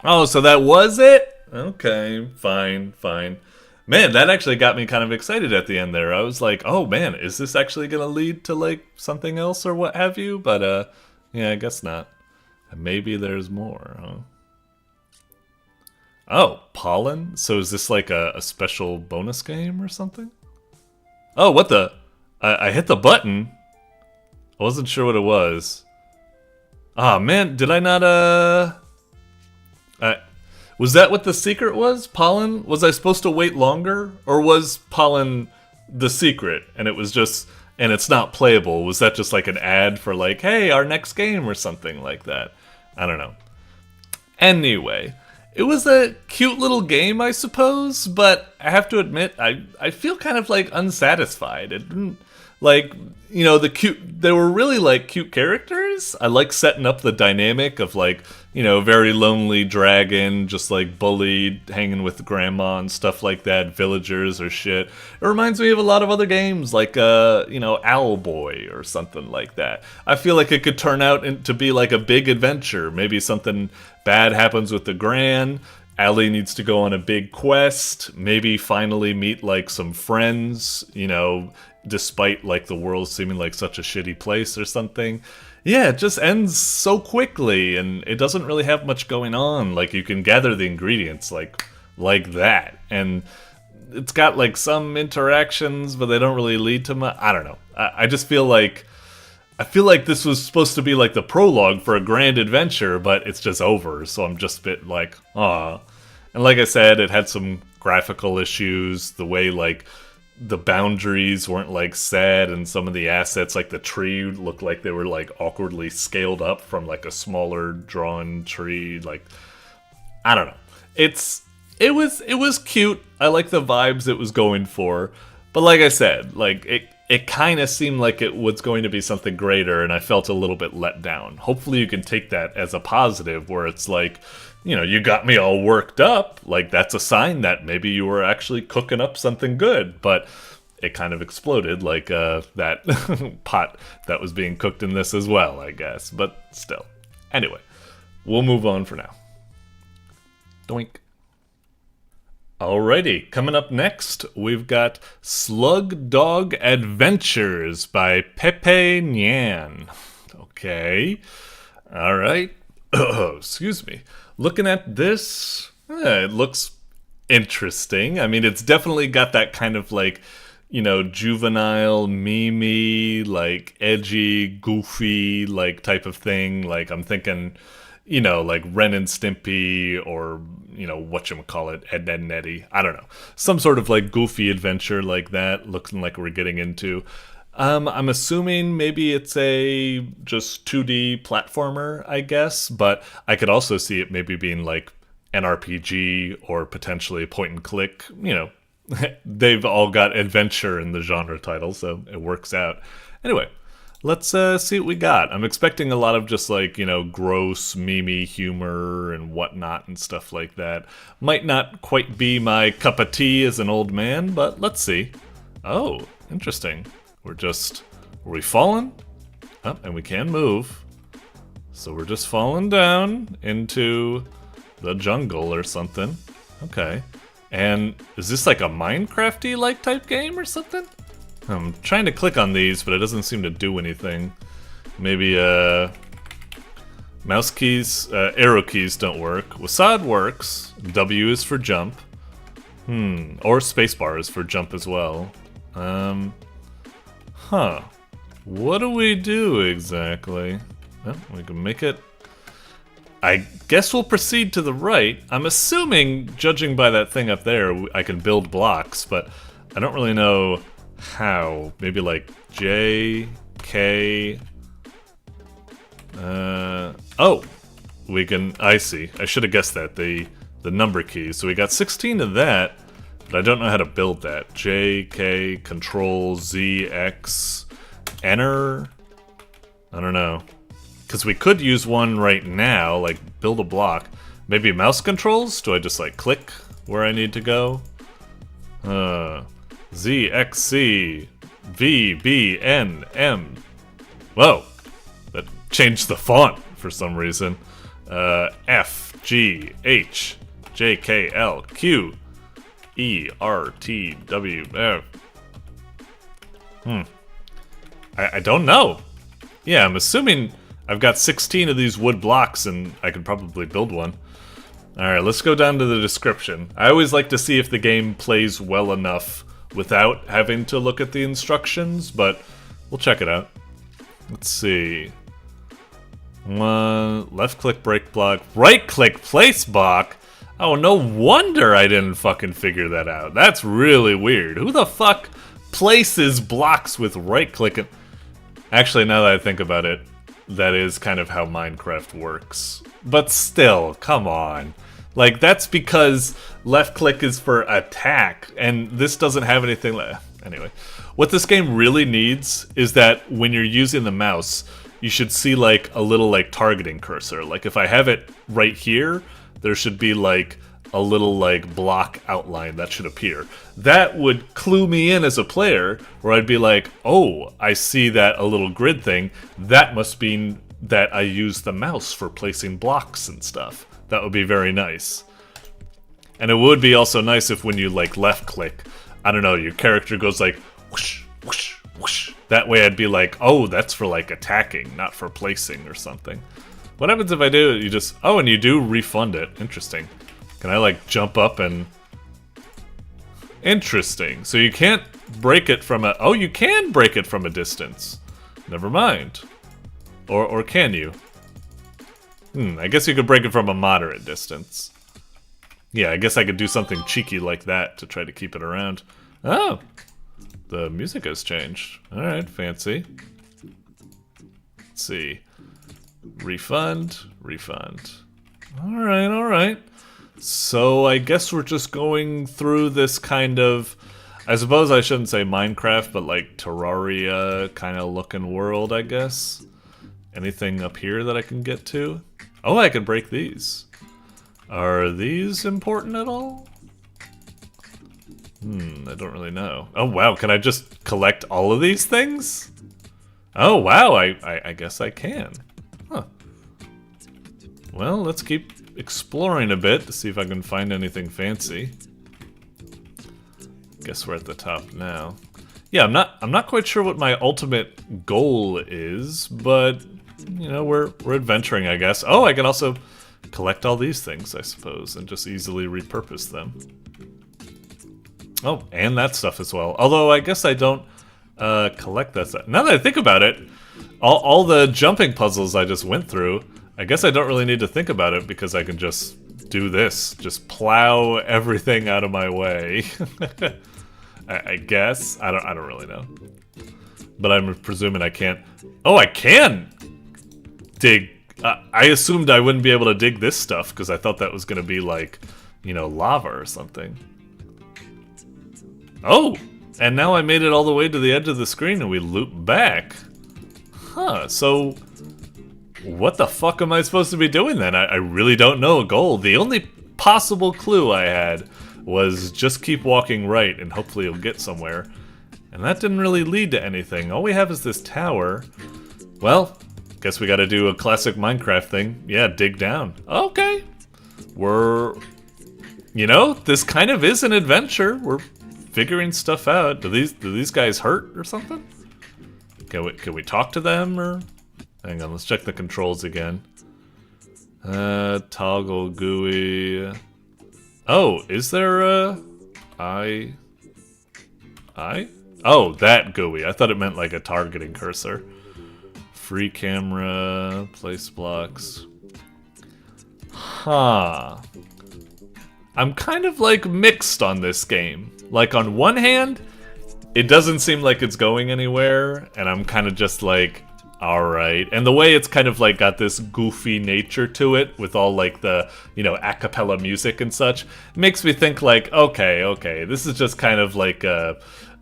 Oh, so that was it? Okay, fine. Man, that actually got me kind of excited at the end there. I was like, oh man, is this actually going to lead to like something else or what have you? But yeah, I guess not. Maybe there's more, huh? Oh, pollen? So is this like a special bonus game or something? Oh, what the? I hit the button. I wasn't sure what it was. Ah, man, did I not, was that what the secret was? Pollen? Was I supposed to wait longer? Or was pollen the secret? And it was just, and it's not playable. Was that just like an ad for like, hey, our next game or something like that? I don't know. Anyway, it was a cute little game, I suppose, but I have to admit, I feel kind of like unsatisfied. It didn't, like, you know, they were really like cute characters. I like setting up the dynamic of like, you know, very lonely dragon, just like bullied, hanging with grandma and stuff like that, villagers or shit. It reminds me of a lot of other games like, you know, Owlboy or something like that. I feel like it could turn out to be like a big adventure. Maybe something bad happens with the Gran. Allie needs to go on a big quest. Maybe finally meet like some friends, you know, despite like the world seeming like such a shitty place or something. Yeah, it just ends so quickly and it doesn't really have much going on. Like you can gather the ingredients like that, and it's got like some interactions, but they don't really lead to much. I don't know. I just feel like I feel like this was supposed to be like the prologue for a grand adventure, but it's just over, so I'm just a bit like, aw. And like I said, it had some graphical issues, the way like the boundaries weren't like set, and some of the assets like the tree looked like they were like awkwardly scaled up from like a smaller drawn tree. Like, I don't know. It was cute. I like the vibes it was going for, but like I said, like it kind of seemed like it was going to be something greater, and I felt a little bit let down. Hopefully you can take that as a positive, where it's like, you know, you got me all worked up, like that's a sign that maybe you were actually cooking up something good, but it kind of exploded like that pot that was being cooked in this as well, I guess, but still. Anyway, we'll move on for now. Doink. Alrighty, coming up next, we've got Slug Dog Adventures by Pepenyan. Okay, alright, excuse me. Looking at this, it looks interesting. I mean, it's definitely got that kind of like, you know, juvenile, memey, like edgy, goofy, like type of thing. Like I'm thinking, you know, like Ren and Stimpy, or, you know, whatchamacallit, Ed, Edd n Eddy. I don't know. Some sort of like goofy adventure like that, looking like we're getting into. I'm assuming maybe it's a just 2D platformer, I guess, but I could also see it maybe being like an RPG or potentially point and click. You know, they've all got adventure in the genre title, so it works out. Anyway, let's see what we got. I'm expecting a lot of just like, you know, gross, memey humor and whatnot and stuff like that. Might not quite be my cup of tea as an old man, but let's see. Oh, interesting. Are we falling? Oh, and we can move. So we're just falling down into the jungle or something. Okay. And is this like a Minecraft-y like type game or something? I'm trying to click on these, but it doesn't seem to do anything. Maybe mouse keys, arrow keys don't work. WASD works. W is for jump. Or spacebar is for jump as well. Huh. What do we do exactly? Well, we can make it... I guess we'll proceed to the right. I'm assuming, judging by that thing up there, I can build blocks, but I don't really know how. Maybe like J, K... oh! We can... I see. I should have guessed that. The number keys. So we got 16 of that, but I don't know how to build that. J, K, Control, Z, X, Enter? I don't know. Because we could use one right now, like build a block. Maybe mouse controls? Do I just like click where I need to go? Z, X, C, V, B, N, M. Whoa! That changed the font for some reason. F, G, H, J, K, L, Q, E, R, T, W, F. I don't know. Yeah, I'm assuming I've got 16 of these wood blocks and I could probably build one. Alright, let's go down to the description. I always like to see if the game plays well enough without having to look at the instructions, but we'll check it out. Let's see. Left click break block, right click place block. Oh, no wonder I didn't fucking figure that out. That's really weird. Who the fuck places blocks with right clicking? Actually, now that I think about it, that is kind of how Minecraft works. But still, come on. Like, that's because left click is for attack, and this doesn't have anything anyway. What this game really needs is that when you're using the mouse, you should see like a little like targeting cursor. Like if I have it right here, there should be like a little like block outline that should appear. That would clue me in as a player, where I'd be like, oh, I see that a little grid thing. That must mean that I use the mouse for placing blocks and stuff. That would be very nice. And it would be also nice if when you like left click, I don't know, your character goes like whoosh, whoosh, whoosh. That way I'd be like, oh, that's for like attacking, not for placing or something. What happens if I do it? You just, oh, and you do refund it. Interesting. Can I like jump up and... Interesting. So you can't break it from a... Oh, you can break it from a distance. never mind. Or can you? I guess you could break it from a moderate distance. Yeah, I guess I could do something cheeky like that to try to keep it around. Oh! The music has changed. Alright, fancy. Let's see. Refund, refund. Alright, alright. So I guess we're just going through this kind of... I suppose I shouldn't say Minecraft, but like Terraria kind of looking world, I guess. Anything up here that I can get to? Oh, I can break these. Are these important at all? I don't really know. Oh wow, can I just collect all of these things? Oh wow, I guess I can. Huh. Well, let's keep exploring a bit to see if I can find anything fancy. Guess we're at the top now. Yeah, I'm not quite sure what my ultimate goal is, but you know, we're adventuring, I guess. Oh, I can also collect all these things, I suppose, and just easily repurpose them. Oh, and that stuff as well. Although I guess I don't collect that stuff. Now that I think about it, all the jumping puzzles I just went through, I guess I don't really need to think about it because I can just do this. Just plow everything out of my way. I guess. I don't really know. But I'm presuming I can't... Oh, I can dig. I assumed I wouldn't be able to dig this stuff because I thought that was going to be like, you know, lava or something. Oh! And now I made it all the way to the edge of the screen and we loop back. Huh, so... what the fuck am I supposed to be doing then? I really don't know a goal. The only possible clue I had was just keep walking right and hopefully you'll get somewhere. And that didn't really lead to anything. All we have is this tower. Well, guess we gotta do a classic Minecraft thing. Yeah, dig down. Okay. We're... you know, this kind of is an adventure. We're figuring stuff out. Do these guys hurt or something? Can we talk to them or... hang on, let's check the controls again. Toggle GUI. Oh, is there a... I? Oh, that GUI. I thought it meant like a targeting cursor. Free camera, place blocks. Huh. I'm kind of like mixed on this game. Like on one hand, it doesn't seem like it's going anywhere, and I'm kind of just like, alright. And the way it's kind of like got this goofy nature to it with all like the, you know, a cappella music and such, makes me think like, okay, this is just kind of like a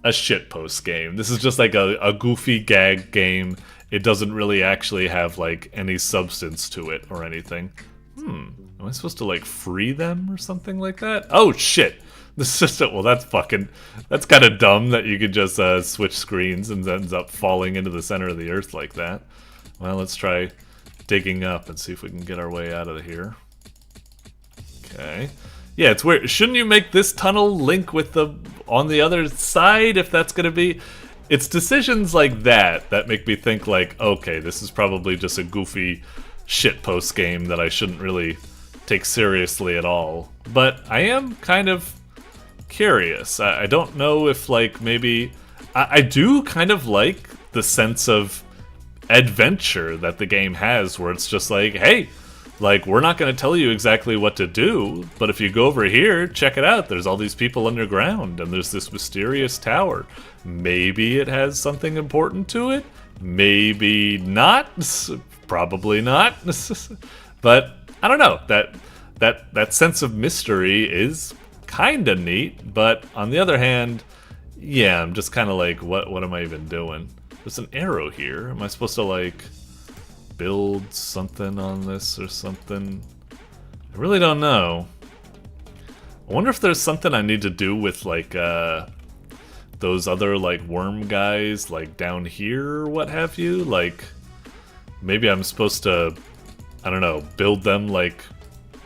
shitpost game. This is just like a goofy gag game. It doesn't really actually have like any substance to it or anything. Am I supposed to like free them or something like that? Oh shit! This is just well, that's kind of dumb that you could just switch screens and ends up falling into the center of the earth like that. Well, let's try digging up and see if we can get our way out of here. Okay. Yeah, it's weird. Shouldn't you make this tunnel link with the on the other side if that's gonna be? It's decisions like that that make me think like, okay, this is probably just a goofy shitpost game that I shouldn't really take seriously at all. But I am kind of curious. I don't know if like maybe... I do kind of like the sense of adventure that the game has where it's just like, hey, like we're not going to tell you exactly what to do, but if you go over here, check it out. There's all these people underground and there's this mysterious tower. Maybe it has something important to it. Maybe not. Probably not. But I don't know. That sense of mystery is kind of neat, but on the other hand, yeah, I'm just kind of like, what am I even doing? There's an arrow here. Am I supposed to like build something on this or something? I really don't know. I wonder if there's something I need to do with like those other like worm guys like down here or what have you. Like maybe I'm supposed to, I don't know, build them like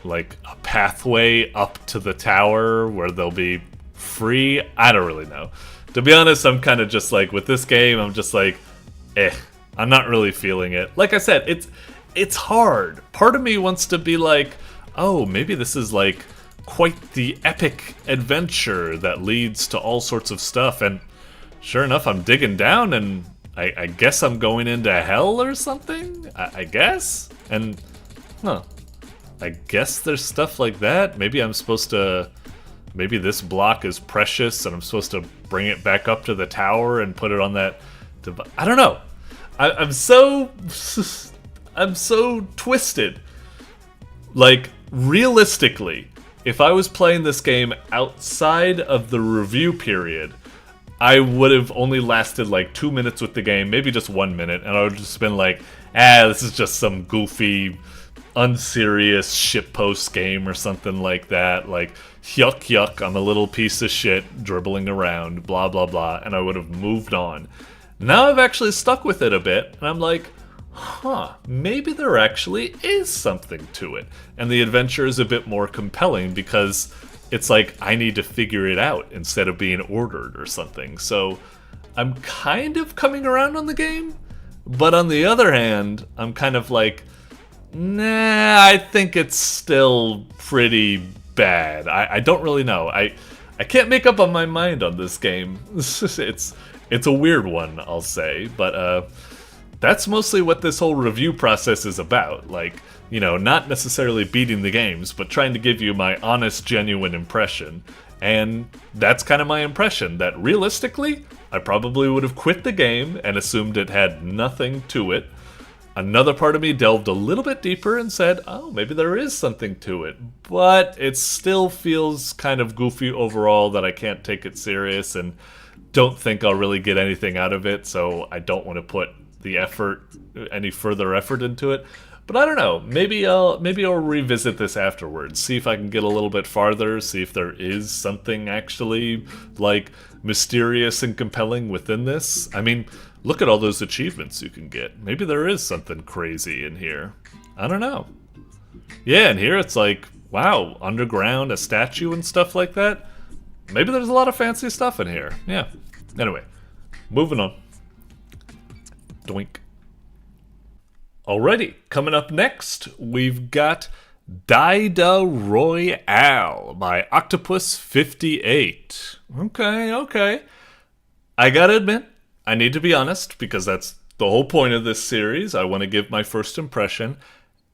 a pathway up to the tower where they'll be free. I don't really know. To be honest, I'm kind of just like, with this game, I'm just like, I'm not really feeling it. Like I said, it's hard. Part of me wants to be like, oh, maybe this is like quite the epic adventure that leads to all sorts of stuff. And sure enough, I'm digging down and I guess I'm going into hell or something? I guess? And, huh. I guess there's stuff like that. Maybe I'm supposed to... Maybe this block is precious and I'm supposed to bring it back up to the tower and put it on that... I don't know. I'm so... I'm so twisted. Like, realistically, if I was playing this game outside of the review period, I would have only lasted like 2 minutes with the game, maybe just 1 minute, and I would have just been like, this is just some goofy, unserious shitpost game or something like that. Like, yuck yuck, I'm a little piece of shit dribbling around, blah blah blah, and I would have moved on. Now I've actually stuck with it a bit, and I'm like, huh, maybe there actually is something to it. And the adventure is a bit more compelling because it's like I need to figure it out instead of being ordered or something. So I'm kind of coming around on the game, but on the other hand, I'm kind of like, nah, I think it's still pretty bad. I don't really know. I can't make up on my mind on this game. It's a weird one, I'll say, but that's mostly what this whole review process is about. Like, you know, not necessarily beating the games, but trying to give you my honest, genuine impression. And that's kind of my impression, that realistically, I probably would have quit the game and assumed it had nothing to it. Another part of me delved a little bit deeper and said, oh, maybe there is something to it. But it still feels kind of goofy overall that I can't take it serious and don't think I'll really get anything out of it, so I don't want to put the effort, any further effort into it. But I don't know, maybe I'll revisit this afterwards, see if I can get a little bit farther, see if there is something actually, like, mysterious and compelling within this. I mean, look at all those achievements you can get. Maybe there is something crazy in here. I don't know. Yeah, and here it's like, wow, underground, a statue and stuff like that. Maybe there's a lot of fancy stuff in here. Yeah. Anyway, moving on. Doink. Alrighty, coming up next, we've got Dieda Royale by Octopus58. Okay. I gotta admit, I need to be honest, because that's the whole point of this series. I want to give my first impression,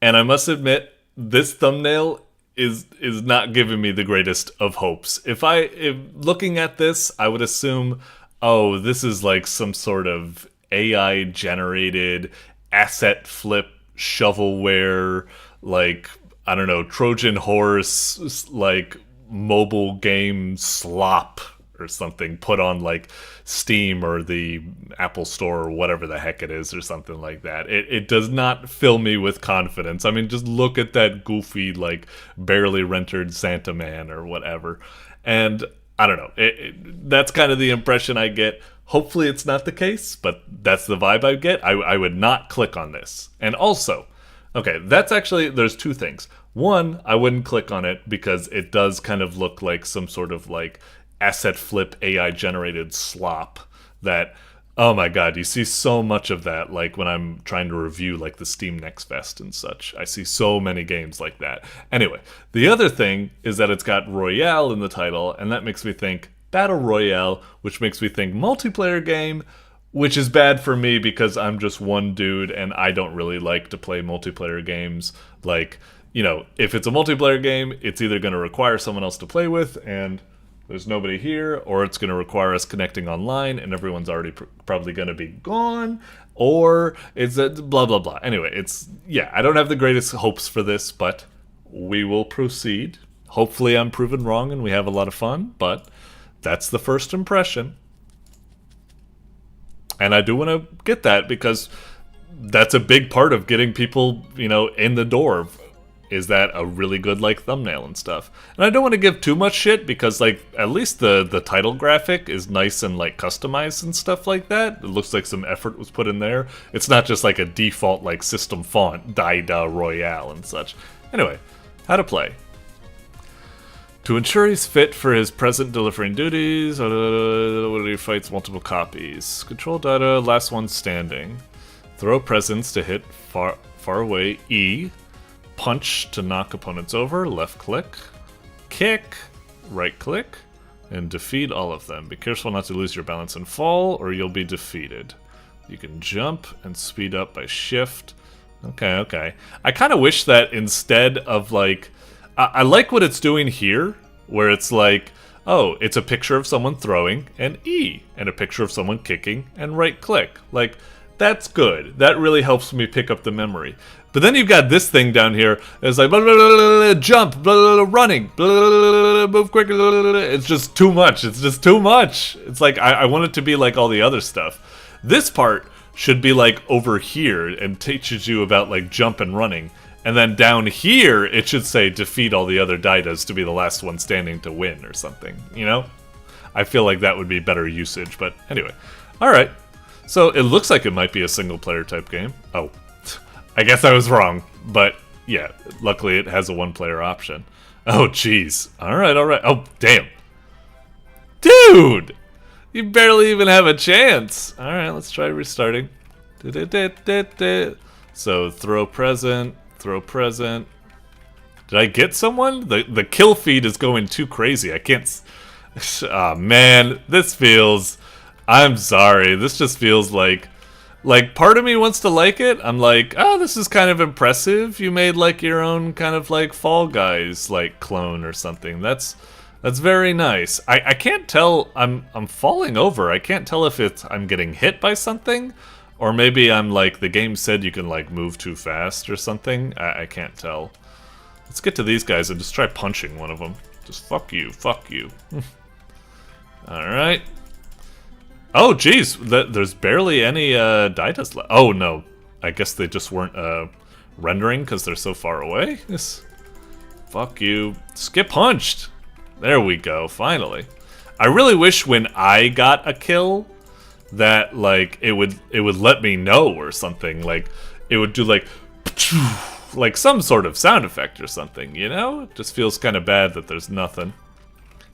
and I must admit, this thumbnail is not giving me the greatest of hopes. If looking at this, I would assume, oh, this is like some sort of AI generated asset flip shovelware, like, I don't know, Trojan horse, like mobile game slop or something put on like Steam or the Apple Store or whatever the heck it is or something like that. It does not fill me with confidence. I mean, just look at that goofy, like, barely rendered Santa Man or whatever. And I don't know. That's kind of the impression I get. Hopefully it's not the case, but that's the vibe I get. I would not click on this. And also, okay, that's actually, there's two things. One, I wouldn't click on it because it does kind of look like some sort of like asset flip AI generated slop that, oh my god, you see so much of that, like when I'm trying to review like the Steam Next Fest and such. I see so many games like that. Anyway, the other thing is that it's got Royale in the title, and that makes me think Battle Royale, which makes me think multiplayer game, which is bad for me because I'm just one dude and I don't really like to play multiplayer games. Like, you know, if it's a multiplayer game, it's either going to require someone else to play with, and there's nobody here, or it's going to require us connecting online and everyone's already probably going to be gone, or it's a blah blah blah. Anyway, it's, yeah, I don't have the greatest hopes for this, but we will proceed. Hopefully I'm proven wrong and we have a lot of fun, but that's the first impression. And I do want to get that because that's a big part of getting people, you know, in the door. Is that a really good, like, thumbnail and stuff. And I don't want to give too much shit because, like, at least the title graphic is nice and, like, customized and stuff like that. It looks like some effort was put in there. It's not just, like, a default, like, system font, Dieda Royale and such. Anyway, how to play. To ensure he's fit for his present delivering duties, he fights multiple copies. Control data, last one standing. Throw presents to hit far away, E. Punch to knock opponents over, left click. Kick, right click. And defeat all of them. Be careful not to lose your balance and fall, or you'll be defeated. You can jump and speed up by shift. Okay, okay. I kind of wish that instead of like... I like what it's doing here, where it's like, oh, it's a picture of someone throwing and E, and a picture of someone kicking and right click. Like, that's good. That really helps me pick up the memory. But then you've got this thing down here. It's like, blah, blah, blah, blah, jump, blah, blah, running, blah, move quick. It's just too much. It's just too much. It's like, I want it to be like all the other stuff. This part should be like over here and teaches you about like jump and running. And then down here, it should say defeat all the other Diedas to be the last one standing to win or something, you know? I feel like that would be better usage, but anyway. Alright, so it looks like it might be a single player type game. Oh, I guess I was wrong, but yeah, luckily it has a one player option. Oh, jeez. Alright, alright. Oh, damn. Dude! You barely even have a chance. Alright, let's try restarting. So, throw present. Throw present. Did I get someone? The kill feed is going too crazy. I can't... Oh, man. This feels... I'm sorry. This just feels like... Like, part of me wants to like it. I'm like, oh, this is kind of impressive. You made, like, your own kind of, like, Fall Guys, like, clone or something. That's very nice. I can't tell... I'm falling over. I can't tell if it's... I'm getting hit by something... Or maybe I'm like, the game said you can like move too fast or something. I can't tell. Let's get to these guys and just try punching one of them. Just fuck you, fuck you. Alright. Oh, geez. There's barely any Diedas left. Oh, no. I guess they just weren't rendering because they're so far away. Fuck you. Just get punched. There we go, finally. I really wish when I got a kill... that like it would let me know or something, like it would do like some sort of sound effect or something, you know? It just feels kind of bad that there's nothing.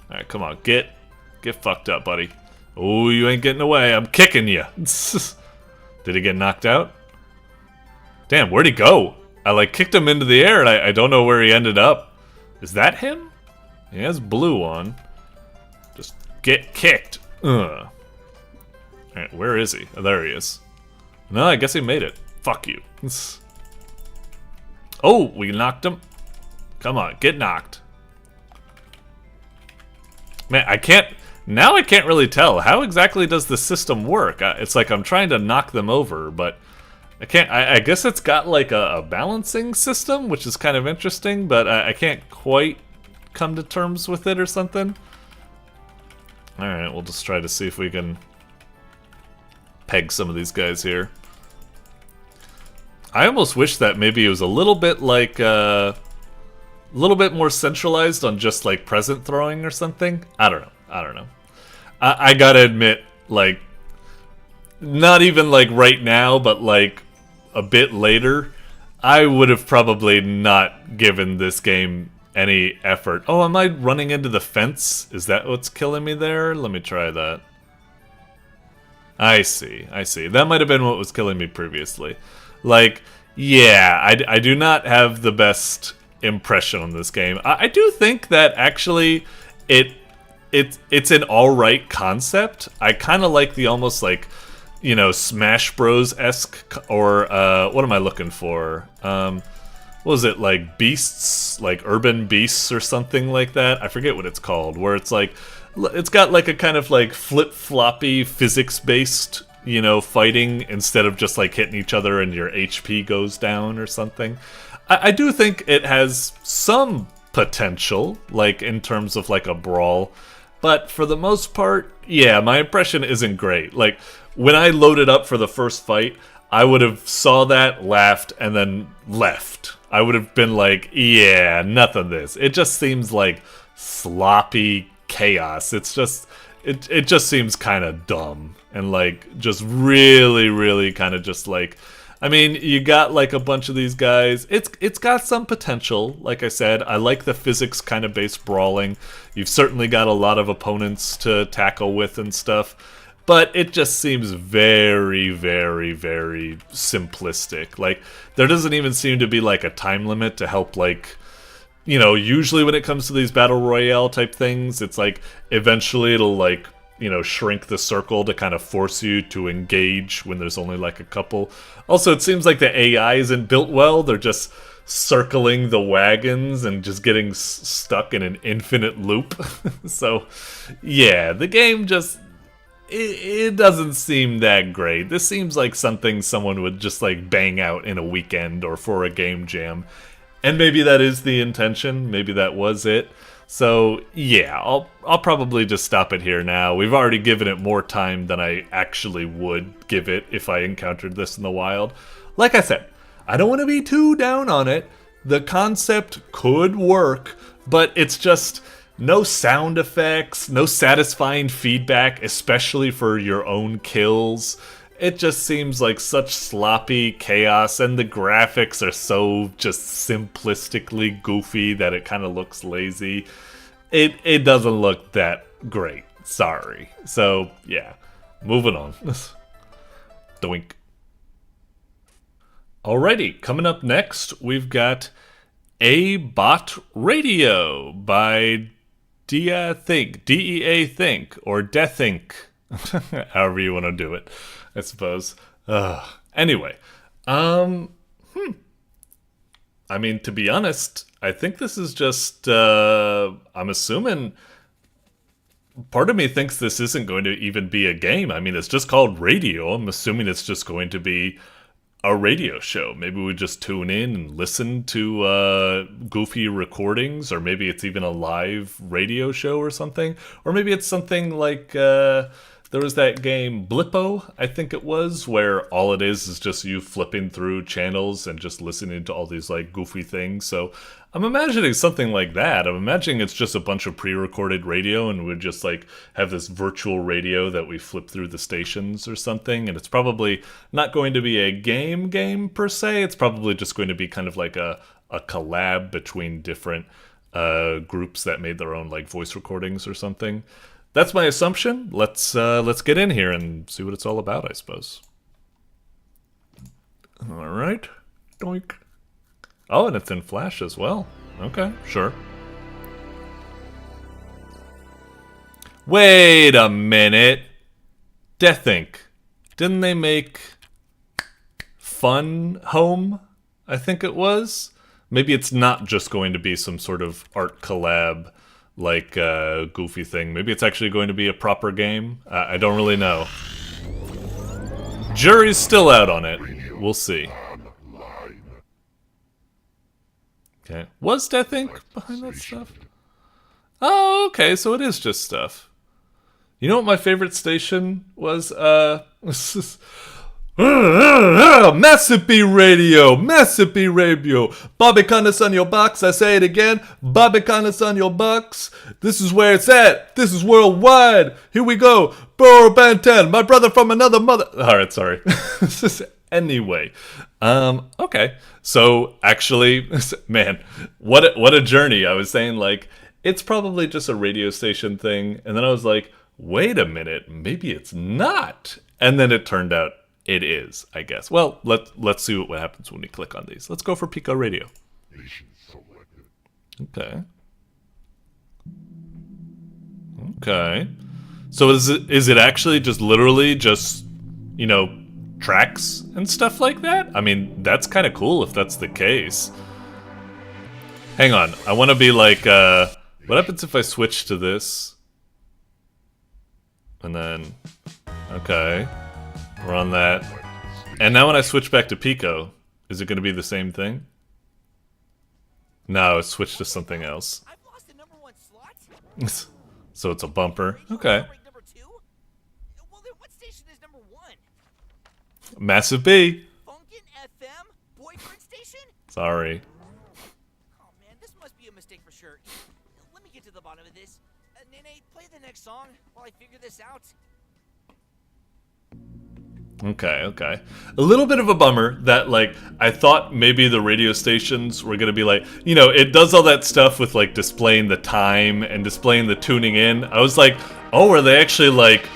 All right, come on, get fucked up, buddy. Oh, you ain't getting away. I'm kicking you. Did he get knocked out? Damn, where'd he go? I like kicked him into the air and I don't know where he ended up. Is that him? He has blue on. Just get kicked. Ugh. Alright, where is he? Oh, there he is. No, I guess he made it. Fuck you. Oh, we knocked him. Come on, get knocked. Man, I can't really tell. How exactly does the system work? It's like I'm trying to knock them over, but I can't. I guess it's got like a balancing system, which is kind of interesting, but I can't quite come to terms with it or something. Alright, we'll just try to see if we can... peg some of these guys here. I almost wish that maybe it was a little bit like a little bit more centralized on just like present throwing or something. I don't know. I gotta admit, like, not even like right now, but like a bit later, I would have probably not given this game any effort. Oh, am I running into the fence? Is that what's killing me there? Let me try that. I see. That might have been what was killing me previously. Like, yeah, I do not have the best impression on this game. I do think that actually it's an alright concept. I kind of like the almost like, you know, Smash Bros-esque, or what am I looking for? What was it, like Beasts, like Urban Beasts or something like that? I forget what it's called, where it's like, it's got like a kind of like flip-floppy physics-based, you know, fighting instead of just like hitting each other and your HP goes down or something. I do think it has some potential, like in terms of like a brawl, but for the most part, yeah, my impression isn't great. Like when I loaded up for the first fight, I would have saw that, laughed, and then left. I would have been like, yeah, nothing this. It just seems like sloppy chaos. It's just it just seems kind of dumb and like just really kind of just like, I mean, you got like a bunch of these guys. It's got some potential. Like I said, I like the physics kind of based brawling. You've certainly got a lot of opponents to tackle with and stuff, but it just seems very simplistic. Like there doesn't even seem to be like a time limit to help, like, you know, usually when it comes to these battle royale type things, it's like eventually it'll like you know, shrink the circle to kind of force you to engage when there's only like a couple. Also, it seems like the AI isn't built well. They're just circling the wagons and just getting stuck in an infinite loop. So, yeah, the game just... It doesn't seem that great. This seems like something someone would just like bang out in a weekend or for a game jam. And maybe that is the intention. Maybe that was it. So yeah, I'll probably just stop it here now. We've already given it more time than I actually would give it if I encountered this in the wild. Like I said, I don't want to be too down on it. The concept could work, but it's just... no sound effects, no satisfying feedback, especially for your own kills. It just seems like such sloppy chaos, and the graphics are so just simplistically goofy that it kind of looks lazy. It doesn't look that great. Sorry. So, yeah. Moving on. Doink. Alrighty, coming up next, we've got A Bot Radio by Deathink, D-E-A Think, or Deathink, however you want to do it, I suppose. Anyway, I mean, to be honest, I think this is just, I'm assuming, part of me thinks this isn't going to even be a game. I mean, it's just called radio. I'm assuming it's just going to be a radio show. Maybe we just tune in and listen to goofy recordings, or maybe it's even a live radio show or something. Or maybe it's something like there was that game Blippo, I think it was, where all it is just you flipping through channels and just listening to all these like goofy things. So I'm imagining something like that. I'm imagining it's just a bunch of pre-recorded radio, and we just like have this virtual radio that we flip through the stations or something. And it's probably not going to be a game per se. It's probably just going to be kind of like a collab between different groups that made their own like voice recordings or something. That's my assumption. Let's get in here and see what it's all about, I suppose. All right. Doink. Oh, and it's in Flash as well. Okay, sure. Wait a minute. Deathink. Didn't they make Fun Home? I think it was. Maybe it's not just going to be some sort of art collab like goofy thing. Maybe it's actually going to be a proper game. I don't really know. Jury's still out on it. We'll see. Okay. Was Deathink behind that stuff? Oh, okay, so it is just stuff. You know what my favorite station was? Massive Radio, Massive Radio. Barbicanus on your box, I say it again. Barbicanus on your box. This is where it's at. This is worldwide. Here we go. Burrow Bantan, my brother from another mother. Alright, sorry. Anyway. Okay. So, actually, man, what a journey. I was saying, like, it's probably just a radio station thing. And then I was like, wait a minute, maybe it's not. And then it turned out it is, I guess. Well, let's see what happens when we click on these. Let's go for Pico Radio. Okay. Okay. So is it actually just literally just, you know, tracks and stuff like that? I mean, that's kind of cool if that's the case. Hang on. I want to be like, what happens if I switch to this? And then, okay. We're on that. And now when I switch back to Pico, is it going to be the same thing? No, it's switched to something else. I've lost the number 1 slot. So it's a bumper. Okay. Number 2? Well, then what station is number 1? Massive B. Funkin' FM? Boyfriend station? Sorry. Oh man, this must be a mistake for sure. Let me get to the bottom of this. Nene, play the next song while I figure this out. Okay. A little bit of a bummer that, like, I thought maybe the radio stations were gonna be like, you know, it does all that stuff with, like, displaying the time and displaying the tuning in. I was like, oh, are they actually, like,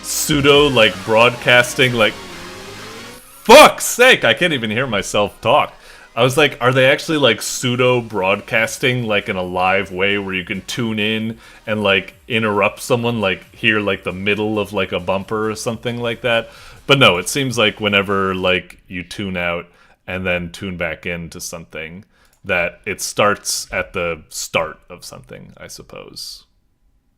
pseudo, like, broadcasting, like... Fuck's sake, I can't even hear myself talk. I was like, are they actually like pseudo broadcasting like in a live way where you can tune in and like interrupt someone, like hear like the middle of like a bumper or something like that? But no, it seems like whenever like you tune out and then tune back into something, that it starts at the start of something, I suppose.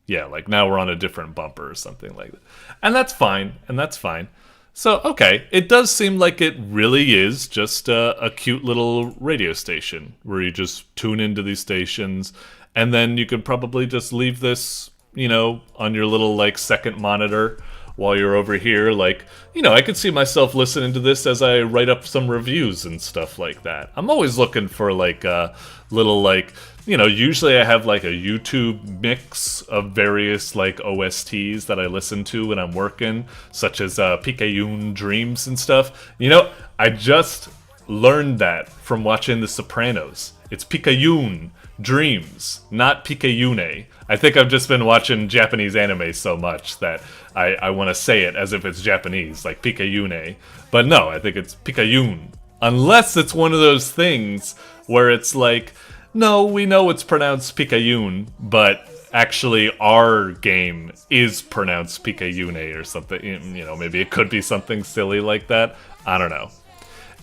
Yeah, like now we're on a different bumper or something like that. And that's fine, So, okay, it does seem like it really is just a cute little radio station where you just tune into these stations, and then you could probably just leave this, you know, on your little, like, second monitor while you're over here. Like, you know, I could see myself listening to this as I write up some reviews and stuff like that. I'm always looking for, like, a little, like, you know, usually I have, like, a YouTube mix of various, like, OSTs that I listen to when I'm working, such as Pepenyan Dreams and stuff. You know, I just learned that from watching The Sopranos. It's Pepenyan Dreams, not Pepenyan. I think I've just been watching Japanese anime so much that I want to say it as if it's Japanese, like Pepenyan. But no, I think it's Pepenyan. Unless it's one of those things where it's like, no, we know it's pronounced Pepenyan, but actually our game is pronounced Pepenyan or something. You know, maybe it could be something silly like that. I don't know.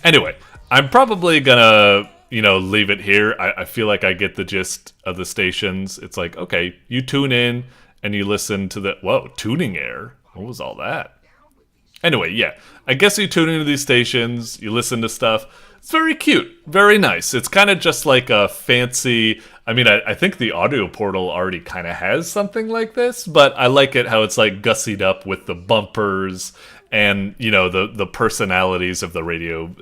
Anyway, I'm probably gonna, you know, leave it here. I feel like I get the gist of the stations. It's like, okay, you tune in and you listen to the... Whoa, tuning air? What was all that? Anyway, yeah. I guess you tune into these stations, you listen to stuff. It's very cute. Very nice. It's kind of just like a fancy... I mean, I think the audio portal already kind of has something like this, but I like it how it's like gussied up with the bumpers and, you know, the personalities of the radio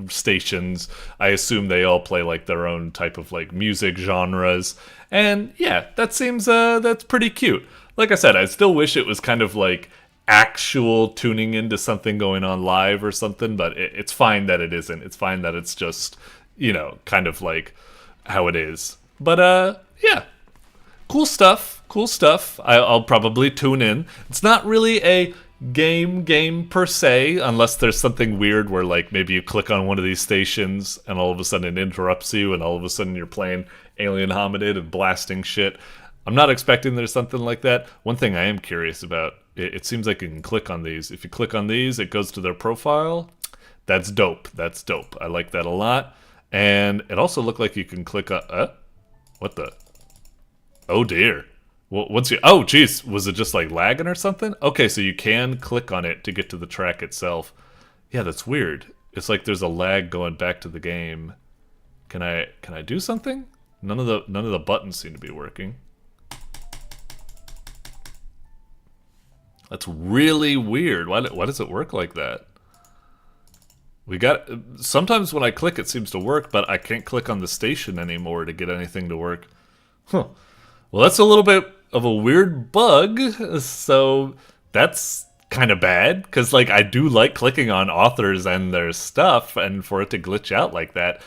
stations. I assume they all play like their own type of like music genres. And yeah, that seems, that's pretty cute. Like I said, I still wish it was kind of like actual tuning into something going on live or something, but it's fine that it isn't. It's fine that it's just, you know, kind of like how it is. But, yeah. Cool stuff. I'll probably tune in. It's not really a game per se, unless there's something weird where like maybe you click on one of these stations and all of a sudden it interrupts you and all of a sudden you're playing Alien Hominid and blasting shit. I'm not expecting there's something like that. One thing I am curious about, it seems like you can click on these. If you click on these, it goes to their profile. That's dope. I like that a lot. And it also looked like you can click on... what the... Oh dear. Well, what's your... Oh, geez. Was it just like lagging or something? Okay, so you can click on it to get to the track itself. Yeah, that's weird. It's like there's a lag going back to the game. Can I do something? None of the buttons seem to be working. That's really weird. Why does it work like that? Sometimes when I click it seems to work, but I can't click on the station anymore to get anything to work. Huh. Well, that's a little bit of a weird bug, so that's kind of bad, because like I do like clicking on authors and their stuff, and for it to glitch out like that,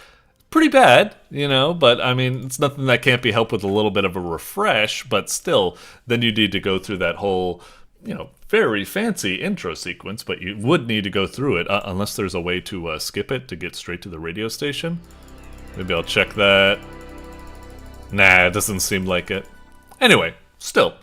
pretty bad, you know, but I mean, it's nothing that can't be helped with a little bit of a refresh, but still, then you need to go through that whole, you know, very fancy intro sequence, but you would need to go through it, unless there's a way to skip it to get straight to the radio station. Maybe I'll check that. Nah, it doesn't seem like it. Anyway, still,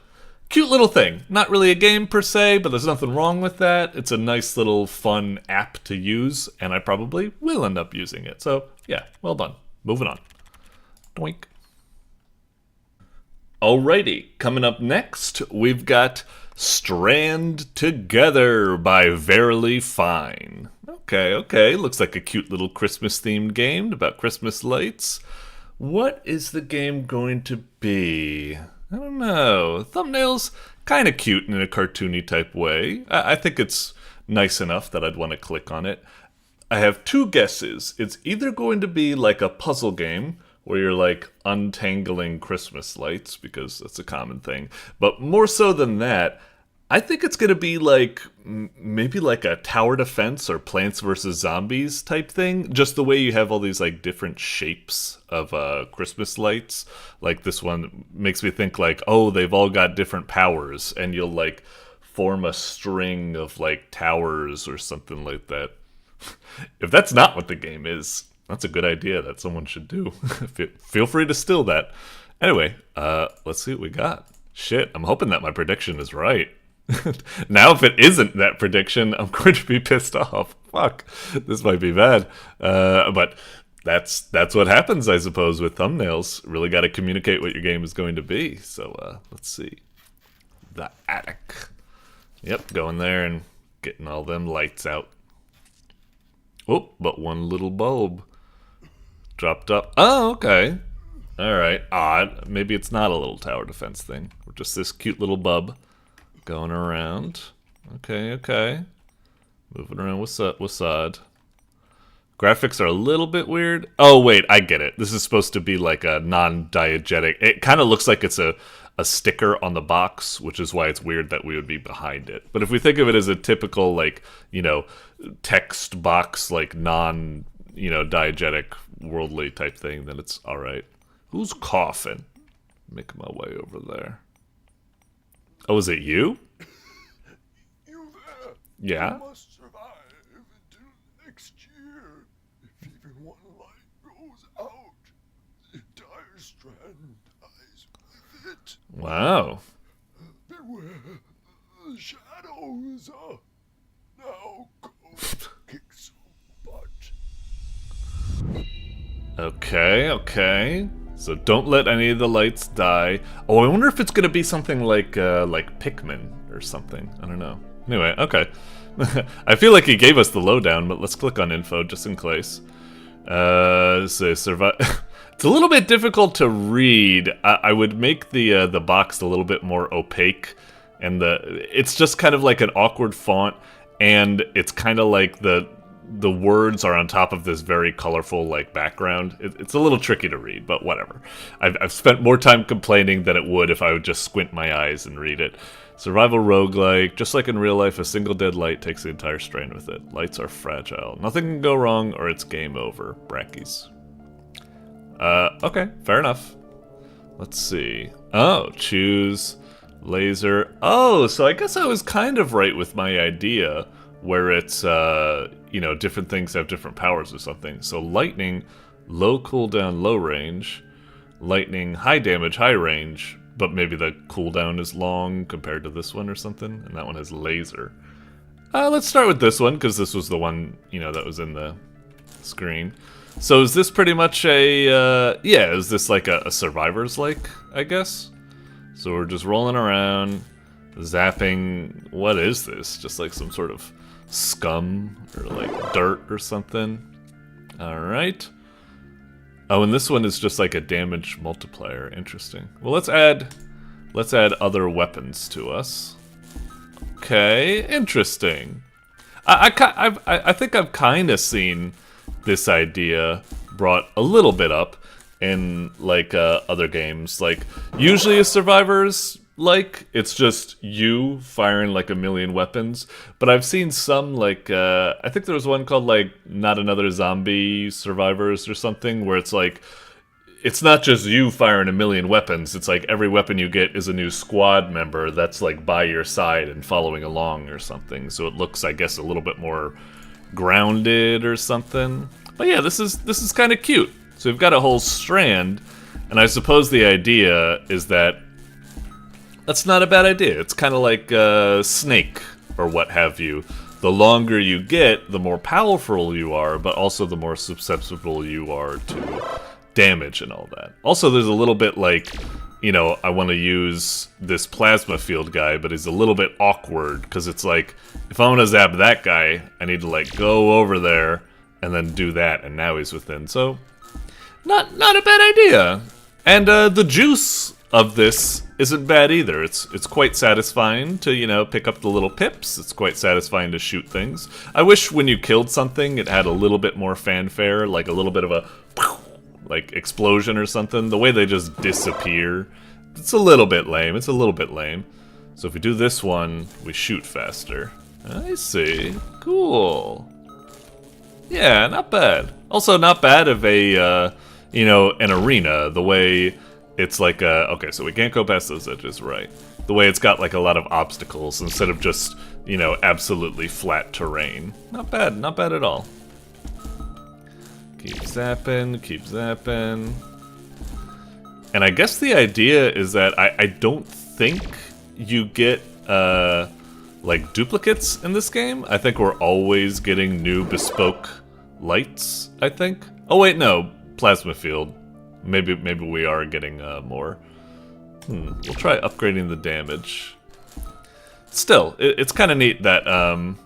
cute little thing. Not really a game per se, but there's nothing wrong with that. It's a nice little fun app to use, and I probably will end up using it. So, yeah, well done. Moving on. Doink. Alrighty, coming up next, we've got Strand Together by Verily Fine. Okay, looks like a cute little Christmas-themed game about Christmas lights. What is the game going to be? I don't know. Thumbnail's kind of cute in a cartoony type way. I think it's nice enough that I'd want to click on it. I have two guesses. It's either going to be like a puzzle game where you're like untangling Christmas lights, because that's a common thing. But more so than that, I think it's going to be like maybe like a tower defense or Plants vs. Zombies type thing. Just the way you have all these like different shapes of Christmas lights. Like this one makes me think like, oh, they've all got different powers, and you'll like form a string of like towers or something like that. If that's not what the game is, That's a good idea that someone should do. Feel free to steal that. Anyway, let's see what we got. Shit, I'm hoping that my prediction is right. Now if it isn't that prediction, I'm going to be pissed off. Fuck, this might be bad. But that's what happens, I suppose, with thumbnails. Really got to communicate what your game is going to be. So let's see. The attic. Yep, going there and getting all them lights out. Oh, but one little bulb dropped up. Oh, okay. Alright, odd. Maybe it's not a little tower defense thing. Or just this cute little bub going around. Okay, okay. Moving around with sod. Graphics are a little bit weird. Oh, wait, I get it. This is supposed to be like a non-diegetic. It kind of looks like it's a sticker on the box, which is why it's weird that we would be behind it. But if we think of it as a typical, like, you know, text box, like non-diegetic, worldly type thing, then it's alright. Who's coughing? Making my way over there. Oh, is it you? You there? Yeah? You must survive until next year. If even one light goes out, the entire strand dies with it. Wow. Beware the shadows. Now go kick some butt. Okay, okay. So don't let any of the lights die. Oh, I wonder if it's gonna be something like Pikmin or something. I don't know. Anyway, okay. I feel like he gave us the lowdown, but let's click on info just in case. So survive. It's a little bit difficult to read. I would make the box a little bit more opaque, and it's just kind of like an awkward font, and it's kind of like the words are on top of this very colorful like background. It's a little tricky to read, but whatever. I've spent more time complaining than it would if I would just squint my eyes and read it. Survival roguelike. Just like in real life, a single dead light takes the entire strain with it. Lights are fragile. Nothing can go wrong or it's game over. Brackies. Okay, fair enough. Let's see. Oh, choose laser. Oh, so I guess I was kind of right with my idea where it's, you know, different things have different powers or something. So lightning, low cooldown, low range. Lightning, high damage, high range. But maybe the cooldown is long compared to this one or something. And that one has laser. Let's start with this one, because this was the one, you know, that was in the screen. So is this pretty much a, yeah, is this like a Survivors-like, I guess? So we're just rolling around, zapping, what is this? Just like some sort of scum or like dirt or something. Alright. Oh, and this one is just like a damage multiplier. Interesting. Well, let's add other weapons to us. Okay, interesting. I think I've kind of seen this idea brought a little bit up in like other games. Like usually a Survivors, like it's just you firing like a million weapons. But I've seen some like I think there was one called like Not Another Zombie Survivors or something, where it's like it's not just you firing a million weapons. It's like every weapon you get is a new squad member that's like by your side and following along or something. So it looks, I guess, a little bit more grounded or something. But yeah, this is kind of cute. So we've got a whole strand, and I suppose the idea is that that's not a bad idea. It's kind of like Snake or what have you. The longer you get, the more powerful you are, but also the more susceptible you are to damage and all that. Also, there's a little bit like, you know, I want to use this plasma field guy, but he's a little bit awkward, because it's like, if I want to zap that guy, I need to like go over there and then do that, and now he's within. So, not a bad idea. And the juice of this isn't bad either. It's quite satisfying to, you know, pick up the little pips. It's quite satisfying to shoot things. I wish when you killed something, it had a little bit more fanfare, like a little bit of a like explosion or something. The way they just disappear, it's a little bit lame. It's a little bit lame. So if we do this one, we shoot faster. I see. Cool. Yeah, not bad. Also, not bad of a, you know, an arena. The way it's like a... Okay, so we can't go past those edges, right. The way it's got like a lot of obstacles instead of just, you know, absolutely flat terrain. Not bad at all. Keep zapping, keep zapping. And I guess the idea is that I don't think you get, like, duplicates in this game. I think we're always getting new bespoke lights, I think. Oh wait, no. Plasma field. Maybe we are getting, more. We'll try upgrading the damage. Still, it's kind of neat that,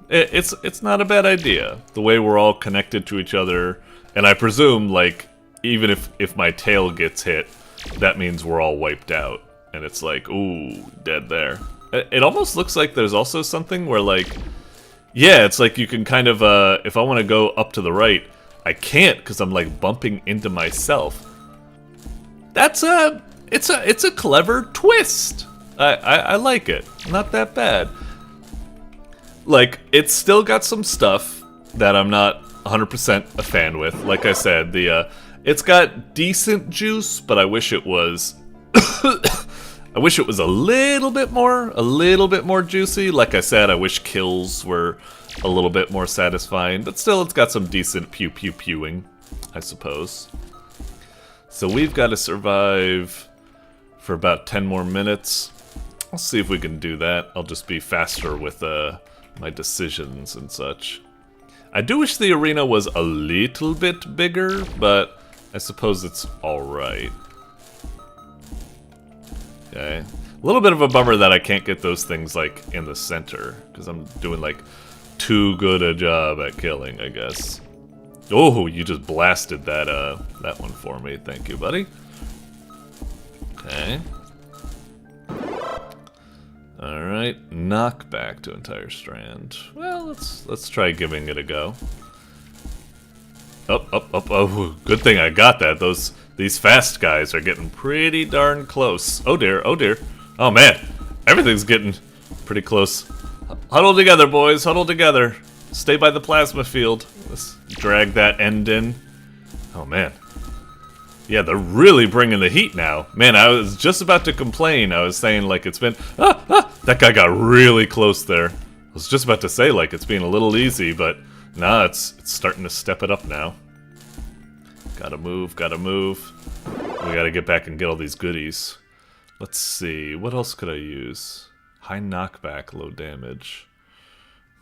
it's not a bad idea. The way we're all connected to each other. And I presume, like, even if my tail gets hit, that means we're all wiped out. And it's like, ooh, dead there. It almost looks like there's also something where, like, yeah, it's like you can kind of, if I want to go up to the right, I can't because I'm, like, bumping into myself. That's it's a clever twist. I like it. Not that bad. Like, it's still got some stuff that I'm not 100% a fan with. Like I said, it's got decent juice, but I wish it was I wish it was a little bit more juicy. Like I said, I wish kills were a little bit more satisfying, but still it's got some decent pewing, I suppose. So we've got to survive for about 10 more minutes. I'll see if we can do that. I'll just be faster with my decisions and such. I do wish the arena was a little bit bigger, but I suppose it's alright. Okay. A little bit of a bummer that I can't get those things, like, in the center, because I'm doing, like, too good a job at killing, I guess. Oh, you just blasted that one for me. Thank you, buddy. Okay. Alright, knockback to entire strand. Well, let's try giving it a go. Oh, good thing I got that. These fast guys are getting pretty darn close. Oh dear, oh dear. Oh man, everything's getting pretty close. Huddle together, boys, huddle together. Stay by the plasma field. Let's drag that end in. Oh man. Yeah, they're really bringing the heat now. Man, I was just about to complain. I was saying, like, it's been... that guy got really close there. I was just about to say, like, it's being a little easy, but... Nah, it's starting to step it up now. Gotta move, gotta move. We gotta get back and get all these goodies. Let's see, what else could I use? High knockback, low damage.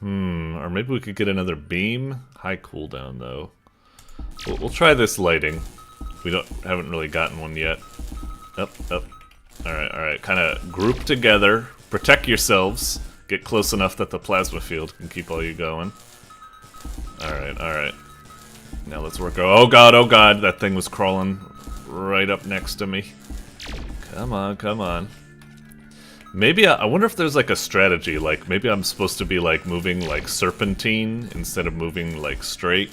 Or maybe we could get another beam? High cooldown, though. We'll try this lighting. We haven't really gotten one yet. Up. Alright. Kind of group together. Protect yourselves. Get close enough that the plasma field can keep all you going. Alright. Now let's work. Oh god, that thing was crawling right up next to me. Come on. Maybe I wonder if there's like a strategy, like maybe I'm supposed to be like moving like serpentine instead of moving like straight.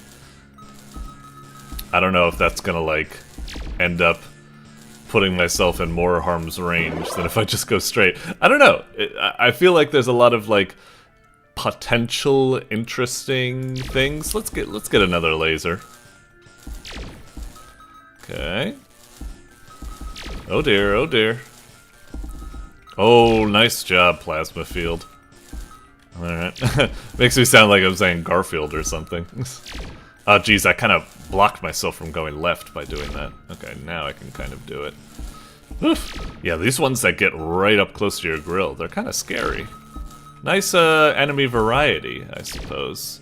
I don't know if that's gonna like end up putting myself in more harm's range than if I just go straight. I don't know. I feel like there's a lot of like potential interesting things. Let's get another laser. Okay. Oh dear. Oh, nice job, plasma field. Alright. Makes me sound like I'm saying Garfield or something. Oh geez, I kind of blocked myself from going left by doing that. Okay, now I can kind of do it. Oof. Yeah, these ones that get right up close to your grill, they're kind of scary. Nice enemy variety, I suppose.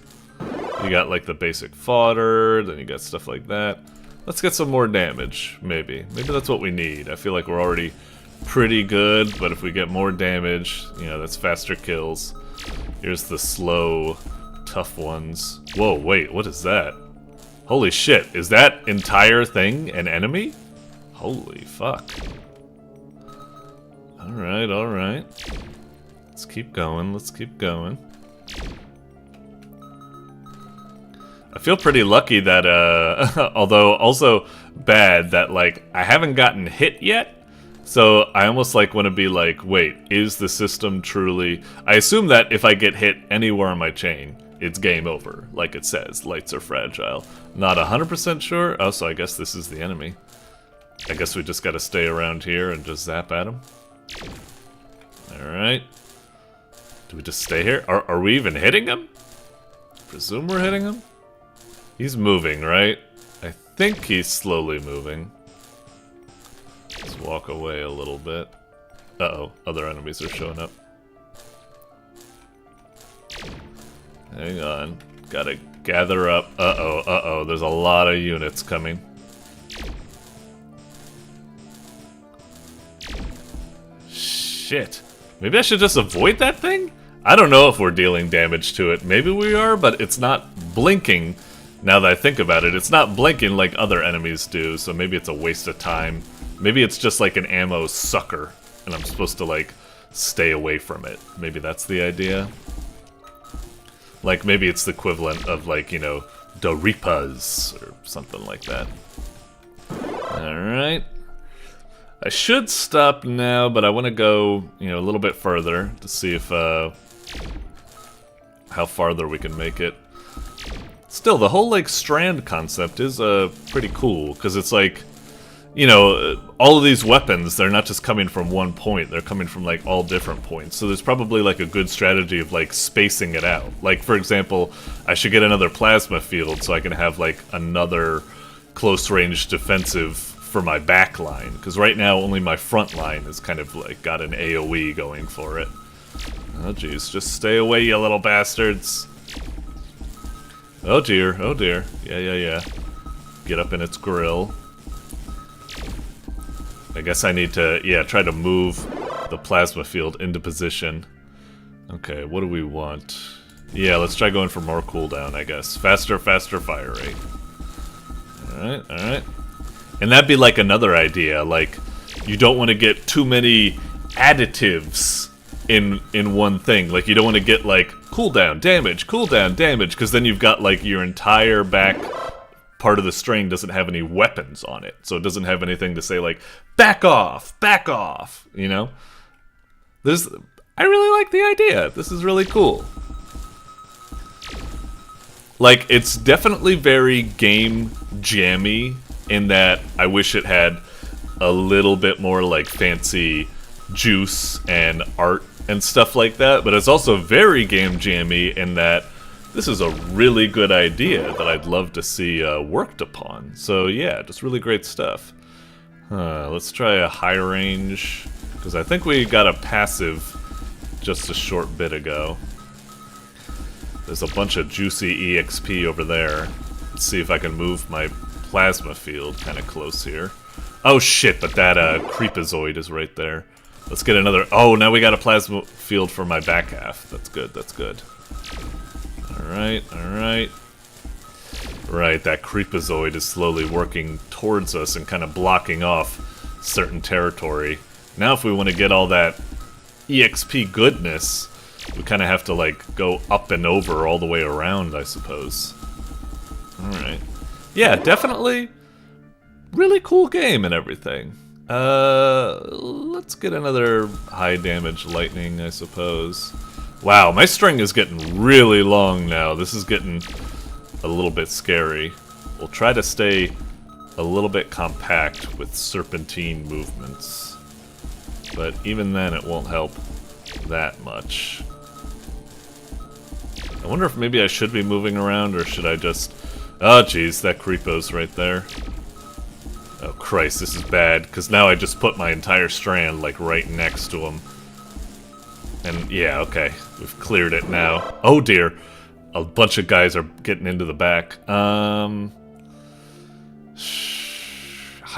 You got like the basic fodder, then you got stuff like that. Let's get some more damage, maybe. Maybe that's what we need. I feel like we're already pretty good, but if we get more damage, you know, that's faster kills. Here's the slow, tough ones. Whoa, wait, what is that? Holy shit, is that entire thing an enemy? Holy fuck. Alright. Let's keep going. I feel pretty lucky that, although also bad that, like, I haven't gotten hit yet. So I almost, like, want to be like, wait, is the system truly... I assume that if I get hit anywhere on my chain, it's game over, like it says. Lights are fragile. Not 100% sure. Oh, so I guess this is the enemy. I guess we just gotta stay around here and just zap at him. Alright. Do we just stay here? Are we even hitting him? Presume we're hitting him? He's moving, right? I think he's slowly moving. Let's walk away a little bit. Uh-oh, other enemies are showing up. Hang on. Gotta gather up. Uh-oh, there's a lot of units coming. Shit. Maybe I should just avoid that thing? I don't know if we're dealing damage to it. Maybe we are, but it's not blinking. Now that I think about it, it's not blinking like other enemies do, so maybe it's a waste of time. Maybe it's just like an ammo sucker, and I'm supposed to, like, stay away from it. Maybe that's the idea. Like, maybe it's the equivalent of, like, you know, Doripas or something like that. Alright. I should stop now, but I want to go, you know, a little bit further to see if, how farther we can make it. Still, the whole, like, strand concept is, pretty cool, because it's like, you know, all of these weapons, they're not just coming from one point, they're coming from, like, all different points. So there's probably, like, a good strategy of, like, spacing it out. Like, for example, I should get another plasma field so I can have, like, another close-range defensive for my back line. Because right now, only my front line is kind of, like, got an AoE going for it. Oh, jeez, just stay away, you little bastards. Oh, dear, oh, dear. Yeah. Get up in its grill. I guess I need to, yeah, try to move the plasma field into position. Okay, what do we want? Yeah, let's try going for more cooldown, I guess. Faster fire rate. Alright. And that'd be like another idea, like, you don't want to get too many additives in one thing. Like, you don't want to get, like, cooldown damage, because then you've got, like, your entire back part of the string doesn't have any weapons on it, so it doesn't have anything to say, like, back off, you know? I really like the idea. This is really cool. Like, it's definitely very game jammy in that I wish it had a little bit more, like, fancy juice and art and stuff like that, but it's also very game jammy in that this is a really good idea that I'd love to see worked upon. So yeah, just really great stuff. Let's try a high range, because I think we got a passive just a short bit ago. There's a bunch of juicy EXP over there. Let's see if I can move my plasma field kind of close here. Oh shit, but that creepazoid is right there. Let's get another... Oh, now we got a plasma field for my back half. That's good, that's good. Alright. Right, that creepazoid is slowly working towards us and kind of blocking off certain territory. Now if we want to get all that EXP goodness, we kind of have to, like, go up and over all the way around, I suppose. Alright. Yeah, definitely really cool game and everything. Let's get another high damage lightning, I suppose. Wow, my string is getting really long now. This is getting a little bit scary. We'll try to stay a little bit compact with serpentine movements. But even then, it won't help that much. I wonder if maybe I should be moving around, or should I just... Oh, jeez, that creepo's right there. Oh, Christ, this is bad, because now I just put my entire strand, like, right next to him. And, yeah, okay, we've cleared it now. Oh, dear. A bunch of guys are getting into the back. High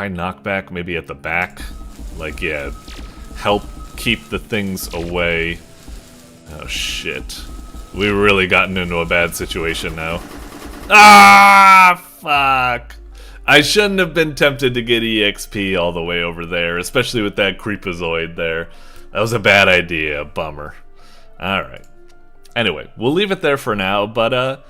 knockback, maybe at the back. Like, yeah, help keep the things away. Oh, shit. We've really gotten into a bad situation now. Ah, fuck. I shouldn't have been tempted to get EXP all the way over there, especially with that creepazoid there. That was a bad idea. Bummer. Alright. Anyway, we'll leave it there for now, but,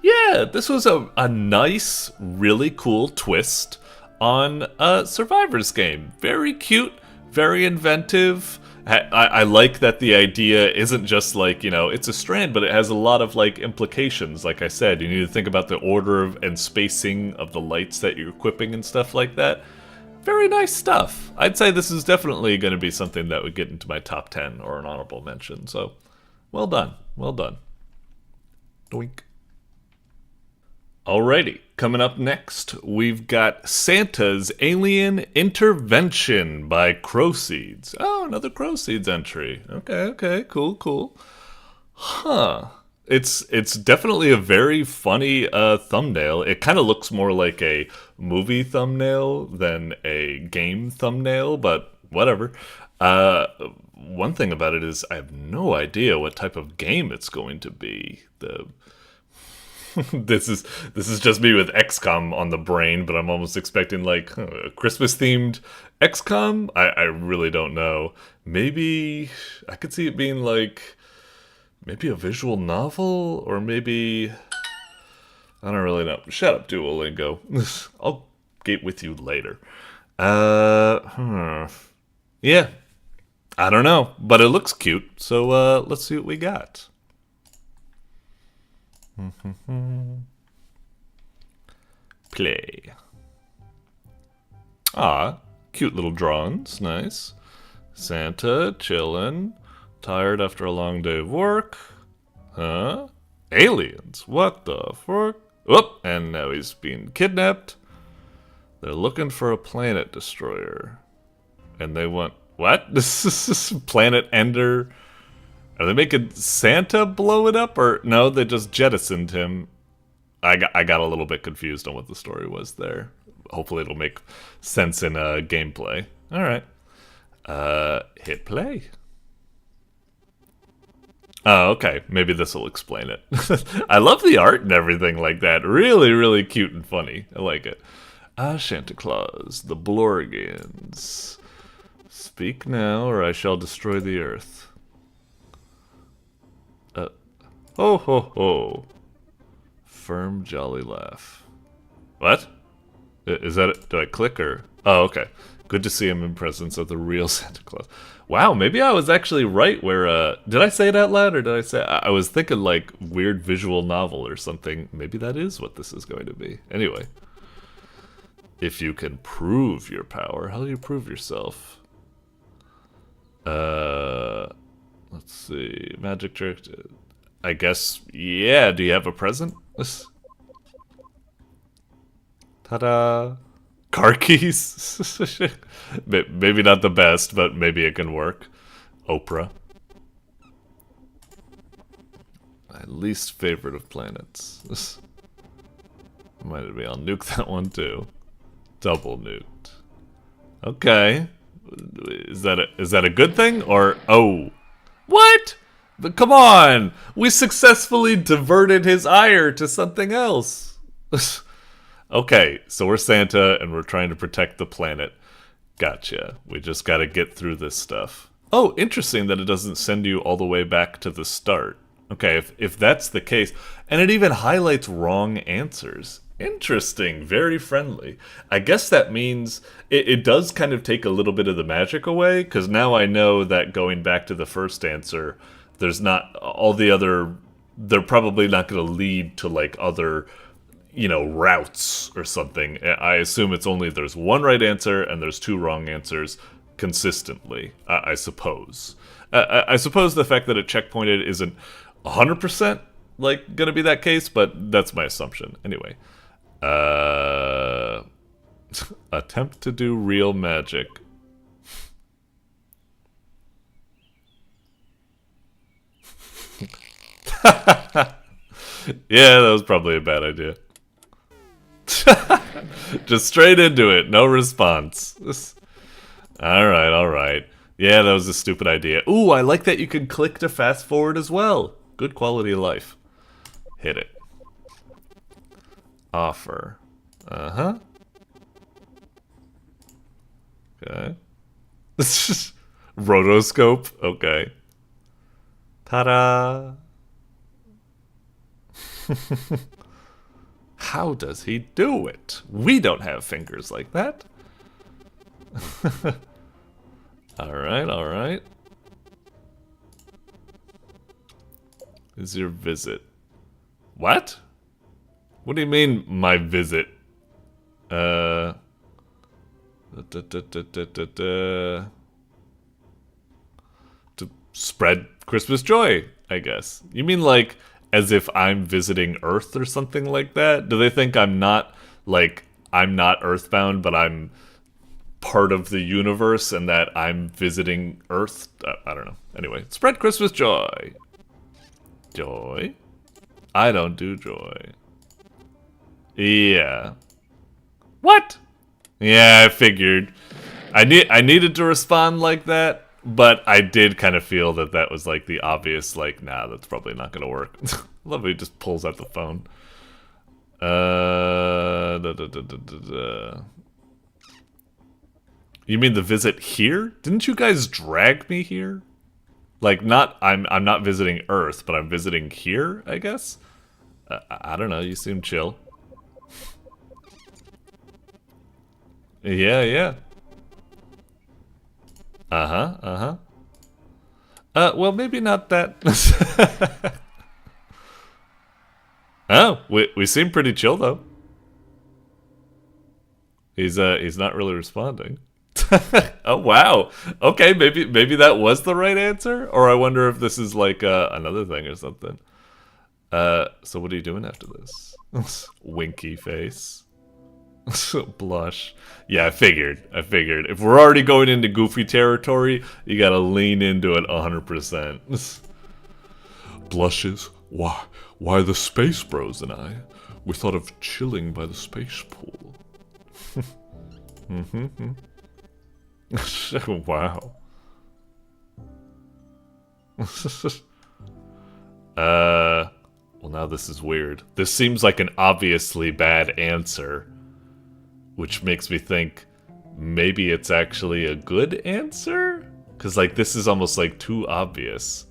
yeah, this was a nice, really cool twist on a Survivor's game. Very cute, very inventive. I like that the idea isn't just like, you know, it's a strand, but it has a lot of, like, implications. Like I said, you need to think about the order and spacing of the lights that you're equipping and stuff like that. Very nice stuff. I'd say this is definitely going to be something that would get into my top 10 or an honorable mention. So, well done. Well done. Doink. Alrighty, coming up next, we've got Santa's Alien Intervention by Crowseeds. Oh, another Crowseeds entry. Okay, cool. Huh. It's definitely a very funny thumbnail. It kind of looks more like a movie thumbnail than a game thumbnail, but whatever. One thing about it is I have no idea what type of game it's going to be. This is just me with XCOM on the brain, but I'm almost expecting like a Christmas themed XCOM. I really don't know. Maybe I could see it being like maybe a visual novel, or maybe I don't really know. Shut up, Duolingo. I'll get with you later. Yeah, I don't know, but it looks cute. So let's see what we got. Play. Ah, cute little drawings, nice. Santa chillin', tired after a long day of work. Huh? Aliens, what the fuck? Whoop, and now he's being kidnapped. They're looking for a planet destroyer. And they want, what? This is Planet Ender. Are they making Santa blow it up, or no? They just jettisoned him. I got a little bit confused on what the story was there. Hopefully, it'll make sense in gameplay. All right, hit play. Oh, okay. Maybe this will explain it. I love the art and everything like that. Really, really cute and funny. I like it. Santa Claus, the Blorgans. Speak now, or I shall destroy the earth. Ho ho ho. Firm jolly laugh. What? Is that it? Do I click or? Oh, okay. Good to see him in presence of the real Santa Claus. Wow, maybe I was actually right where, did I say it out loud or did I say, I was thinking like weird visual novel or something. Maybe that is what this is going to be. Anyway. If you can prove your power, how do you prove yourself? Let's see. Magic trick. I guess, yeah. Do you have a present? Ta-da! Car keys? Maybe not the best, but maybe it can work. Oprah. My least favorite of planets. Reminded me, I'll nuke that one too. Double nuked. Okay. Is that a good thing? Or, oh. What? But come on! We successfully diverted his ire to something else. Okay, so we're Santa and we're trying to protect the planet. Gotcha. We just gotta get through this stuff. Oh, interesting that it doesn't send you all the way back to the start. Okay, if that's the case, and it even highlights wrong answers. Interesting, very friendly. I guess that means it does kind of take a little bit of the magic away, because now I know that going back to the first answer, there's not all the other, they're probably not going to lead to like other, you know, routes or something. I assume it's only there's one right answer and there's two wrong answers consistently, I suppose. I suppose the fact that it checkpointed isn't 100% like going to be that case, but that's my assumption. Anyway. Attempt to do real magic. Yeah, that was probably a bad idea. Just straight into it, no response. Alright. Yeah, that was a stupid idea. Ooh, I like that you can click to fast forward as well. Good quality of life. Hit it. Offer. Uh-huh. Okay. This is rotoscope. Okay. Ta-da! How does he do it? We don't have fingers like that. Alright. Is your visit? What? What do you mean, my visit? To spread Christmas joy, I guess. You mean like as if I'm visiting Earth or something like that? Do they think I'm not, like, I'm not Earthbound, but I'm part of the universe and that I'm visiting Earth? I don't know. Anyway, spread Christmas joy. Joy? I don't do joy. Yeah. What? Yeah, I figured. I needed to respond like that, but I did kind of feel that that was like the obvious, like, nah, that's probably not gonna work. Love how he just pulls out the phone. You mean the visit here? Didn't you guys drag me here? Like, not, I'm not visiting Earth, but I'm visiting here, I guess? I don't know, you seem chill. Yeah. Well, maybe not that. Oh, we seem pretty chill, though. He's not really responding. Oh, wow. Okay, maybe that was the right answer? Or I wonder if this is like another thing or something. So what are you doing after this? Winky face. Blush. Yeah, I figured. If we're already going into goofy territory, you gotta lean into it 100%. Blushes? Why the Space Bros and I? We thought of chilling by the space pool. Wow. Well, now this is weird. This seems like an obviously bad answer, which makes me think maybe it's actually a good answer? Because, like, this is almost, like, too obvious.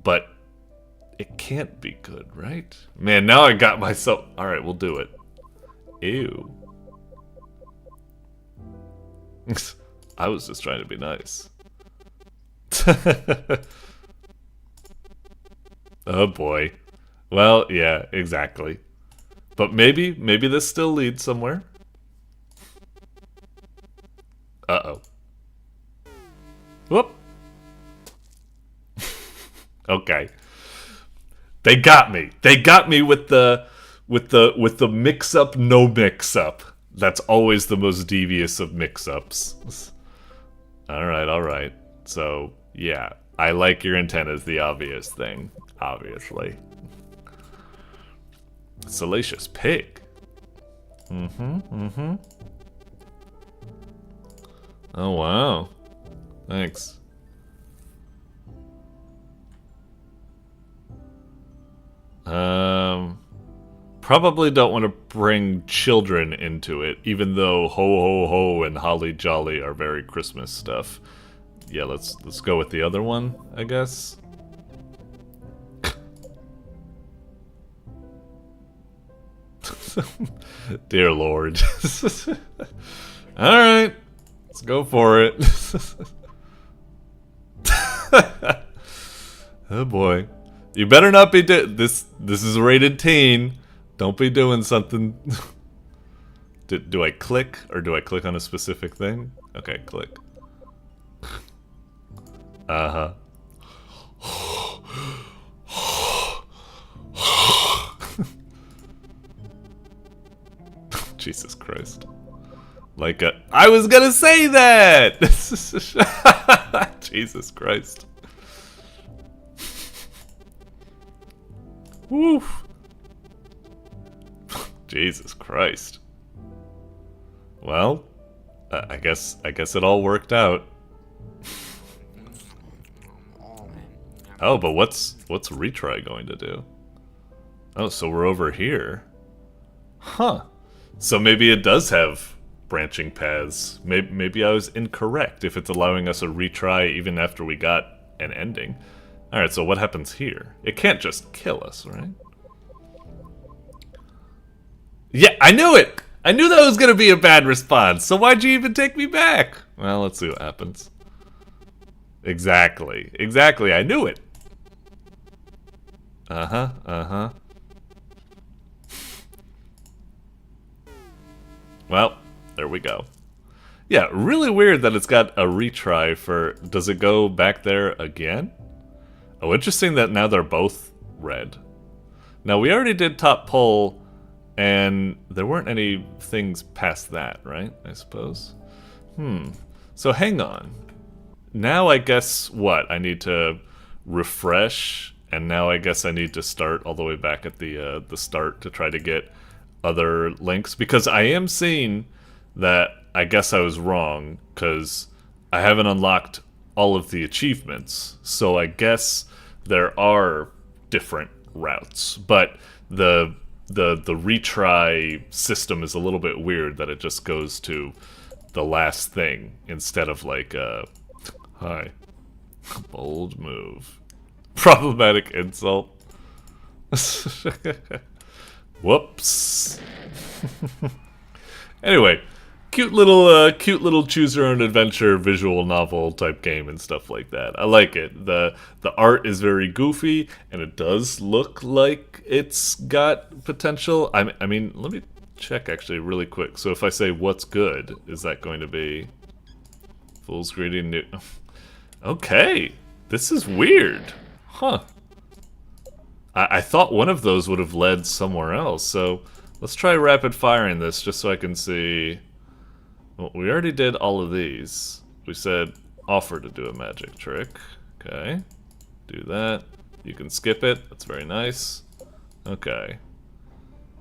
But it can't be good, right? Man, now I got myself... Alright, we'll do it. Ew. I was just trying to be nice. Oh boy. Well, yeah, exactly. But maybe this still leads somewhere. Uh-oh. Whoop. Okay. They got me. They got me with the mix-up, no mix-up. That's always the most devious of mix-ups. Alright. So, yeah. I like your intent as the obvious thing. Obviously. Salacious pig. Oh, wow. Thanks. Probably don't want to bring children into it, even though ho ho ho and holly jolly are very Christmas stuff. Yeah, let's go with the other one, I guess. Dear Lord. Alright. Let's go for it. Oh boy. You better not be this is rated teen. Don't be doing something. Do I click, or do I click on a specific thing? Okay, click. Uh-huh. Jesus Christ. Like I was gonna say that! Jesus Christ. Woof. Jesus Christ. Well, I guess it all worked out. Oh, but what's retry going to do? Oh, so we're over here. Huh. So maybe it does have branching paths. Maybe I was incorrect if it's allowing us a retry even after we got an ending. Alright, so what happens here? It can't just kill us, right? Yeah, I knew it! I knew that was gonna be a bad response, so why'd you even take me back? Well, let's see what happens. Exactly, I knew it! Uh-huh. Well, there we go. Yeah, really weird that it's got a retry for... Does it go back there again? Oh, interesting that now they're both red. Now, we already did top pole, and there weren't any things past that, right? I suppose. So hang on. Now I guess what? I need to refresh, and now I guess I need to start all the way back at the start to try to get other links, because I am seeing that I guess I was wrong, because I haven't unlocked all of the achievements, so I guess there are different routes, but the retry system is a little bit weird, that it just goes to the last thing instead of like hi, bold move, problematic insult. Whoops. Anyway, cute little choose your own adventure visual novel type game and stuff like that. I like it. The art is very goofy, and it does look like it's got potential. I mean, let me check actually really quick. So if I say what's good, is that going to be Fool's Greeting new? Okay, this is weird, huh? I thought one of those would have led somewhere else. So let's try rapid firing this just so I can see. Well, we already did all of these. We said offer to do a magic trick. Okay, do that. You can skip it. That's very nice. Okay.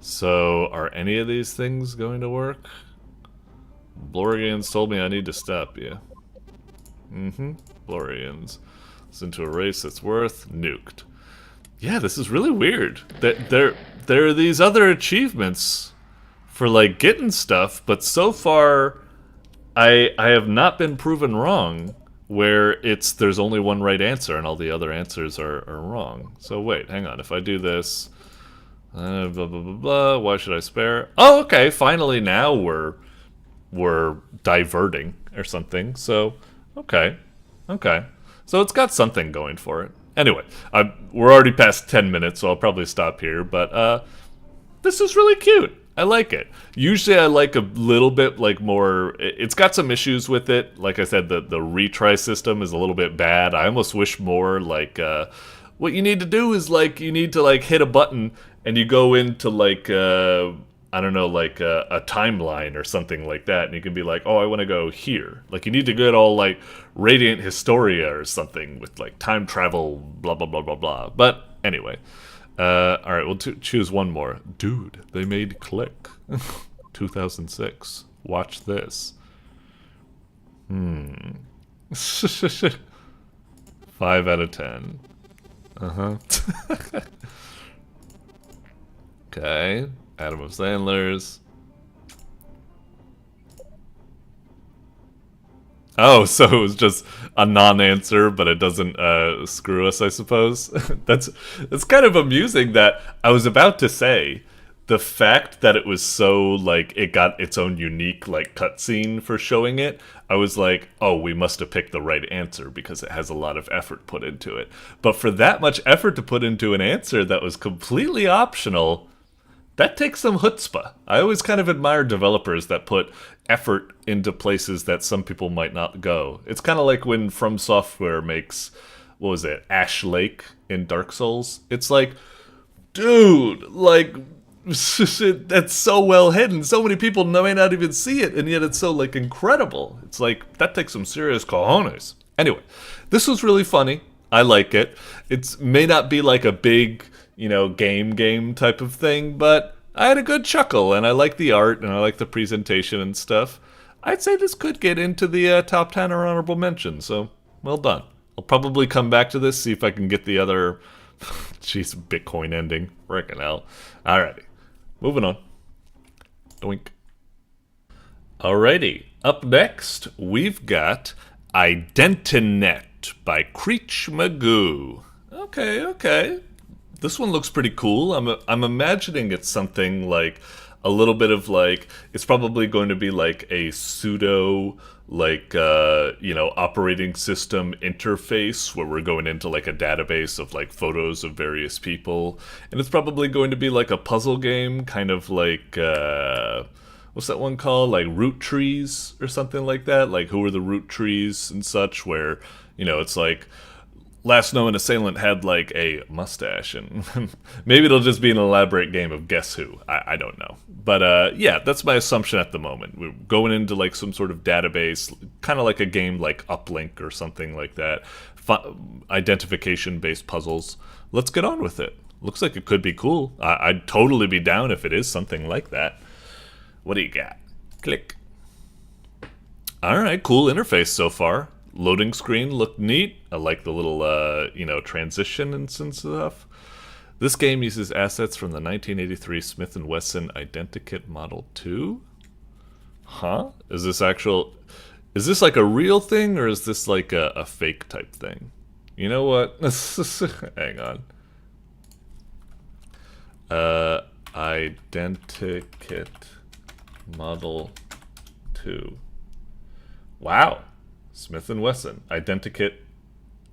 So, are any of these things going to work? Blorians told me I need to stop you. Blorians. Listen to a race that's worth nuked. Yeah, this is really weird. There are these other achievements for like getting stuff, but so far I have not been proven wrong where there's only one right answer and all the other answers are wrong. So wait, hang on. If I do this, blah blah blah blah. Why should I spare? Oh, okay. Finally, now we're diverting or something. So okay. So it's got something going for it. Anyway, we're already past 10 minutes, so I'll probably stop here. But this is really cute. I like it. Usually I like a little bit like more. It's got some issues with it. Like I said, the retry system is a little bit bad. I almost wish more like what you need to do is like you need to like hit a button and you go into like I don't know, like a timeline or something like that, and you can be like, oh, I want to go here. Like you need to get all like Radiant Historia or something with like time travel, blah blah blah blah blah. But anyway. Alright, we'll choose one more. Dude, they made Click. 2006. Watch this. 5 out of 10. Okay. Adam of Sandler's. Oh, so it was just a non-answer, but it doesn't screw us, I suppose. That's kind of amusing that I was about to say the fact that it was so, like, it got its own unique, like, cutscene for showing it. I was like, oh, we must have picked the right answer because it has a lot of effort put into it. But for that much effort to put into an answer that was completely optional, that takes some chutzpah. I always kind of admire developers that put effort into places that some people might not go. It's kind of like when From Software makes, what was it, Ash Lake in Dark Souls. It's like, dude, like, that's so well hidden. So many people may not even see it, and yet it's so, like, incredible. It's like, that takes some serious cojones. Anyway, this was really funny. I like it. It may not be like a big, you know, game type of thing, but I had a good chuckle, and I like the art, and I like the presentation and stuff. I'd say this could get into the top 10 or honorable mention, so well done. I'll probably come back to this, see if I can get the other... Jeez, Bitcoin ending. Frickin' hell. Alrighty. Moving on. Doink. Alrighty. Up next, we've got IDENTI-NET by Creech Magoo. Okay. This one looks pretty cool. I'm imagining it's something like a little bit of like, it's probably going to be like a pseudo like you know, operating system interface where we're going into like a database of like photos of various people, and it's probably going to be like a puzzle game, kind of like what's that one called, like root trees or something like that, like who are the root trees and such, where, you know, it's like last known assailant had like a mustache, and maybe it'll just be an elaborate game of guess who. I don't know, but yeah, that's my assumption at the moment. We're going into like some sort of database, kind of like a game like Uplink or something like that, identification based puzzles. Let's get on with it. Looks like it could be cool. I'd totally be down if it is something like that. What do you got? Click. Alright, cool interface so far. Loading screen looked neat. I like the little, you know, transition and stuff. This game uses assets from the 1983 Smith & Wesson IDENTI-NET Model 2? Huh? Is this like a real thing, or is this like a fake type thing? You know what? Hang on. IDENTI-NET Model 2. Wow. Smith & Wesson. IDENTI-NET.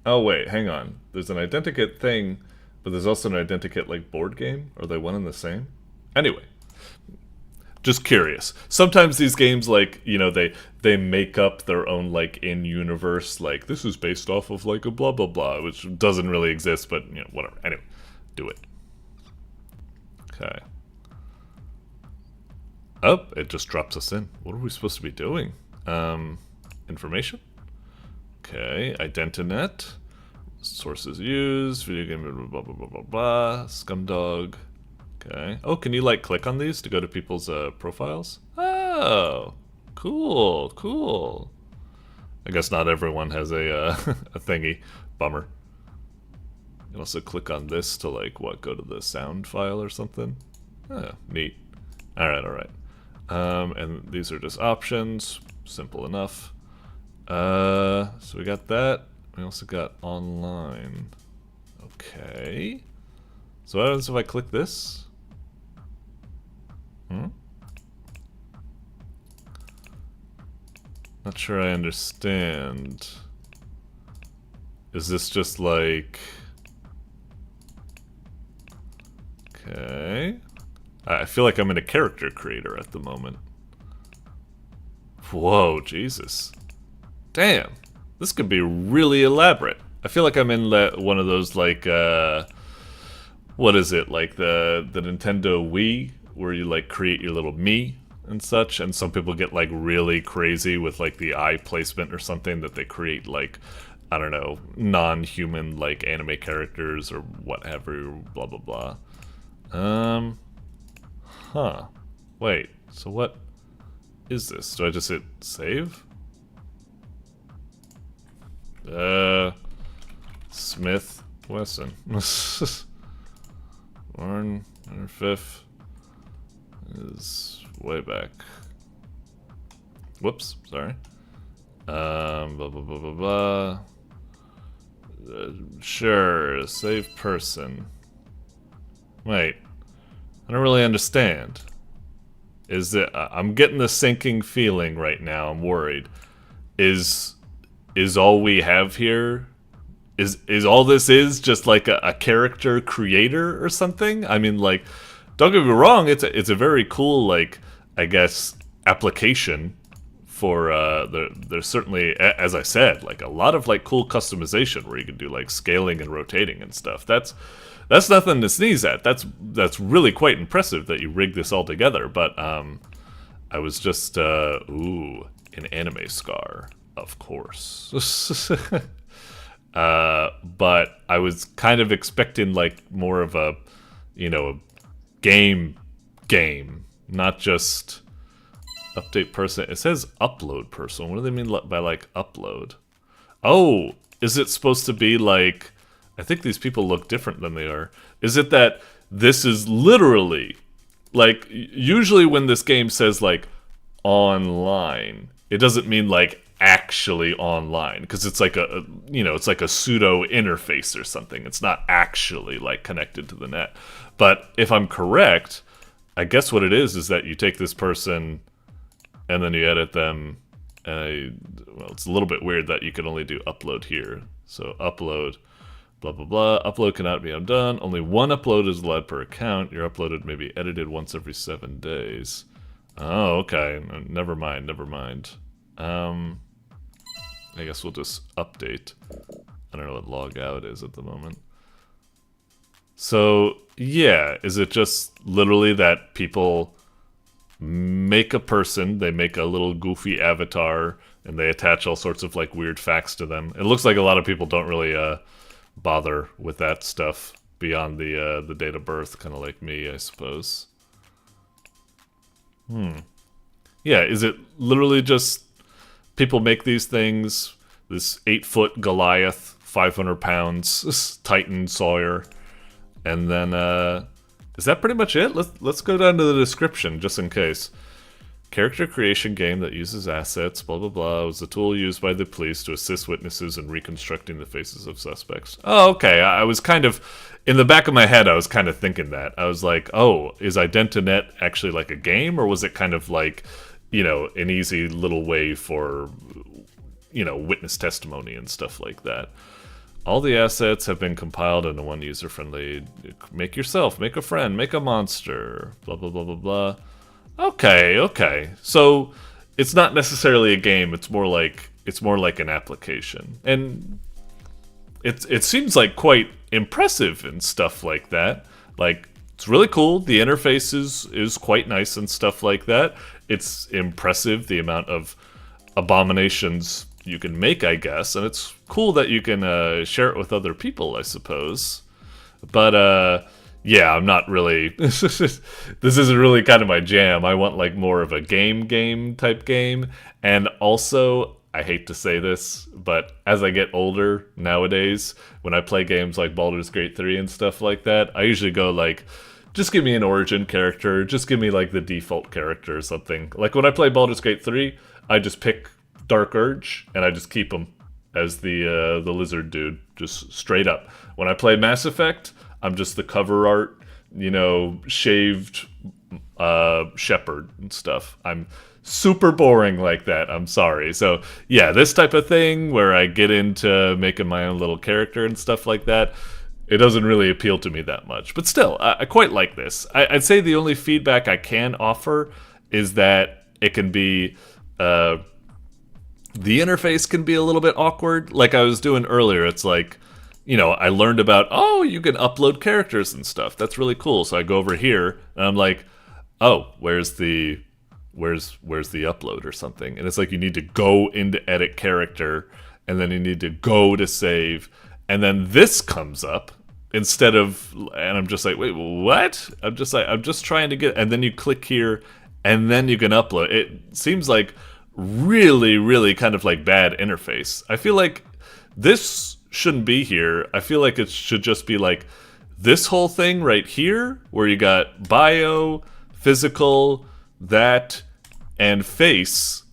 Oh, wait, hang on. There's an IDENTI-NET thing, but there's also an IDENTI-NET, like, board game? Are they one and the same? Anyway. Just curious. Sometimes these games, like, you know, they make up their own, like, in-universe, like, this is based off of, like, a blah, blah, blah, which doesn't really exist, but, you know, whatever. Anyway, do it. Okay. Oh, it just drops us in. What are we supposed to be doing? Information? Okay, IDENTI-NET. Sources used, video game, blah, blah, blah, blah, blah. Scumdog. Okay. Oh, can you, like, click on these to go to people's profiles? Oh, cool, cool. I guess not everyone has a, a thingy. Bummer. You can also click on this to, like, what, go to the sound file or something? Oh, neat. Alright, alright. And these are just options. Simple enough. So we got that. We also got online. Okay. So what happens if I click this? Not sure I understand. Is this just like... Okay. I feel like I'm in a character creator at the moment. Whoa, Jesus. Damn. This could be really elaborate. I feel like I'm in one of those, like, what is it? Like the Nintendo Wii, where you, like, create your little me and such, and some people get, like, really crazy with, like, the eye placement or something, that they create, like, I don't know, non-human, like, anime characters or whatever, blah, blah, blah. Huh. Wait, so what is this? Do I just hit save? Smith Wesson. Born on 5th is way back. Whoops, sorry. Blah, blah, blah, blah, blah. Sure, save person. Wait. I don't really understand. Is it? I'm getting the sinking feeling right now. I'm worried. Is all we have here? Is all this is just like a character creator or something? I mean, like, don't get me wrong. It's a very cool, like, I guess, application for there's certainly, as I said, like a lot of like cool customization where you can do like scaling and rotating and stuff. That's nothing to sneeze at. That's really quite impressive that you rigged this all together. But I was just ooh, an anime scar, of course. But I was kind of expecting like more of a, you know, a game, not just update person. It says upload person. What do they mean by like upload? Oh, is it supposed to be like? I think these people look different than they are. Is it that this is literally, like, usually when this game says, like, online, it doesn't mean, like, actually online. Because it's like a, you know, it's like a pseudo interface or something. It's not actually, like, connected to the net. But if I'm correct, I guess what it is that you take this person and then you edit them. And well, it's a little bit weird that you can only do upload here. So upload. Blah, blah, blah. Upload cannot be undone. Only one upload is allowed per account. Your uploaded may be edited once every 7 days. Oh, okay. Never mind, never mind. I guess we'll just update. I don't know what log out is at the moment. So, yeah, is it just literally that people make a person, they make a little goofy avatar, and they attach all sorts of like weird facts to them? It looks like a lot of people don't really bother with that stuff beyond the date of birth, kind of like me, I suppose. Yeah, is it literally just people make these things, this 8-foot Goliath, 500 pounds, Titan Sawyer, and then, is that pretty much it? Let's go down to the description, just in case. Character creation game that uses assets, blah blah blah, was a tool used by the police to assist witnesses in reconstructing the faces of suspects. Oh, okay, I was kind of, in the back of my head, I was kind of thinking that. I was like, oh, is IDENTI-NET actually like a game, or was it kind of like, you know, an easy little way for, you know, witness testimony and stuff like that? All the assets have been compiled into one user-friendly, make yourself, make a friend, make a monster, blah blah blah blah blah. Okay. So it's not necessarily a game, it's more like an application. And it seems like quite impressive and stuff like that. Like, it's really cool. The interface is quite nice and stuff like that. It's impressive the amount of abominations you can make, I guess, and it's cool that you can share it with other people, I suppose. But yeah, I'm not really. This isn't really kind of my jam. I want like more of a game type game, and also, I hate to say this, but as I get older nowadays, when I play games like Baldur's Gate 3 and stuff like that, I usually go like, just give me an origin character, just give me like the default character or something. Like when I play Baldur's Gate 3, I just pick Dark Urge, and I just keep him as the lizard dude, just straight up. When I play Mass Effect, I'm just the cover art, you know, shaved shepherd and stuff. I'm super boring like that, I'm sorry. So yeah, this type of thing where I get into making my own little character and stuff like that, it doesn't really appeal to me that much. But still, I quite like this. I'd say the only feedback I can offer is that it can be... the interface can be a little bit awkward. Like I was doing earlier, it's like, you know, I learned about, oh, you can upload characters and stuff. That's really cool. So I go over here, and I'm like, oh, where's the upload or something? And it's like you need to go into edit character, and then you need to go to save, and then this comes up instead of, and I'm just like, wait, what? I'm just trying to get, and then you click here, and then you can upload. It seems like really kind of like bad interface. I feel like this shouldn't be here. I feel like it should just be like this whole thing right here, where you got bio, physical, that, and face.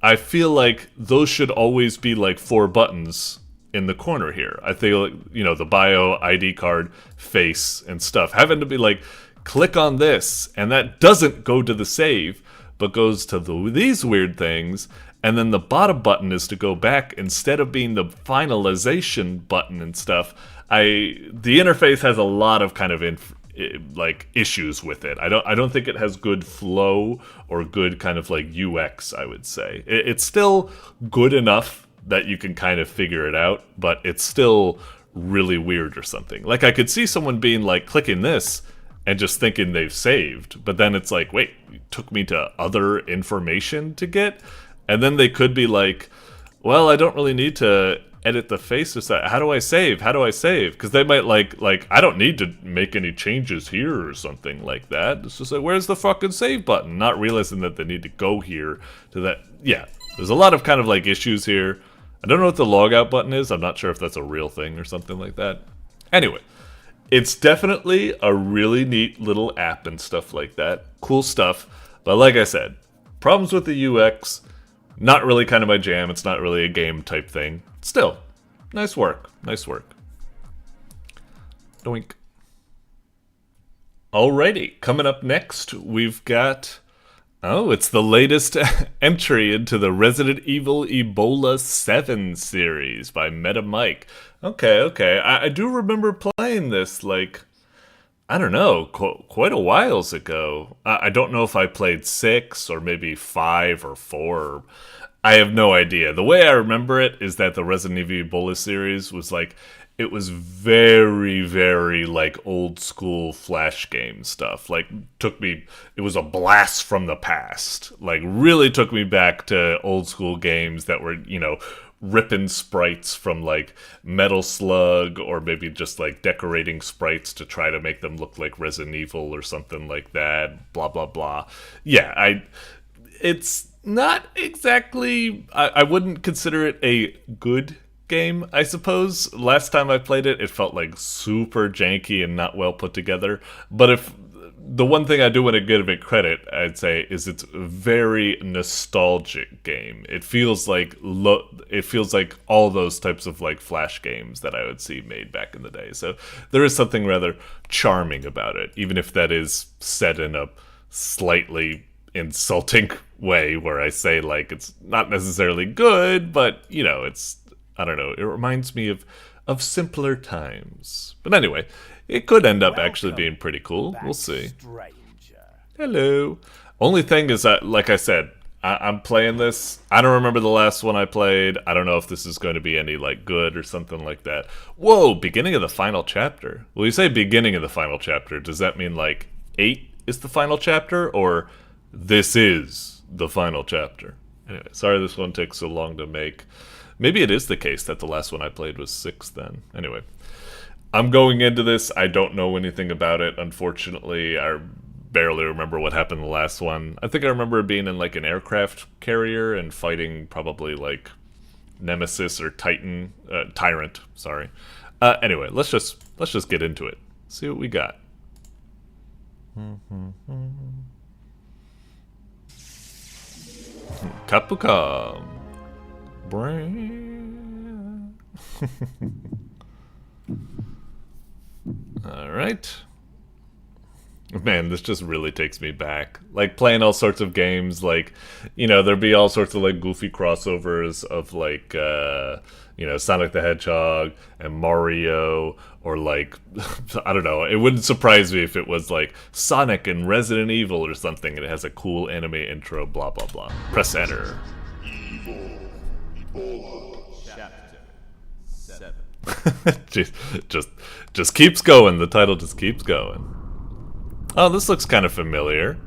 I feel like those should always be like 4 buttons in the corner here. I feel, you know, the bio, ID card, face, and stuff having to be like, click on this, and that doesn't go to the save, but goes to these weird things, and then the bottom button is to go back instead of being the finalization button and stuff. The interface has a lot of kind of like issues with it. I don't think it has good flow or good kind of like UX, I would say. It's still good enough that you can kind of figure it out, but it's still really weird or something. Like I could see someone being like clicking this and just thinking they've saved, but then it's like, wait, it took me to other information to get? And then they could be like, well, I don't really need to edit the face or something. How do I save? How do I save? Because they might like, I don't need to make any changes here or something like that. It's just like, where's the fucking save button? Not realizing that they need to go here to that. Yeah, there's a lot of kind of like issues here. I don't know what the logout button is. I'm not sure if that's a real thing or something like that. Anyway, it's definitely a really neat little app and stuff like that. Cool stuff. But like I said, problems with the UX, not really kind of my jam. It's not really a game type thing. Still, nice work. Nice work. Doink. Alrighty, coming up next, we've got... Oh, it's the latest entry into the Resident Evil Ebola 7 series by Meta Mike. Okay. I do remember playing this, like, I don't know, quite a whiles ago. I don't know if I played 6 or maybe 5 or 4. I have no idea. The way I remember it is that the Resident Evil Ebola series was like, it was very, very like old school Flash game stuff. Like, it was a blast from the past. Like, really took me back to old school games that were, you know, ripping sprites from like Metal Slug, or maybe just like decorating sprites to try to make them look like Resident Evil or something like that. Blah, blah, blah. Yeah, it's not exactly, I wouldn't consider it a good game, I suppose. Last time I played it, it felt like super janky and not well put together. But if the one thing I do want to give it credit, I'd say, is it's a very nostalgic game. It feels like all those types of like Flash games that I would see made back in the day. So there is something rather charming about it, even if that is said in a slightly insulting way, where I say like it's not necessarily good, but you know, it's, I don't know, it reminds me of simpler times. But anyway, it could end up actually being pretty cool. We'll see. Hello. Only thing is that, like I said, I'm playing this. I don't remember the last one I played. I don't know if this is going to be any like good or something like that. Whoa, beginning of the final chapter. Well, you say beginning of the final chapter. Does that mean like 8 is the final chapter, or this is the final chapter? Anyway, sorry this one takes so long to make. Maybe it is the case that the last one I played was 6 then. Anyway, I'm going into this. I don't know anything about it, unfortunately. I barely remember what happened in the last one. I think I remember being in like an aircraft carrier and fighting probably like Nemesis or Tyrant, sorry. Anyway, let's just get into it. See what we got. Kapukam. Alright. Man, this just really takes me back. Like, playing all sorts of games, like, you know, there'd be all sorts of, like, goofy crossovers of, like, you know, Sonic the Hedgehog and Mario, or, like, I don't know, it wouldn't surprise me if it was, like, Sonic and Resident Evil or something, and it has a cool anime intro, blah, blah, blah. Press enter. just keeps going. The title just keeps going. Oh, this looks kind of familiar.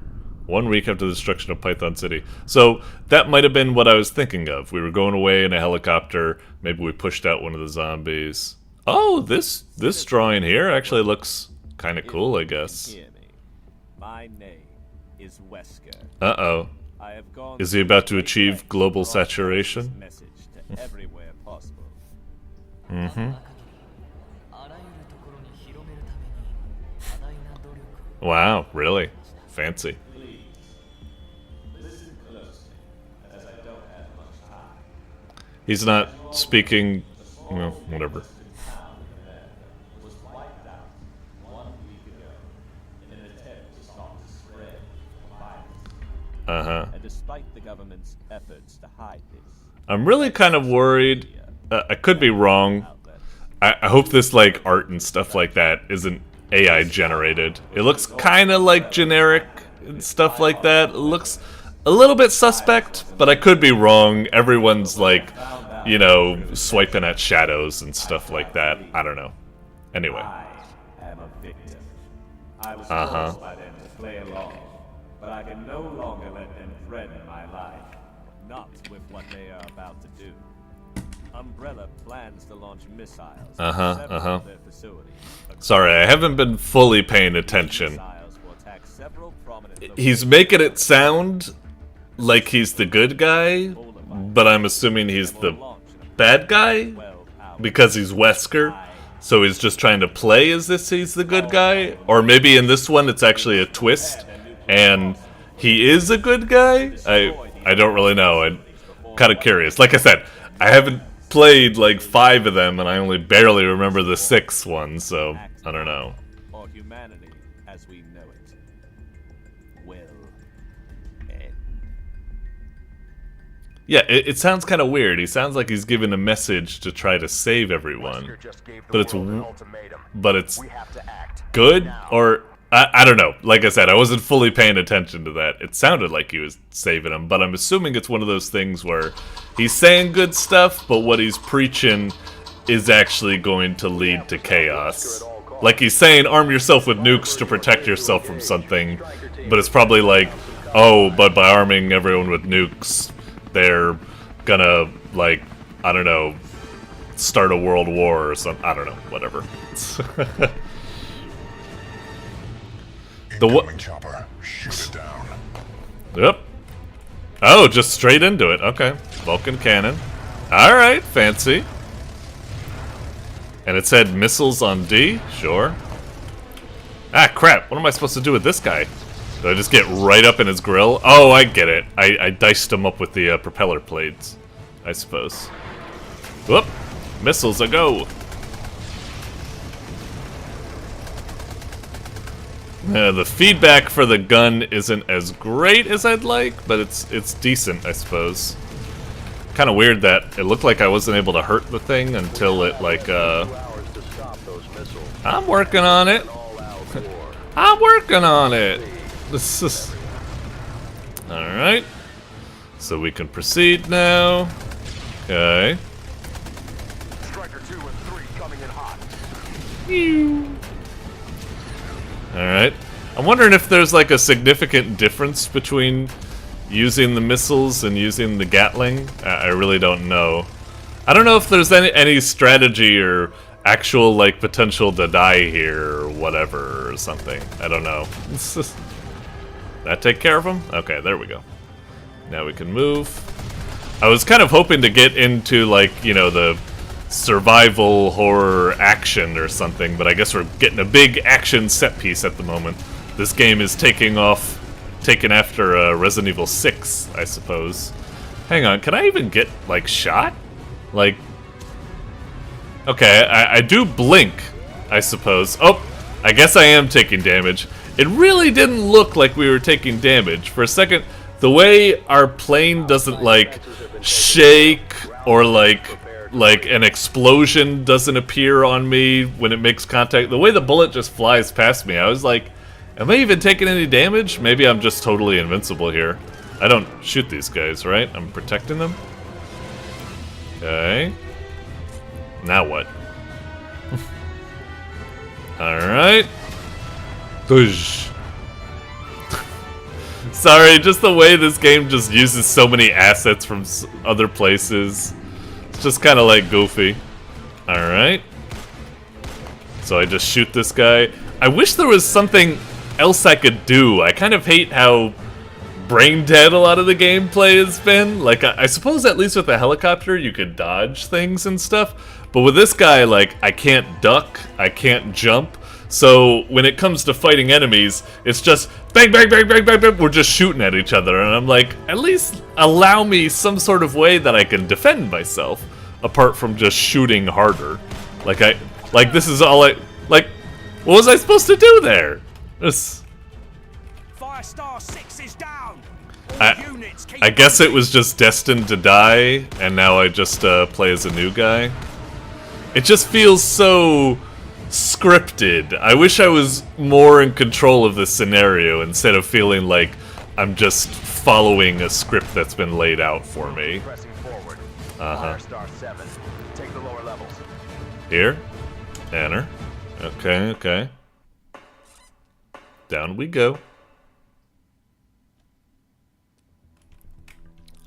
1 week after the destruction of Python City. So that might have been what I was thinking of. We were going away in a helicopter. Maybe we pushed out one of the zombies. Oh, this drawing here actually looks kind of cool, I guess. My name is Wesker. Uh-oh. Is he about to achieve global saturation? Message to everywhere possible. Mm-hmm. Wow, really? Fancy. He's not speaking, well, whatever. Uh-huh. And despite the government's efforts to hide this, I'm really kind of worried. I could be wrong. I hope this, like, art and stuff like that isn't AI generated. It looks kind of like generic and stuff like that. It looks a little bit suspect, but I could be wrong. Everyone's like, you know, swiping at shadows and stuff like that. I don't know. Anyway. I am a victim. I was forced by them to play along, but I can no longer let them threaten my life. Not with what they are about to do. Umbrella plans to launch missiles at several of their facilities. Sorry, I haven't been fully paying attention. Missiles will attack several prominent He's making it sound like he's the good guy, but I'm assuming he's the bad guy because he's Wesker. So he's just trying to play as if he's the good guy, or maybe in this one it's actually a twist and he is a good guy. I don't really know. I'm kind of curious. Like I said, I haven't played like 5 of them, and I only barely remember the 6th one, so I don't know. or humanity as we know it will end. Yeah, it sounds kind of weird. He sounds like he's giving a message to try to save everyone, but it's good, or I don't know. Like I said, I wasn't fully paying attention to that. It sounded like he was saving him, but I'm assuming it's one of those things where he's saying good stuff, but what he's preaching is actually going to lead to chaos. Like he's saying, arm yourself with nukes to protect yourself from something, but it's probably like, oh, but by arming everyone with nukes, they're gonna, like, I don't know, start a world war or something. I don't know, whatever. Incoming chopper. Shoot it down. Yep. Oh, just straight into it. Okay. Vulcan cannon. Alright, fancy. And it said missiles on D? Sure. Ah, crap. What am I supposed to do with this guy? Do I just get right up in his grill? Oh, I get it. I diced him up with the propeller plates, I suppose. Whoop. Missiles a go. The feedback for the gun isn't as great as I'd like, but it's decent, I suppose. Kind of weird that it looked like I wasn't able to hurt the thing until it, like, I'm working on it. I'm working on it. This is... Alright. So we can proceed now. Okay. Striker 2 and 3 coming in hot. Alright. I'm wondering if there's like a significant difference between using the missiles and using the Gatling. I really don't know. I don't know if there's any strategy or actual like potential to die here or whatever or something. I don't know. That take care of him? Okay, there we go. Now we can move. I was kind of hoping to get into like, you know, the survival horror action or something, but I guess we're getting a big action set piece at the moment. This game is taking after Resident Evil 6, I suppose. Hang on, can I even get, like, shot? Like... Okay, I do blink, I suppose. Oh, I guess I am taking damage. It really didn't look like we were taking damage. For a second, the way our plane doesn't, like, shake or, like an explosion doesn't appear on me when it makes contact. The way the bullet just flies past me, I was like, am I even taking any damage? Maybe I'm just totally invincible here. I don't shoot these guys, right? I'm protecting them? Okay. Now what? Alright. Push. Sorry, just the way this game just uses so many assets from other places. It's just kind of like goofy. Alright. So I just shoot this guy. I wish there was something else I could do. I kind of hate how brain dead a lot of the gameplay has been. Like, I suppose at least with the helicopter you could dodge things and stuff. But with this guy, like, I can't duck, I can't jump. So when it comes to fighting enemies, it's just bang, bang, bang, bang, bang, bang. We're just shooting at each other. And I'm like, at least allow me some sort of way that I can defend myself. Apart from just shooting harder. Like, this is all like, what was I supposed to do there? Firestar 6 is down. I guess it was just destined to die, and now I just play as a new guy. It just feels so scripted. I wish I was more in control of the scenario instead of feeling like I'm just following a script that's been laid out for me. Firestar 7. Take the lower levels. Here? Enter. Okay, okay. Down we go.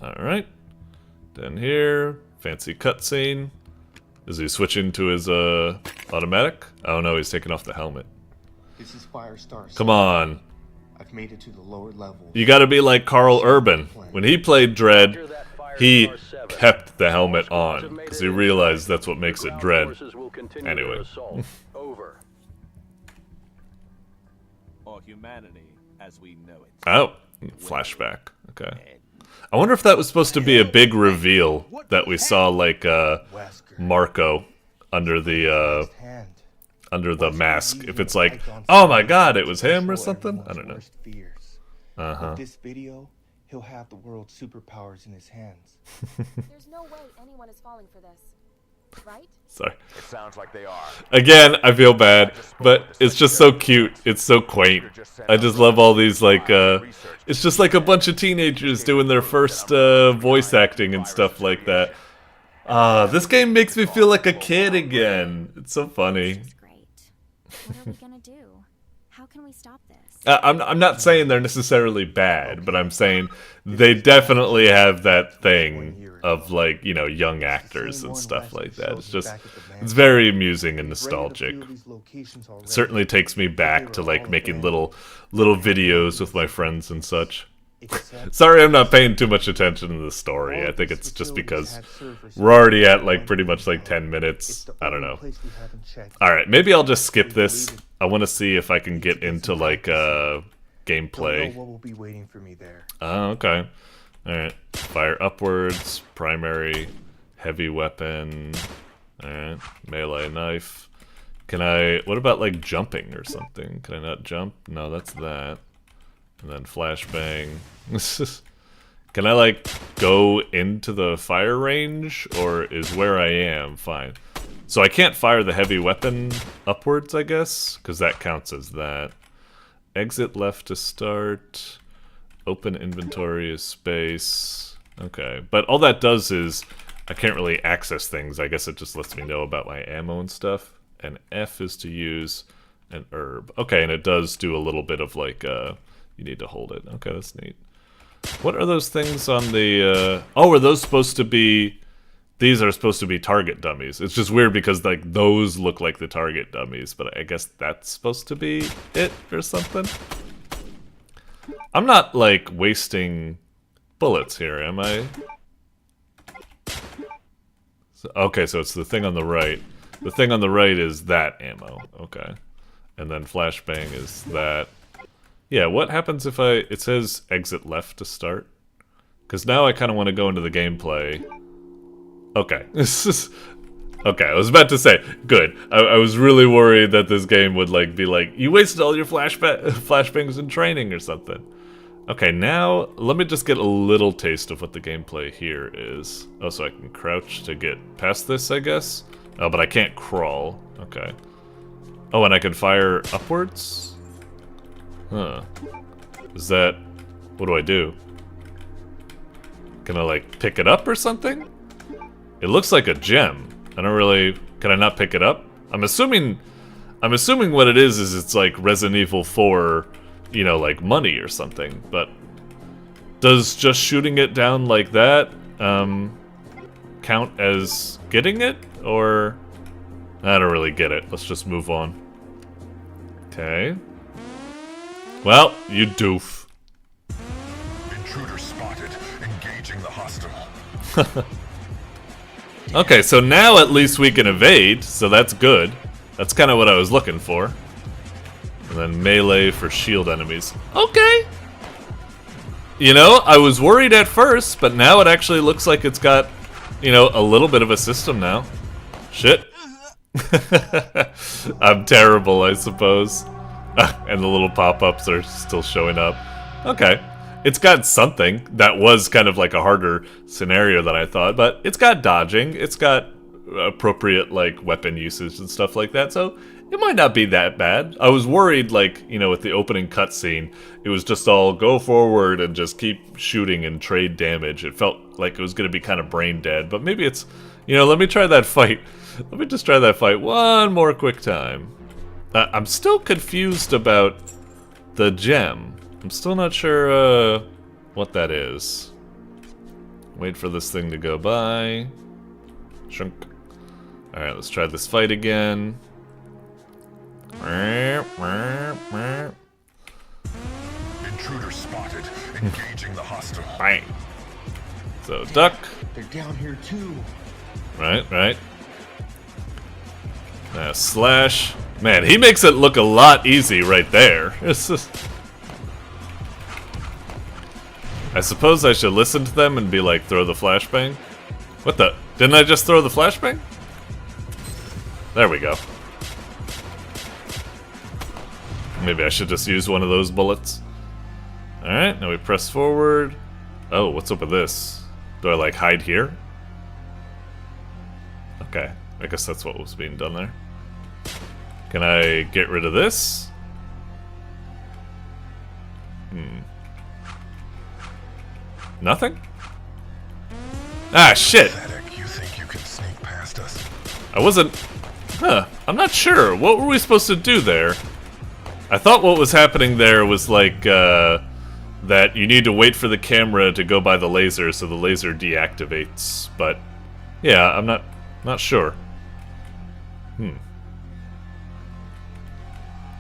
Alright. Down here. Fancy cutscene. Is he switching to his automatic? Oh no, he's taking off the helmet. This is Firestar. Come on. I've made it to the lower level. You gotta be like Carl Urban. When he played Dread, he kept the helmet on, because he realized that's what makes it Dread. Anyway. Over. Or humanity as we know it. Oh, flashback. Okay. I wonder if that was supposed to be a big reveal that we saw, like, Marco under the mask. If it's like, oh my god, it was him or something? I don't know. With this video, he'll have the world's superpowers in his hands. There's no way anyone is falling for this. right? Sorry. It sounds like they are. Again, I feel bad, but it's just so cute. It's so quaint. I just love all these, like, it's just like a bunch of teenagers doing their first voice acting and stuff like that. This game makes me feel like a kid again. It's so funny. This is great. What are we gonna do? How can we stop this? I'm not saying they're necessarily bad, but I'm saying they definitely have that thing of, like, you know, young actors and stuff like that. It's just, it's very amusing and nostalgic. It certainly takes me back to, like, making little videos with my friends and such. Sorry I'm not paying too much attention to the story. I think it's just because we're already at, like, pretty much, like, 10 minutes. I don't know. Alright, maybe I'll just skip this. I want to see if I can get into, like, gameplay. Oh, okay. Alright. Fire upwards, primary, heavy weapon. Alright. Melee knife. Can I... What about, like, jumping or something? Can I not jump? No, that's that. And then flashbang. Can I, like, go into the fire range? Or is where I am fine? So I can't fire the heavy weapon upwards, I guess? Because that counts as that. Exit left to start. Open inventory is space. Okay. But all that does is I can't really access things. I guess it just lets me know about my ammo and stuff. And F is to use an herb. Okay, and it does do a little bit of, like, you need to hold it. Okay, that's neat. What are those things on the, oh, are those supposed to be... These are supposed to be target dummies. It's just weird because, like, those look like the target dummies, but I guess that's supposed to be it or something? I'm not, like, wasting bullets here, am I? Okay, so it's the thing on the right. The thing on the right is that ammo. Okay. And then flashbang is that. Yeah, what happens if I... It says exit left to start? Because now I kind of want to go into the gameplay. Okay. Okay, I was about to say, good. I was really worried that this game would, like, be like, you wasted all your flashbangs in training or something. Okay, now, let me just get a little taste of what the gameplay here is. Oh, so I can crouch to get past this, I guess? Oh, but I can't crawl. Okay. Oh, and I can fire upwards? Huh. Is that... What do I do? Can I, like, pick it up or something? It looks like a gem. I don't really... Can I not pick it up? I'm assuming what it is it's like Resident Evil 4, you know, like money or something. But does just shooting it down like that count as getting it? Or... I don't really get it. Let's just move on. Okay. Well, you doof. Intruder spotted. Engaging the hostile. Okay, so now at least we can evade, so that's good. That's kind of what I was looking for. And then melee for shield enemies. Okay! You know, I was worried at first, but now it actually looks like it's got, you know, a little bit of a system now. Shit. I'm terrible, I suppose. And the little pop-ups are still showing up. Okay. It's got something. That was kind of like a harder scenario than I thought, but it's got dodging. It's got appropriate, like, weapon usage and stuff like that, so it might not be that bad. I was worried, like, you know, with the opening cutscene, it was just all go forward and just keep shooting and trade damage. It felt like it was going to be kind of brain dead, but maybe it's, you know, let me try that fight. Let me just try that fight one more quick time. I'm still confused about the gem. I'm still not sure what that is. Wait for this thing to go by. Shrunk. Alright, let's try this fight again. Intruder spotted. Engaging the hostile. Bang. So, duck. They're down here too. Right. Slash. Man, he makes it look a lot easy right there. It's just... I suppose I should listen to them and be like, throw the flashbang? What the? Didn't I just throw the flashbang? There we go. Maybe I should just use one of those bullets. Alright, now we press forward. Oh, what's up with this? Do I, like, hide here? Okay. I guess that's what was being done there. Can I get rid of this? Nothing? Ah, shit! You think you can sneak past us? I wasn't... Huh. I'm not sure. What were we supposed to do there? I thought what was happening there was like, that you need to wait for the camera to go by the laser so the laser deactivates. But, yeah, I'm not sure.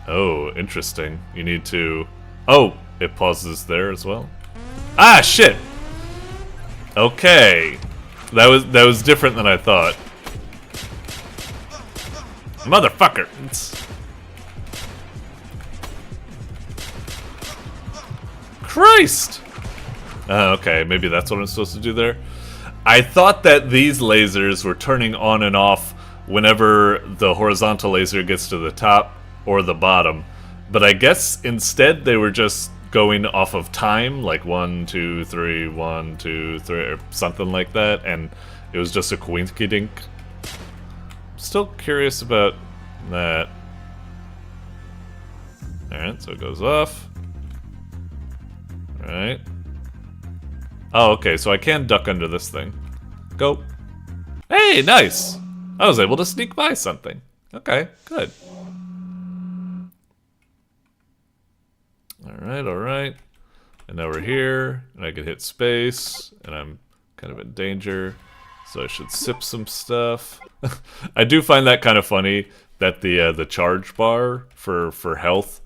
Oh, interesting. You need to... Oh, it pauses there as well. Ah, shit! Okay. That was different than I thought. Motherfucker! Christ! Okay, maybe that's what I'm supposed to do there. I thought that these lasers were turning on and off whenever the horizontal laser gets to the top or the bottom. But I guess instead they were just going off of time, like 1, 2, 3, 1, 2, 3, or something like that, and it was just a coinkydink. Still curious about that. Alright, so it goes off. Alright. Oh, okay, so I can duck under this thing. Go. Hey, nice! I was able to sneak by something. Okay, good. Alright. And now we're here, and I can hit space, and I'm kind of in danger, so I should sip some stuff. I do find that kind of funny, that the charge bar for health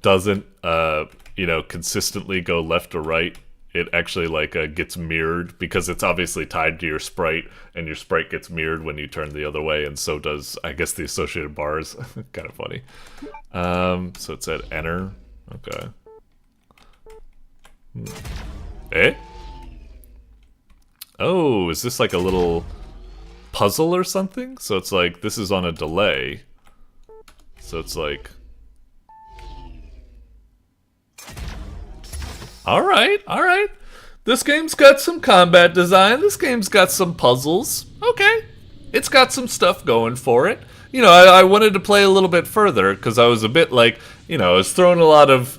doesn't, you know, consistently go left or right. It actually, like, gets mirrored, because it's obviously tied to your sprite, and your sprite gets mirrored when you turn the other way, and so does, I guess, the associated bars. Kind of funny. So it said enter. Okay. Eh? Oh, is this like a little puzzle or something? So it's like, this is on a delay. So it's like... Alright. This game's got some combat design. This game's got some puzzles. Okay. It's got some stuff going for it. You know, I wanted to play a little bit further, because I was a bit like, you know, I was throwing a lot of,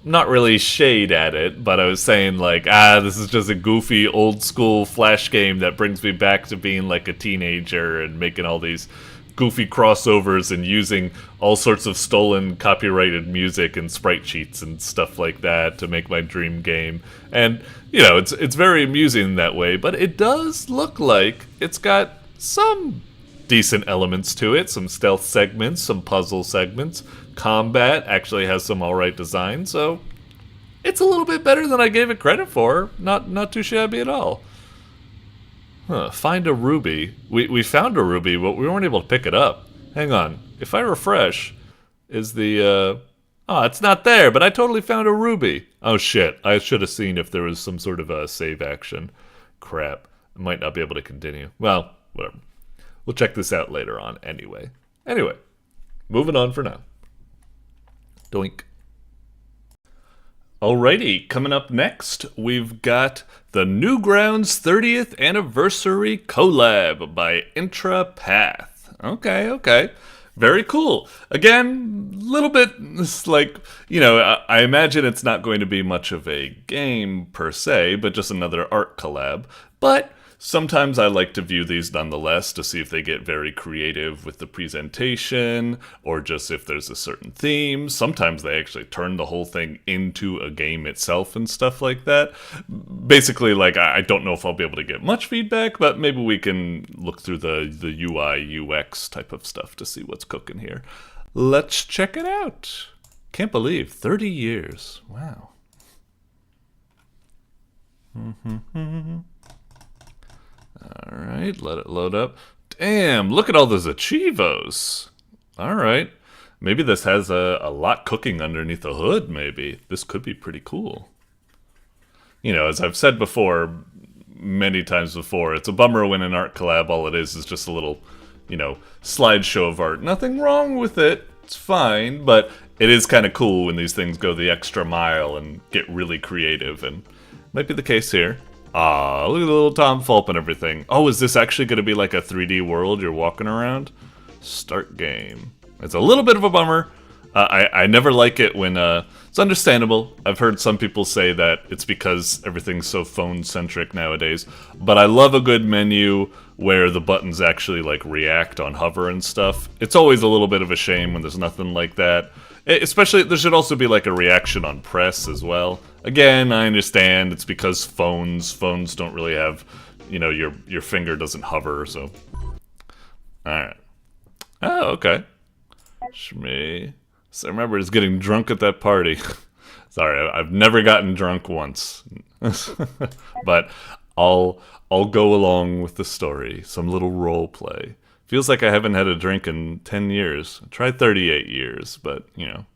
not really shade at it, but I was saying like, this is just a goofy old school Flash game that brings me back to being like a teenager and making all these goofy crossovers and using all sorts of stolen copyrighted music and sprite sheets and stuff like that to make my dream game. And, you know, it's very amusing that way, but it does look like it's got some decent elements to it, some stealth segments, some puzzle segments. Combat actually has some alright design, so it's a little bit better than I gave it credit for. Not too shabby at all. Huh, find a ruby. We found a ruby, but we weren't able to pick it up. Hang on. If I refresh, is the, oh, it's not there, but I totally found a ruby. Oh shit, I should have seen if there was some sort of a save action. Crap. I might not be able to continue. Well, whatever. We'll check this out later on anyway. Anyway, moving on for now. Doink. Alrighty, coming up next, we've got the Newgrounds 30th Anniversary Collab by Intrapath. Okay. Very cool. Again, a little bit, like, you know, I imagine it's not going to be much of a game per se, but just another art collab. But sometimes I like to view these nonetheless to see if they get very creative with the presentation, or just if there's a certain theme. Sometimes they actually turn the whole thing into a game itself and stuff like that. Basically, like, I don't know if I'll be able to get much feedback, but maybe we can look through the UI, UX type of stuff to see what's cooking here. Let's check it out. Can't believe 30 years. Wow. Alright, let it load up. Damn, look at all those achievos. Alright. Maybe this has a lot cooking underneath the hood, maybe. This could be pretty cool. You know, as I've said before, many times before, it's a bummer when an art collab, all it is just a little, you know, slideshow of art. Nothing wrong with it. It's fine, but it is kind of cool when these things go the extra mile and get really creative, and might be the case here. Ah, look at the little Tom Fulp and everything. Oh, is this actually going to be like a 3D world you're walking around? Start game. It's a little bit of a bummer. I never like it when, it's understandable. I've heard some people say that it's because everything's so phone-centric nowadays. But I love a good menu where the buttons actually, like, react on hover and stuff. It's always a little bit of a shame when there's nothing like that. Especially, there should also be, like, a reaction on press as well. Again, I understand it's because phones don't really have, you know, your finger doesn't hover, so. Alright. Oh, okay. Shmee. So remember, it's getting drunk at that party. Sorry, I've never gotten drunk once. But I'll go along with the story. Some little role play. Feels like I haven't had a drink in 10 years. I tried 38 years, but, you know.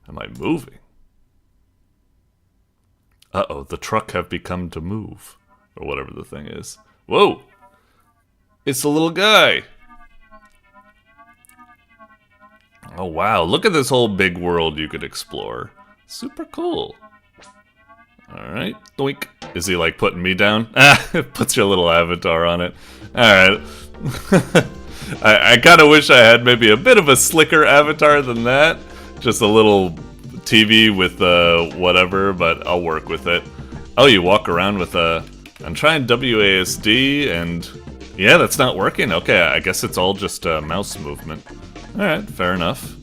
Am I moving? Uh-oh, the truck have become to move. Or whatever the thing is. Whoa! It's the little guy! Oh wow, look at this whole big world you could explore. Super cool. Alright, doink. Is he like putting me down? Ah, it puts your little avatar on it. Alright. I kinda wish I had maybe a bit of a slicker avatar than that. Just a little TV with whatever, but I'll work with it. Oh, you walk around with I'm trying WASD and yeah, that's not working. Okay, I guess it's all just mouse movement. Alright, fair enough.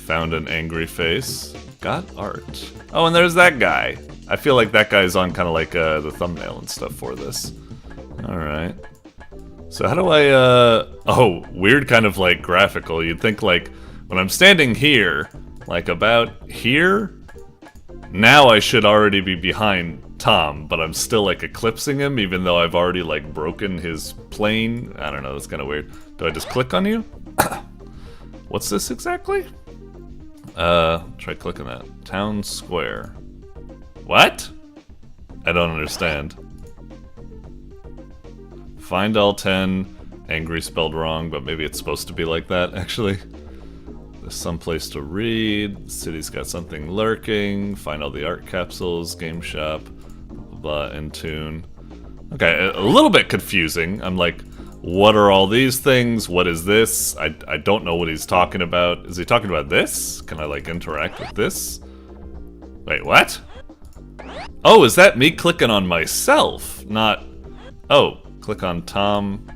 Found an angry face. Got art. Oh, and there's that guy. I feel like that guy's on kind of like the thumbnail and stuff for this. Alright. So how do I, oh, weird kind of like graphical. You'd think like, when I'm standing here, like about here, now I should already be behind Tom, but I'm still like eclipsing him even though I've already like broken his plane. I don't know, that's kind of weird. Do I just click on you? What's this exactly? Try clicking that. Town Square. What? I don't understand. Find all 10. Angry spelled wrong, but maybe it's supposed to be like that, actually. There's someplace to read. The city's got something lurking. Find all the art capsules. Game shop. Blah, blah, in tune. Okay, a little bit confusing. I'm like, what are all these things? What is this? I don't know what he's talking about. Is he talking about this? Can I, like, interact with this? Wait, what? Oh, is that me clicking on myself? Not... Oh, click on Tom.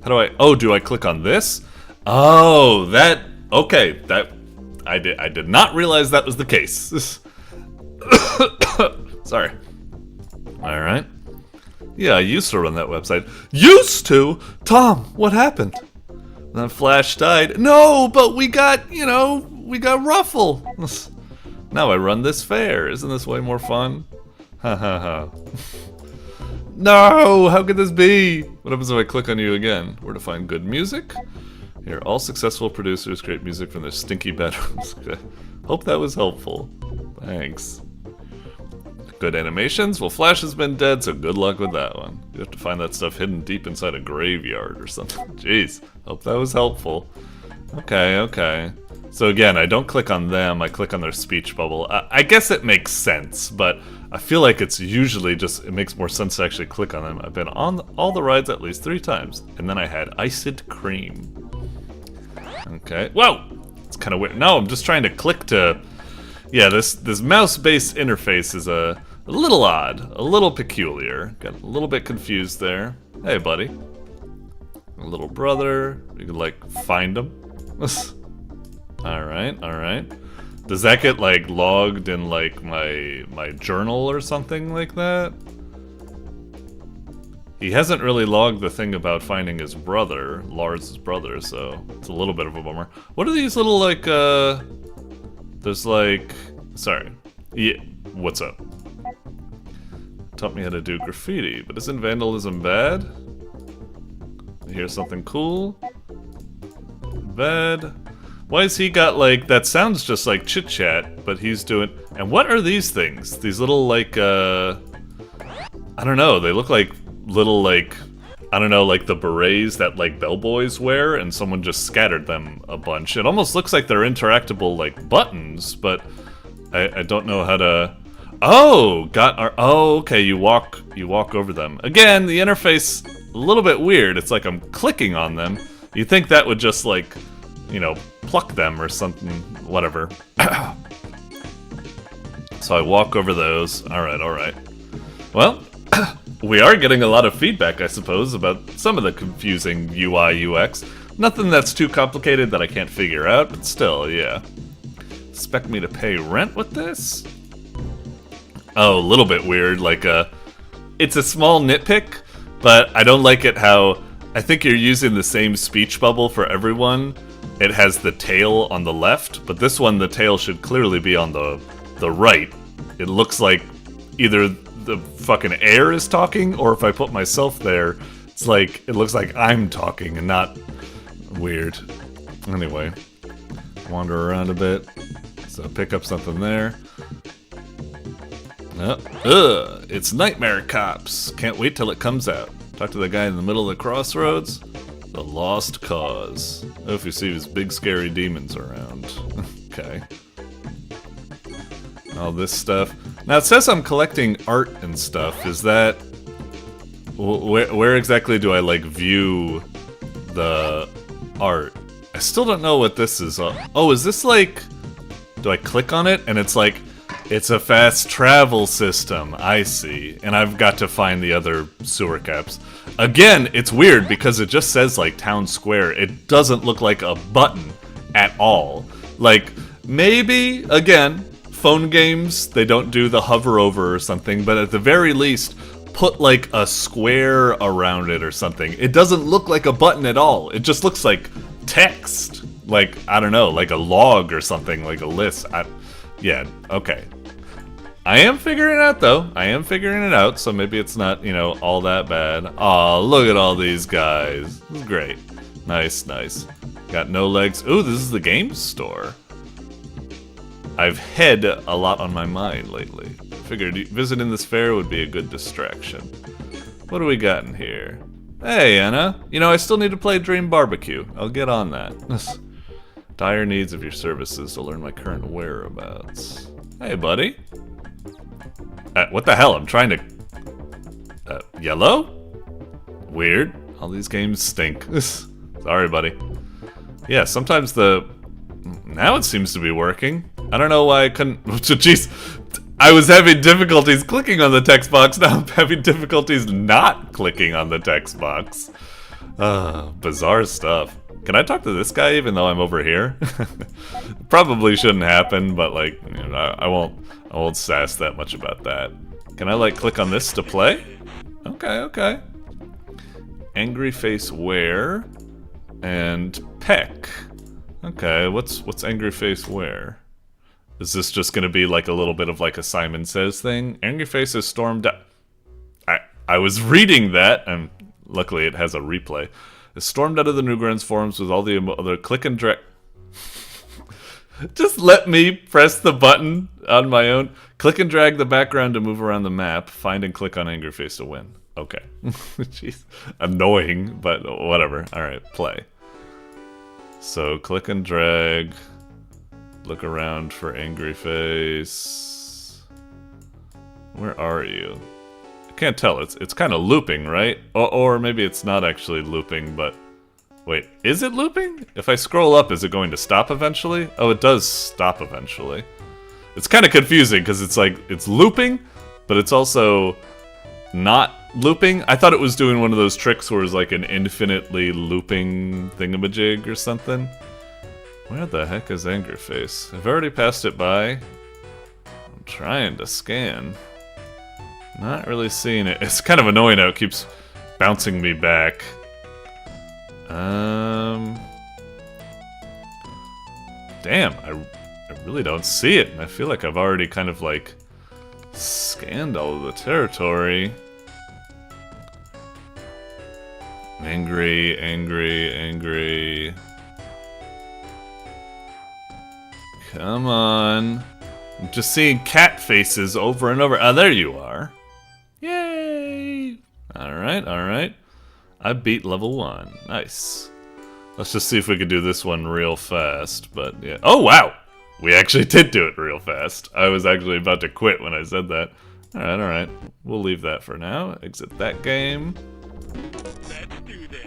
How do I... Oh, do I click on this? Oh, that... Okay, that... I did not realize that was the case. Sorry. Alright. Yeah, I used to run that website. Used to? Tom, what happened? Then Flash died. No, but we got, you know, we got Ruffle. Now I run this fair. Isn't this way more fun? Ha ha ha. No, how could this be? What happens if I click on you again? Where to find good music? Here, all successful producers create music from their stinky bedrooms. Hope that was helpful. Thanks. Good animations? Well, Flash has been dead, so good luck with that one. You have to find that stuff hidden deep inside a graveyard or something. Jeez, hope that was helpful. Okay, okay. So again, I don't click on them, I click on their speech bubble. I guess it makes sense, but I feel like it's usually just, it makes more sense to actually click on them. I've been on all the rides at least 3 times, and then I had iced cream. Okay, whoa! It's kind of weird. No, I'm just trying to click to... Yeah, this mouse-based interface is a little odd, a little peculiar. Got a little bit confused there. Hey, buddy. A little brother. You can, like, find him. Alright, alright. Does that get, like, logged in, like, my journal or something like that? He hasn't really logged the thing about finding his brother, Lars' brother, so it's a little bit of a bummer. What are these little, like, there's like... Sorry. Yeah, what's up? Taught me how to do graffiti, but isn't vandalism bad? Here's something cool. Bad. Why has he got like... That sounds just like chit-chat, but he's doing... And what are these things? These little like, I don't know, they look like little like... I don't know, like the berets that like bellboys wear, and someone just scattered them a bunch. It almost looks like they're interactable like buttons, but I don't know how to... Oh, got our. Oh, okay. You walk over them. Again, the interface a little bit weird. It's like I'm clicking on them. You'd think that would just like, you know, pluck them or something. Whatever. So I walk over those. All right, all right. Well, we are getting a lot of feedback, I suppose, about some of the confusing UI UX. Nothing that's too complicated that I can't figure out, but still, yeah. Expect me to pay rent with this? Oh, a little bit weird. Like, it's a small nitpick, but I don't like it how I think you're using the same speech bubble for everyone. It has the tail on the left, but this one, the tail should clearly be on the right. It looks like either the fucking air is talking, or if I put myself there, it's like, it looks like I'm talking and not weird. Anyway, wander around a bit. So pick up something there. It's Nightmare Cops. Can't wait till it comes out. Talk to the guy in the middle of the crossroads. The Lost Cause. Oh, if you see these big scary demons around. Okay. All this stuff. Now it says I'm collecting art and stuff. Is that... Where exactly do I, like, view the art? I still don't know what this is. Oh, is this like... Do I click on it? And it's like... It's a fast travel system. I see. And I've got to find the other sewer caps. Again, it's weird because it just says, like, Town Square. It doesn't look like a button at all. Like, maybe, again... Phone games, they don't do the hover over or something, but at the very least, put like a square around it or something. It doesn't look like a button at all. It just looks like text. Like, I don't know, like a log or something, like a list. Yeah, okay. I am figuring it out though. I am figuring it out, so maybe it's not, you know, all that bad. Aw, look at all these guys. This is great. Nice, nice. Got no legs. Ooh, this is the games store. I've had a lot on my mind lately. Figured visiting this fair would be a good distraction. What do we got in here? Hey, Anna. You know, I still need to play Dream Barbecue. I'll get on that. Dire needs of your services to learn my current whereabouts. Hey, buddy. What the hell? I'm trying to... yellow? Weird. All these games stink. Sorry, buddy. Yeah, sometimes the... Now it seems to be working. I don't know why I couldn't... Jeez. I was having difficulties clicking on the text box. Now I'm having difficulties not clicking on the text box. Bizarre stuff. Can I talk to this guy even though I'm over here? Probably shouldn't happen, but like, you know, I won't sass that much about that. Can I like click on this to play? Okay, okay. Angry face where? And peck. Okay, what's angry face where? Is this just gonna be like a little bit of like a Simon Says thing? Angry face has stormed out. I was reading that, and luckily it has a replay. It stormed out of the Newgrounds forums with all the other click and drag. Just let me press the button on my own. Click and drag the background to move around the map. Find and click on angry face to win. Okay. Jeez. Annoying, but whatever. Alright, play. So click and drag. Look around for angry face. Where are you? I can't tell. It's kind of looping, right? Or maybe it's not actually looping, but... Wait, is it looping? If I scroll up, is it going to stop eventually? Oh, it does stop eventually. It's kind of confusing, because it's like, it's looping, but it's also not looping. I thought it was doing one of those tricks where it's like an infinitely looping thingamajig or something. Where the heck is Angry Face? I've already passed it by. I'm trying to scan. Not really seeing it. It's kind of annoying how it keeps bouncing me back. Damn, I really don't see it. I feel like I've already kind of like scanned all of the territory. Angry, angry, angry. Come on. I'm just seeing cat faces over and over. Ah, there you are. Yay! Alright, alright. I beat level 1. Nice. Let's just see if we can do this one real fast, but yeah. Oh, wow! we actually did do it real fast. I was actually about to quit when I said that. Alright. We'll leave that for now. Exit that game.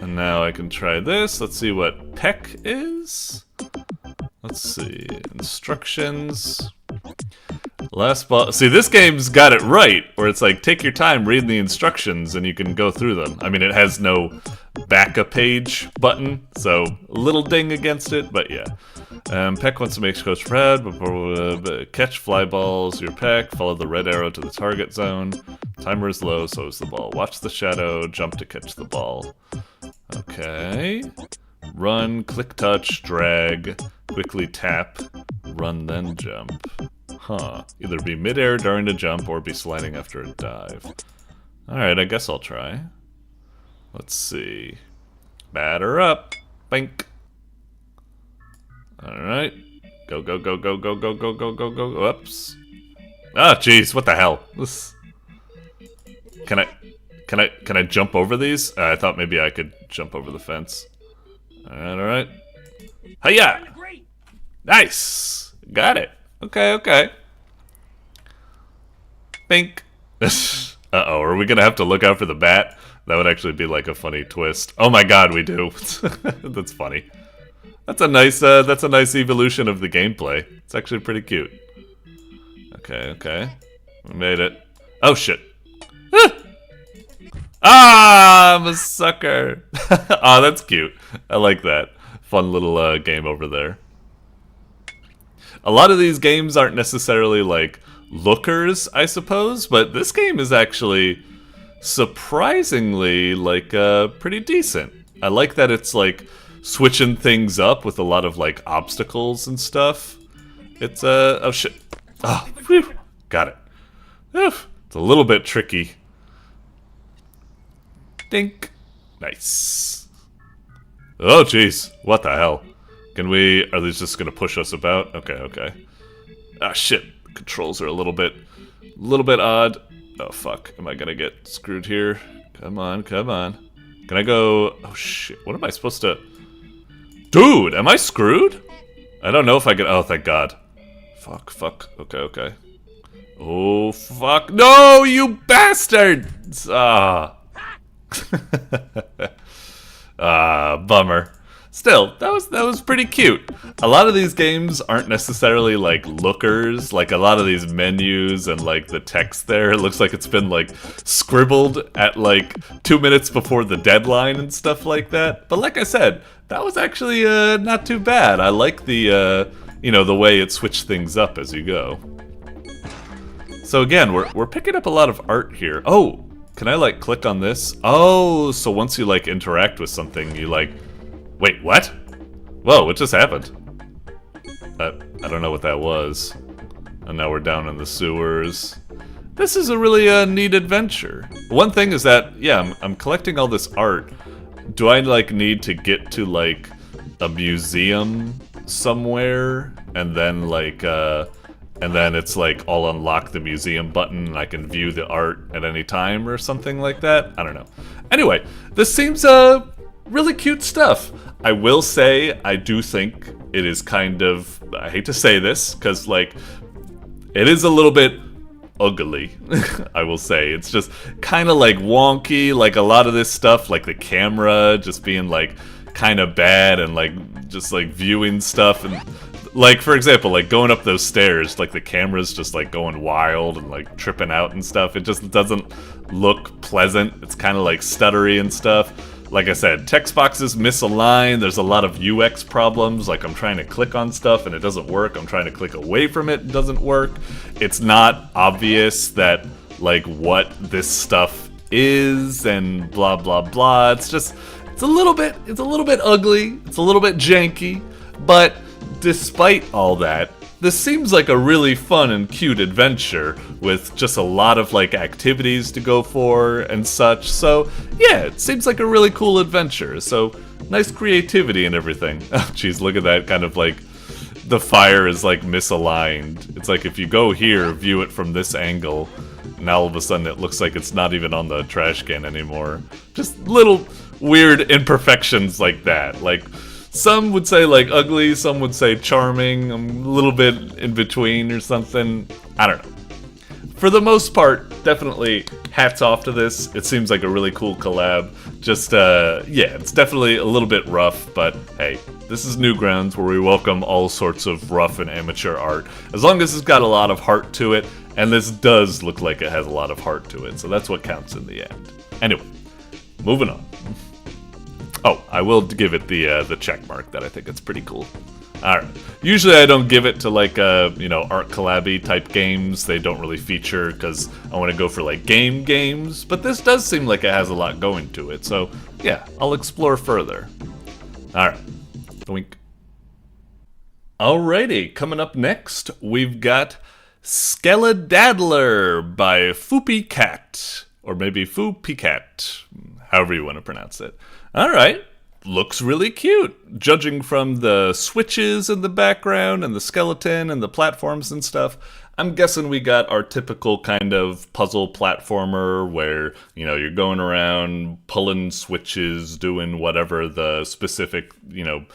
And now I can try this. Let's see what Peck is. Let's see. Instructions. Last ball. See, this game's got it right, where it's like, take your time reading the instructions and you can go through them. I mean, it has no back-up page button, so a little ding against it, but yeah. Peck wants to make coach proud. Catch fly balls, your Peck. Follow the red arrow to the target zone. Timer is low, so is the ball. Watch the shadow. Jump to catch the ball. Okay. Run, click, touch, drag. Quickly tap. Run, then jump. Huh. Either be midair during the jump or be sliding after a dive. Alright, I guess I'll try. Let's see. Batter up. Bink. Alright. Go, go, go, go, go, go, go, go, go, go. Whoops. Ah, jeez, what the hell? This... Can I jump over these? I thought maybe I could jump over the fence. Alright. Hiya! Nice! Got it. Okay. Bink. Uh-oh, are we gonna have to look out for the bat? That would actually be like a funny twist. Oh my god, we do. That's funny. That's a nice evolution of the gameplay. It's actually pretty cute. Okay. We made it. Oh shit. Ah, I'm a sucker. Ah, that's cute. I like that. Fun little game over there. A lot of these games aren't necessarily like lookers, I suppose, but this game is actually surprisingly like pretty decent. I like that it's like switching things up with a lot of like obstacles and stuff. It's oh shit. Oh, whew, got it. Oof, it's a little bit tricky. Dink. Nice. Oh jeez, what the hell? Can we, are these just gonna push us about? Okay. Ah shit, the controls are a little bit odd. Oh fuck, am I gonna get screwed here? Come on. Can I go, oh shit, what am I supposed to? Dude, am I screwed? I don't know if I can, oh thank god. Fuck, okay. Oh fuck, no you bastards! Ah. Bummer. Still, that was pretty cute. A lot of these games aren't necessarily like lookers, like a lot of these menus and like the text there, it looks like it's been like scribbled at like 2 minutes before the deadline and stuff like that. But like I said, that was actually not too bad. I like the the way it switched things up as you go. So again, we're picking up a lot of art here. Oh, can I like click on this? Oh, so once you like interact with something, you like, wait, what? Whoa, what just happened? I don't know what that was. And now we're down in the sewers. This is a really neat adventure. One thing is that, yeah, I'm collecting all this art. Do I like need to get to like a museum somewhere and then like and then it's like I'll unlock the museum button and I can view the art at any time or something like that? I don't know. Anyway, this seems really cute stuff. I will say, I do think it is kind of, I hate to say this, because like, it is a little bit ugly, I will say. It's just kind of like wonky, like a lot of this stuff, like the camera just being like kind of bad and like just like viewing stuff and like, for example, like going up those stairs, like the camera's just like going wild and like tripping out and stuff. It just doesn't look pleasant. It's kind of like stuttery and stuff. Like I said, text boxes misalign, there's a lot of UX problems, like I'm trying to click on stuff and it doesn't work, I'm trying to click away from it, it doesn't work. It's not obvious that, like, what this stuff is and blah blah blah. It's just, it's a little bit ugly, it's a little bit janky, but despite all that, this seems like a really fun and cute adventure with just a lot of like activities to go for and such. So yeah, it seems like a really cool adventure. So nice creativity and everything. Oh geez, look at that, kind of like the fire is like misaligned. It's like if you go here, view it from this angle, now all of a sudden it looks like it's not even on the trash can anymore. Just little weird imperfections like that. Like Some would say like ugly, some would say charming. I'm a little bit in between or something. I don't know. For the most part, definitely hats off to this. It seems like a really cool collab. Just, yeah, it's definitely a little bit rough, but hey, this is Newgrounds where we welcome all sorts of rough and amateur art. As long as it's got a lot of heart to it, and this does look like it has a lot of heart to it, so that's what counts in the end. Anyway, moving on. Oh, I will give it the check mark that I think it's pretty cool. Alright. Usually I don't give it to like, you know, art collab-y type games. They don't really feature because I want to go for like games. But this does seem like it has a lot going to it. So, yeah, I'll explore further. Alright. Wink. Alrighty, coming up next, we've got Skeledadler by Foopicat. Or maybe Foopicat. However you want to pronounce it. Alright. Looks really cute, judging from the switches in the background and the skeleton and the platforms and stuff. I'm guessing we got our typical kind of puzzle platformer where, you know, you're going around pulling switches, doing whatever the specific, you know,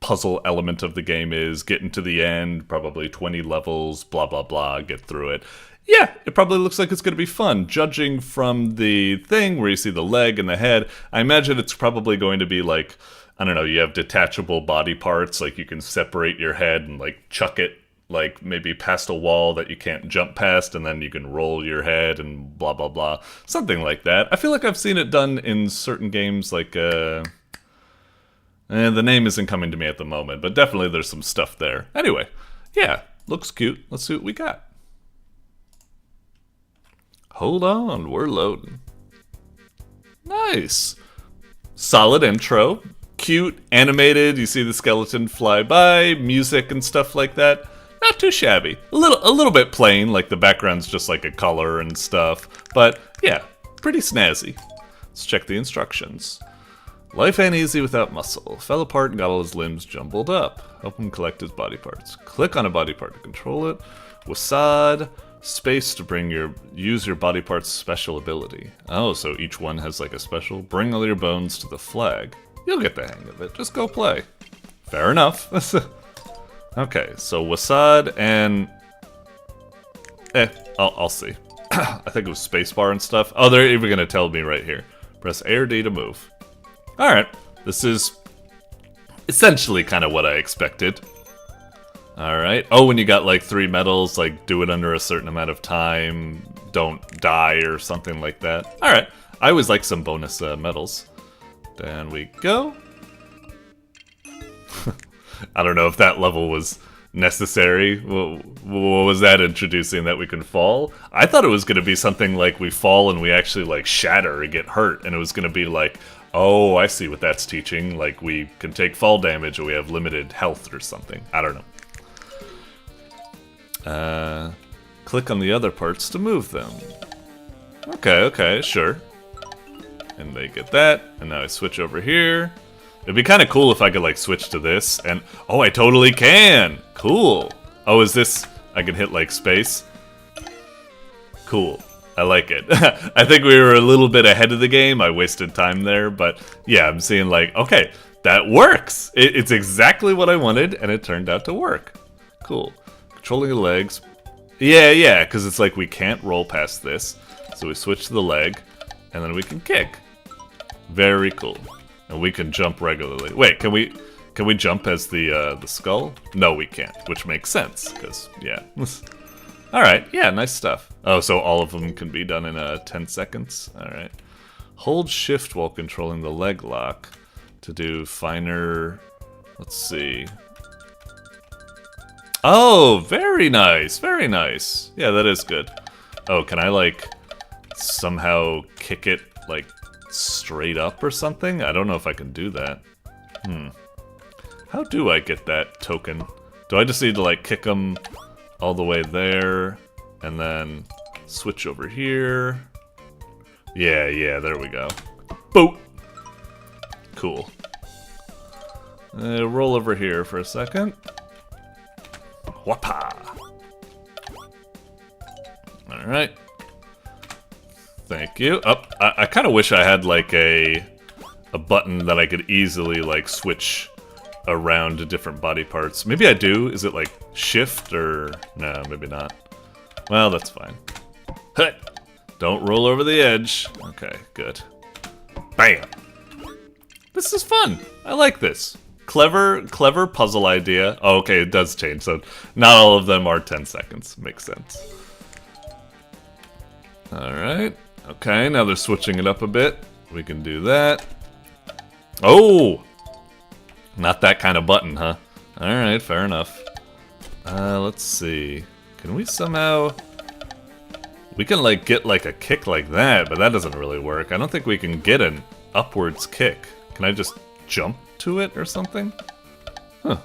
puzzle element of the game is, getting to the end, probably 20 levels, blah, blah, blah, get through it. Yeah, it probably looks like it's going to be fun. Judging from the thing where you see the leg and the head, I imagine it's probably going to be like, I don't know, you have detachable body parts, like you can separate your head and like chuck it, like maybe past a wall that you can't jump past, and then you can roll your head and blah, blah, blah. Something like that. I feel like I've seen it done in certain games, like, the name isn't coming to me at the moment, but definitely there's some stuff there. Anyway, yeah, looks cute. Let's see what we got. Hold on, we're loading. Nice. Solid intro. Cute, animated, you see the skeleton fly by, music and stuff like that. Not too shabby. A little bit plain, like the background's just like a color and stuff. But yeah, pretty snazzy. Let's check the instructions. Life ain't easy without muscle. Fell apart and got all his limbs jumbled up. Help him collect his body parts. Click on a body part to control it. Wasad. Space to use your body part's special ability. Oh, so each one has like a special. Bring all your bones to the flag. You'll get the hang of it. Just go play. Fair enough. Okay, so Wasad and... I'll see. I think it was spacebar and stuff. Oh, they're even gonna tell me right here. Press A or D to move. Alright, this is essentially kind of what I expected. Alright. Oh, when you got like 3 medals, like do it under a certain amount of time, don't die or something like that. Alright. I always like some bonus medals. Down we go. I don't know if that level was necessary. What was that introducing, that we can fall? I thought it was going to be something like we fall and we actually like shatter and get hurt, and it was going to be like, oh, I see what that's teaching. Like we can take fall damage or we have limited health or something. I don't know. Click on the other parts to move them. Okay, sure. And they get that, and now I switch over here. It'd be kind of cool if I could like switch to this, and oh, I totally can! Cool! Oh, is this, I can hit like space? Cool. I like it. I think we were a little bit ahead of the game. I wasted time there, but yeah, I'm seeing like, okay, that works! It's exactly what I wanted, and it turned out to work. Cool. Controlling the legs. Yeah, because it's like we can't roll past this. So we switch to the leg, and then we can kick. Very cool. And we can jump regularly. Wait, can we jump as the skull? No, we can't, which makes sense, because, yeah. Alright, yeah, nice stuff. Oh, so all of them can be done in 10 seconds? Alright. Hold shift while controlling the leg lock to do finer... Let's see... Oh, very nice, very nice. Yeah, that is good. Oh, can I, like, somehow kick it, like, straight up or something? I don't know if I can do that. How do I get that token? Do I just need to, like, kick them all the way there, and then switch over here? Yeah, there we go. Boop! Cool. Roll over here for a second. Whapa! Alright. Thank you. I kind of wish I had like a button that I could easily like switch around different body parts. Maybe I do. Is it like shift or... No, maybe not. Well, that's fine. Hey! Don't roll over the edge. Okay, good. Bam! This is fun. I like this. Clever puzzle idea. Oh, okay, it does change, so not all of them are 10 seconds. Makes sense. Alright. Okay, now they're switching it up a bit. We can do that. Oh! Not that kind of button, huh? Alright, fair enough. Let's see. Can we somehow... We can, like, get, like, a kick like that, but that doesn't really work. I don't think we can get an upwards kick. Can I just jump to it or something? Huh.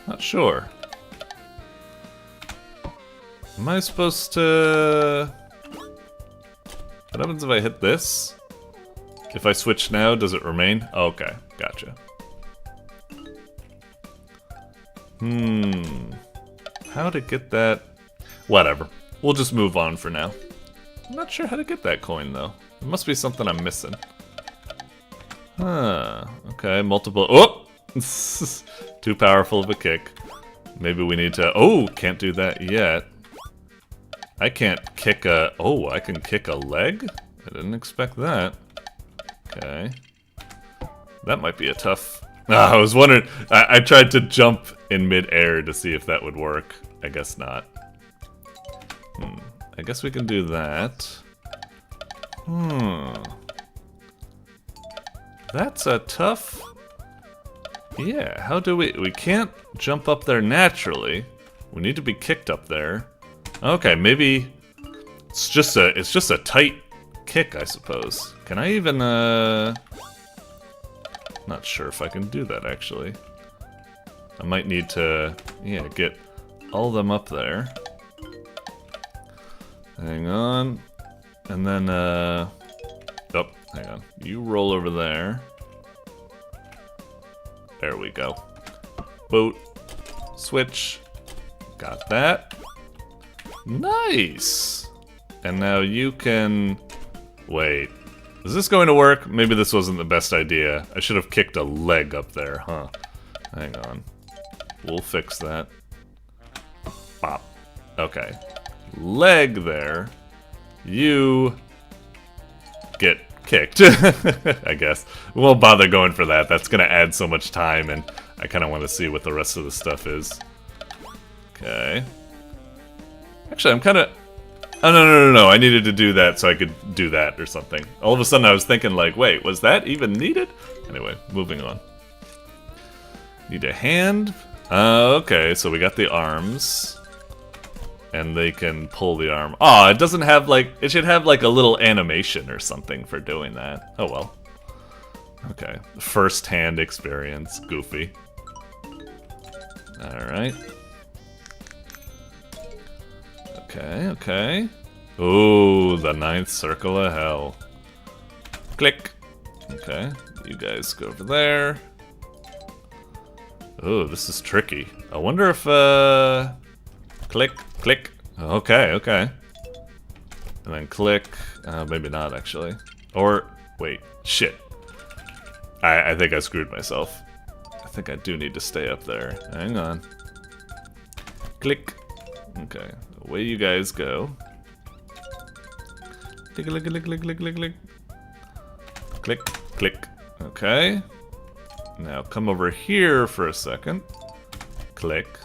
Not sure. Am I supposed to... What happens if I hit this? If I switch now, does it remain? Oh, okay, gotcha. How to get that? Whatever. We'll just move on for now. I'm not sure how to get that coin, though. There must be something I'm missing. Huh. Okay, multiple... Oh! Too powerful of a kick. Maybe we need to... Oh, can't do that yet. I can't kick a... Oh, I can kick a leg? I didn't expect that. Okay. That might be a tough... I was wondering... I tried to jump in mid-air to see if that would work. I guess not. I guess we can do that. That's a tough... Yeah, how do we... We can't jump up there naturally. We need to be kicked up there. Okay, maybe... It's just a tight kick, I suppose. Can I even, Not sure if I can do that, actually. I might need to, yeah, get all of them up there. Hang on. And then, Oh, hang on. You roll over there. There we go. Boat. Switch. Got that. Nice! And now you can... Wait. Is this going to work? Maybe this wasn't the best idea. I should have kicked a leg up there, huh? Hang on. We'll fix that. Bop. Okay. Leg there. You... get kicked, I guess. We won't bother going for that. That's gonna add so much time, and I kind of want to see what the rest of the stuff is. Okay. Actually, I'm kind of... Oh, no. I needed to do that so I could do that or something. All of a sudden I was thinking like, wait, was that even needed? Anyway, moving on. Need a hand. Okay, so we got the arms. And they can pull the arm. Oh, it doesn't have like... It should have like a little animation or something for doing that. Oh well. Okay. First-hand experience. Goofy. Alright. Okay. Ooh, the 9th circle of hell. Click. Okay, you guys go over there. Ooh, this is tricky. I wonder if, click. Okay. And then click. Maybe not, actually. Or, wait, shit. I think I screwed myself. I think I do need to stay up there. Hang on. Click. Okay, away you guys go. Click. Okay. Now come over here for a second. Click.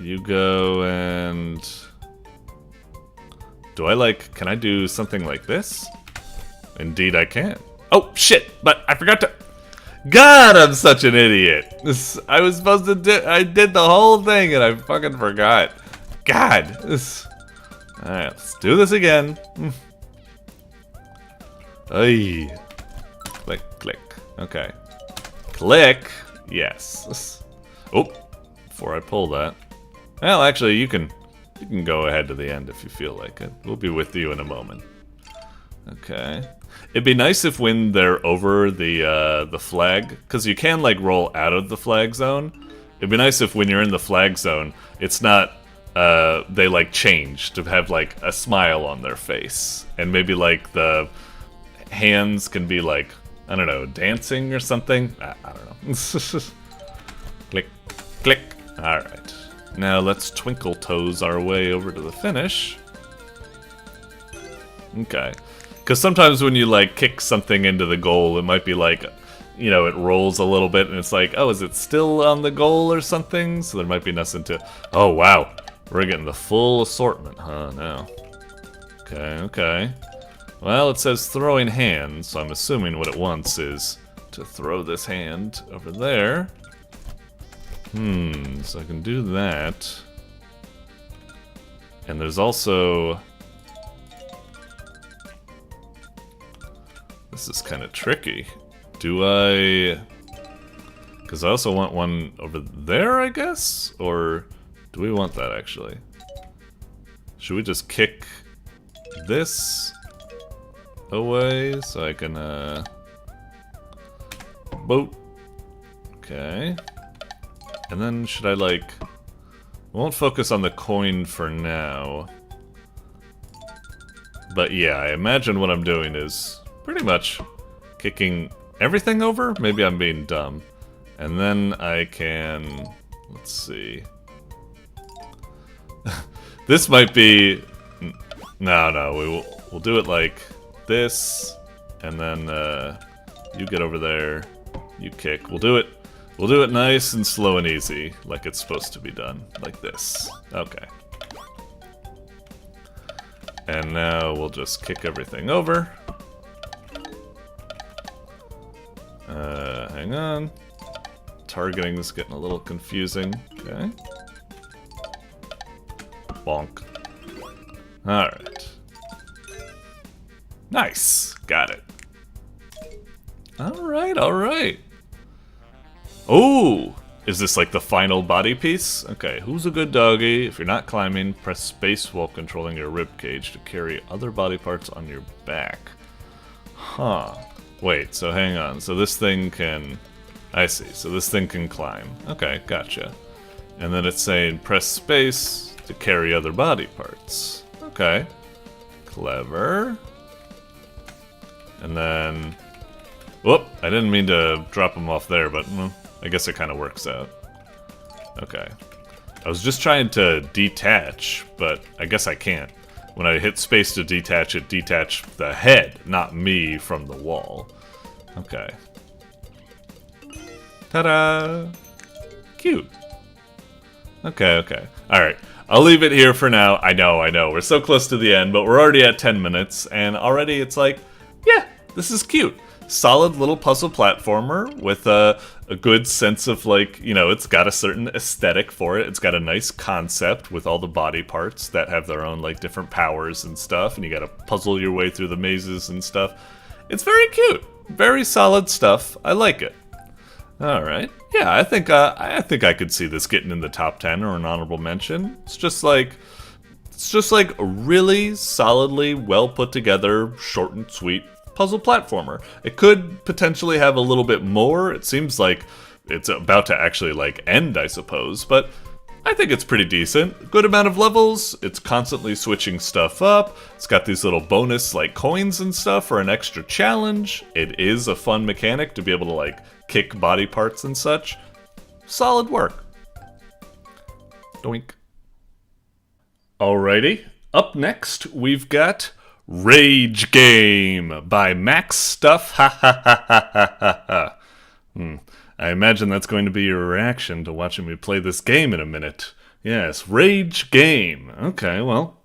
You go and... Do I like... Can I do something like this? Indeed I can. Oh, shit! But I forgot to... God, I'm such an idiot! I was supposed to do... I did the whole thing and I fucking forgot. God! Alright, let's do this again. Ay. Click. Okay. Click! Yes. Oh, before I pull that. Well, actually, you can go ahead to the end if you feel like it. We'll be with you in a moment. Okay. It'd be nice if when they're over the flag, because you can like roll out of the flag zone. It'd be nice if when you're in the flag zone, it's not they like change to have like a smile on their face, and maybe like the hands can be like, I don't know, dancing or something. I don't know. Click, click. Alright. Now let's twinkle toes our way over to the finish. Okay. Because sometimes when you, like, kick something into the goal, it might be like, you know, it rolls a little bit and it's like, oh, is it still on the goal or something? So there might be nothing to... Oh, wow. We're getting the full assortment, huh, now. Okay, okay. Well, it says throwing hand, so I'm assuming what it wants is to throw this hand over there. So I can do that. And there's also... This is kind of tricky. Do I... Because I also want one over there, I guess? Or do we want that, actually? Should we just kick this away so I can, boat. Okay. And then should I, like... I won't focus on the coin for now. But yeah, I imagine what I'm doing is pretty much kicking everything over? Maybe I'm being dumb. And then I can... Let's see. This might be... No, we'll do it like this. And then you get over there. You kick. We'll do it nice and slow and easy, like it's supposed to be done. Like this. Okay. And now we'll just kick everything over. Hang on. Targeting is getting a little confusing. Okay. Bonk. Alright. Nice. Got it. Alright, alright. Oh! Is this like the final body piece? Okay, who's a good doggy? If you're not climbing, press space while controlling your rib cage to carry other body parts on your back. Huh. Wait, so hang on. So this thing can... I see. So this thing can climb. Okay, gotcha. And then it's saying press space to carry other body parts. Okay. Clever. And then... Whoop! I didn't mean to drop them off there, but well, I guess it kind of works out. Okay. I was just trying to detach, but I guess I can't. When I hit space to detach, it detached the head, not me, from the wall. Okay. Ta-da! Cute. Okay, okay. Alright. I'll leave it here for now. I know. We're so close to the end, but we're already at 10 minutes, and already it's like, yeah, this is cute. Solid little puzzle platformer with a good sense of, like, you know, it's got a certain aesthetic for it. It's got a nice concept with all the body parts that have their own, like, different powers and stuff, and you gotta puzzle your way through the mazes and stuff. It's very cute. Very solid stuff. I like it. Alright. Yeah, I think I could see this getting in the top 10 or an honorable mention. It's just like a really solidly well put together, short and sweet puzzle platformer. It could potentially have a little bit more. It seems like it's about to actually, like, end, I suppose, but I think it's pretty decent. Good amount of levels. It's constantly switching stuff up. It's got these little bonus, like, coins and stuff for an extra challenge. It is a fun mechanic to be able to, like, kick body parts and such. Solid work. Doink. Alrighty. Up next, we've got Rage Game by Max Stuff. Ha ha ha ha ha ha. I imagine that's going to be your reaction to watching me play this game in a minute. Yes, Rage Game. Okay, well,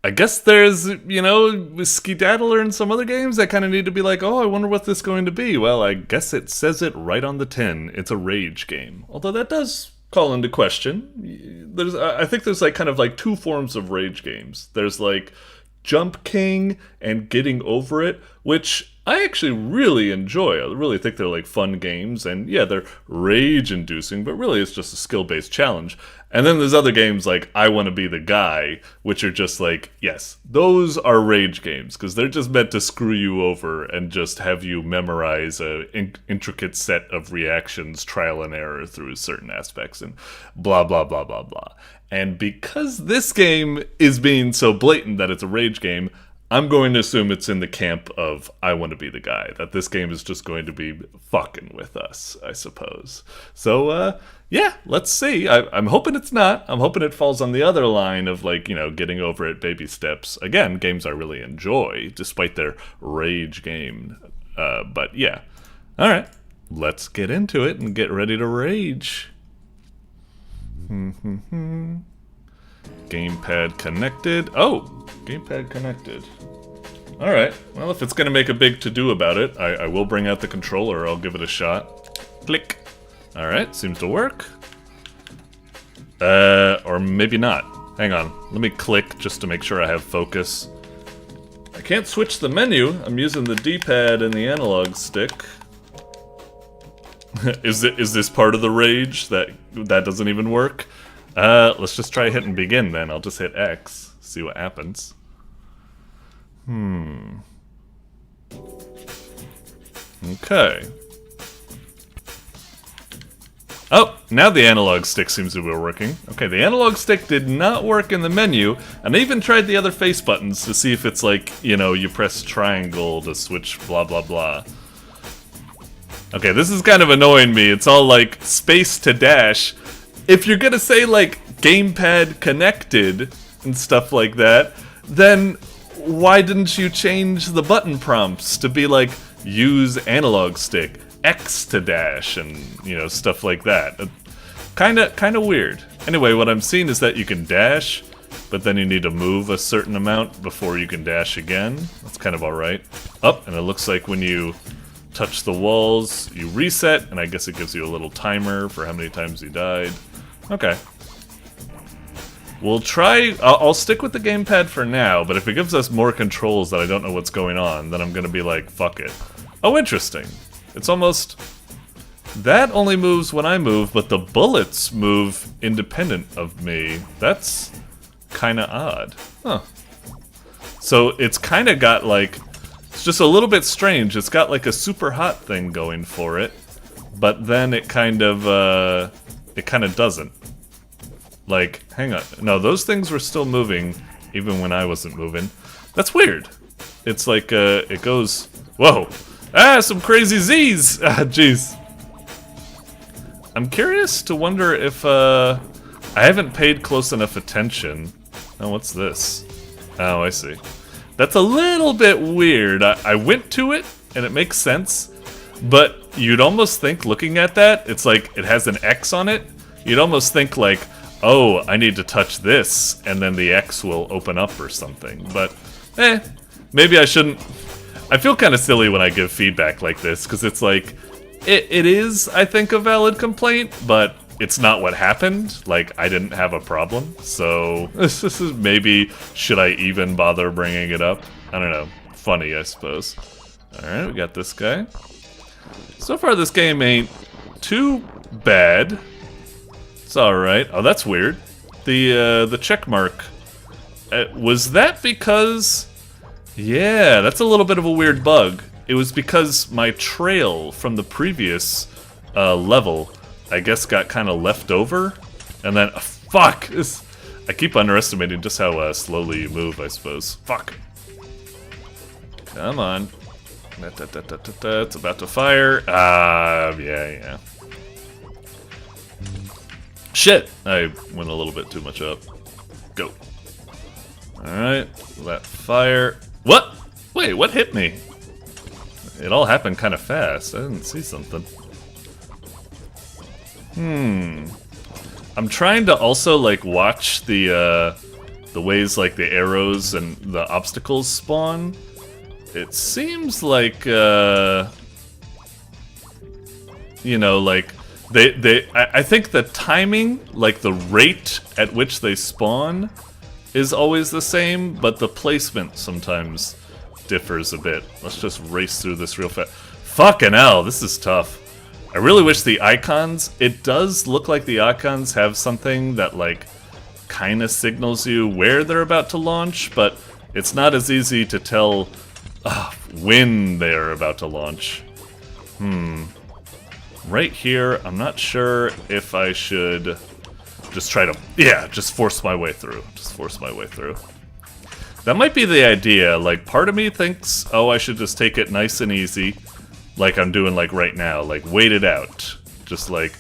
I guess there's, you know, Skedaddler and some other games that kind of need to be like, oh, I wonder what this is going to be. Well, I guess it says it right on the tin. It's a Rage Game. Although that does call into question. I think there's, like, kind of like two forms of Rage Games. There's, like, Jump King and Getting Over It, which I actually really enjoy. I really think they're, like, fun games, and yeah, they're rage-inducing, but really it's just a skill-based challenge. And then there's other games like I Want to Be the Guy, which are just like, yes, those are rage games, because they're just meant to screw you over and just have you memorize a intricate set of reactions, trial and error through certain aspects, and blah, blah, blah, blah, blah. And because this game is being so blatant that it's a rage game, I'm going to assume it's in the camp of I want to be the guy, that this game is just going to be fucking with us, I suppose. So, yeah, let's see. I'm hoping it's not. I'm hoping it falls on the other line of, like, you know, getting over it baby steps. Again, games I really enjoy, despite their rage game. But, yeah. Alright, let's get into it and get ready to rage. Gamepad connected. Oh, gamepad connected. Alright, well, if it's going to make a big to-do about it, I will bring out the controller. I'll give it a shot. Click. Alright, seems to work. Or maybe not. Hang on, let me click just to make sure I have focus. I can't switch the menu. I'm using the D-pad and the analog stick. Is this part of the rage that doesn't even work? Let's just try hitting begin then. I'll just hit X, see what happens. Okay. Oh, now the analog stick seems to be working. Okay, the analog stick did not work in the menu, and I even tried the other face buttons to see if it's like, you know, you press triangle to switch blah blah blah. Okay, this is kind of annoying me. It's all like space to dash. If you're gonna say like gamepad connected and stuff like that, then why didn't you change the button prompts to be like use analog stick, X to dash, and you know, stuff like that? Kinda weird. Anyway, what I'm seeing is that you can dash, but then you need to move a certain amount before you can dash again. That's kind of alright. Oh, and it looks like when you touch the walls, you reset, and I guess it gives you a little timer for how many times you died. Okay. We'll try... I'll stick with the gamepad for now, but if it gives us more controls that I don't know what's going on, then I'm gonna be like, fuck it. Oh, interesting. It's almost... That only moves when I move, but the bullets move independent of me. That's kinda odd. Huh. So it's kinda got like... It's just a little bit strange. It's got like a super hot thing going for it, but then it kind of doesn't. Like, hang on. No, those things were still moving even when I wasn't moving. That's weird. It's like, it goes... Whoa! Ah, some crazy Z's! Ah, jeez. I'm curious to wonder if, I haven't paid close enough attention. Oh, what's this? Oh, I see. That's a little bit weird. I went to it, and it makes sense, but you'd almost think, looking at that, it's like, it has an X on it. You'd almost think like, oh, I need to touch this, and then the X will open up or something. But, maybe I shouldn't. I feel kind of silly when I give feedback like this, because it's like, it is, I think, a valid complaint, but it's not what happened. Like, I didn't have a problem, so this is maybe, should I even bother bringing it up? I don't know. Funny, I suppose. Alright, we got this guy. So far, this game ain't too bad. It's alright. Oh, that's weird. The check mark. Was that because... Yeah, that's a little bit of a weird bug. It was because my trail from the previous level, I guess, got kind of left over. And then... fuck! I keep underestimating just how slowly you move, I suppose. Fuck. Come on. It's about to fire. Yeah. Shit! I went a little bit too much up. Go. Alright, let fire. What? Wait, what hit me? It all happened kind of fast. I didn't see something. I'm trying to also, like, watch the ways, like, the arrows and the obstacles spawn. It seems like, you know, like, I think the timing, like the rate at which they spawn, is always the same, but the placement sometimes differs a bit. Let's just race through this real fast. Fucking hell, this is tough. I really wish the icons, it does look like the icons have something that, like, kind of signals you where they're about to launch, but it's not as easy to tell when they're about to launch. Right here, I'm not sure if I should just try to... Yeah, just force my way through. Just force my way through. That might be the idea. Like, part of me thinks, oh, I should just take it nice and easy, like I'm doing like right now. Like, wait it out. Just like,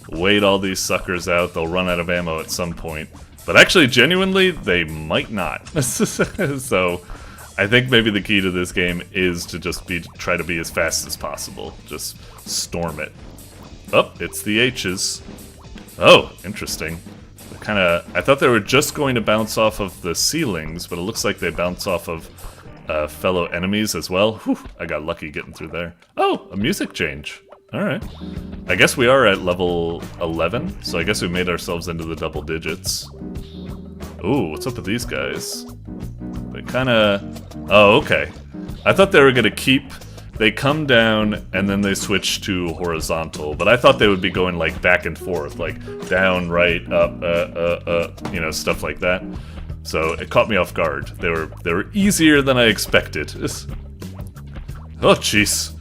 wait all these suckers out. They'll run out of ammo at some point. But actually, genuinely, they might not. So, I think maybe the key to this game is to just try to be as fast as possible. Just storm it. Oh, it's the H's. Oh, interesting. I thought they were just going to bounce off of the ceilings, but it looks like they bounce off of fellow enemies as well. Whew, I got lucky getting through there. Oh, a music change. Alright. I guess we are at level 11, so I guess we made ourselves into the double digits. Ooh, what's up with these guys? They kinda... Oh, okay. I thought they were gonna keep... They come down, and then they switch to horizontal, but I thought they would be going, like, back and forth, like, down, right, up, you know, stuff like that. So, it caught me off guard. They were easier than I expected. Oh, jeez.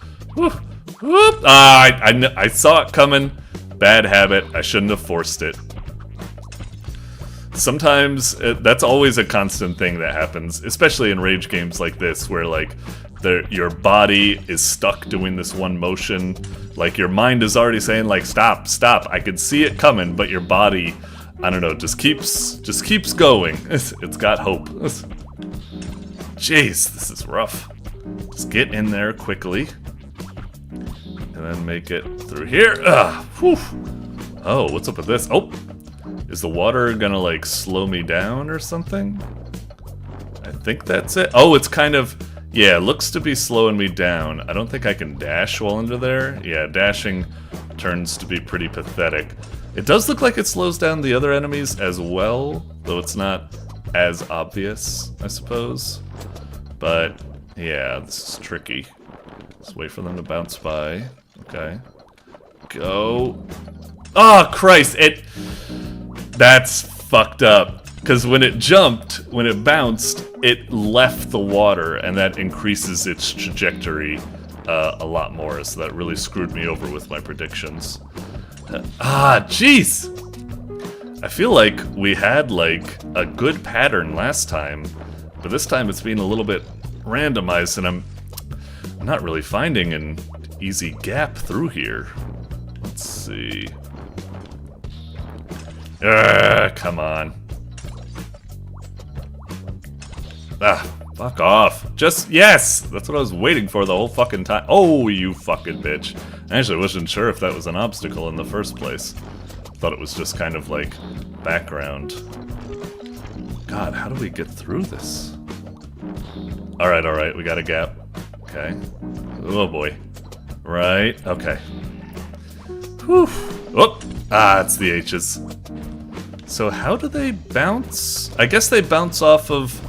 I saw it coming. Bad habit. I shouldn't have forced it. Sometimes, that's always a constant thing that happens, especially in rage games like this, where, like, your body is stuck doing this one motion. Like, your mind is already saying, like, stop, stop. I could see it coming, but your body, I don't know, just keeps going. It's got hope. Jeez, this is rough. Just get in there quickly. And then make it through here. Whew. Oh, what's up with this? Oh, is the water gonna, like, slow me down or something? I think that's it. Oh, it's kind of... Yeah, it looks to be slowing me down. I don't think I can dash while under there. Yeah, dashing turns to be pretty pathetic. It does look like it slows down the other enemies as well, though it's not as obvious, I suppose. But, yeah, this is tricky. Just wait for them to bounce by. Okay. Go. Oh, Christ! That's fucked up. Because when it jumped, when it bounced, it left the water, and that increases its trajectory a lot more, so that really screwed me over with my predictions. Jeez! I feel like we had, like, a good pattern last time, but this time it's being a little bit randomized, and I'm not really finding an easy gap through here. Let's see... come on. Fuck off. Just, yes! That's what I was waiting for the whole fucking time. Oh, you fucking bitch. I actually wasn't sure if that was an obstacle in the first place. Thought it was just kind of like background. God, how do we get through this? Alright, we got a gap. Okay. Oh boy. Right, okay. Whew. Oh! It's the H's. So how do they bounce? I guess they bounce off of...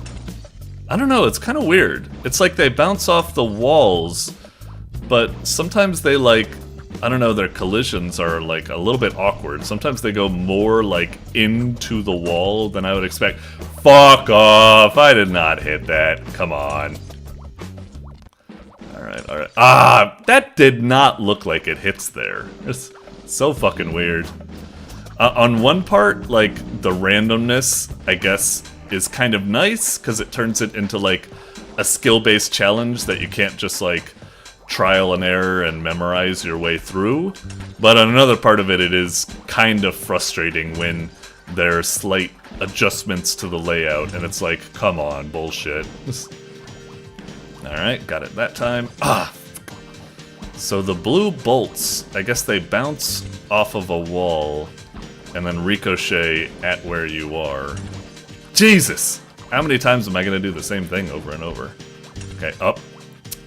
I don't know, it's kind of weird. It's like they bounce off the walls, but sometimes they, like, I don't know, their collisions are, like, a little bit awkward. Sometimes they go more, like, into the wall than I would expect. Fuck off! I did not hit that. Come on. Alright. That did not look like it hits there. It's so fucking weird. On one part, like, the randomness, I guess, is kind of nice, because it turns it into, like, a skill-based challenge that you can't just, like, trial and error and memorize your way through. But on another part of it, it is kind of frustrating when there are slight adjustments to the layout, and it's like, come on, bullshit. Alright, got it that time. So the blue bolts, I guess they bounce off of a wall, and then ricochet at where you are. Jesus! How many times am I going to do the same thing over and over? Okay, up.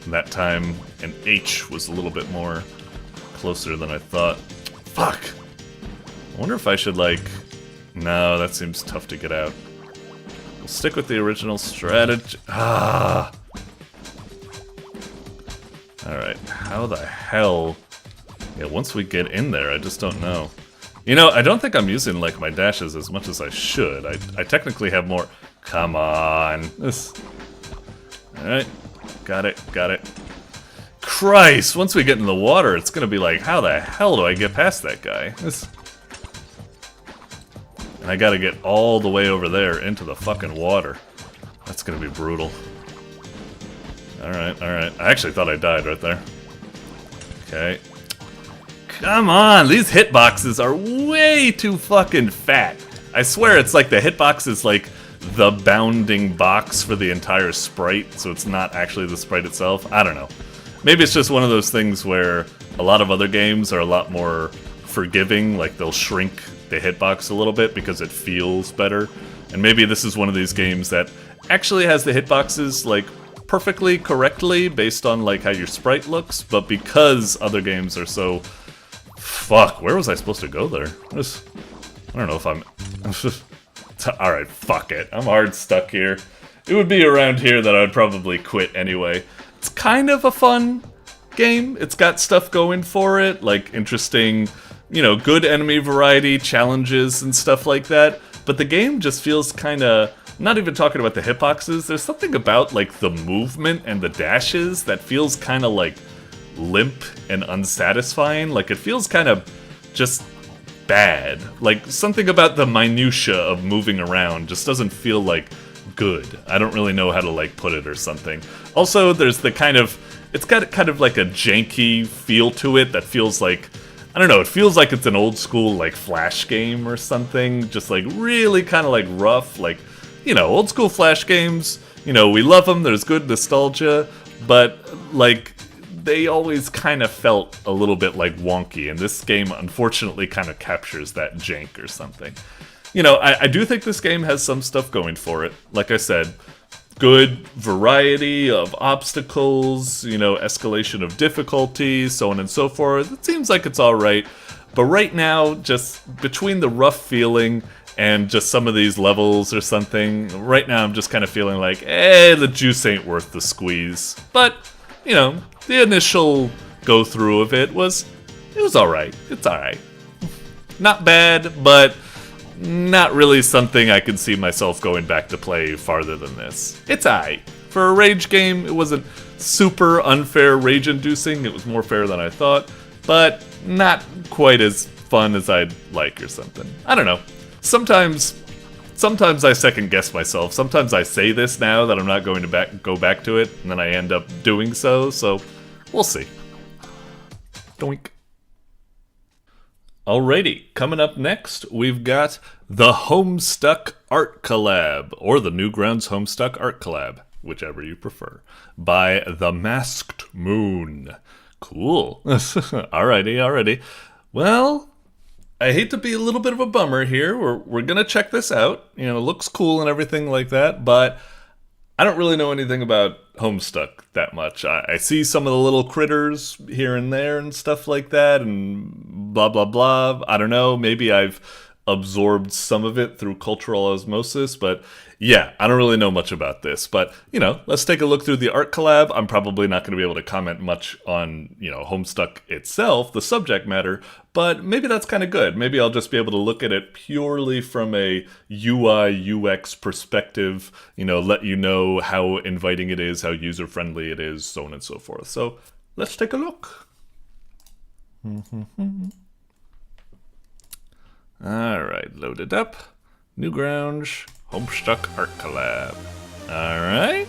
That time an H was a little bit more closer than I thought. Fuck! I wonder if I should, like... No, that seems tough to get out. We'll stick with the original strategy. Alright, how the hell... Yeah, once we get in there, I just don't know. You know, I don't think I'm using, like, my dashes as much as I should. I technically have more... Come on. Alright. Got it. Christ! Once we get in the water, it's gonna be like, how the hell do I get past that guy? And I gotta get all the way over there into the fucking water. That's gonna be brutal. Alright, alright. I actually thought I died right there. Okay. Come on! These hitboxes are way too fucking fat. I swear it's like the hitbox is like the bounding box for the entire sprite, so it's not actually the sprite itself. I don't know. Maybe it's just one of those things where a lot of other games are a lot more forgiving, like they'll shrink the hitbox a little bit because it feels better. And maybe this is one of these games that actually has the hitboxes like perfectly correctly based on like how your sprite looks, but because other games are so... Fuck, where was I supposed to go there? I don't know if I'm... Alright, fuck it. I'm hard stuck here. It would be around here that I'd probably quit anyway. It's kind of a fun game. It's got stuff going for it, like interesting, you know, good enemy variety, challenges and stuff like that. But the game just feels kind of... Not even talking about the hitboxes, there's something about like the movement and the dashes that feels kind of like limp and unsatisfying. Like it feels kind of just bad. Like something about the minutia of moving around just doesn't feel like good. I don't really know how to like put it or something. Also, there's the kind of... It's got kind of like a janky feel to it that feels like... I don't know, it feels like it's an old school like Flash game or something. Just like really kind of like rough, like... You know, old school Flash games, you know, we love them, there's good nostalgia, but, like, they always kind of felt a little bit, like, wonky, and this game, unfortunately, kind of captures that jank or something. You know, I do think this game has some stuff going for it. Like I said, good variety of obstacles, you know, escalation of difficulty, so on and so forth. It seems like it's alright, but right now, just between the rough feeling and just some of these levels or something, right now I'm just kind of feeling like, the juice ain't worth the squeeze. But, you know, the initial go-through of it was alright. It's alright. Not bad, but not really something I could see myself going back to play farther than this. It's alright. For a rage game, it wasn't super unfair rage-inducing, it was more fair than I thought, but not quite as fun as I'd like or something. I don't know. Sometimes I second guess myself. Sometimes I say this now that I'm not going to go back to it, and then I end up doing so we'll see. Doink. Alrighty, coming up next, we've got the Homestuck Art Collab, or the Newgrounds Homestuck Art Collab, whichever you prefer, by The Masked Moon. Cool. Alrighty. Well... I hate to be a little bit of a bummer here. We're gonna check this out. You know, it looks cool and everything like that, but I don't really know anything about Homestuck that much. I see some of the little critters here and there and stuff like that, and blah blah blah. I don't know, maybe I've absorbed some of it through cultural osmosis, but yeah, I don't really know much about this. But, you know, let's take a look through the art collab. I'm probably not going to be able to comment much on, you know, Homestuck itself, the subject matter, but maybe that's kind of good. Maybe I'll just be able to look at it purely from a UI, UX perspective, you know, let you know how inviting it is, how user-friendly it is, so on and so forth. So, let's take a look. Alright, loaded up. Newgrounds Homestuck Art Collab. Alright.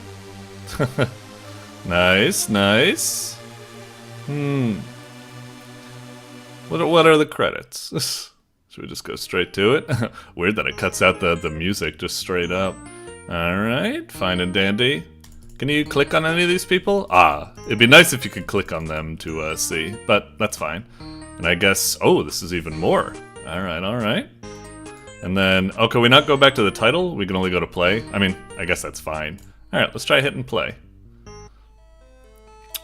Nice. What are the credits? Should we just go straight to it? Weird that it cuts out the music just straight up. Alright, fine and dandy. Can you click on any of these people? It'd be nice if you could click on them to see, but that's fine. And I guess, this is even more. Alright. And then, can we not go back to the title? We can only go to play? I mean, I guess that's fine. Alright, let's try hitting play.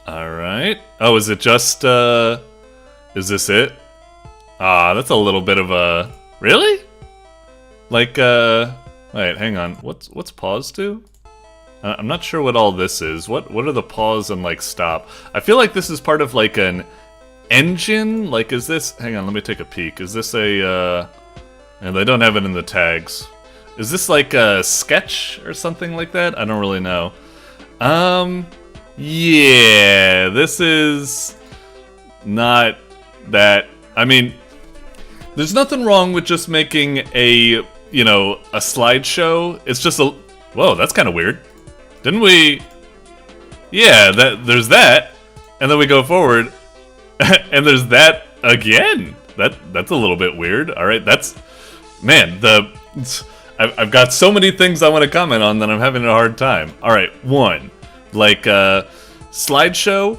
Alright. Oh, is it just, is this it? That's a little bit of a... Really? Like, wait, hang on. What's pause do? I'm not sure what all this is. What are the pause and, like, stop? I feel like this is part of, like, an engine? Like, is this... Hang on, let me take a peek. Is this a, and they don't have it in the tags. Is this, like, a sketch or something like that? I don't really know. Yeah, this is... not that... I mean... There's nothing wrong with just making a, you know, a slideshow. It's just a... Whoa, that's kind of weird. Didn't we? Yeah, there's that, and then we go forward, and there's that again. That's a little bit weird. All right, man. I've got so many things I want to comment on that I'm having a hard time. All right, one, like slideshow,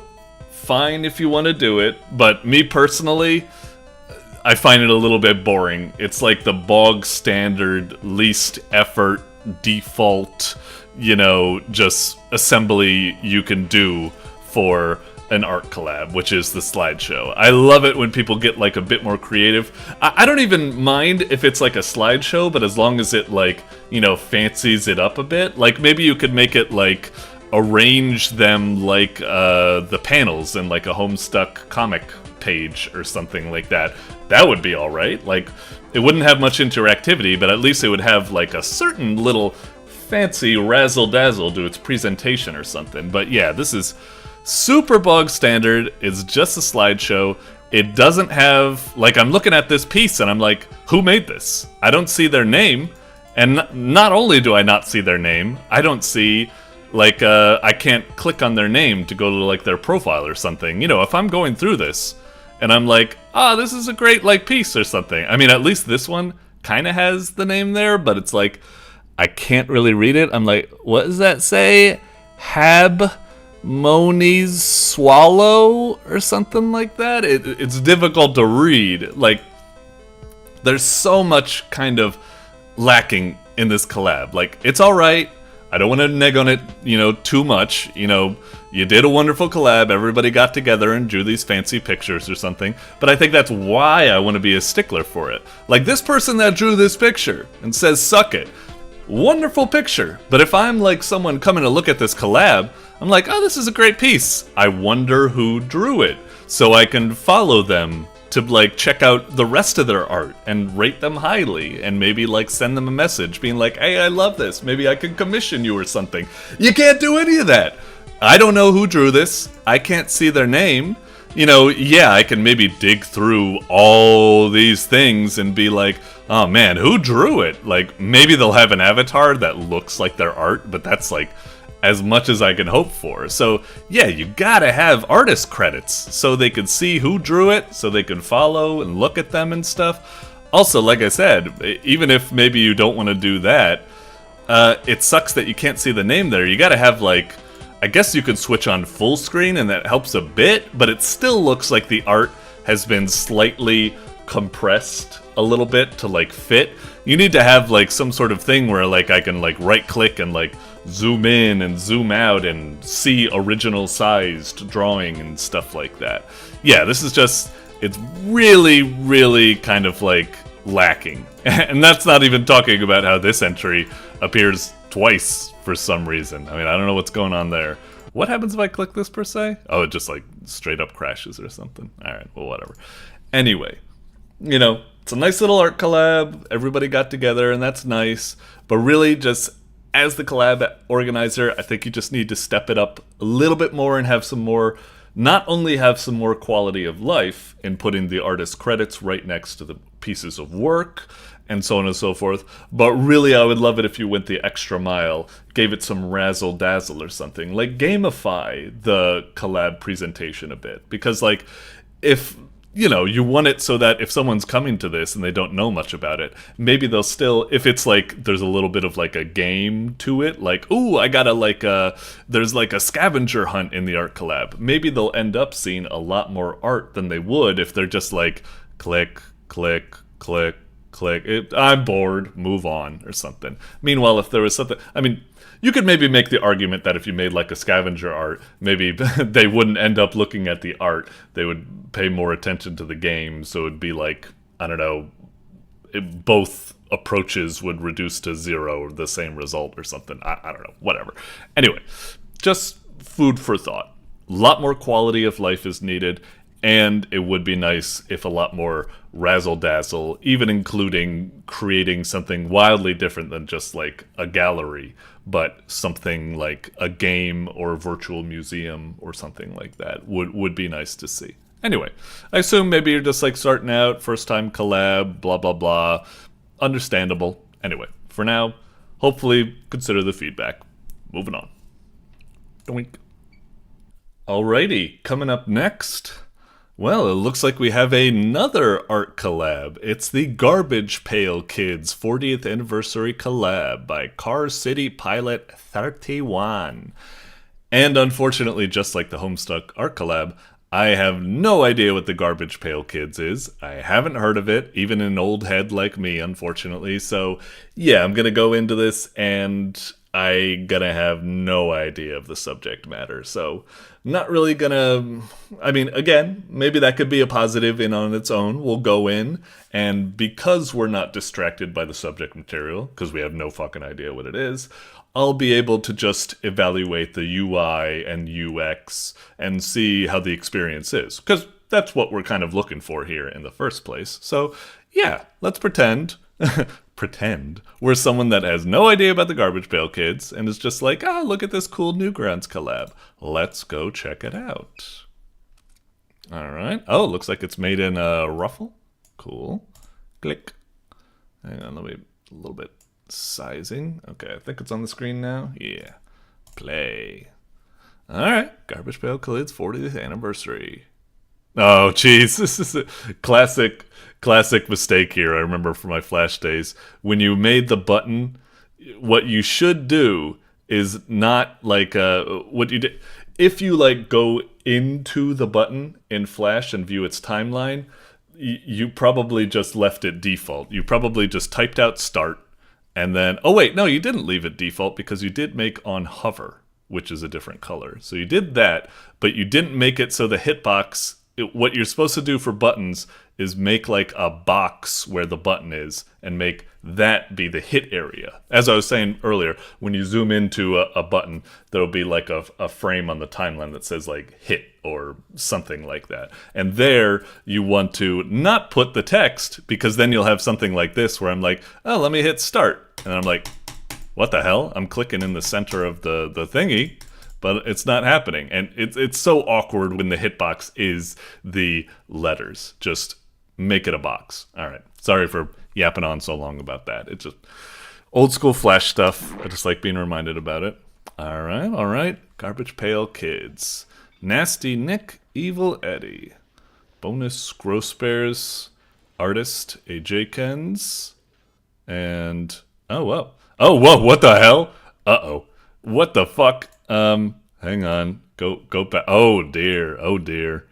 fine if you want to do it, but me personally, I find it a little bit boring. It's like the bog standard, least effort, default, just assembly you can do for an art collab, which is the slideshow. I love it when people get like a bit more creative. I don't even mind if it's like a slideshow, but as long as it like, fancies it up a bit. Like maybe you could make it like arrange them like the panels in like a Homestuck comic page or something like that. That would be alright. Like it wouldn't have much interactivity, but at least it would have like a certain little fancy razzle-dazzle to its presentation or something. But yeah, this is super bog standard. It's just a slideshow. It doesn't have, like, I'm looking at this piece and I'm like, who made this? I don't see their name. And not only do I not see their name, I don't see, like, I can't click on their name to go to, like, their profile or something. If I'm going through this and I'm like, this is a great, like, piece or something. I mean, at least this one kind of has the name there, but it's like, I can't really read it. I'm like, what does that say? Moni's Swallow or something like that. It's difficult to read. Like, there's so much kind of lacking in this collab. Like, it's alright. I don't want to neg on it, too much. You did a wonderful collab. Everybody got together and drew these fancy pictures or something. But I think that's why I want to be a stickler for it. Like, this person that drew this picture and says, suck it. Wonderful picture. But if I'm like someone coming to look at this collab, I'm like, oh, this is a great piece. I wonder who drew it, so I can follow them to like check out the rest of their art and rate them highly and maybe like send them a message being like, hey, I love this. Maybe I can commission you or something. You can't do any of that. I don't know who drew this. I can't see their name. Yeah, I can maybe dig through all these things and be like, oh man, who drew it? Like, maybe they'll have an avatar that looks like their art, but that's like as much as I can hope for. So yeah, you gotta have artist credits so they can see who drew it, so they can follow and look at them and stuff. Also, like I said, even if maybe you don't want to do that, it sucks that you can't see the name there. You gotta have like, I guess you could switch on full screen and that helps a bit, but it still looks like the art has been slightly compressed a little bit to like fit. You need to have like some sort of thing where like I can like right click and like zoom in and zoom out and see original sized drawing and stuff like that. Yeah, this is just, it's really, really kind of like lacking. And that's not even talking about how this entry appears twice for some reason. I mean, I don't know what's going on there. What happens if I click this per se? Oh, it just like straight up crashes or something. Alright, well, whatever. Anyway, it's a nice little art collab. Everybody got together and that's nice. But really, just as the collab organizer, I think you just need to step it up a little bit more and have some more, not only have some more quality of life in putting the artist credits right next to the pieces of work and so on and so forth, but really I would love it if you went the extra mile, gave it some razzle dazzle or something, like gamify the collab presentation a bit, because like if you want it so that if someone's coming to this and they don't know much about it, maybe they'll still, if it's like there's a little bit of like a game to it, like, ooh, I gotta like there's like a scavenger hunt in the art collab, maybe they'll end up seeing a lot more art than they would if they're just like click, click, click, click, I'm bored, move on or something. Meanwhile, if there was something, I mean, you could maybe make the argument that if you made like a scavenger art, maybe they wouldn't end up looking at the art. They would pay more attention to the game. So it'd be like, I don't know, both approaches would reduce to 0 or the same result or something. I don't know, whatever. Anyway, just food for thought. A lot more quality of life is needed. And it would be nice if a lot more razzle-dazzle, even including creating something wildly different than just like a gallery, but something like a game or a virtual museum or something like that would be nice to see. Anyway, I assume maybe you're just like starting out, first time collab, blah, blah, blah. Understandable. Anyway, for now, hopefully consider the feedback. Moving on. Doink. Alrighty, coming up next. Well, it looks like we have another art collab. It's the Garbage Pail Kids 40th Anniversary Collab by Car City Pilot 31. And unfortunately, just like the Homestuck art collab, I have no idea what the Garbage Pail Kids is. I haven't heard of it, even an old head like me, unfortunately. So, yeah, I'm going to go into this and I'm going to have no idea of the subject matter. So, not really going to... I mean, again, maybe that could be a positive in on its own. We'll go in, and because we're not distracted by the subject material, because we have no fucking idea what it is, I'll be able to just evaluate the UI and UX and see how the experience is. Because that's what we're kind of looking for here in the first place. So, yeah, let's pretend we're someone that has no idea about the Garbage Pail Kids and is just like, ah, look at this cool Newgrounds collab. Let's go check it out. Alright. Oh, looks like it's made in a ruffle. Cool. Click. Hang on, let me... a little bit... sizing. Okay, I think it's on the screen now. Yeah. Play. Alright. Garbage Pail Kids 40th Anniversary. Oh, jeez. This is a classic mistake here. I remember from my Flash days. When you made the button, what you should do is not like what you did. If you like go into the button in Flash and view its timeline, you probably just left it default. You probably just typed out start. And then, oh wait, no, you didn't leave it default because you did make on hover, which is a different color. So you did that, but you didn't make it so the hitbox, what you're supposed to do for buttons is make like a box where the button is and make that be the hit area. As I was saying earlier, when you zoom into a button, there'll be like a frame on the timeline that says like hit or something like that. And there you want to not put the text, because then you'll have something like this where I'm like, oh, let me hit start. And I'm like, what the hell? I'm clicking in the center of the thingy, but it's not happening. And it's so awkward when the hitbox is the letters. Just make it a box. All right. Sorry for yapping on so long about that. It's just old school Flash stuff. I just like being reminded about it. All right. Garbage Pail Kids. Nasty Nick, Evil Eddie. Bonus Gross Bears. Artist AJ Kens. And oh whoa, what the hell? Uh-oh. What the fuck? Hang on. Go back. Oh dear.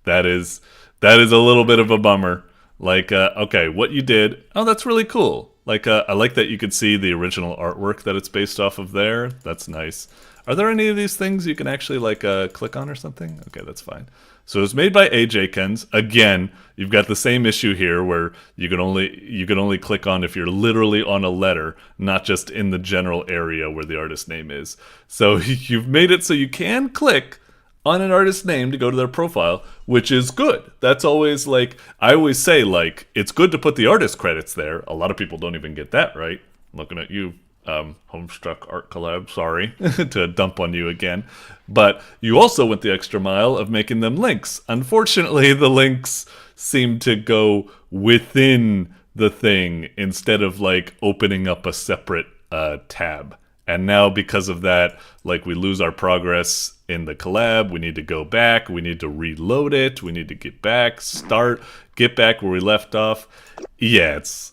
That is a little bit of a bummer. Like, okay, what you did, oh, that's really cool. Like, I like that you could see the original artwork that it's based off of there. That's nice. Are there any of these things you can actually, like, click on or something? Okay, that's fine. So it was made by AJ Kens. Again, you've got the same issue here where you can only click on if you're literally on a letter, not just in the general area where the artist name is. So you've made it so you can click on an artist's name to go to their profile, which is good. That's always like, I always say, like, it's good to put the artist credits there. A lot of people don't even get that right. Looking at you, Homestuck Art Collab, sorry to dump on you again. But you also went the extra mile of making them links. Unfortunately, the links seem to go within the thing instead of, like, opening up a separate tab. And now because of that, like, we lose our progress in the collab. We need to go back. We need to reload it. We need to get back, get back where we left off. Yeah, it's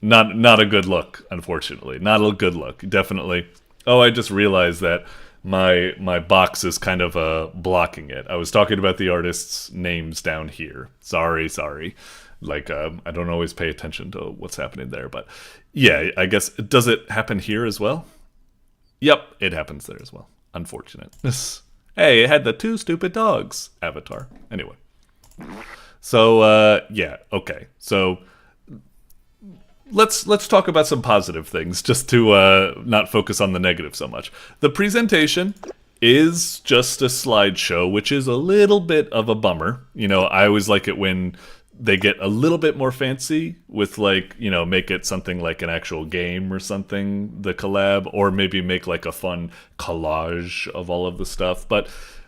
not a good look, unfortunately. Not a good look, definitely. Oh, I just realized that my box is kind of blocking it. I was talking about the artists' names down here. Sorry. Like, I don't always pay attention to what's happening there. But yeah, I guess, does it happen here as well? Yep, it happens there as well. Unfortunate. Hey, it had the two stupid dogs avatar. Anyway. So, yeah, okay. So, let's talk about some positive things, just to not focus on the negative so much. The presentation is just a slideshow, which is a little bit of a bummer. You know, I always like it when they get a little bit more fancy with, like, you know, make it something like an actual game or something, the collab, or maybe make like a fun collage of all of the stuff. But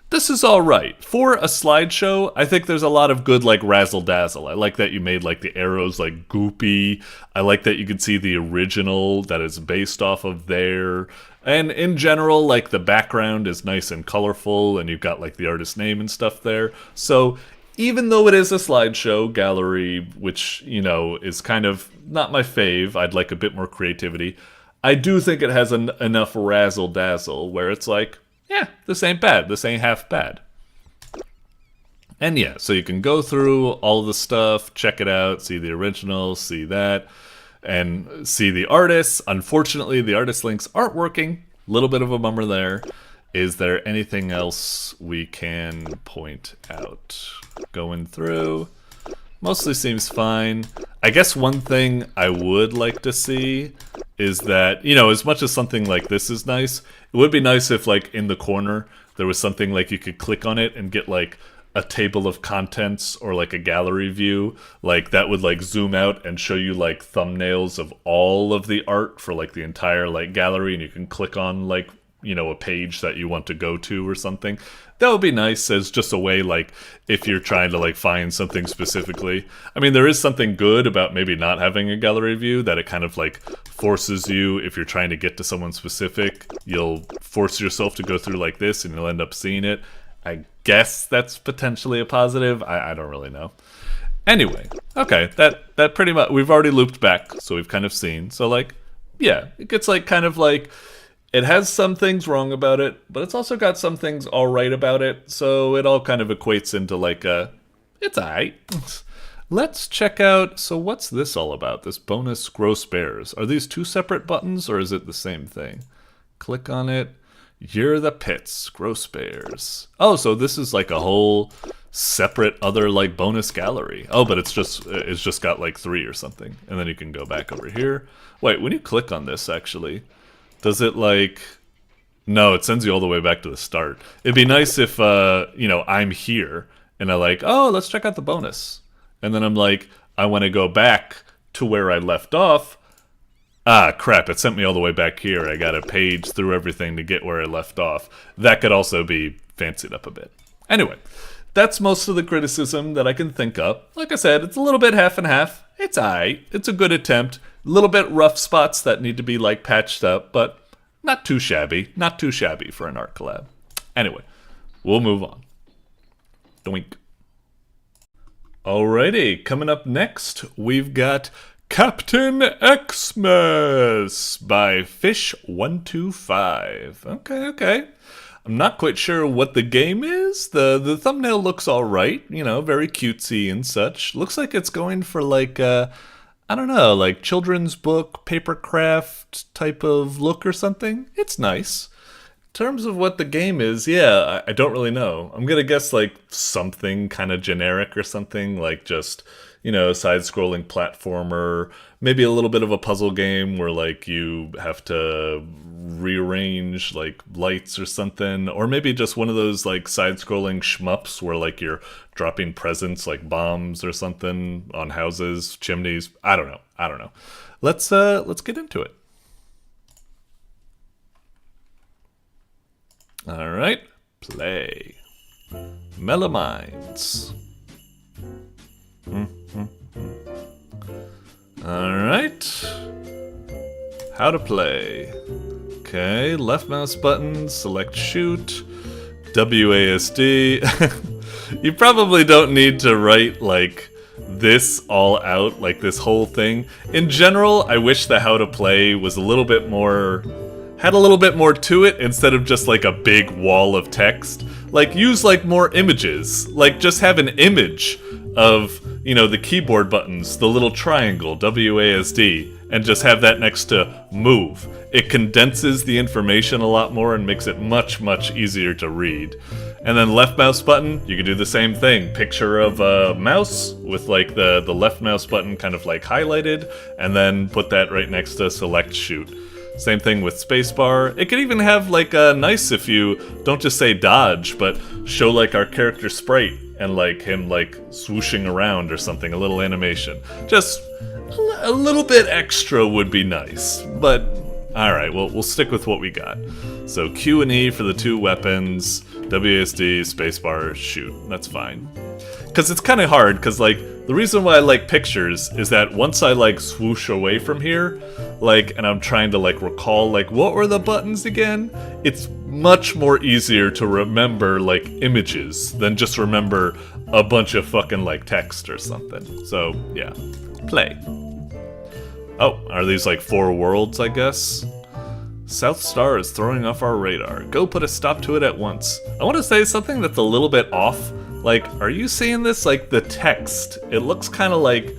this is alright. For a slideshow, I think there's a lot of good, like, razzle-dazzle. I like that you made, like, the arrows, like, goopy. I like that you can see the original that is based off of there. And in general, like, the background is nice and colorful, and you've got, like, the artist's name and stuff there. So, even though it is a slideshow gallery, which, you know, is kind of not my fave, I'd like a bit more creativity, I do think it has enough razzle-dazzle where it's like, yeah, this ain't bad. This ain't half bad. And yeah, so you can go through all the stuff, check it out, see the original, see that, and see the artists. Unfortunately, the artist links aren't working. Little bit of a bummer there. Is there anything else we can point out? Going through. Mostly seems fine. I guess one thing I would like to see is that, you know, as much as something like this is nice, it would be nice if, like, in the corner, there was something like you could click on it and get, like, a table of contents or, like, a gallery view. Like, that would, like, zoom out and show you, like, thumbnails of all of the art for, like, the entire, like, gallery, and you can click on, like, you know, a page that you want to go to or something. That would be nice as just a way, like, if you're trying to, like, find something specifically. I mean, there is something good about maybe not having a gallery view, that it kind of, like, forces you, if you're trying to get to someone specific, you'll force yourself to go through like this and you'll end up seeing it. I guess that's potentially a positive. I don't really know. Anyway, okay, that pretty much, we've already looped back, so we've kind of seen. So, like, yeah, it gets, like, kind of like, it has some things wrong about it, but it's also got some things all right about it, so it all kind of equates into, like, it's alright. Let's check out, so what's this all about, this bonus gross bears? Are these two separate buttons, or is it the same thing? Click on it. You're the pits, gross bears. Oh, so this is like a whole separate other, like, bonus gallery. Oh, but it's just got, like, 3 or something, and then you can go back over here. Wait, when you click on this, actually, does it, like... No, it sends you all the way back to the start. It'd be nice if, you know, I'm here, and I like, oh, let's check out the bonus. And then I'm like, I want to go back to where I left off. Ah, crap, it sent me all the way back here. I got to page through everything to get where I left off. That could also be fancied up a bit. Anyway, that's most of the criticism that I can think of. Like I said, it's a little bit half and half. It's aight. It's a good attempt. A little bit rough spots that need to be, like, patched up, but not too shabby. Not too shabby for an art collab. Anyway, we'll move on. Doink. Alrighty, coming up next, we've got Captain Xmas by Fish125. Okay. I'm not quite sure what the game is. The thumbnail looks alright, you know, very cutesy and such. Looks like it's going for, like, I don't know, like children's book, papercraft type of look or something. It's nice. In terms of what the game is, yeah, I don't really know. I'm gonna guess, like, something kind of generic or something, like just, you know, side-scrolling platformer, maybe a little bit of a puzzle game where, like, you have to rearrange, like, lights or something, or maybe just one of those, like, side-scrolling shmups where, like, you're dropping presents, like bombs or something on houses, chimneys. I don't know. Let's get into it. All right, play. Melamines. Alright. How to play. Okay, left mouse button, select shoot, WASD. You probably don't need to write, like, this all out, like this whole thing. In general, I wish the how to play was a little bit more... had a little bit more to it instead of just, like, a big wall of text. Like, use, like, more images. Like, just have an image of, you know, the keyboard buttons, the little triangle, WASD, and just have that next to move. It condenses the information a lot more and makes it much, much easier to read. And then left mouse button, you can do the same thing. Picture of a mouse with, like, the left mouse button kind of, like, highlighted, and then put that right next to select shoot. Same thing with spacebar. It could even have, like, nice if you don't just say dodge, but show, like, our character sprite and, like, him, like, swooshing around or something, a little animation. Just a little bit extra would be nice, but Alright, well, we'll stick with what we got. So Q and E for the 2 weapons, WASD, spacebar, shoot. That's fine. Because it's kind of hard, because, like, the reason why I like pictures is that once I, like, swoosh away from here, like, and I'm trying to, like, recall, like, what were the buttons again? It's much more easier to remember, like, images than just remember a bunch of fucking, like, text or something. So, yeah. Play. Oh, are these, like, 4 worlds, I guess? South Star is throwing off our radar. Go put a stop to it at once. I want to say something that's a little bit off. Like, are you seeing this? Like, the text, it looks kind of like,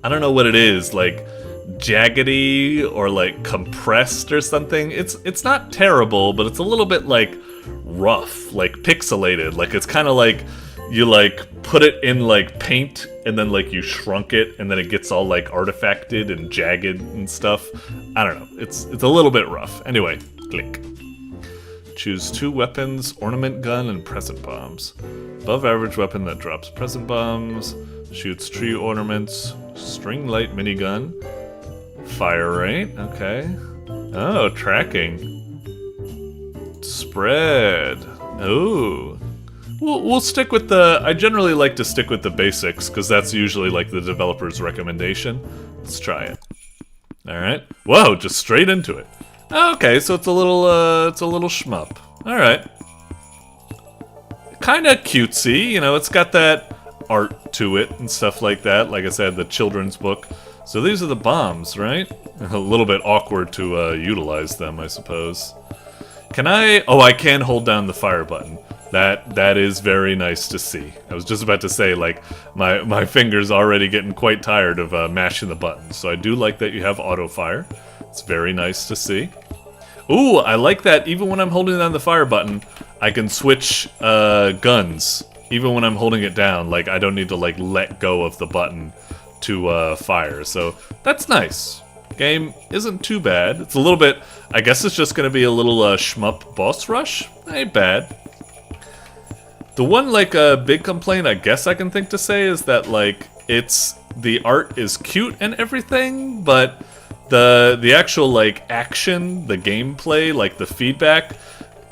I don't know what it is, like, jaggedy or, like, compressed or something. It's not terrible, but it's a little bit, like, rough, like, pixelated. Like, it's kind of like you, like, put it in, like, paint, and then, like, you shrunk it, and then it gets all, like, artifacted and jagged and stuff. I don't know. It's a little bit rough. Anyway, click. Choose 2 weapons, ornament gun, and present bombs. Above average weapon that drops present bombs, shoots tree ornaments, string light minigun, fire rate, okay. Oh, tracking. Spread. Ooh. We'll stick with the... I generally like to stick with the basics, because that's usually, like, the developer's recommendation. Let's try it. Alright. Whoa, just straight into it. Okay, so it's a little shmup. Alright. Kinda cutesy, you know, it's got that art to it and stuff like that. Like I said, the children's book. So these are the bombs, right? A little bit awkward to utilize them, I suppose. Can I... Oh, I can hold down the fire button. That is very nice to see. I was just about to say, like, my fingers already getting quite tired of mashing the buttons. So I do like that you have auto fire. It's very nice to see. Ooh, I like that even when I'm holding down the fire button, I can switch guns. Even when I'm holding it down, like, I don't need to, like, let go of the button to fire. So that's nice. Game isn't too bad. It's a little bit... I guess it's just going to be a little shmup boss rush. Ain't bad. The one, like, big complaint I guess I can think to say is that, like, the art is cute and everything, but the actual, like, action, the gameplay, like, the feedback,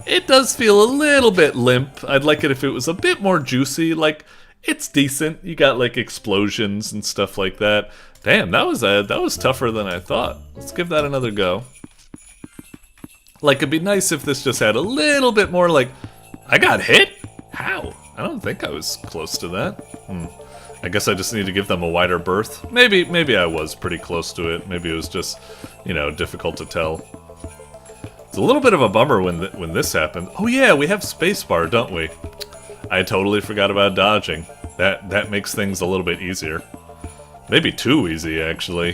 it does feel a little bit limp. I'd like it if it was a bit more juicy. Like, it's decent. You got, like, explosions and stuff like that. Damn, that was tougher than I thought. Let's give that another go. Like, it'd be nice if this just had a little bit more, like, I got hit? How? I don't think I was close to that. I guess I just need to give them a wider berth. Maybe I was pretty close to it. Maybe it was just, you know, difficult to tell. It's a little bit of a bummer when this happened. Oh yeah, we have spacebar, don't we? I totally forgot about dodging. That makes things a little bit easier. Maybe too easy, actually.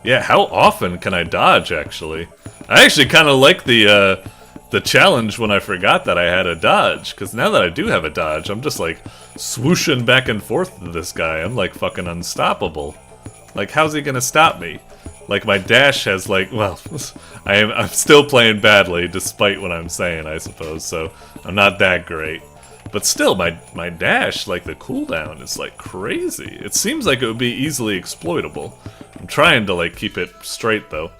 Yeah, how often can I dodge, actually? I actually kind of like the challenge when I forgot that I had a dodge, because now that I do have a dodge, I'm just, like, swooshing back and forth to this guy. I'm, like, fucking unstoppable. Like, how's he gonna stop me? Like, my dash has, like, well, I'm still playing badly, despite what I'm saying, I suppose, so I'm not that great. But still, my dash, like, the cooldown is, like, crazy. It seems like it would be easily exploitable. I'm trying to, like, keep it straight, though.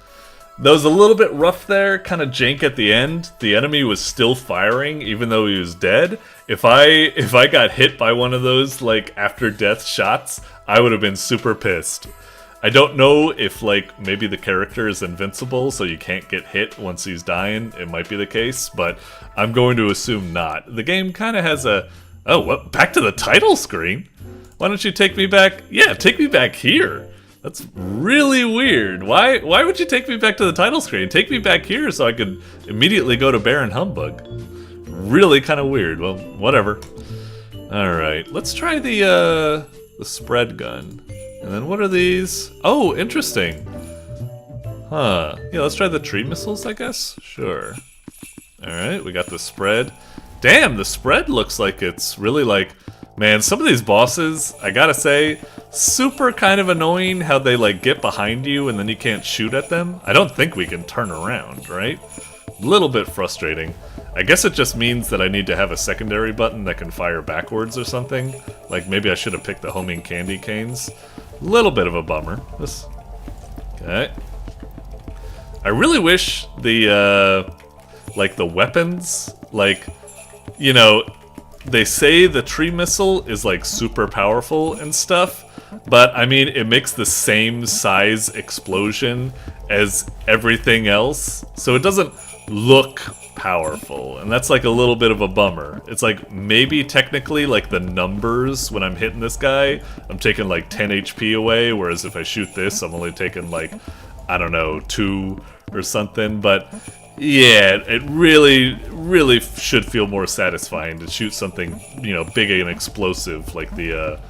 That was a little bit rough there, kind of jank at the end. The enemy was still firing, even though he was dead. If I got hit by one of those, like, after-death shots, I would have been super pissed. I don't know if, like, maybe the character is invincible, so you can't get hit once he's dying. It might be the case, but I'm going to assume not. The game kind of has a... Oh, what? Back to the title screen? Why don't you take me back... Yeah, take me back here. That's really weird. Why would you take me back to the title screen? Take me back here so I could immediately go to Baron Humbug. Really kind of weird. Well, whatever. Alright, let's try the spread gun. And then what are these? Oh, interesting. Huh. Yeah, let's try the tree missiles, I guess? Sure. Alright, we got the spread. Damn, the spread looks like it's really like... Man, some of these bosses, I gotta say, super kind of annoying how they, like, get behind you and then you can't shoot at them. I don't think we can turn around, right? Little bit frustrating. I guess it just means that I need to have a secondary button that can fire backwards or something. Like, maybe I should have picked the homing candy canes. Little bit of a bummer. This. Okay. I really wish the like the weapons, like, you know, they say the tree missile is like super powerful and stuff, but I mean it makes the same size explosion as everything else, so it doesn't look powerful, and that's like a little bit of a bummer. It's like maybe technically like the numbers when I'm hitting this guy, I'm taking like 10 HP away, whereas if I shoot this, I'm only taking like, I don't know, 2 or something, but yeah, it really should feel more satisfying to shoot something, you know, big and explosive like the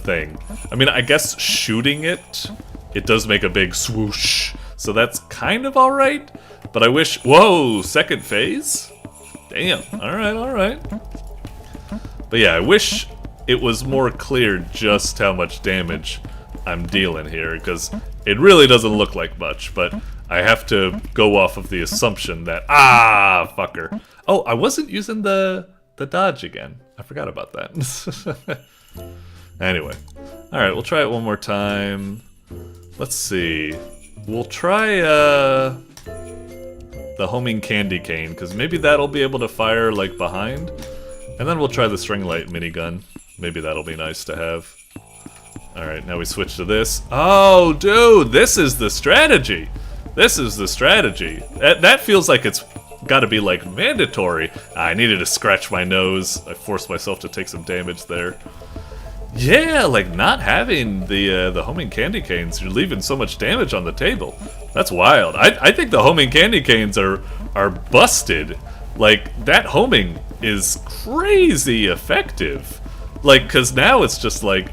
thing. I mean, I guess shooting it does make a big swoosh, so that's kind of alright, but I wish... Whoa, second phase? Damn, alright. But yeah, I wish it was more clear just how much damage I'm dealing here, because it really doesn't look like much, but I have to go off of the assumption that... Ah, fucker. Oh, I wasn't using the dodge again. I forgot about that. Anyway. Alright, we'll try it one more time. Let's see. We'll try the homing candy cane, because maybe that'll be able to fire like behind. And then we'll try the string light minigun. Maybe that'll be nice to have. Alright, now we switch to this. Oh, dude, this is the strategy. This is the strategy. That feels like it's gotta be like mandatory. I needed to scratch my nose. I forced myself to take some damage there. Yeah, like not having the homing candy canes, you're leaving so much damage on the table. That's wild. I think the homing candy canes are busted. Like, that homing is crazy effective. Like, cause now it's just like,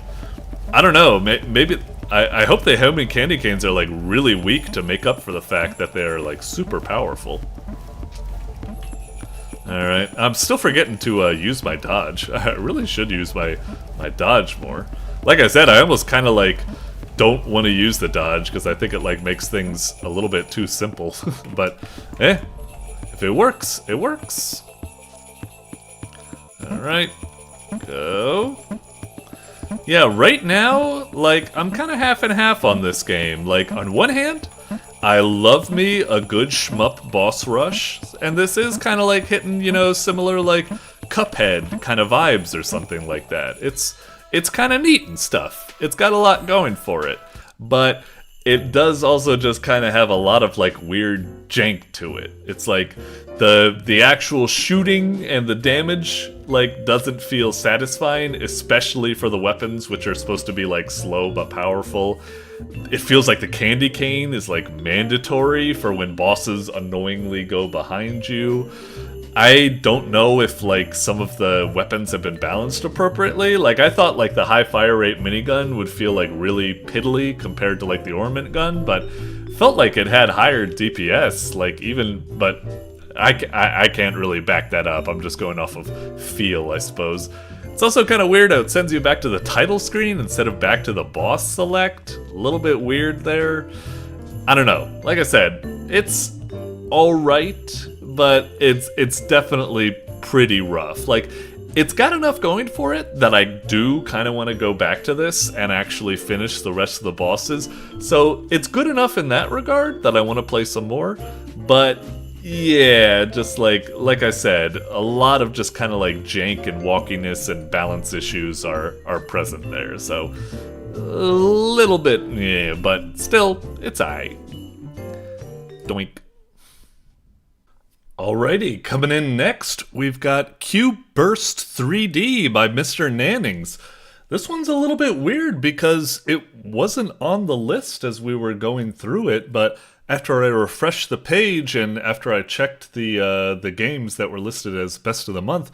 I don't know, maybe I hope the homing candy canes are like really weak to make up for the fact that they're like super powerful. Alright, I'm still forgetting to use my dodge. I really should use my dodge more. Like I said, I almost kind of like don't want to use the dodge because I think it like makes things a little bit too simple. But, if it works, it works. Alright, go. Yeah, right now, like, I'm kind of half and half on this game. Like, on one hand, I love me a good shmup boss rush, and this is kind of like hitting, you know, similar like Cuphead kind of vibes or something like that. It's kind of neat and stuff. It's got a lot going for it, but it does also just kind of have a lot of like weird jank to it. It's like the actual shooting and the damage like doesn't feel satisfying, especially for the weapons, which are supposed to be like slow but powerful. It feels like the candy cane is like mandatory for when bosses annoyingly go behind you. I don't know if like some of the weapons have been balanced appropriately. Like I thought like the high fire rate minigun would feel like really piddly compared to like the ornament gun, but felt like it had higher DPS, like even, but I can't really back that up. I'm just going off of feel, I suppose. It's also kind of weird how it sends you back to the title screen instead of back to the boss select. A little bit weird there. I don't know. Like I said, it's alright, but it's definitely pretty rough. Like, it's got enough going for it that I do kind of want to go back to this and actually finish the rest of the bosses. So it's good enough in that regard that I want to play some more, but yeah, just like I said, a lot of just kind of like jank and walkiness and balance issues are present there. So a little bit, yeah, but still, it's aight. Doink. Alrighty, coming in next, we've got Cube Burst 3D by Mr. Nannings. This one's a little bit weird because it wasn't on the list as we were going through it, but after I refreshed the page and after I checked the games that were listed as best of the month,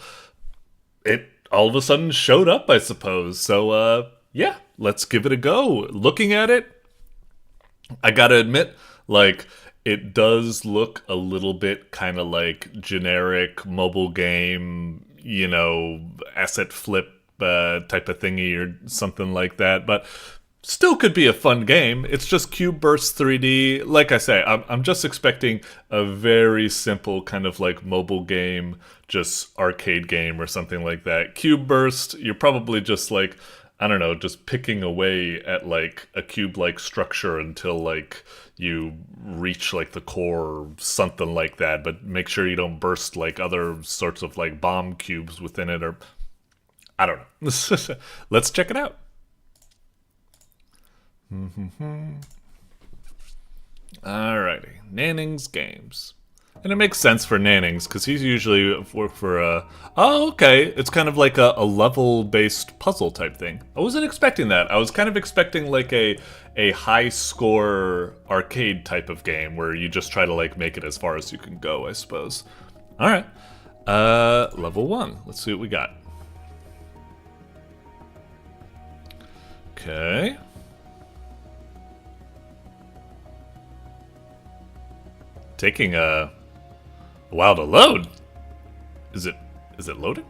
it all of a sudden showed up, I suppose. So, yeah, let's give it a go. Looking at it, I gotta admit, like, it does look a little bit kind of like generic mobile game, you know, asset flip type of thingy or something like that, but still could be a fun game. It's just Cube Burst 3D. Like I say, I'm just expecting a very simple kind of like mobile game, just arcade game or something like that. Cube Burst, you're probably just like I don't know, just picking away at like a cube-like structure until like you reach like the core or something like that, but make sure you don't burst like other sorts of like bomb cubes within it, or I don't know. Let's check it out. Alrighty, Nanning's Games. And it makes sense for Nanning's, because he's usually work for oh, okay, it's kind of like a level-based puzzle type thing. I wasn't expecting that. I was kind of expecting like a high-score arcade type of game, where you just try to like make it as far as you can go, I suppose. Alright, level 1. Let's see what we got. Okay. Taking a while to load. Is it loading?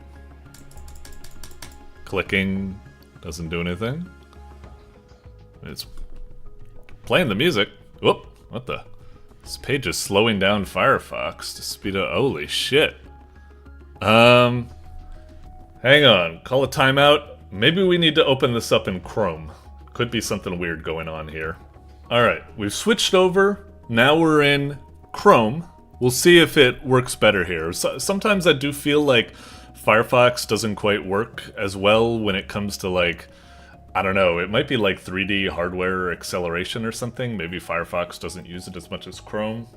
Clicking doesn't do anything. It's playing the music. Whoop! What the? This page is slowing down Firefox to speed up. Holy shit! Hang on. Call a timeout. Maybe we need to open this up in Chrome. Could be something weird going on here. All right, we've switched over. Now we're in Chrome. We'll see if it works better here. Sometimes I do feel like Firefox doesn't quite work as well when it comes to like, I don't know, it might be like 3D hardware acceleration or something. Maybe Firefox doesn't use it as much as Chrome.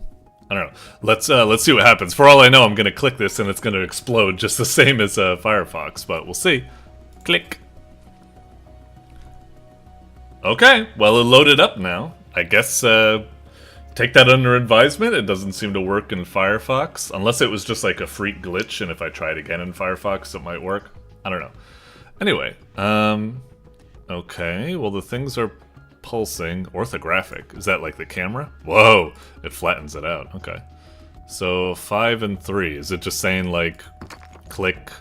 I don't know. Let's see what happens. For all I know, I'm gonna click this and it's gonna explode just the same as Firefox, but we'll see. Click. Okay, well it loaded up now. I guess take that under advisement. It doesn't seem to work in Firefox. Unless it was just like a freak glitch, and if I try it again in Firefox, it might work. I don't know. Anyway, okay, well the things are pulsing. Orthographic. Is that like the camera? Whoa, it flattens it out. Okay. So 5 and 3. Is it just saying like, click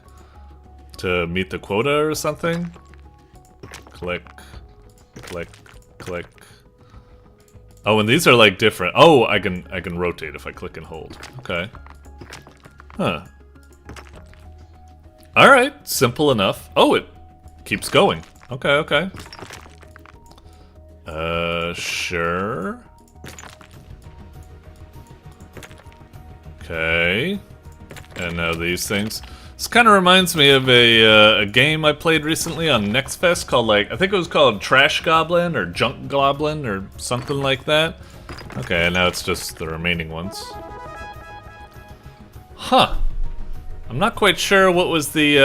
to meet the quota or something? Click, click, click. Oh, and these are like different. Oh, I can rotate if I click and hold. Okay. Huh. All right, simple enough. Oh, it keeps going. Okay, okay. Sure. Okay. And now these things. This kind of reminds me of a game I played recently on Next Fest called, like, I think it was called Trash Goblin or Junk Goblin or something like that. Okay, and now it's just the remaining ones. Huh. I'm not quite sure what was the,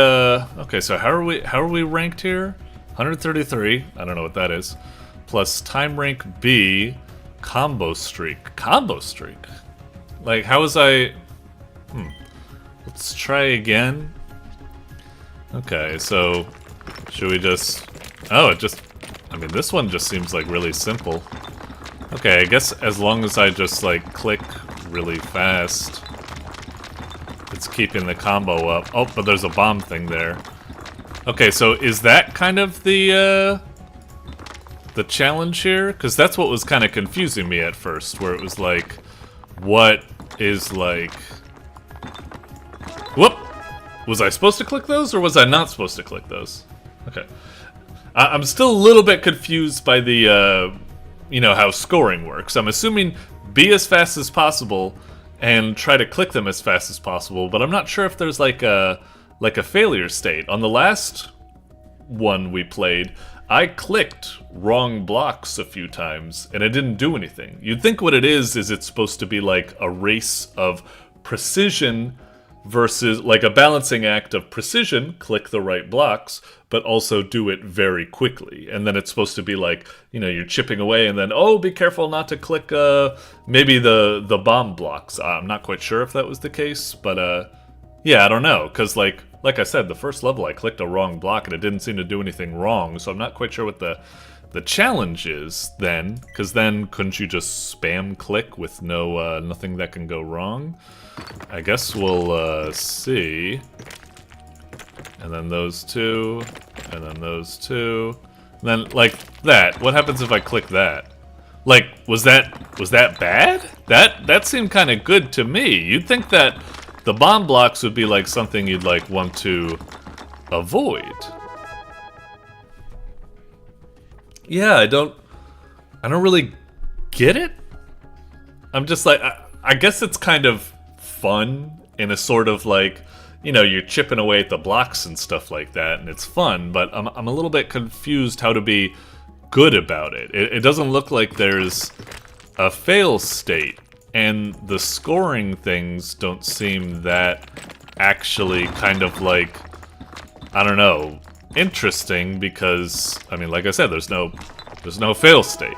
okay, so how are we ranked here? 133, I don't know what that is. Plus time rank B, combo streak. Combo streak? Like, how was I... Let's try again. Okay, so should we just... Oh, it just... I mean, this one just seems like really simple. Okay, I guess as long as I just like click really fast, it's keeping the combo up. Oh, but there's a bomb thing there. Okay, so is that kind of the challenge here? Because that's what was kind of confusing me at first, where it was like, what is like... Whoop! Was I supposed to click those, or was I not supposed to click those? Okay. I'm still a little bit confused by the, you know, how scoring works. I'm assuming be as fast as possible and try to click them as fast as possible, but I'm not sure if there's like a failure state. On the last one we played, I clicked wrong blocks a few times, and it didn't do anything. You'd think what it is it's supposed to be like a race of precision versus like a balancing act of precision, click the right blocks, but also do it very quickly. And then it's supposed to be like, you know, you're chipping away and then, oh, be careful not to click maybe the bomb blocks. I'm not quite sure if that was the case, but yeah, I don't know, because like I said, the first level I clicked a wrong block and it didn't seem to do anything wrong, so I'm not quite sure what the challenge is then, because then couldn't you just spam click with no nothing that can go wrong? I guess we'll see. And then those two, and then those two, and then like that. What happens if I click that? Like, was that bad? That seemed kind of good to me. You'd think that the bomb blocks would be like something you'd like want to avoid. yeah, I don't really get it. I'm just like, I guess it's kind of fun in a sort of like, you know, you're chipping away at the blocks and stuff like that, and it's fun, but I'm a little bit confused how to be good about it. It doesn't look like there's a fail state, and the scoring things don't seem that actually kind of like, I don't know, interesting, because, I mean, like I said, there's no fail state.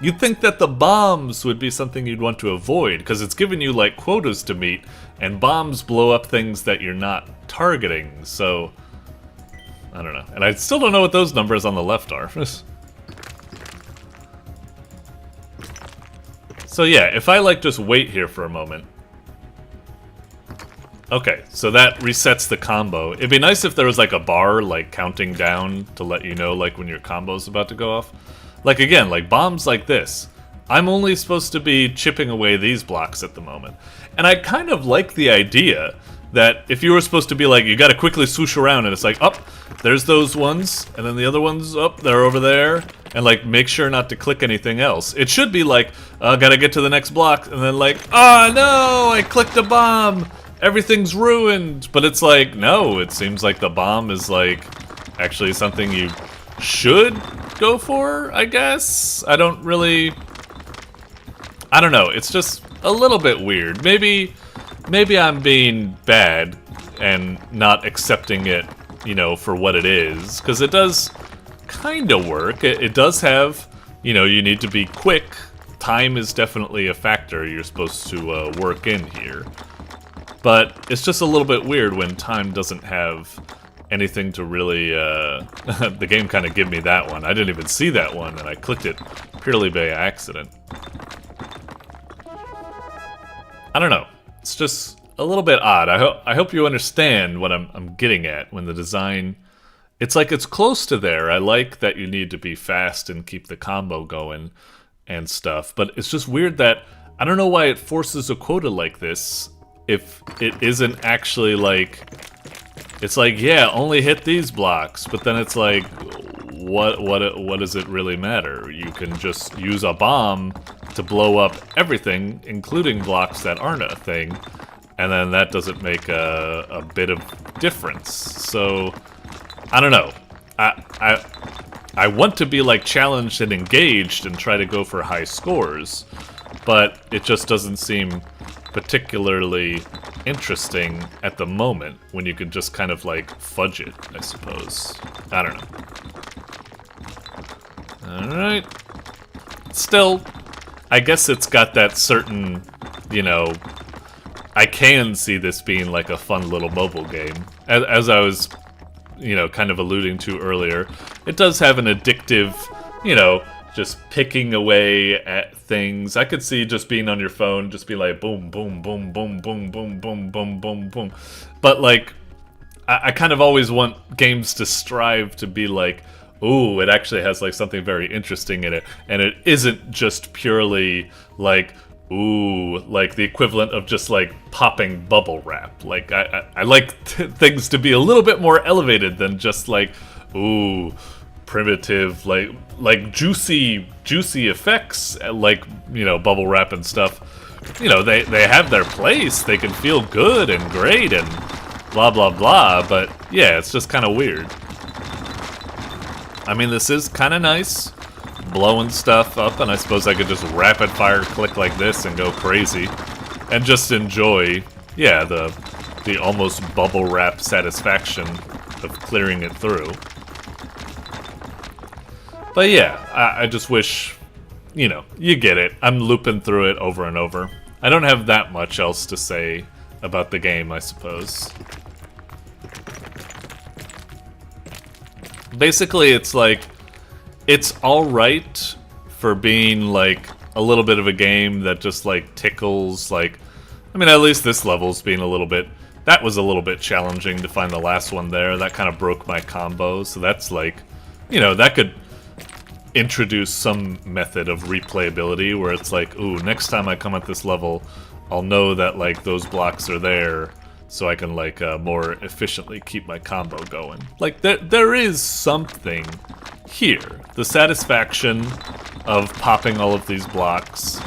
You'd think that the bombs would be something you'd want to avoid, because it's giving you, like, quotas to meet, and bombs blow up things that you're not targeting, so... I don't know. And I still don't know what those numbers on the left are. So yeah, if I, like, just wait here for a moment... Okay, so that resets the combo. It'd be nice if there was, like, a bar, like, counting down to let you know, like, when your combo's about to go off. Like, again, like, bombs like this. I'm only supposed to be chipping away these blocks at the moment. And I kind of like the idea that if you were supposed to be like, you gotta quickly swoosh around, and it's like, oh, there's those ones, and then the other ones, oh, they're over there, and, like, make sure not to click anything else. It should be like, gotta get to the next block, and then like, oh no, I clicked a bomb, everything's ruined. But it's like, no, it seems like the bomb is, like, actually something you should go for, I guess? I don't know, it's just a little bit weird. Maybe I'm being bad and not accepting it, you know, for what it is, because it does kind of work. It does have, you know, you need to be quick. Time is definitely a factor you're supposed to work in here. But it's just a little bit weird when time doesn't have anything to really, the game kind of give me that one. I didn't even see that one, and I clicked it purely by accident. I don't know. It's just a little bit odd. I hope you understand what I'm getting at when the design... It's like it's close to there. I like that you need to be fast and keep the combo going and stuff, but it's just weird that... I don't know why it forces a quota like this if it isn't actually like... It's like, yeah, only hit these blocks, but then it's like, what does it really matter? You can just use a bomb to blow up everything, including blocks that aren't a thing, and then that doesn't make a bit of difference. So, I don't know. I want to be, like, challenged and engaged and try to go for high scores, but it just doesn't seem particularly interesting at the moment when you could just kind of like fudge it, I suppose. I don't know. Alright. Still, I guess it's got that certain, you know, I can see this being like a fun little mobile game. As I was, you know, kind of alluding to earlier, it does have an addictive, you know, just picking away at things. I could see just being on your phone, just be like boom, boom, boom, boom, boom, boom, boom, boom, boom, boom. But like, I kind of always want games to strive to be like, ooh, it actually has like something very interesting in it, and it isn't just purely like, ooh, like the equivalent of just like popping bubble wrap. Like I like things to be a little bit more elevated than just like, ooh, primitive, like juicy effects, like, you know, bubble wrap and stuff. You know, they have their place. They can feel good and great and blah blah blah, but yeah, it's just kind of weird. I mean, this is kind of nice, blowing stuff up, and I suppose I could just rapid fire click like this and go crazy and just enjoy, yeah, the almost bubble wrap satisfaction of clearing it through. But yeah, I just wish, you know, you get it. I'm looping through it over and over. I don't have that much else to say about the game, I suppose. Basically, it's like, it's alright for being like a little bit of a game that just like tickles, like, I mean, at least this level's being a little bit, that was a little bit challenging to find the last one there. That kind of broke my combo, so that's like, you know, that could introduce some method of replayability where it's like, ooh, next time I come at this level, I'll know that like those blocks are there, so I can like more efficiently keep my combo going. Like there is something here. The satisfaction of popping all of these blocks,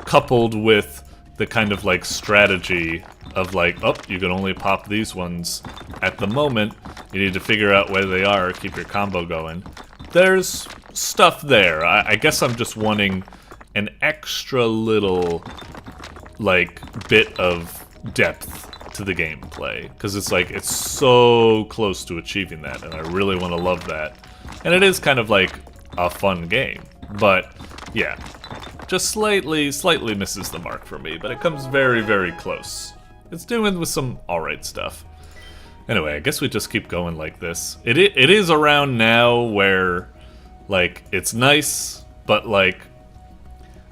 coupled with the kind of like strategy of like, oh, you can only pop these ones at the moment. You need to figure out where they are, keep your combo going. There's stuff there. I guess I'm just wanting an extra little like bit of depth to the gameplay, because it's like it's so close to achieving that, and I really want to love that. And it is kind of like a fun game, but yeah, just slightly misses the mark for me, but it comes very, very close. It's doing with some alright stuff. Anyway, I guess we just keep going like this. It is around now where, like, it's nice, but like,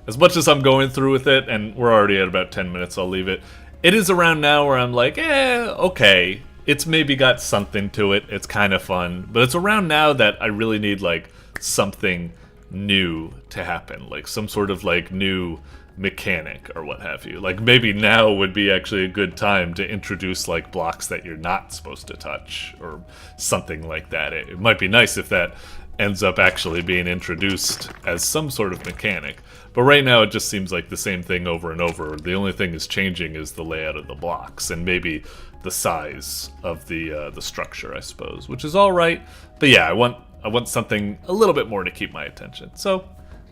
as much as I'm going through with it, and we're already at about 10 minutes, I'll leave it. It is around now where I'm like, okay. It's maybe got something to it, it's kind of fun. But it's around now that I really need, like, something new to happen. Like, some sort of, like, new mechanic or what have you. Like, maybe now would be actually a good time to introduce, like, blocks that you're not supposed to touch, or something like that. It might be nice if that ends up actually being introduced as some sort of mechanic. But right now it just seems like the same thing over and over. The only thing is changing is the layout of the blocks, and maybe the size of the structure, I suppose, which is all right. But yeah, I want something a little bit more to keep my attention. So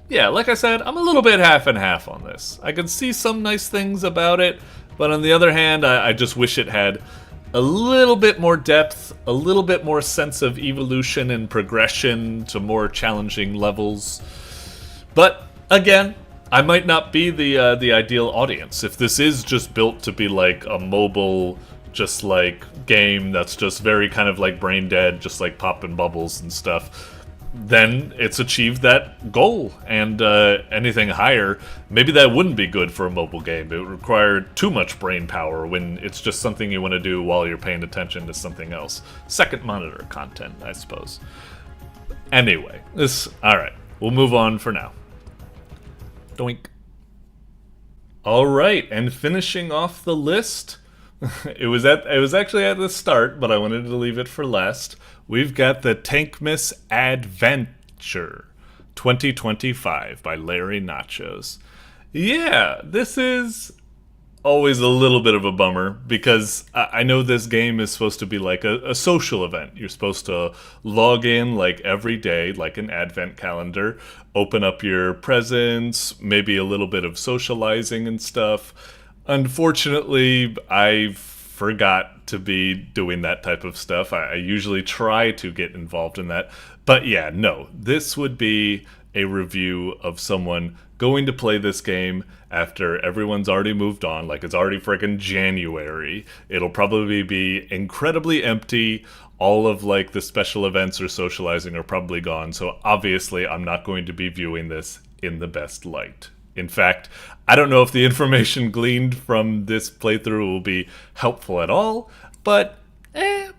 yeah, like I said, I'm a little bit half and half on this. I can see some nice things about it, but on the other hand, I just wish it had a little bit more depth, a little bit more sense of evolution and progression to more challenging levels. But again, I might not be the ideal audience. If this is just built to be like a mobile, just like game that's just very kind of like brain dead, just like popping bubbles and stuff, then it's achieved that goal. And anything higher, maybe that wouldn't be good for a mobile game. It would require too much brain power when it's just something you want to do while you're paying attention to something else. Second monitor content, I suppose. Anyway, alright, we'll move on for now. Doink. Alright, and finishing off the list, it was actually at the start, but I wanted to leave it for last. We've got the Tankmas Adventure 2025 by Larry Nachos. Yeah, this is always a little bit of a bummer, because I know this game is supposed to be like a social event. You're supposed to log in like every day, like an advent calendar, open up your presents, maybe a little bit of socializing and stuff. Unfortunately, I forgot to be doing that type of stuff. I usually try to get involved in that. But yeah, no, this would be a review of someone going to play this game after everyone's already moved on, like it's already freaking January. It'll probably be incredibly empty. All of like the special events or socializing are probably gone. So obviously I'm not going to be viewing this in the best light. In fact, I don't know if the information gleaned from this playthrough will be helpful at all, but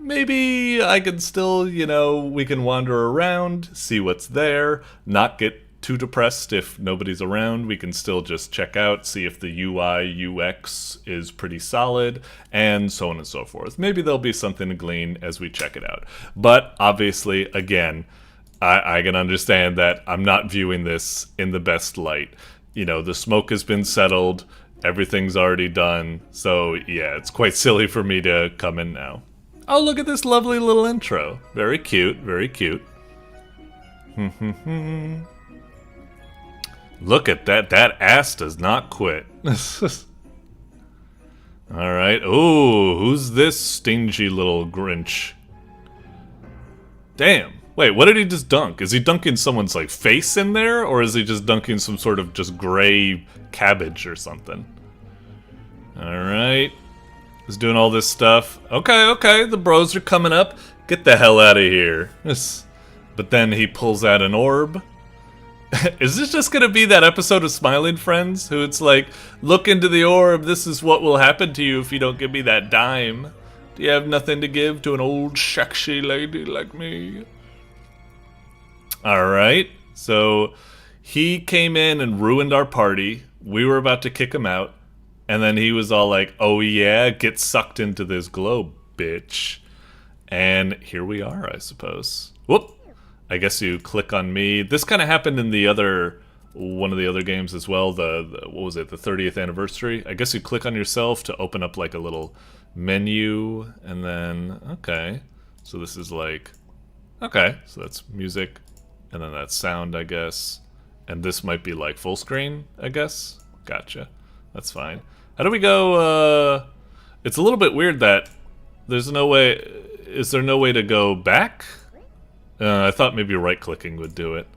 maybe I can still, we can wander around, see what's there, not get too depressed if nobody's around. We can still just check out, see if the UI, UX is pretty solid, and so on and so forth. Maybe there'll be something to glean as we check it out. But obviously, again, I can understand that I'm not viewing this in the best light. The smoke has been settled, everything's already done, so yeah, it's quite silly for me to come in now. Oh, look at this lovely little intro. Very cute, very cute. Look at that ass does not quit. Alright, ooh, who's this stingy little Grinch? Damn. Wait, what did he just dunk? Is he dunking someone's, like, face in there? Or is he just dunking some sort of just gray cabbage or something? Alright. He's doing all this stuff. Okay, the bros are coming up. Get the hell out of here. But then he pulls out an orb. Is this just gonna be that episode of Smiling Friends? Who it's like, look into the orb, this is what will happen to you if you don't give me that dime. Do you have nothing to give to an old sexy lady like me? Alright, so he came in and ruined our party. We were about to kick him out. And then he was all like, oh yeah, get sucked into this globe, bitch. And here we are, I suppose. Whoop! I guess you click on me. This kind of happened in the other, one of the other games as well. The what was it? The 30th anniversary. I guess you click on yourself to open up like a little menu, and then okay. So this is like, okay. So that's music, and then that's sound, I guess. And this might be like full screen, I guess. Gotcha. That's fine. How do we go? It's a little bit weird that there's no way. Is there no way to go back? I thought maybe right-clicking would do it.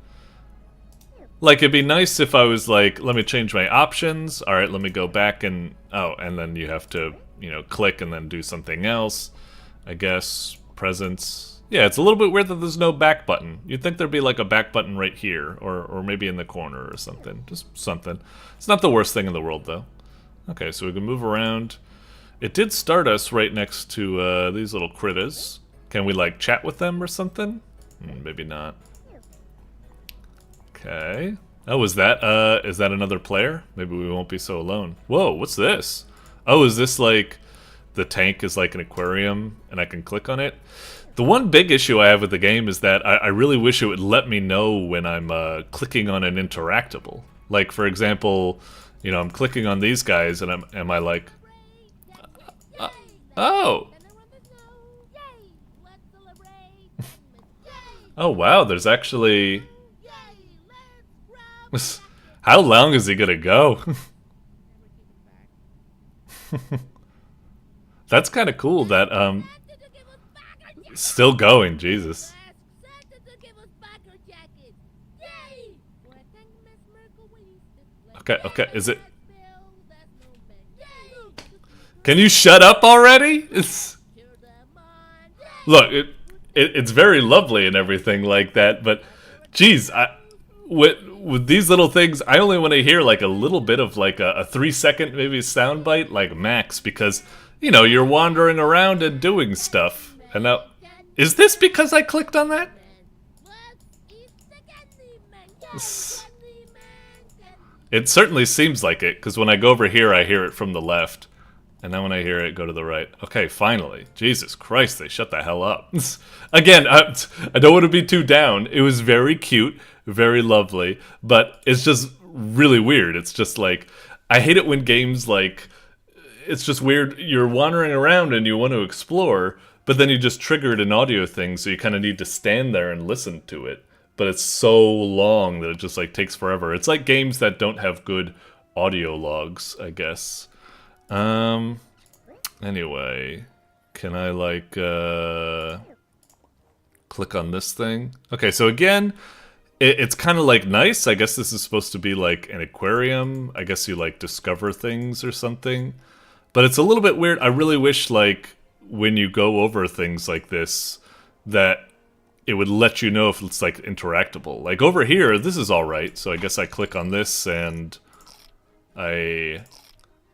Like, it'd be nice if I was like, let me change my options. All right, let me go back and... Oh, and then you have to, you know, click and then do something else. I guess. Presence. Yeah, it's a little bit weird that there's no back button. You'd think there'd be like a back button right here. Or maybe in the corner or something. Just something. It's not the worst thing in the world, though. Okay, so we can move around. It did start us right next to these little critters. Can we, like, chat with them or something? Maybe not. Okay. Oh, is that another player? Maybe we won't be so alone. Whoa, what's this? Oh, is this like the tank is like an aquarium and I can click on it? The one big issue I have with the game is that I really wish it would let me know when I'm clicking on an interactable. Like, for example, you know, I'm clicking on these guys and am I like, oh. Oh wow, there's actually... How long is he gonna go? That's kind of cool that, still going, Jesus. Okay, is it... Can you shut up already? Look, it's very lovely and everything like that, but geez, with these little things, I only want to hear like a little bit of like a 3-second maybe soundbite, like max, because you know you're wandering around and doing stuff. And now, is this because I clicked on that? It certainly seems like it, because when I go over here, I hear it from the left. And then when I hear it, go to the right. Okay, finally. Jesus Christ, they shut the hell up. Again, I don't want to be too down. It was very cute, very lovely, but it's just really weird. It's just like, I hate it when games like, it's just weird. You're wandering around and you want to explore, but then you just triggered an audio thing, so you kind of need to stand there and listen to it. But it's so long that it just like takes forever. It's like games that don't have good audio logs, I guess. Anyway, can I like, click on this thing? Okay, so again, it's kind of like nice. I guess this is supposed to be like an aquarium. I guess you like discover things or something. But it's a little bit weird. I really wish like when you go over things like this, that it would let you know if it's like interactable. Like over here, this is alright. So I guess I click on this and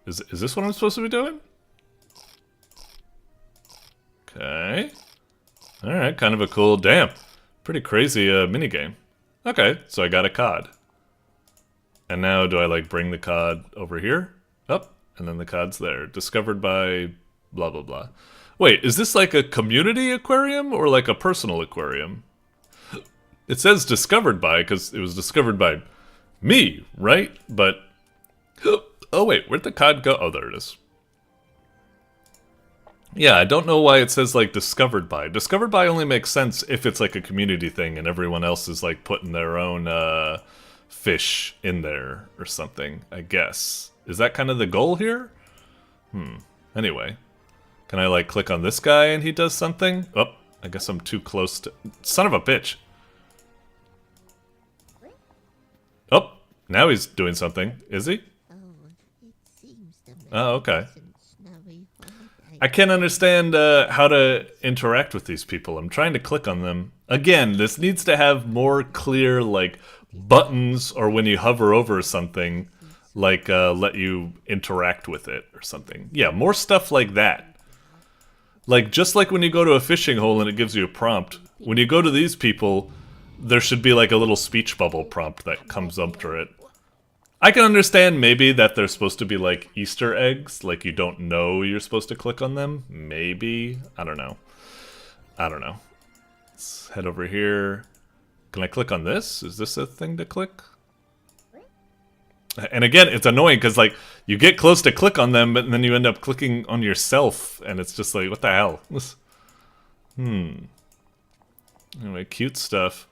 Is this what I'm supposed to be doing? Okay. Alright, kind of a cool, damn, pretty crazy minigame. Okay, so I got a cod. And now do I like bring the cod over here? Up, and then the cod's there. Discovered by blah blah blah. Wait, is this like a community aquarium or like a personal aquarium? It says discovered by because it was discovered by me, right? But... Oh wait, where'd the cod go? Oh, there it is. Yeah, I don't know why it says like discovered by. Discovered by only makes sense if it's like a community thing and everyone else is like putting their own fish in there or something, I guess. Is that kind of the goal here? Anyway. Can I like click on this guy and he does something? Oh, I guess I'm too close to... Son of a bitch! Oh, now he's doing something. Is he? Oh, okay. I can't understand how to interact with these people. I'm trying to click on them. Again, this needs to have more clear, like, buttons, or when you hover over something, like, let you interact with it or something. Yeah, more stuff like that. Like, just like when you go to a fishing hole and it gives you a prompt, when you go to these people, there should be, like, a little speech bubble prompt that comes up to it. I can understand maybe that they're supposed to be like Easter eggs, like you don't know you're supposed to click on them. Maybe. I don't know. Let's head over here. Can I click on this? Is this a thing to click? And again, it's annoying because like you get close to click on them, but then you end up clicking on yourself, and it's just like, what the hell? Anyway, cute stuff.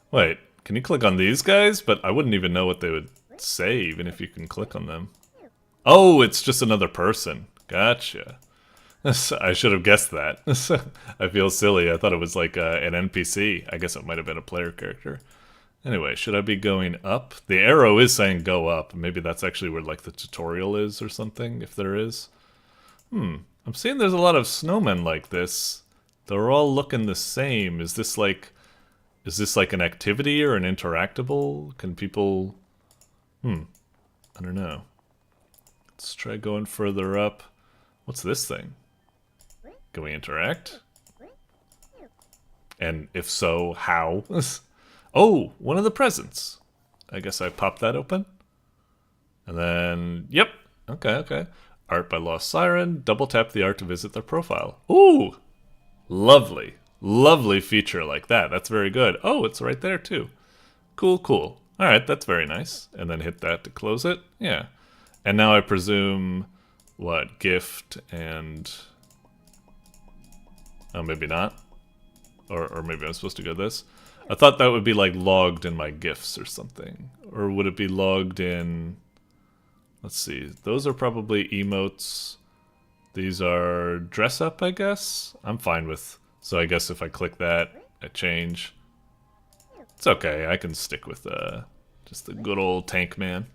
Wait, can you click on these guys? But I wouldn't even know what they would say, even if you can click on them. Oh, it's just another person. Gotcha. I should have guessed that. I feel silly. I thought it was like an NPC. I guess it might have been a player character. Anyway, should I be going up? The arrow is saying go up. Maybe that's actually where like the tutorial is or something, if there is. I'm seeing there's a lot of snowmen like this. They're all looking the same. Is this like an activity or an interactable? Can people... I don't know. Let's try going further up. What's this thing? Can we interact? And if so, how? Oh, one of the presents. I guess I pop that open. And then, yep. Okay. Art by Lost Siren. Double tap the art to visit their profile. Ooh! Lovely. Lovely feature like that. That's very good. Oh, it's right there too. Cool. Alright, that's very nice. And then hit that to close it. Yeah. And now I presume, what, gift and... Oh, maybe not. Or maybe I'm supposed to go this. I thought that would be like logged in my gifts or something. Or would it be logged in... Let's see. Those are probably emotes. These are dress up, I guess? I'm fine with... So I guess if I click that, I change. It's okay. I can stick with just the good old tank man.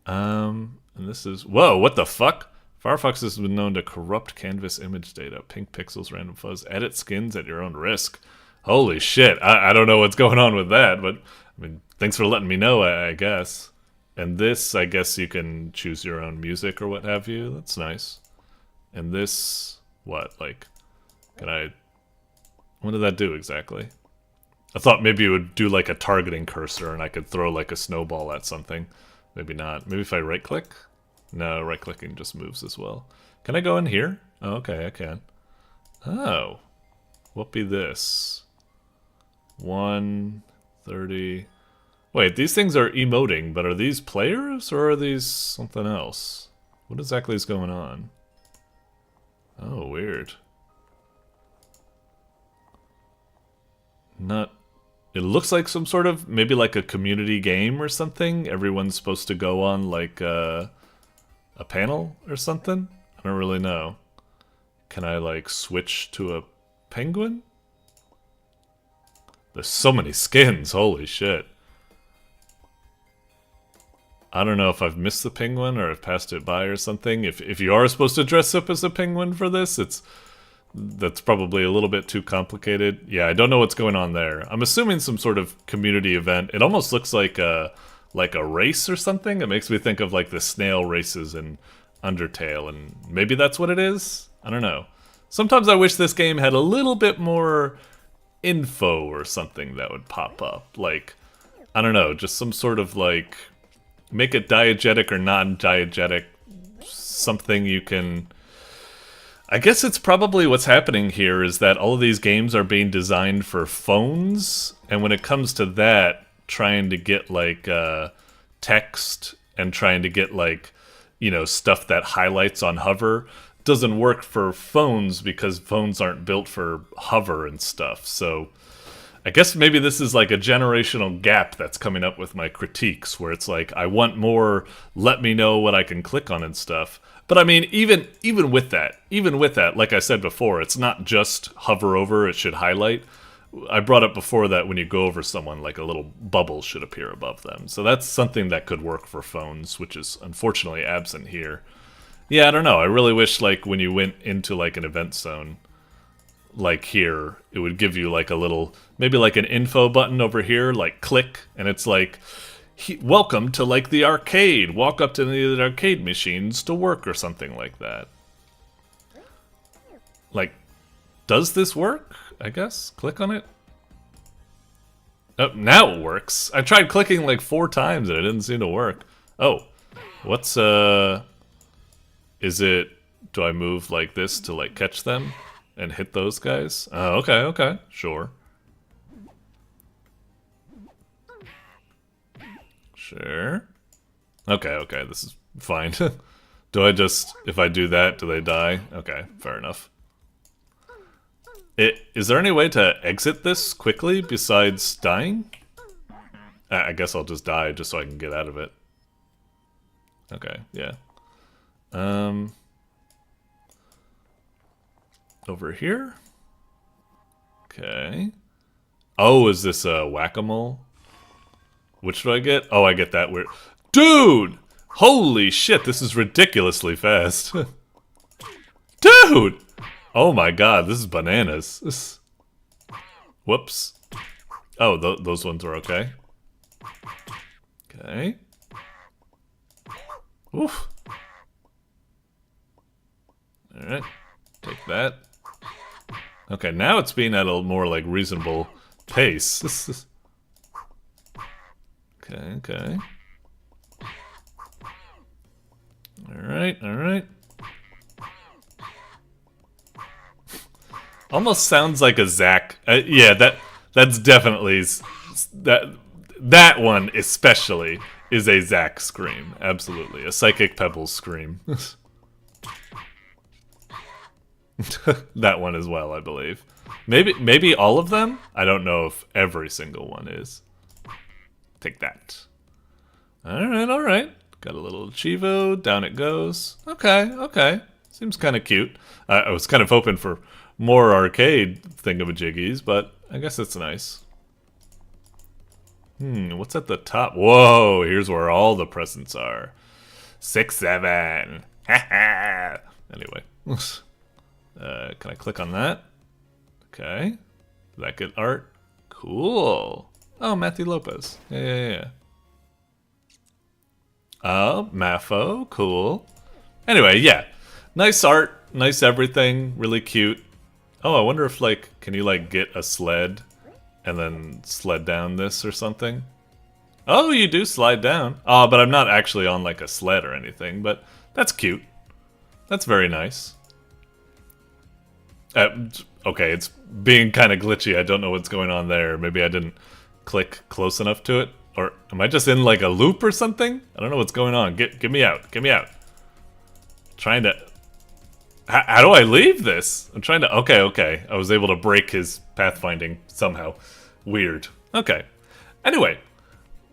And this is... Whoa, what the fuck? Firefox has been known to corrupt canvas image data. Pink pixels, random fuzz. Edit skins at your own risk. Holy shit. I don't know what's going on with that, but I mean, thanks for letting me know, I guess. And this, I guess you can choose your own music or what have you. That's nice. And this, what? Like, can I... What did that do exactly? I thought maybe it would do like a targeting cursor and I could throw like a snowball at something. Maybe not. Maybe if I right-click? No, right-clicking just moves as well. Can I go in here? Oh, okay, I can. Oh. What be this? 130... Wait, these things are emoting, but are these players or are these something else? What exactly is going on? Oh, weird. Not... It looks like some sort of, maybe like a community game or something. Everyone's supposed to go on like a panel or something? I don't really know. Can I like switch to a penguin? There's so many skins, holy shit. I don't know if I've missed the penguin or I've passed it by or something. If you are supposed to dress up as a penguin for this, that's probably a little bit too complicated. Yeah, I don't know what's going on there. I'm assuming some sort of community event. It almost looks like a race or something. It makes me think of like the snail races in Undertale, and maybe that's what it is? I don't know. Sometimes I wish this game had a little bit more info or something that would pop up. Like, I don't know, just some sort of like, make it diegetic or non-diegetic, something you can... I guess it's probably what's happening here is that all of these games are being designed for phones, and when it comes to that, trying to get like text and trying to get like, you know, stuff that highlights on hover doesn't work for phones because phones aren't built for hover and stuff. So I guess maybe this is like a generational gap that's coming up with my critiques, where it's like, I want more, let me know what I can click on and stuff. But I mean, even with that, like I said before, it's not just hover over, it should highlight. I brought up before that when you go over someone, like a little bubble should appear above them. So that's something that could work for phones, which is unfortunately absent here. Yeah, I don't know. I really wish, like, when you went into, like, an event zone, like here, it would give you, like, a little, maybe like an info button over here, like, click, and it's like, welcome to, like, the arcade. Walk up to the arcade machines to work or something like that. Like, does this work? I guess? Click on it? Oh, now it works. I tried clicking, like, 4 times and it didn't seem to work. Oh, what's, is it, do I move like this to like catch them and hit those guys? Oh, okay, sure. Sure. Okay, this is fine. Do I just, if I do that, do they die? Okay, fair enough. Is there any way to exit this quickly besides dying? I guess I'll just die just so I can get out of it. Okay, yeah. Over here? Okay. Oh, is this a whack-a-mole? Which do I get? Oh, I get that weird... Dude! Holy shit, this is ridiculously fast. Dude! Oh my god, this is bananas. Whoops. Oh, those ones are okay. Okay. Oof. Alright. Take that. Okay, now it's being at a more, like, reasonable pace. Okay. Alright. Almost sounds like a Zack. Yeah, that's definitely... That one, especially, is a Zack scream. Absolutely. A Psychic Pebbles scream. That one as well, I believe. Maybe all of them? I don't know if every single one is. Take that. Alright. Got a little Chivo. Down it goes. Okay. Seems kind of cute. I was kind of hoping for more arcade thingamajiggies, but I guess it's nice. What's at the top? Whoa, here's where all the presents are. 6, 7. Haha. Anyway. Can I click on that? Okay. Did that get art? Cool. Oh, Matthew Lopez. Yeah. Oh, Mafo. Cool. Anyway, yeah. Nice art. Nice everything. Really cute. Oh, I wonder if, like, can you, like, get a sled and then sled down this or something? Oh, you do slide down. Oh, but I'm not actually on, like, a sled or anything, but that's cute. That's very nice. Okay, it's being kind of glitchy. I don't know what's going on there. Maybe I didn't click close enough to it. Or am I just in like a loop or something? I don't know what's going on. Get me out. Get me out. Trying to... How do I leave this? I'm trying to... Okay. I was able to break his pathfinding somehow. Weird. Okay. Anyway.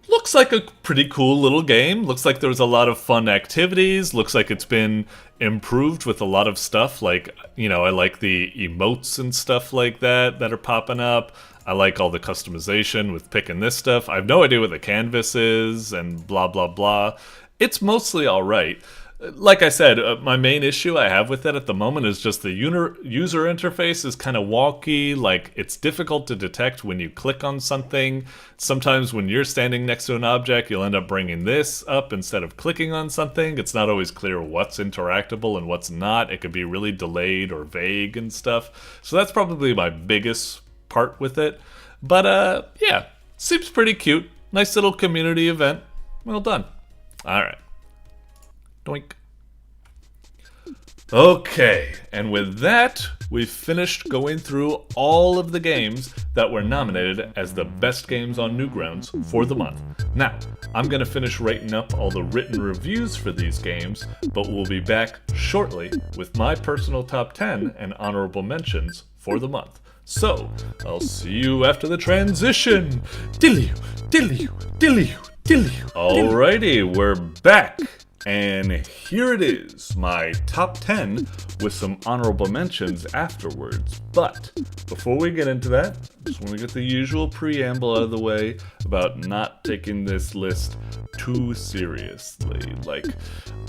Looks like a pretty cool little game. Looks like there's a lot of fun activities. Looks like it's been improved with a lot of stuff. Like, you know, I like the emotes and stuff like that are popping up. I like all the customization with picking this stuff. I have no idea what the canvas is and blah, blah, blah. It's mostly alright. Like I said, my main issue I have with it at the moment is just the user interface is kind of wonky. Like, it's difficult to detect when you click on something. Sometimes when you're standing next to an object, you'll end up bringing this up instead of clicking on something. It's not always clear what's interactable and what's not. It could be really delayed or vague and stuff. So that's probably my biggest part with it. But, yeah, seems pretty cute. Nice little community event. Well done. Alright. Doink. Okay, and with that, we've finished going through all of the games that were nominated as the best games on Newgrounds for the month. Now, I'm going to finish writing up all the written reviews for these games, but we'll be back shortly with my personal top 10 and honorable mentions for the month. So, I'll see you after the transition. Alrighty, we're back. And here it is, my top 10 with some honorable mentions afterwards. But before we get into that, just want to get the usual preamble out of the way about not taking this list too seriously. Like,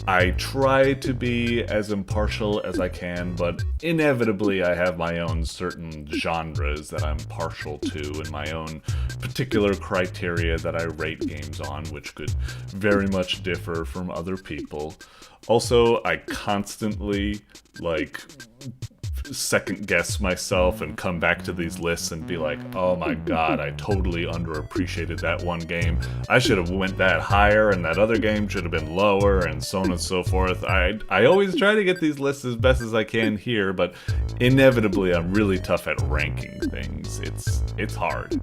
I try to be as impartial as I can, but inevitably I have my own certain genres that I'm partial to and my own particular criteria that I rate games on, which could very much differ from other people. Also, I constantly, like, second guess myself and come back to these lists and be like, oh my god, I totally underappreciated that one game. I should have went that higher and that other game should have been lower, and so on and so forth. I always try to get these lists as best as I can here, but inevitably I'm really tough at ranking things. It's hard.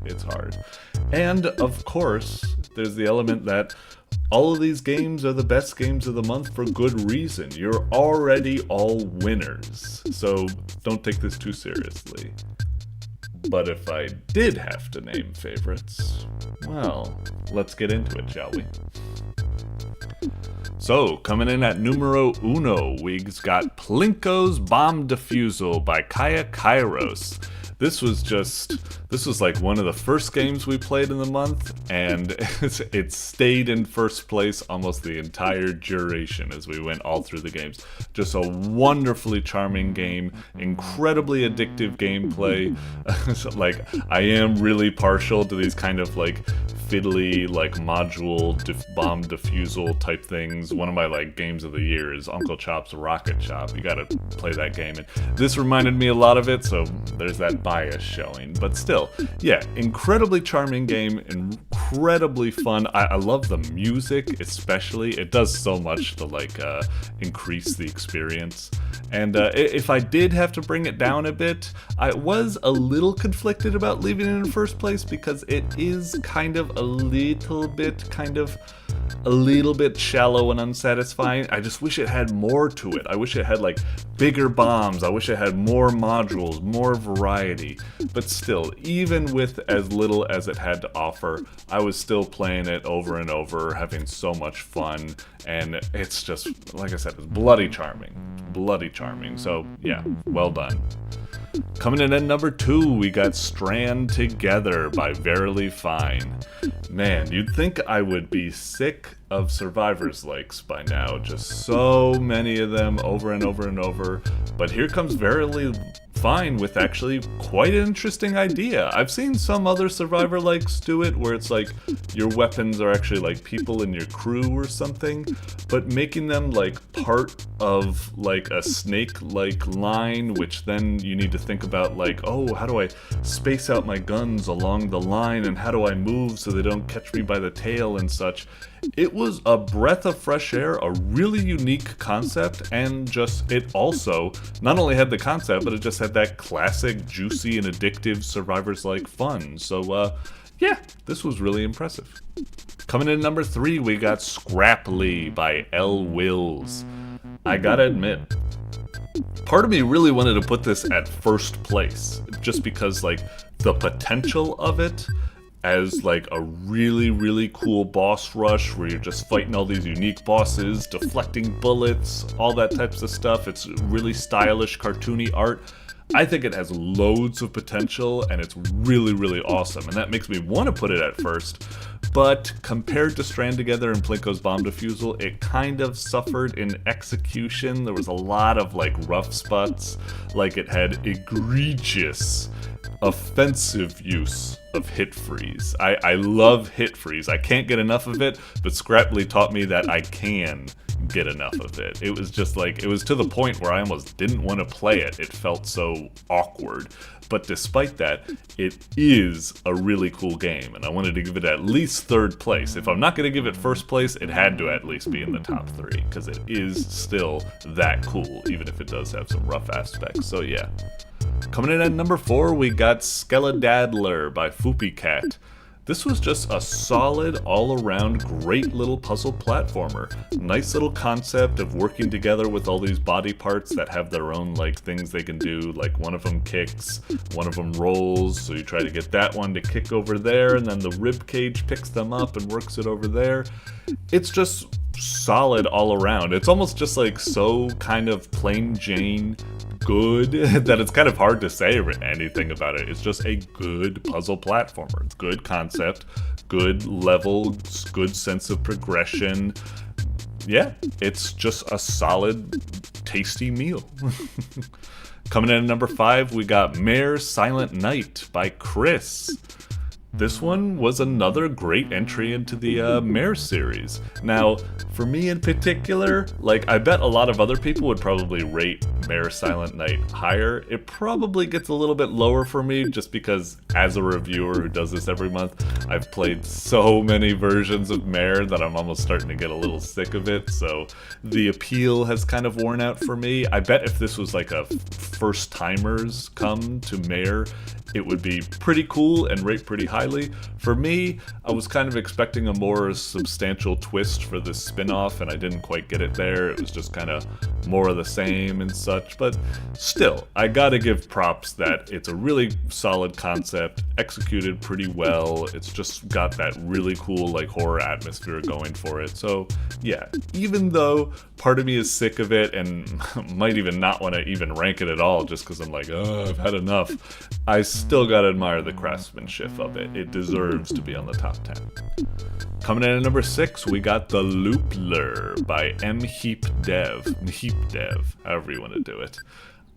And of course, there's the element that all of these games are the best games of the month for good reason. You're already all winners, so don't take this too seriously. But if I did have to name favorites, well, let's get into it, shall we? So, coming in at numero uno, we've got Plinko's Bomb Defusal by kaiakairos. This was like one of the first games we played in the month, and it stayed in first place almost the entire duration as we went all through the games. Just a wonderfully charming game, incredibly addictive gameplay. So, like, I am really partial to these kind of like fiddly, like module bomb defusal type things. One of my like games of the year is Uncle Chop's Rocket Chop. You gotta play that game, and this reminded me a lot of it, so there's that bias showing. But still, yeah, incredibly charming game, incredibly fun. I love the music, especially. It does so much to like increase the experience. And if I did have to bring it down a bit, I was a little conflicted about leaving it in first place because it is kind of a little bit shallow and unsatisfying. I just wish it had more to it. I wish it had like bigger bombs. I wish it had more modules, more variety. But still, even with as little as it had to offer, I was still playing it over and over, having so much fun. And it's just, like I said, it's bloody charming. Bloody charming. So yeah, well done. Coming in at number 2, we got Strand Together by Verily Fine. Man, you'd think I would be sick of Survivors likes by now. Just so many of them over and over and over. But here comes Verily Fine with actually quite an interesting idea. I've seen some other Survivor likes do it where it's like your weapons are actually like people in your crew or something, but making them like part of like a snake-like line, which then you need to think about like, oh, how do I space out my guns along the line, and how do I move so they don't catch me by the tail and such. It was a breath of fresh air, a really unique concept, and just it also not only had the concept, but it just had that classic, juicy, and addictive Survivors-like fun. So, yeah, this was really impressive. Coming in at number 3, we got Scrapli by ElWils. I gotta admit, part of me really wanted to put this at first place, just because, like, the potential of it as like a really, really cool boss rush where you're just fighting all these unique bosses, deflecting bullets, all that types of stuff. It's really stylish, cartoony art. I think it has loads of potential, and it's really, really awesome, and that makes me want to put it at first. But compared to Strand Together and Plinko's Bomb Defusal, it kind of suffered in execution. There was a lot of like rough spots, like it had egregious offensive use of hit freeze. I love hit freeze. I can't get enough of it, but Scrapli taught me that I can get enough of it. It was just like, it was to the point where I almost didn't want to play it. It felt so awkward. But despite that, it is a really cool game, and I wanted to give it at least 3rd place. If I'm not going to give it 1st place, it had to at least be in the top 3, because it is still that cool, even if it does have some rough aspects. So yeah. Coming in at number 4, we got Skeledadler by Foopycat. This was just a solid, all-around, great little puzzle platformer. Nice little concept of working together with all these body parts that have their own, like, things they can do. Like, one of them kicks, one of them rolls, so you try to get that one to kick over there, and then the rib cage picks them up and works it over there. It's just solid all around. It's almost just, like, so kind of plain Jane good that it's kind of hard to say anything about it. It's just a good puzzle platformer. It's good concept, good level, good sense of progression. Yeah, it's just a solid, tasty meal. Coming in at number 5, we got MÆRE Silent Night by Chris. This one was another great entry into the MÆRE series. Now, for me in particular, like, I bet a lot of other people would probably rate MÆRE Silent Night higher. It probably gets a little bit lower for me, just because as a reviewer who does this every month, I've played so many versions of MÆRE that I'm almost starting to get a little sick of it, so the appeal has kind of worn out for me. I bet if this was like a first-timers come to MÆRE, it would be pretty cool and rate pretty high. highly. For me, I was kind of expecting a more substantial twist for this spin-off, and I didn't quite get it there. It was just kind of more of the same and such, but still, I gotta give props that it's a really solid concept, executed pretty well. It's just got that really cool like horror atmosphere going for it. So yeah, even though part of me is sick of it and might even not want to even rank it at all just because I'm like, oh, I've had enough, I still gotta admire the craftsmanship of it. It deserves to be on the top 10. Coming in at number 6, we got the Loopler by mheepdev, however you want to do it.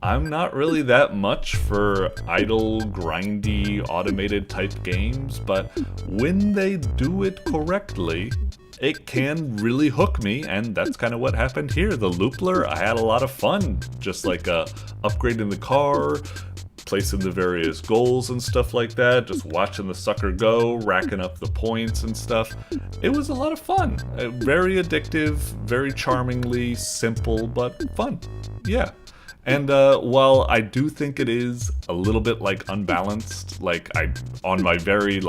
I'm not really that much for idle, grindy, automated type games, but when they do it correctly, it can really hook me, and that's kind of what happened here. The Loopler, I had a lot of fun, just like upgrading the car, placing the various goals and stuff like that, just watching the sucker go, racking up the points and stuff. It was a lot of fun. Very addictive, very charmingly simple, but fun. Yeah. And while I do think it is a little bit like unbalanced, like on my very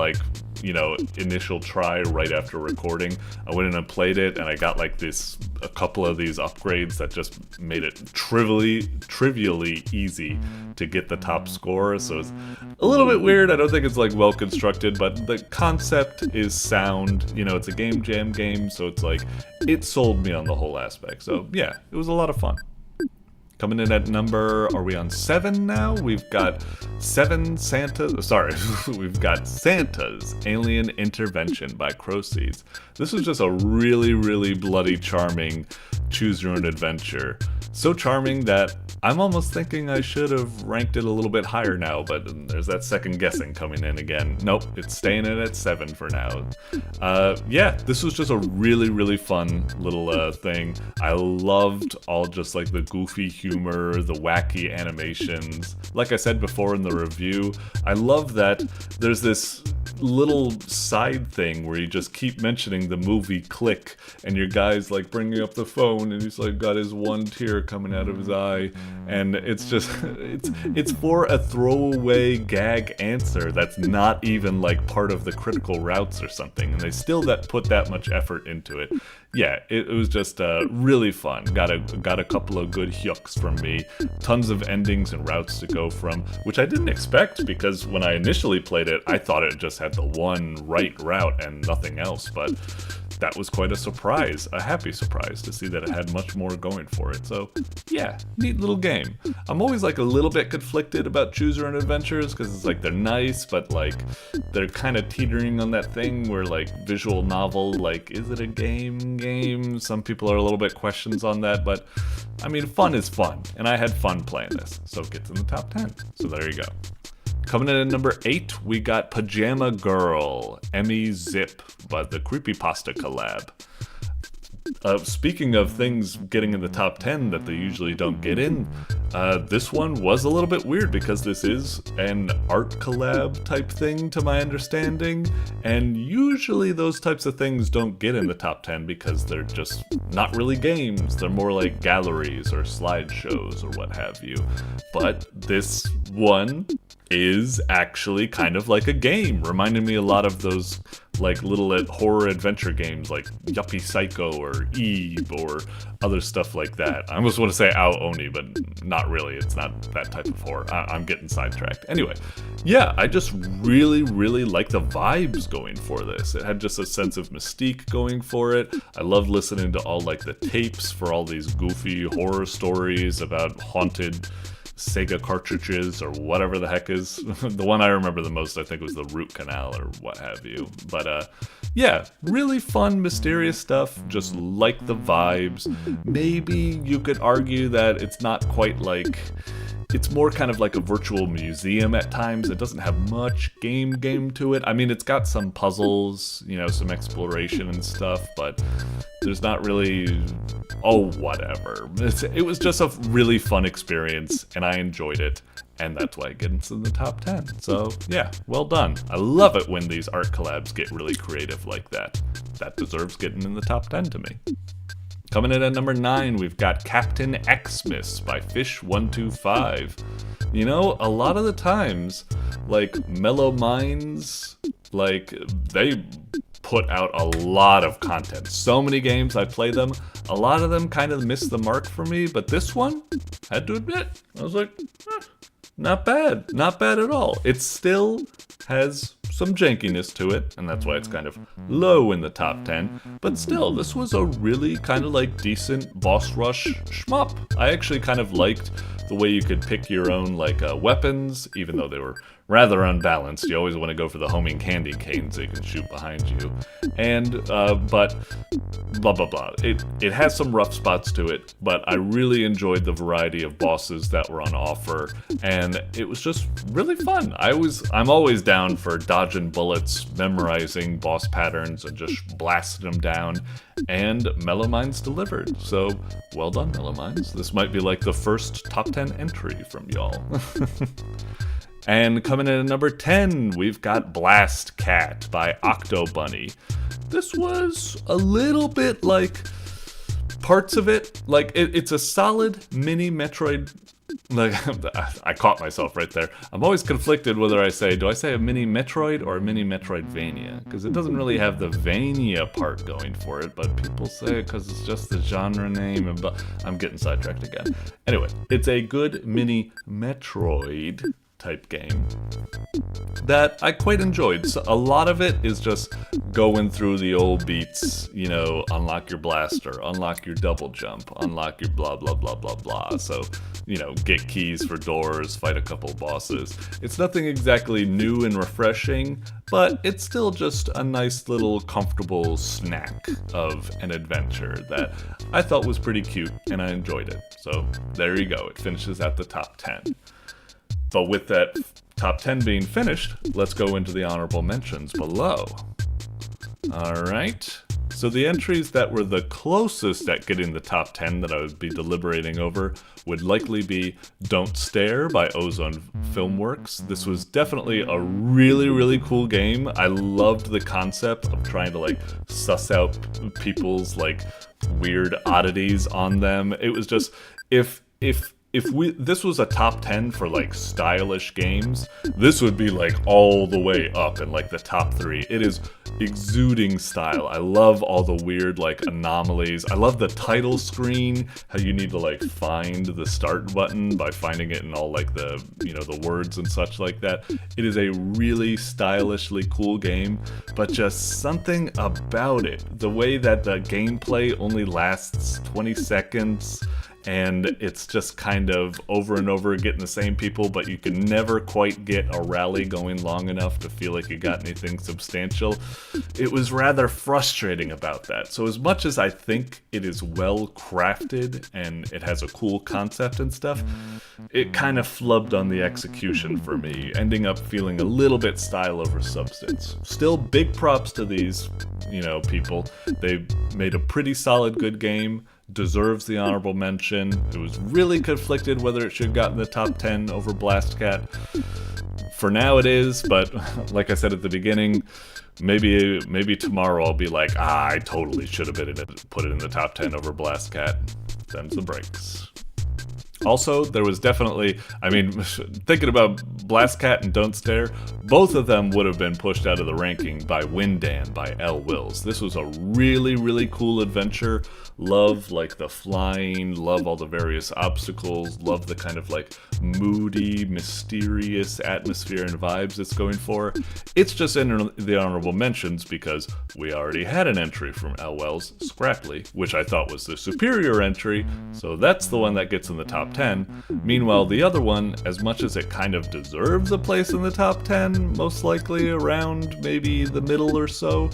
initial try right after recording, I went in and played it, and I got like a couple of these upgrades that just made it trivially easy to get the top score. So it's a little bit weird. I don't think it's like well constructed, but the concept is sound. It's a game jam game, so it's like it sold me on the whole aspect. So yeah, it was a lot of fun. Coming in at number, are we on 7 now? We've got we've got Santa's Alien Intervention by Crowseeds. This was just a really, really bloody charming choose your own adventure. So charming that I'm almost thinking I should have ranked it a little bit higher now, but there's that second guessing coming in again. Nope, it's staying in at 7 for now. Yeah, this was just a really, really fun little thing. I loved all just like the goofy humor, the wacky animations. Like I said before in the review, I love that there's this little side thing where you just keep mentioning the movie Click, and your guy's like bringing up the phone and he's like got his one tear coming out of his eye, and it's just it's for a throwaway gag answer that's not even like part of the critical routes or something, and they still put that much effort into it. Yeah, it was just really fun. Got a couple of good hooks from me. Tons of endings and routes to go from, which I didn't expect, because when I initially played it, I thought it just had the one right route and nothing else, but that was quite a surprise, a happy surprise to see that it had much more going for it. So yeah, neat little game. I'm always like a little bit conflicted about choose your own adventures, because it's like they're nice, but like they're kind of teetering on that thing where like visual novel, like is it a game? Some people are a little bit questions on that, but I mean, fun is fun, and I had fun playing this, so it gets in the top 10. So there you go. Coming in at number 8, we got Pajama Girl, Emizip, by the Creepypasta collab. Speaking of things getting in the top 10 that they usually don't get in, this one was a little bit weird because this is an art collab type thing to my understanding, and usually those types of things don't get in the top 10 because they're just not really games. They're more like galleries or slideshows or what have you. But this one is actually kind of like a game, reminding me a lot of those like little horror adventure games like Yuppie Psycho or Eve or other stuff like that. I almost want to say Ao Oni, but not really. It's not that type of horror. I'm getting sidetracked. Anyway, yeah, I just really, really like the vibes going for this. It had just a sense of mystique going for it. I love listening to all like the tapes for all these goofy horror stories about haunted Sega cartridges or whatever the heck is. The one I remember the most, I think, was the Root Canal or what have you. But yeah, really fun, mysterious stuff. Just like the vibes. Maybe you could argue that it's not quite like... It's more kind of like a virtual museum at times. It doesn't have much game to it. I mean, it's got some puzzles, you know, some exploration and stuff, but there's not really... Oh, whatever. It was just a really fun experience, and I enjoyed it, and that's why it gets in the top 10. So, yeah, well done. I love it when these art collabs get really creative like that. That deserves getting in the top 10 to me. Coming in at number 9, we've got Captain Xmas by Fish125. You know, a lot of the times, like, Mellow Minds Like, they put out a lot of content. So many games I play them. A lot of them kind of missed the mark for me, but this one, I had to admit, I was like, not bad. Not bad at all. It still has some jankiness to it, and that's why it's kind of low in the top 10. But still, this was a really kind of like decent boss rush shmup. I actually kind of liked the way you could pick your own like weapons, even though they were rather unbalanced. You always want to go for the homing candy cane so you can shoot behind you. And, but, blah blah blah. It has some rough spots to it, but I really enjoyed the variety of bosses that were on offer, and it was just really fun. I'm always down for dodging bullets, memorizing boss patterns, and just blasting them down, and Mellow Minds delivered. So, well done, Mellow Minds. This might be like the first top 10 entry from y'all. And coming in at number 10, we've got BLASTCAT by OctoBunny. This was a little bit like parts of it. Like, it's a solid mini Metroid. Like, I caught myself right there. I'm always conflicted whether do I say a mini Metroid or a mini Metroidvania? Because it doesn't really have the Vania part going for it, but people say it because it's just the genre name, and I'm getting sidetracked again. Anyway, it's a good mini Metroid type game that I quite enjoyed. So a lot of it is just going through the old beats, you know, unlock your blaster, unlock your double jump, unlock your blah blah blah blah blah. So, you know, get keys for doors, fight a couple bosses. It's nothing exactly new and refreshing, but it's still just a nice little comfortable snack of an adventure that I thought was pretty cute and I enjoyed it. So there you go, it finishes at the top 10. But with that top 10 being finished, let's go into the honorable mentions below. Alright, so the entries that were the closest at getting the top 10 that I would be deliberating over would likely be Don't Stare by OzoneFilmworks. This was definitely a really, really cool game. I loved the concept of trying to like suss out people's like weird oddities on them. It was just, if this was a top 10 for like stylish games, this would be like all the way up in like the top 3. It is exuding style. I love all the weird like anomalies. I love the title screen, how you need to like find the start button by finding it in all like the, you know, the words and such like that. It is a really stylishly cool game, but just something about it, the way that the gameplay only lasts 20 seconds, and it's just kind of over and over getting the same people, but you can never quite get a rally going long enough to feel like you got anything substantial. It was rather frustrating about that. So as much as I think it is well crafted and it has a cool concept and stuff, it kind of flubbed on the execution for me, ending up feeling a little bit style over substance. Still big props to these, you know, people. They made a pretty solid good game. Deserves the honorable mention. It was really conflicted whether it should have gotten the top 10 over BLASTCAT. For now it is, but like I said at the beginning, maybe tomorrow I'll be like, I totally should have put it in the top 10 over BLASTCAT. Them's the breaks. Also, there was definitely, I mean, thinking about BLASTCAT and Don't Stare, both of them would have been pushed out of the ranking by WinDan, by ElWils. This was a really, really cool adventure. Love, like, the flying, love all the various obstacles, love the kind of, like, moody, mysterious atmosphere and vibes it's going for. It's just in the honorable mentions because we already had an entry from ElWils, Scrapli, which I thought was the superior entry, so that's the one that gets in the top 10. Meanwhile, the other one, as much as it kind of deserves a place in the top 10, most likely around maybe the middle or so,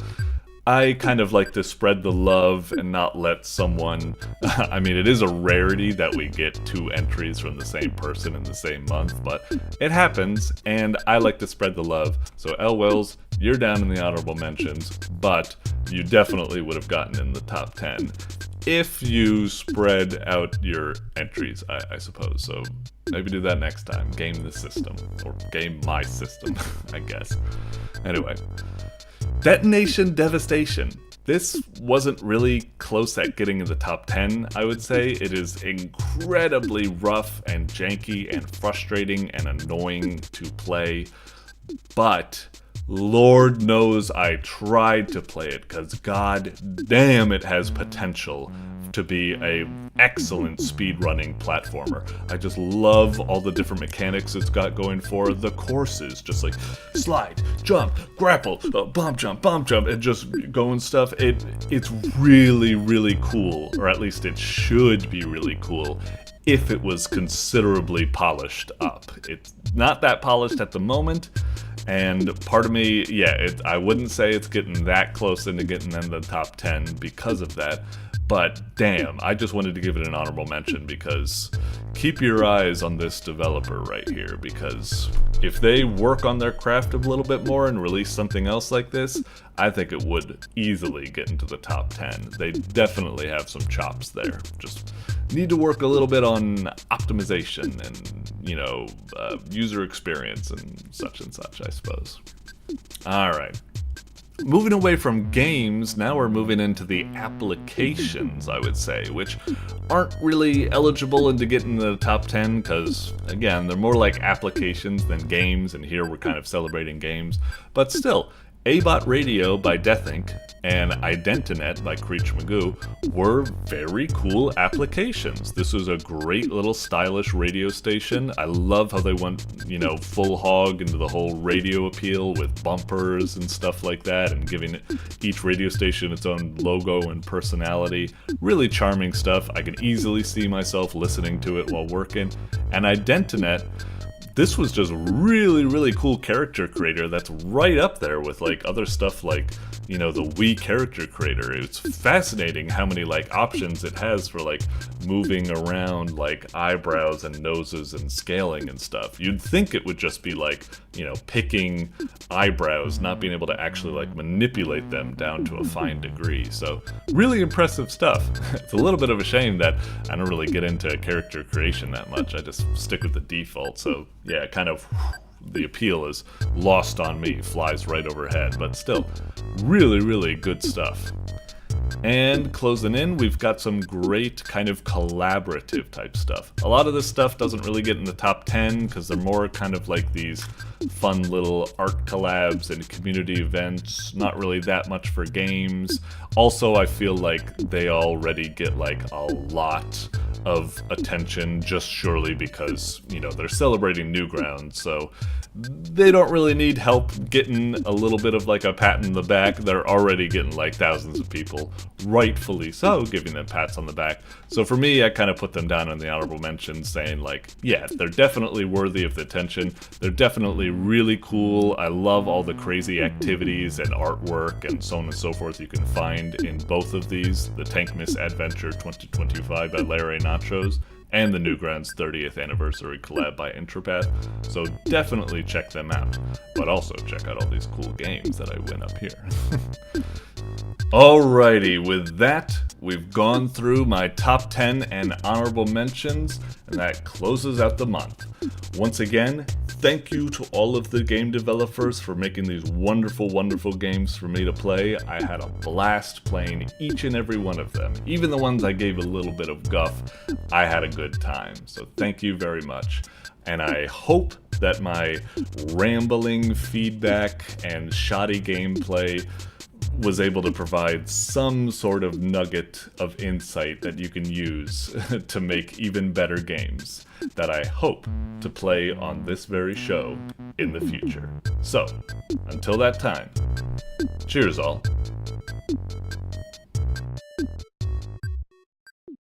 I kind of like to spread the love and not let someone, I mean, it is a rarity that we get 2 entries from the same person in the same month, but it happens, and I like to spread the love. So ElWils, you're down in the honorable mentions, but you definitely would have gotten in the top 10 if you spread out your entries, I suppose. So maybe do that next time. Game the system, or game my system, I guess. Anyway. Detonation Devastation. This wasn't really close at getting in the top 10, I would say. It is incredibly rough and janky and frustrating and annoying to play, but Lord knows I tried to play it, because god damn it has potential to be a excellent speedrunning platformer. I just love all the different mechanics it's got going for the courses, just like slide, jump, grapple, bomb jump, and just going stuff. It's really, really cool, or at least it should be really cool if it was considerably polished up. It's not that polished at the moment, and part of me, yeah, I wouldn't say it's getting that close into getting in the top 10 because of that. But damn, I just wanted to give it an honorable mention, because keep your eyes on this developer right here, because if they work on their craft a little bit more and release something else like this, I think it would easily get into the top 10. They definitely have some chops there. Just need to work a little bit on optimization and, you know, user experience and such, I suppose. Alright. Moving away from games, now we're moving into the applications, I would say, which aren't really eligible into getting the top 10, because, again, they're more like applications than games, and here we're kind of celebrating games. But still, A-Bot Radio by Deathink and IDENTI-NET by Creech Magoo were very cool applications. This was a great little stylish radio station. I love how they went, you know, full hog into the whole radio appeal with bumpers and stuff like that, and giving each radio station its own logo and personality. Really charming stuff. I can easily see myself listening to it while working. And IDENTI-NET, this was just really, really cool character creator that's right up there with, like, other stuff like, you know, the Wii character creator. It's fascinating how many, like, options it has for, like, moving around, like, eyebrows and noses and scaling and stuff. You'd think it would just be, like, you know, picking eyebrows, not being able to actually, like, manipulate them down to a fine degree. So, really impressive stuff. It's a little bit of a shame that I don't really get into character creation that much. I just stick with the default, so yeah, kind of the appeal is lost on me, flies right overhead, but still, really, really good stuff. And closing in, we've got some great kind of collaborative type stuff. A lot of this stuff doesn't really get in the top 10 because they're more kind of like these fun little art collabs and community events, not really that much for games. Also, I feel like they already get like a lot of attention just surely because, you know, they're celebrating Newgrounds, so they don't really need help getting a little bit of like a pat in the back. They're already getting like thousands of people, rightfully so, giving them pats on the back. So for me, I kind of put them down in the honorable mentions, saying like, yeah, they're definitely worthy of the attention. They're definitely really cool. I love all the crazy activities and artwork and so on and so forth you can find in both of these, the Tank Miss Adventure 2025 by Larry Nachos and the Newgrounds 30th anniversary collab by Intropath, so definitely check them out, but also check out all these cool games that I win up here. Alrighty, with that, we've gone through my top 10 and honorable mentions, and that closes out the month. Once again, thank you to all of the game developers for making these wonderful, wonderful games for me to play. I had a blast playing each and every one of them. Even the ones I gave a little bit of guff, I had a good time. So thank you very much. And I hope that my rambling feedback and shoddy gameplay was able to provide some sort of nugget of insight that you can use to make even better games that I hope to play on this very show in the future. So, until that time, cheers all.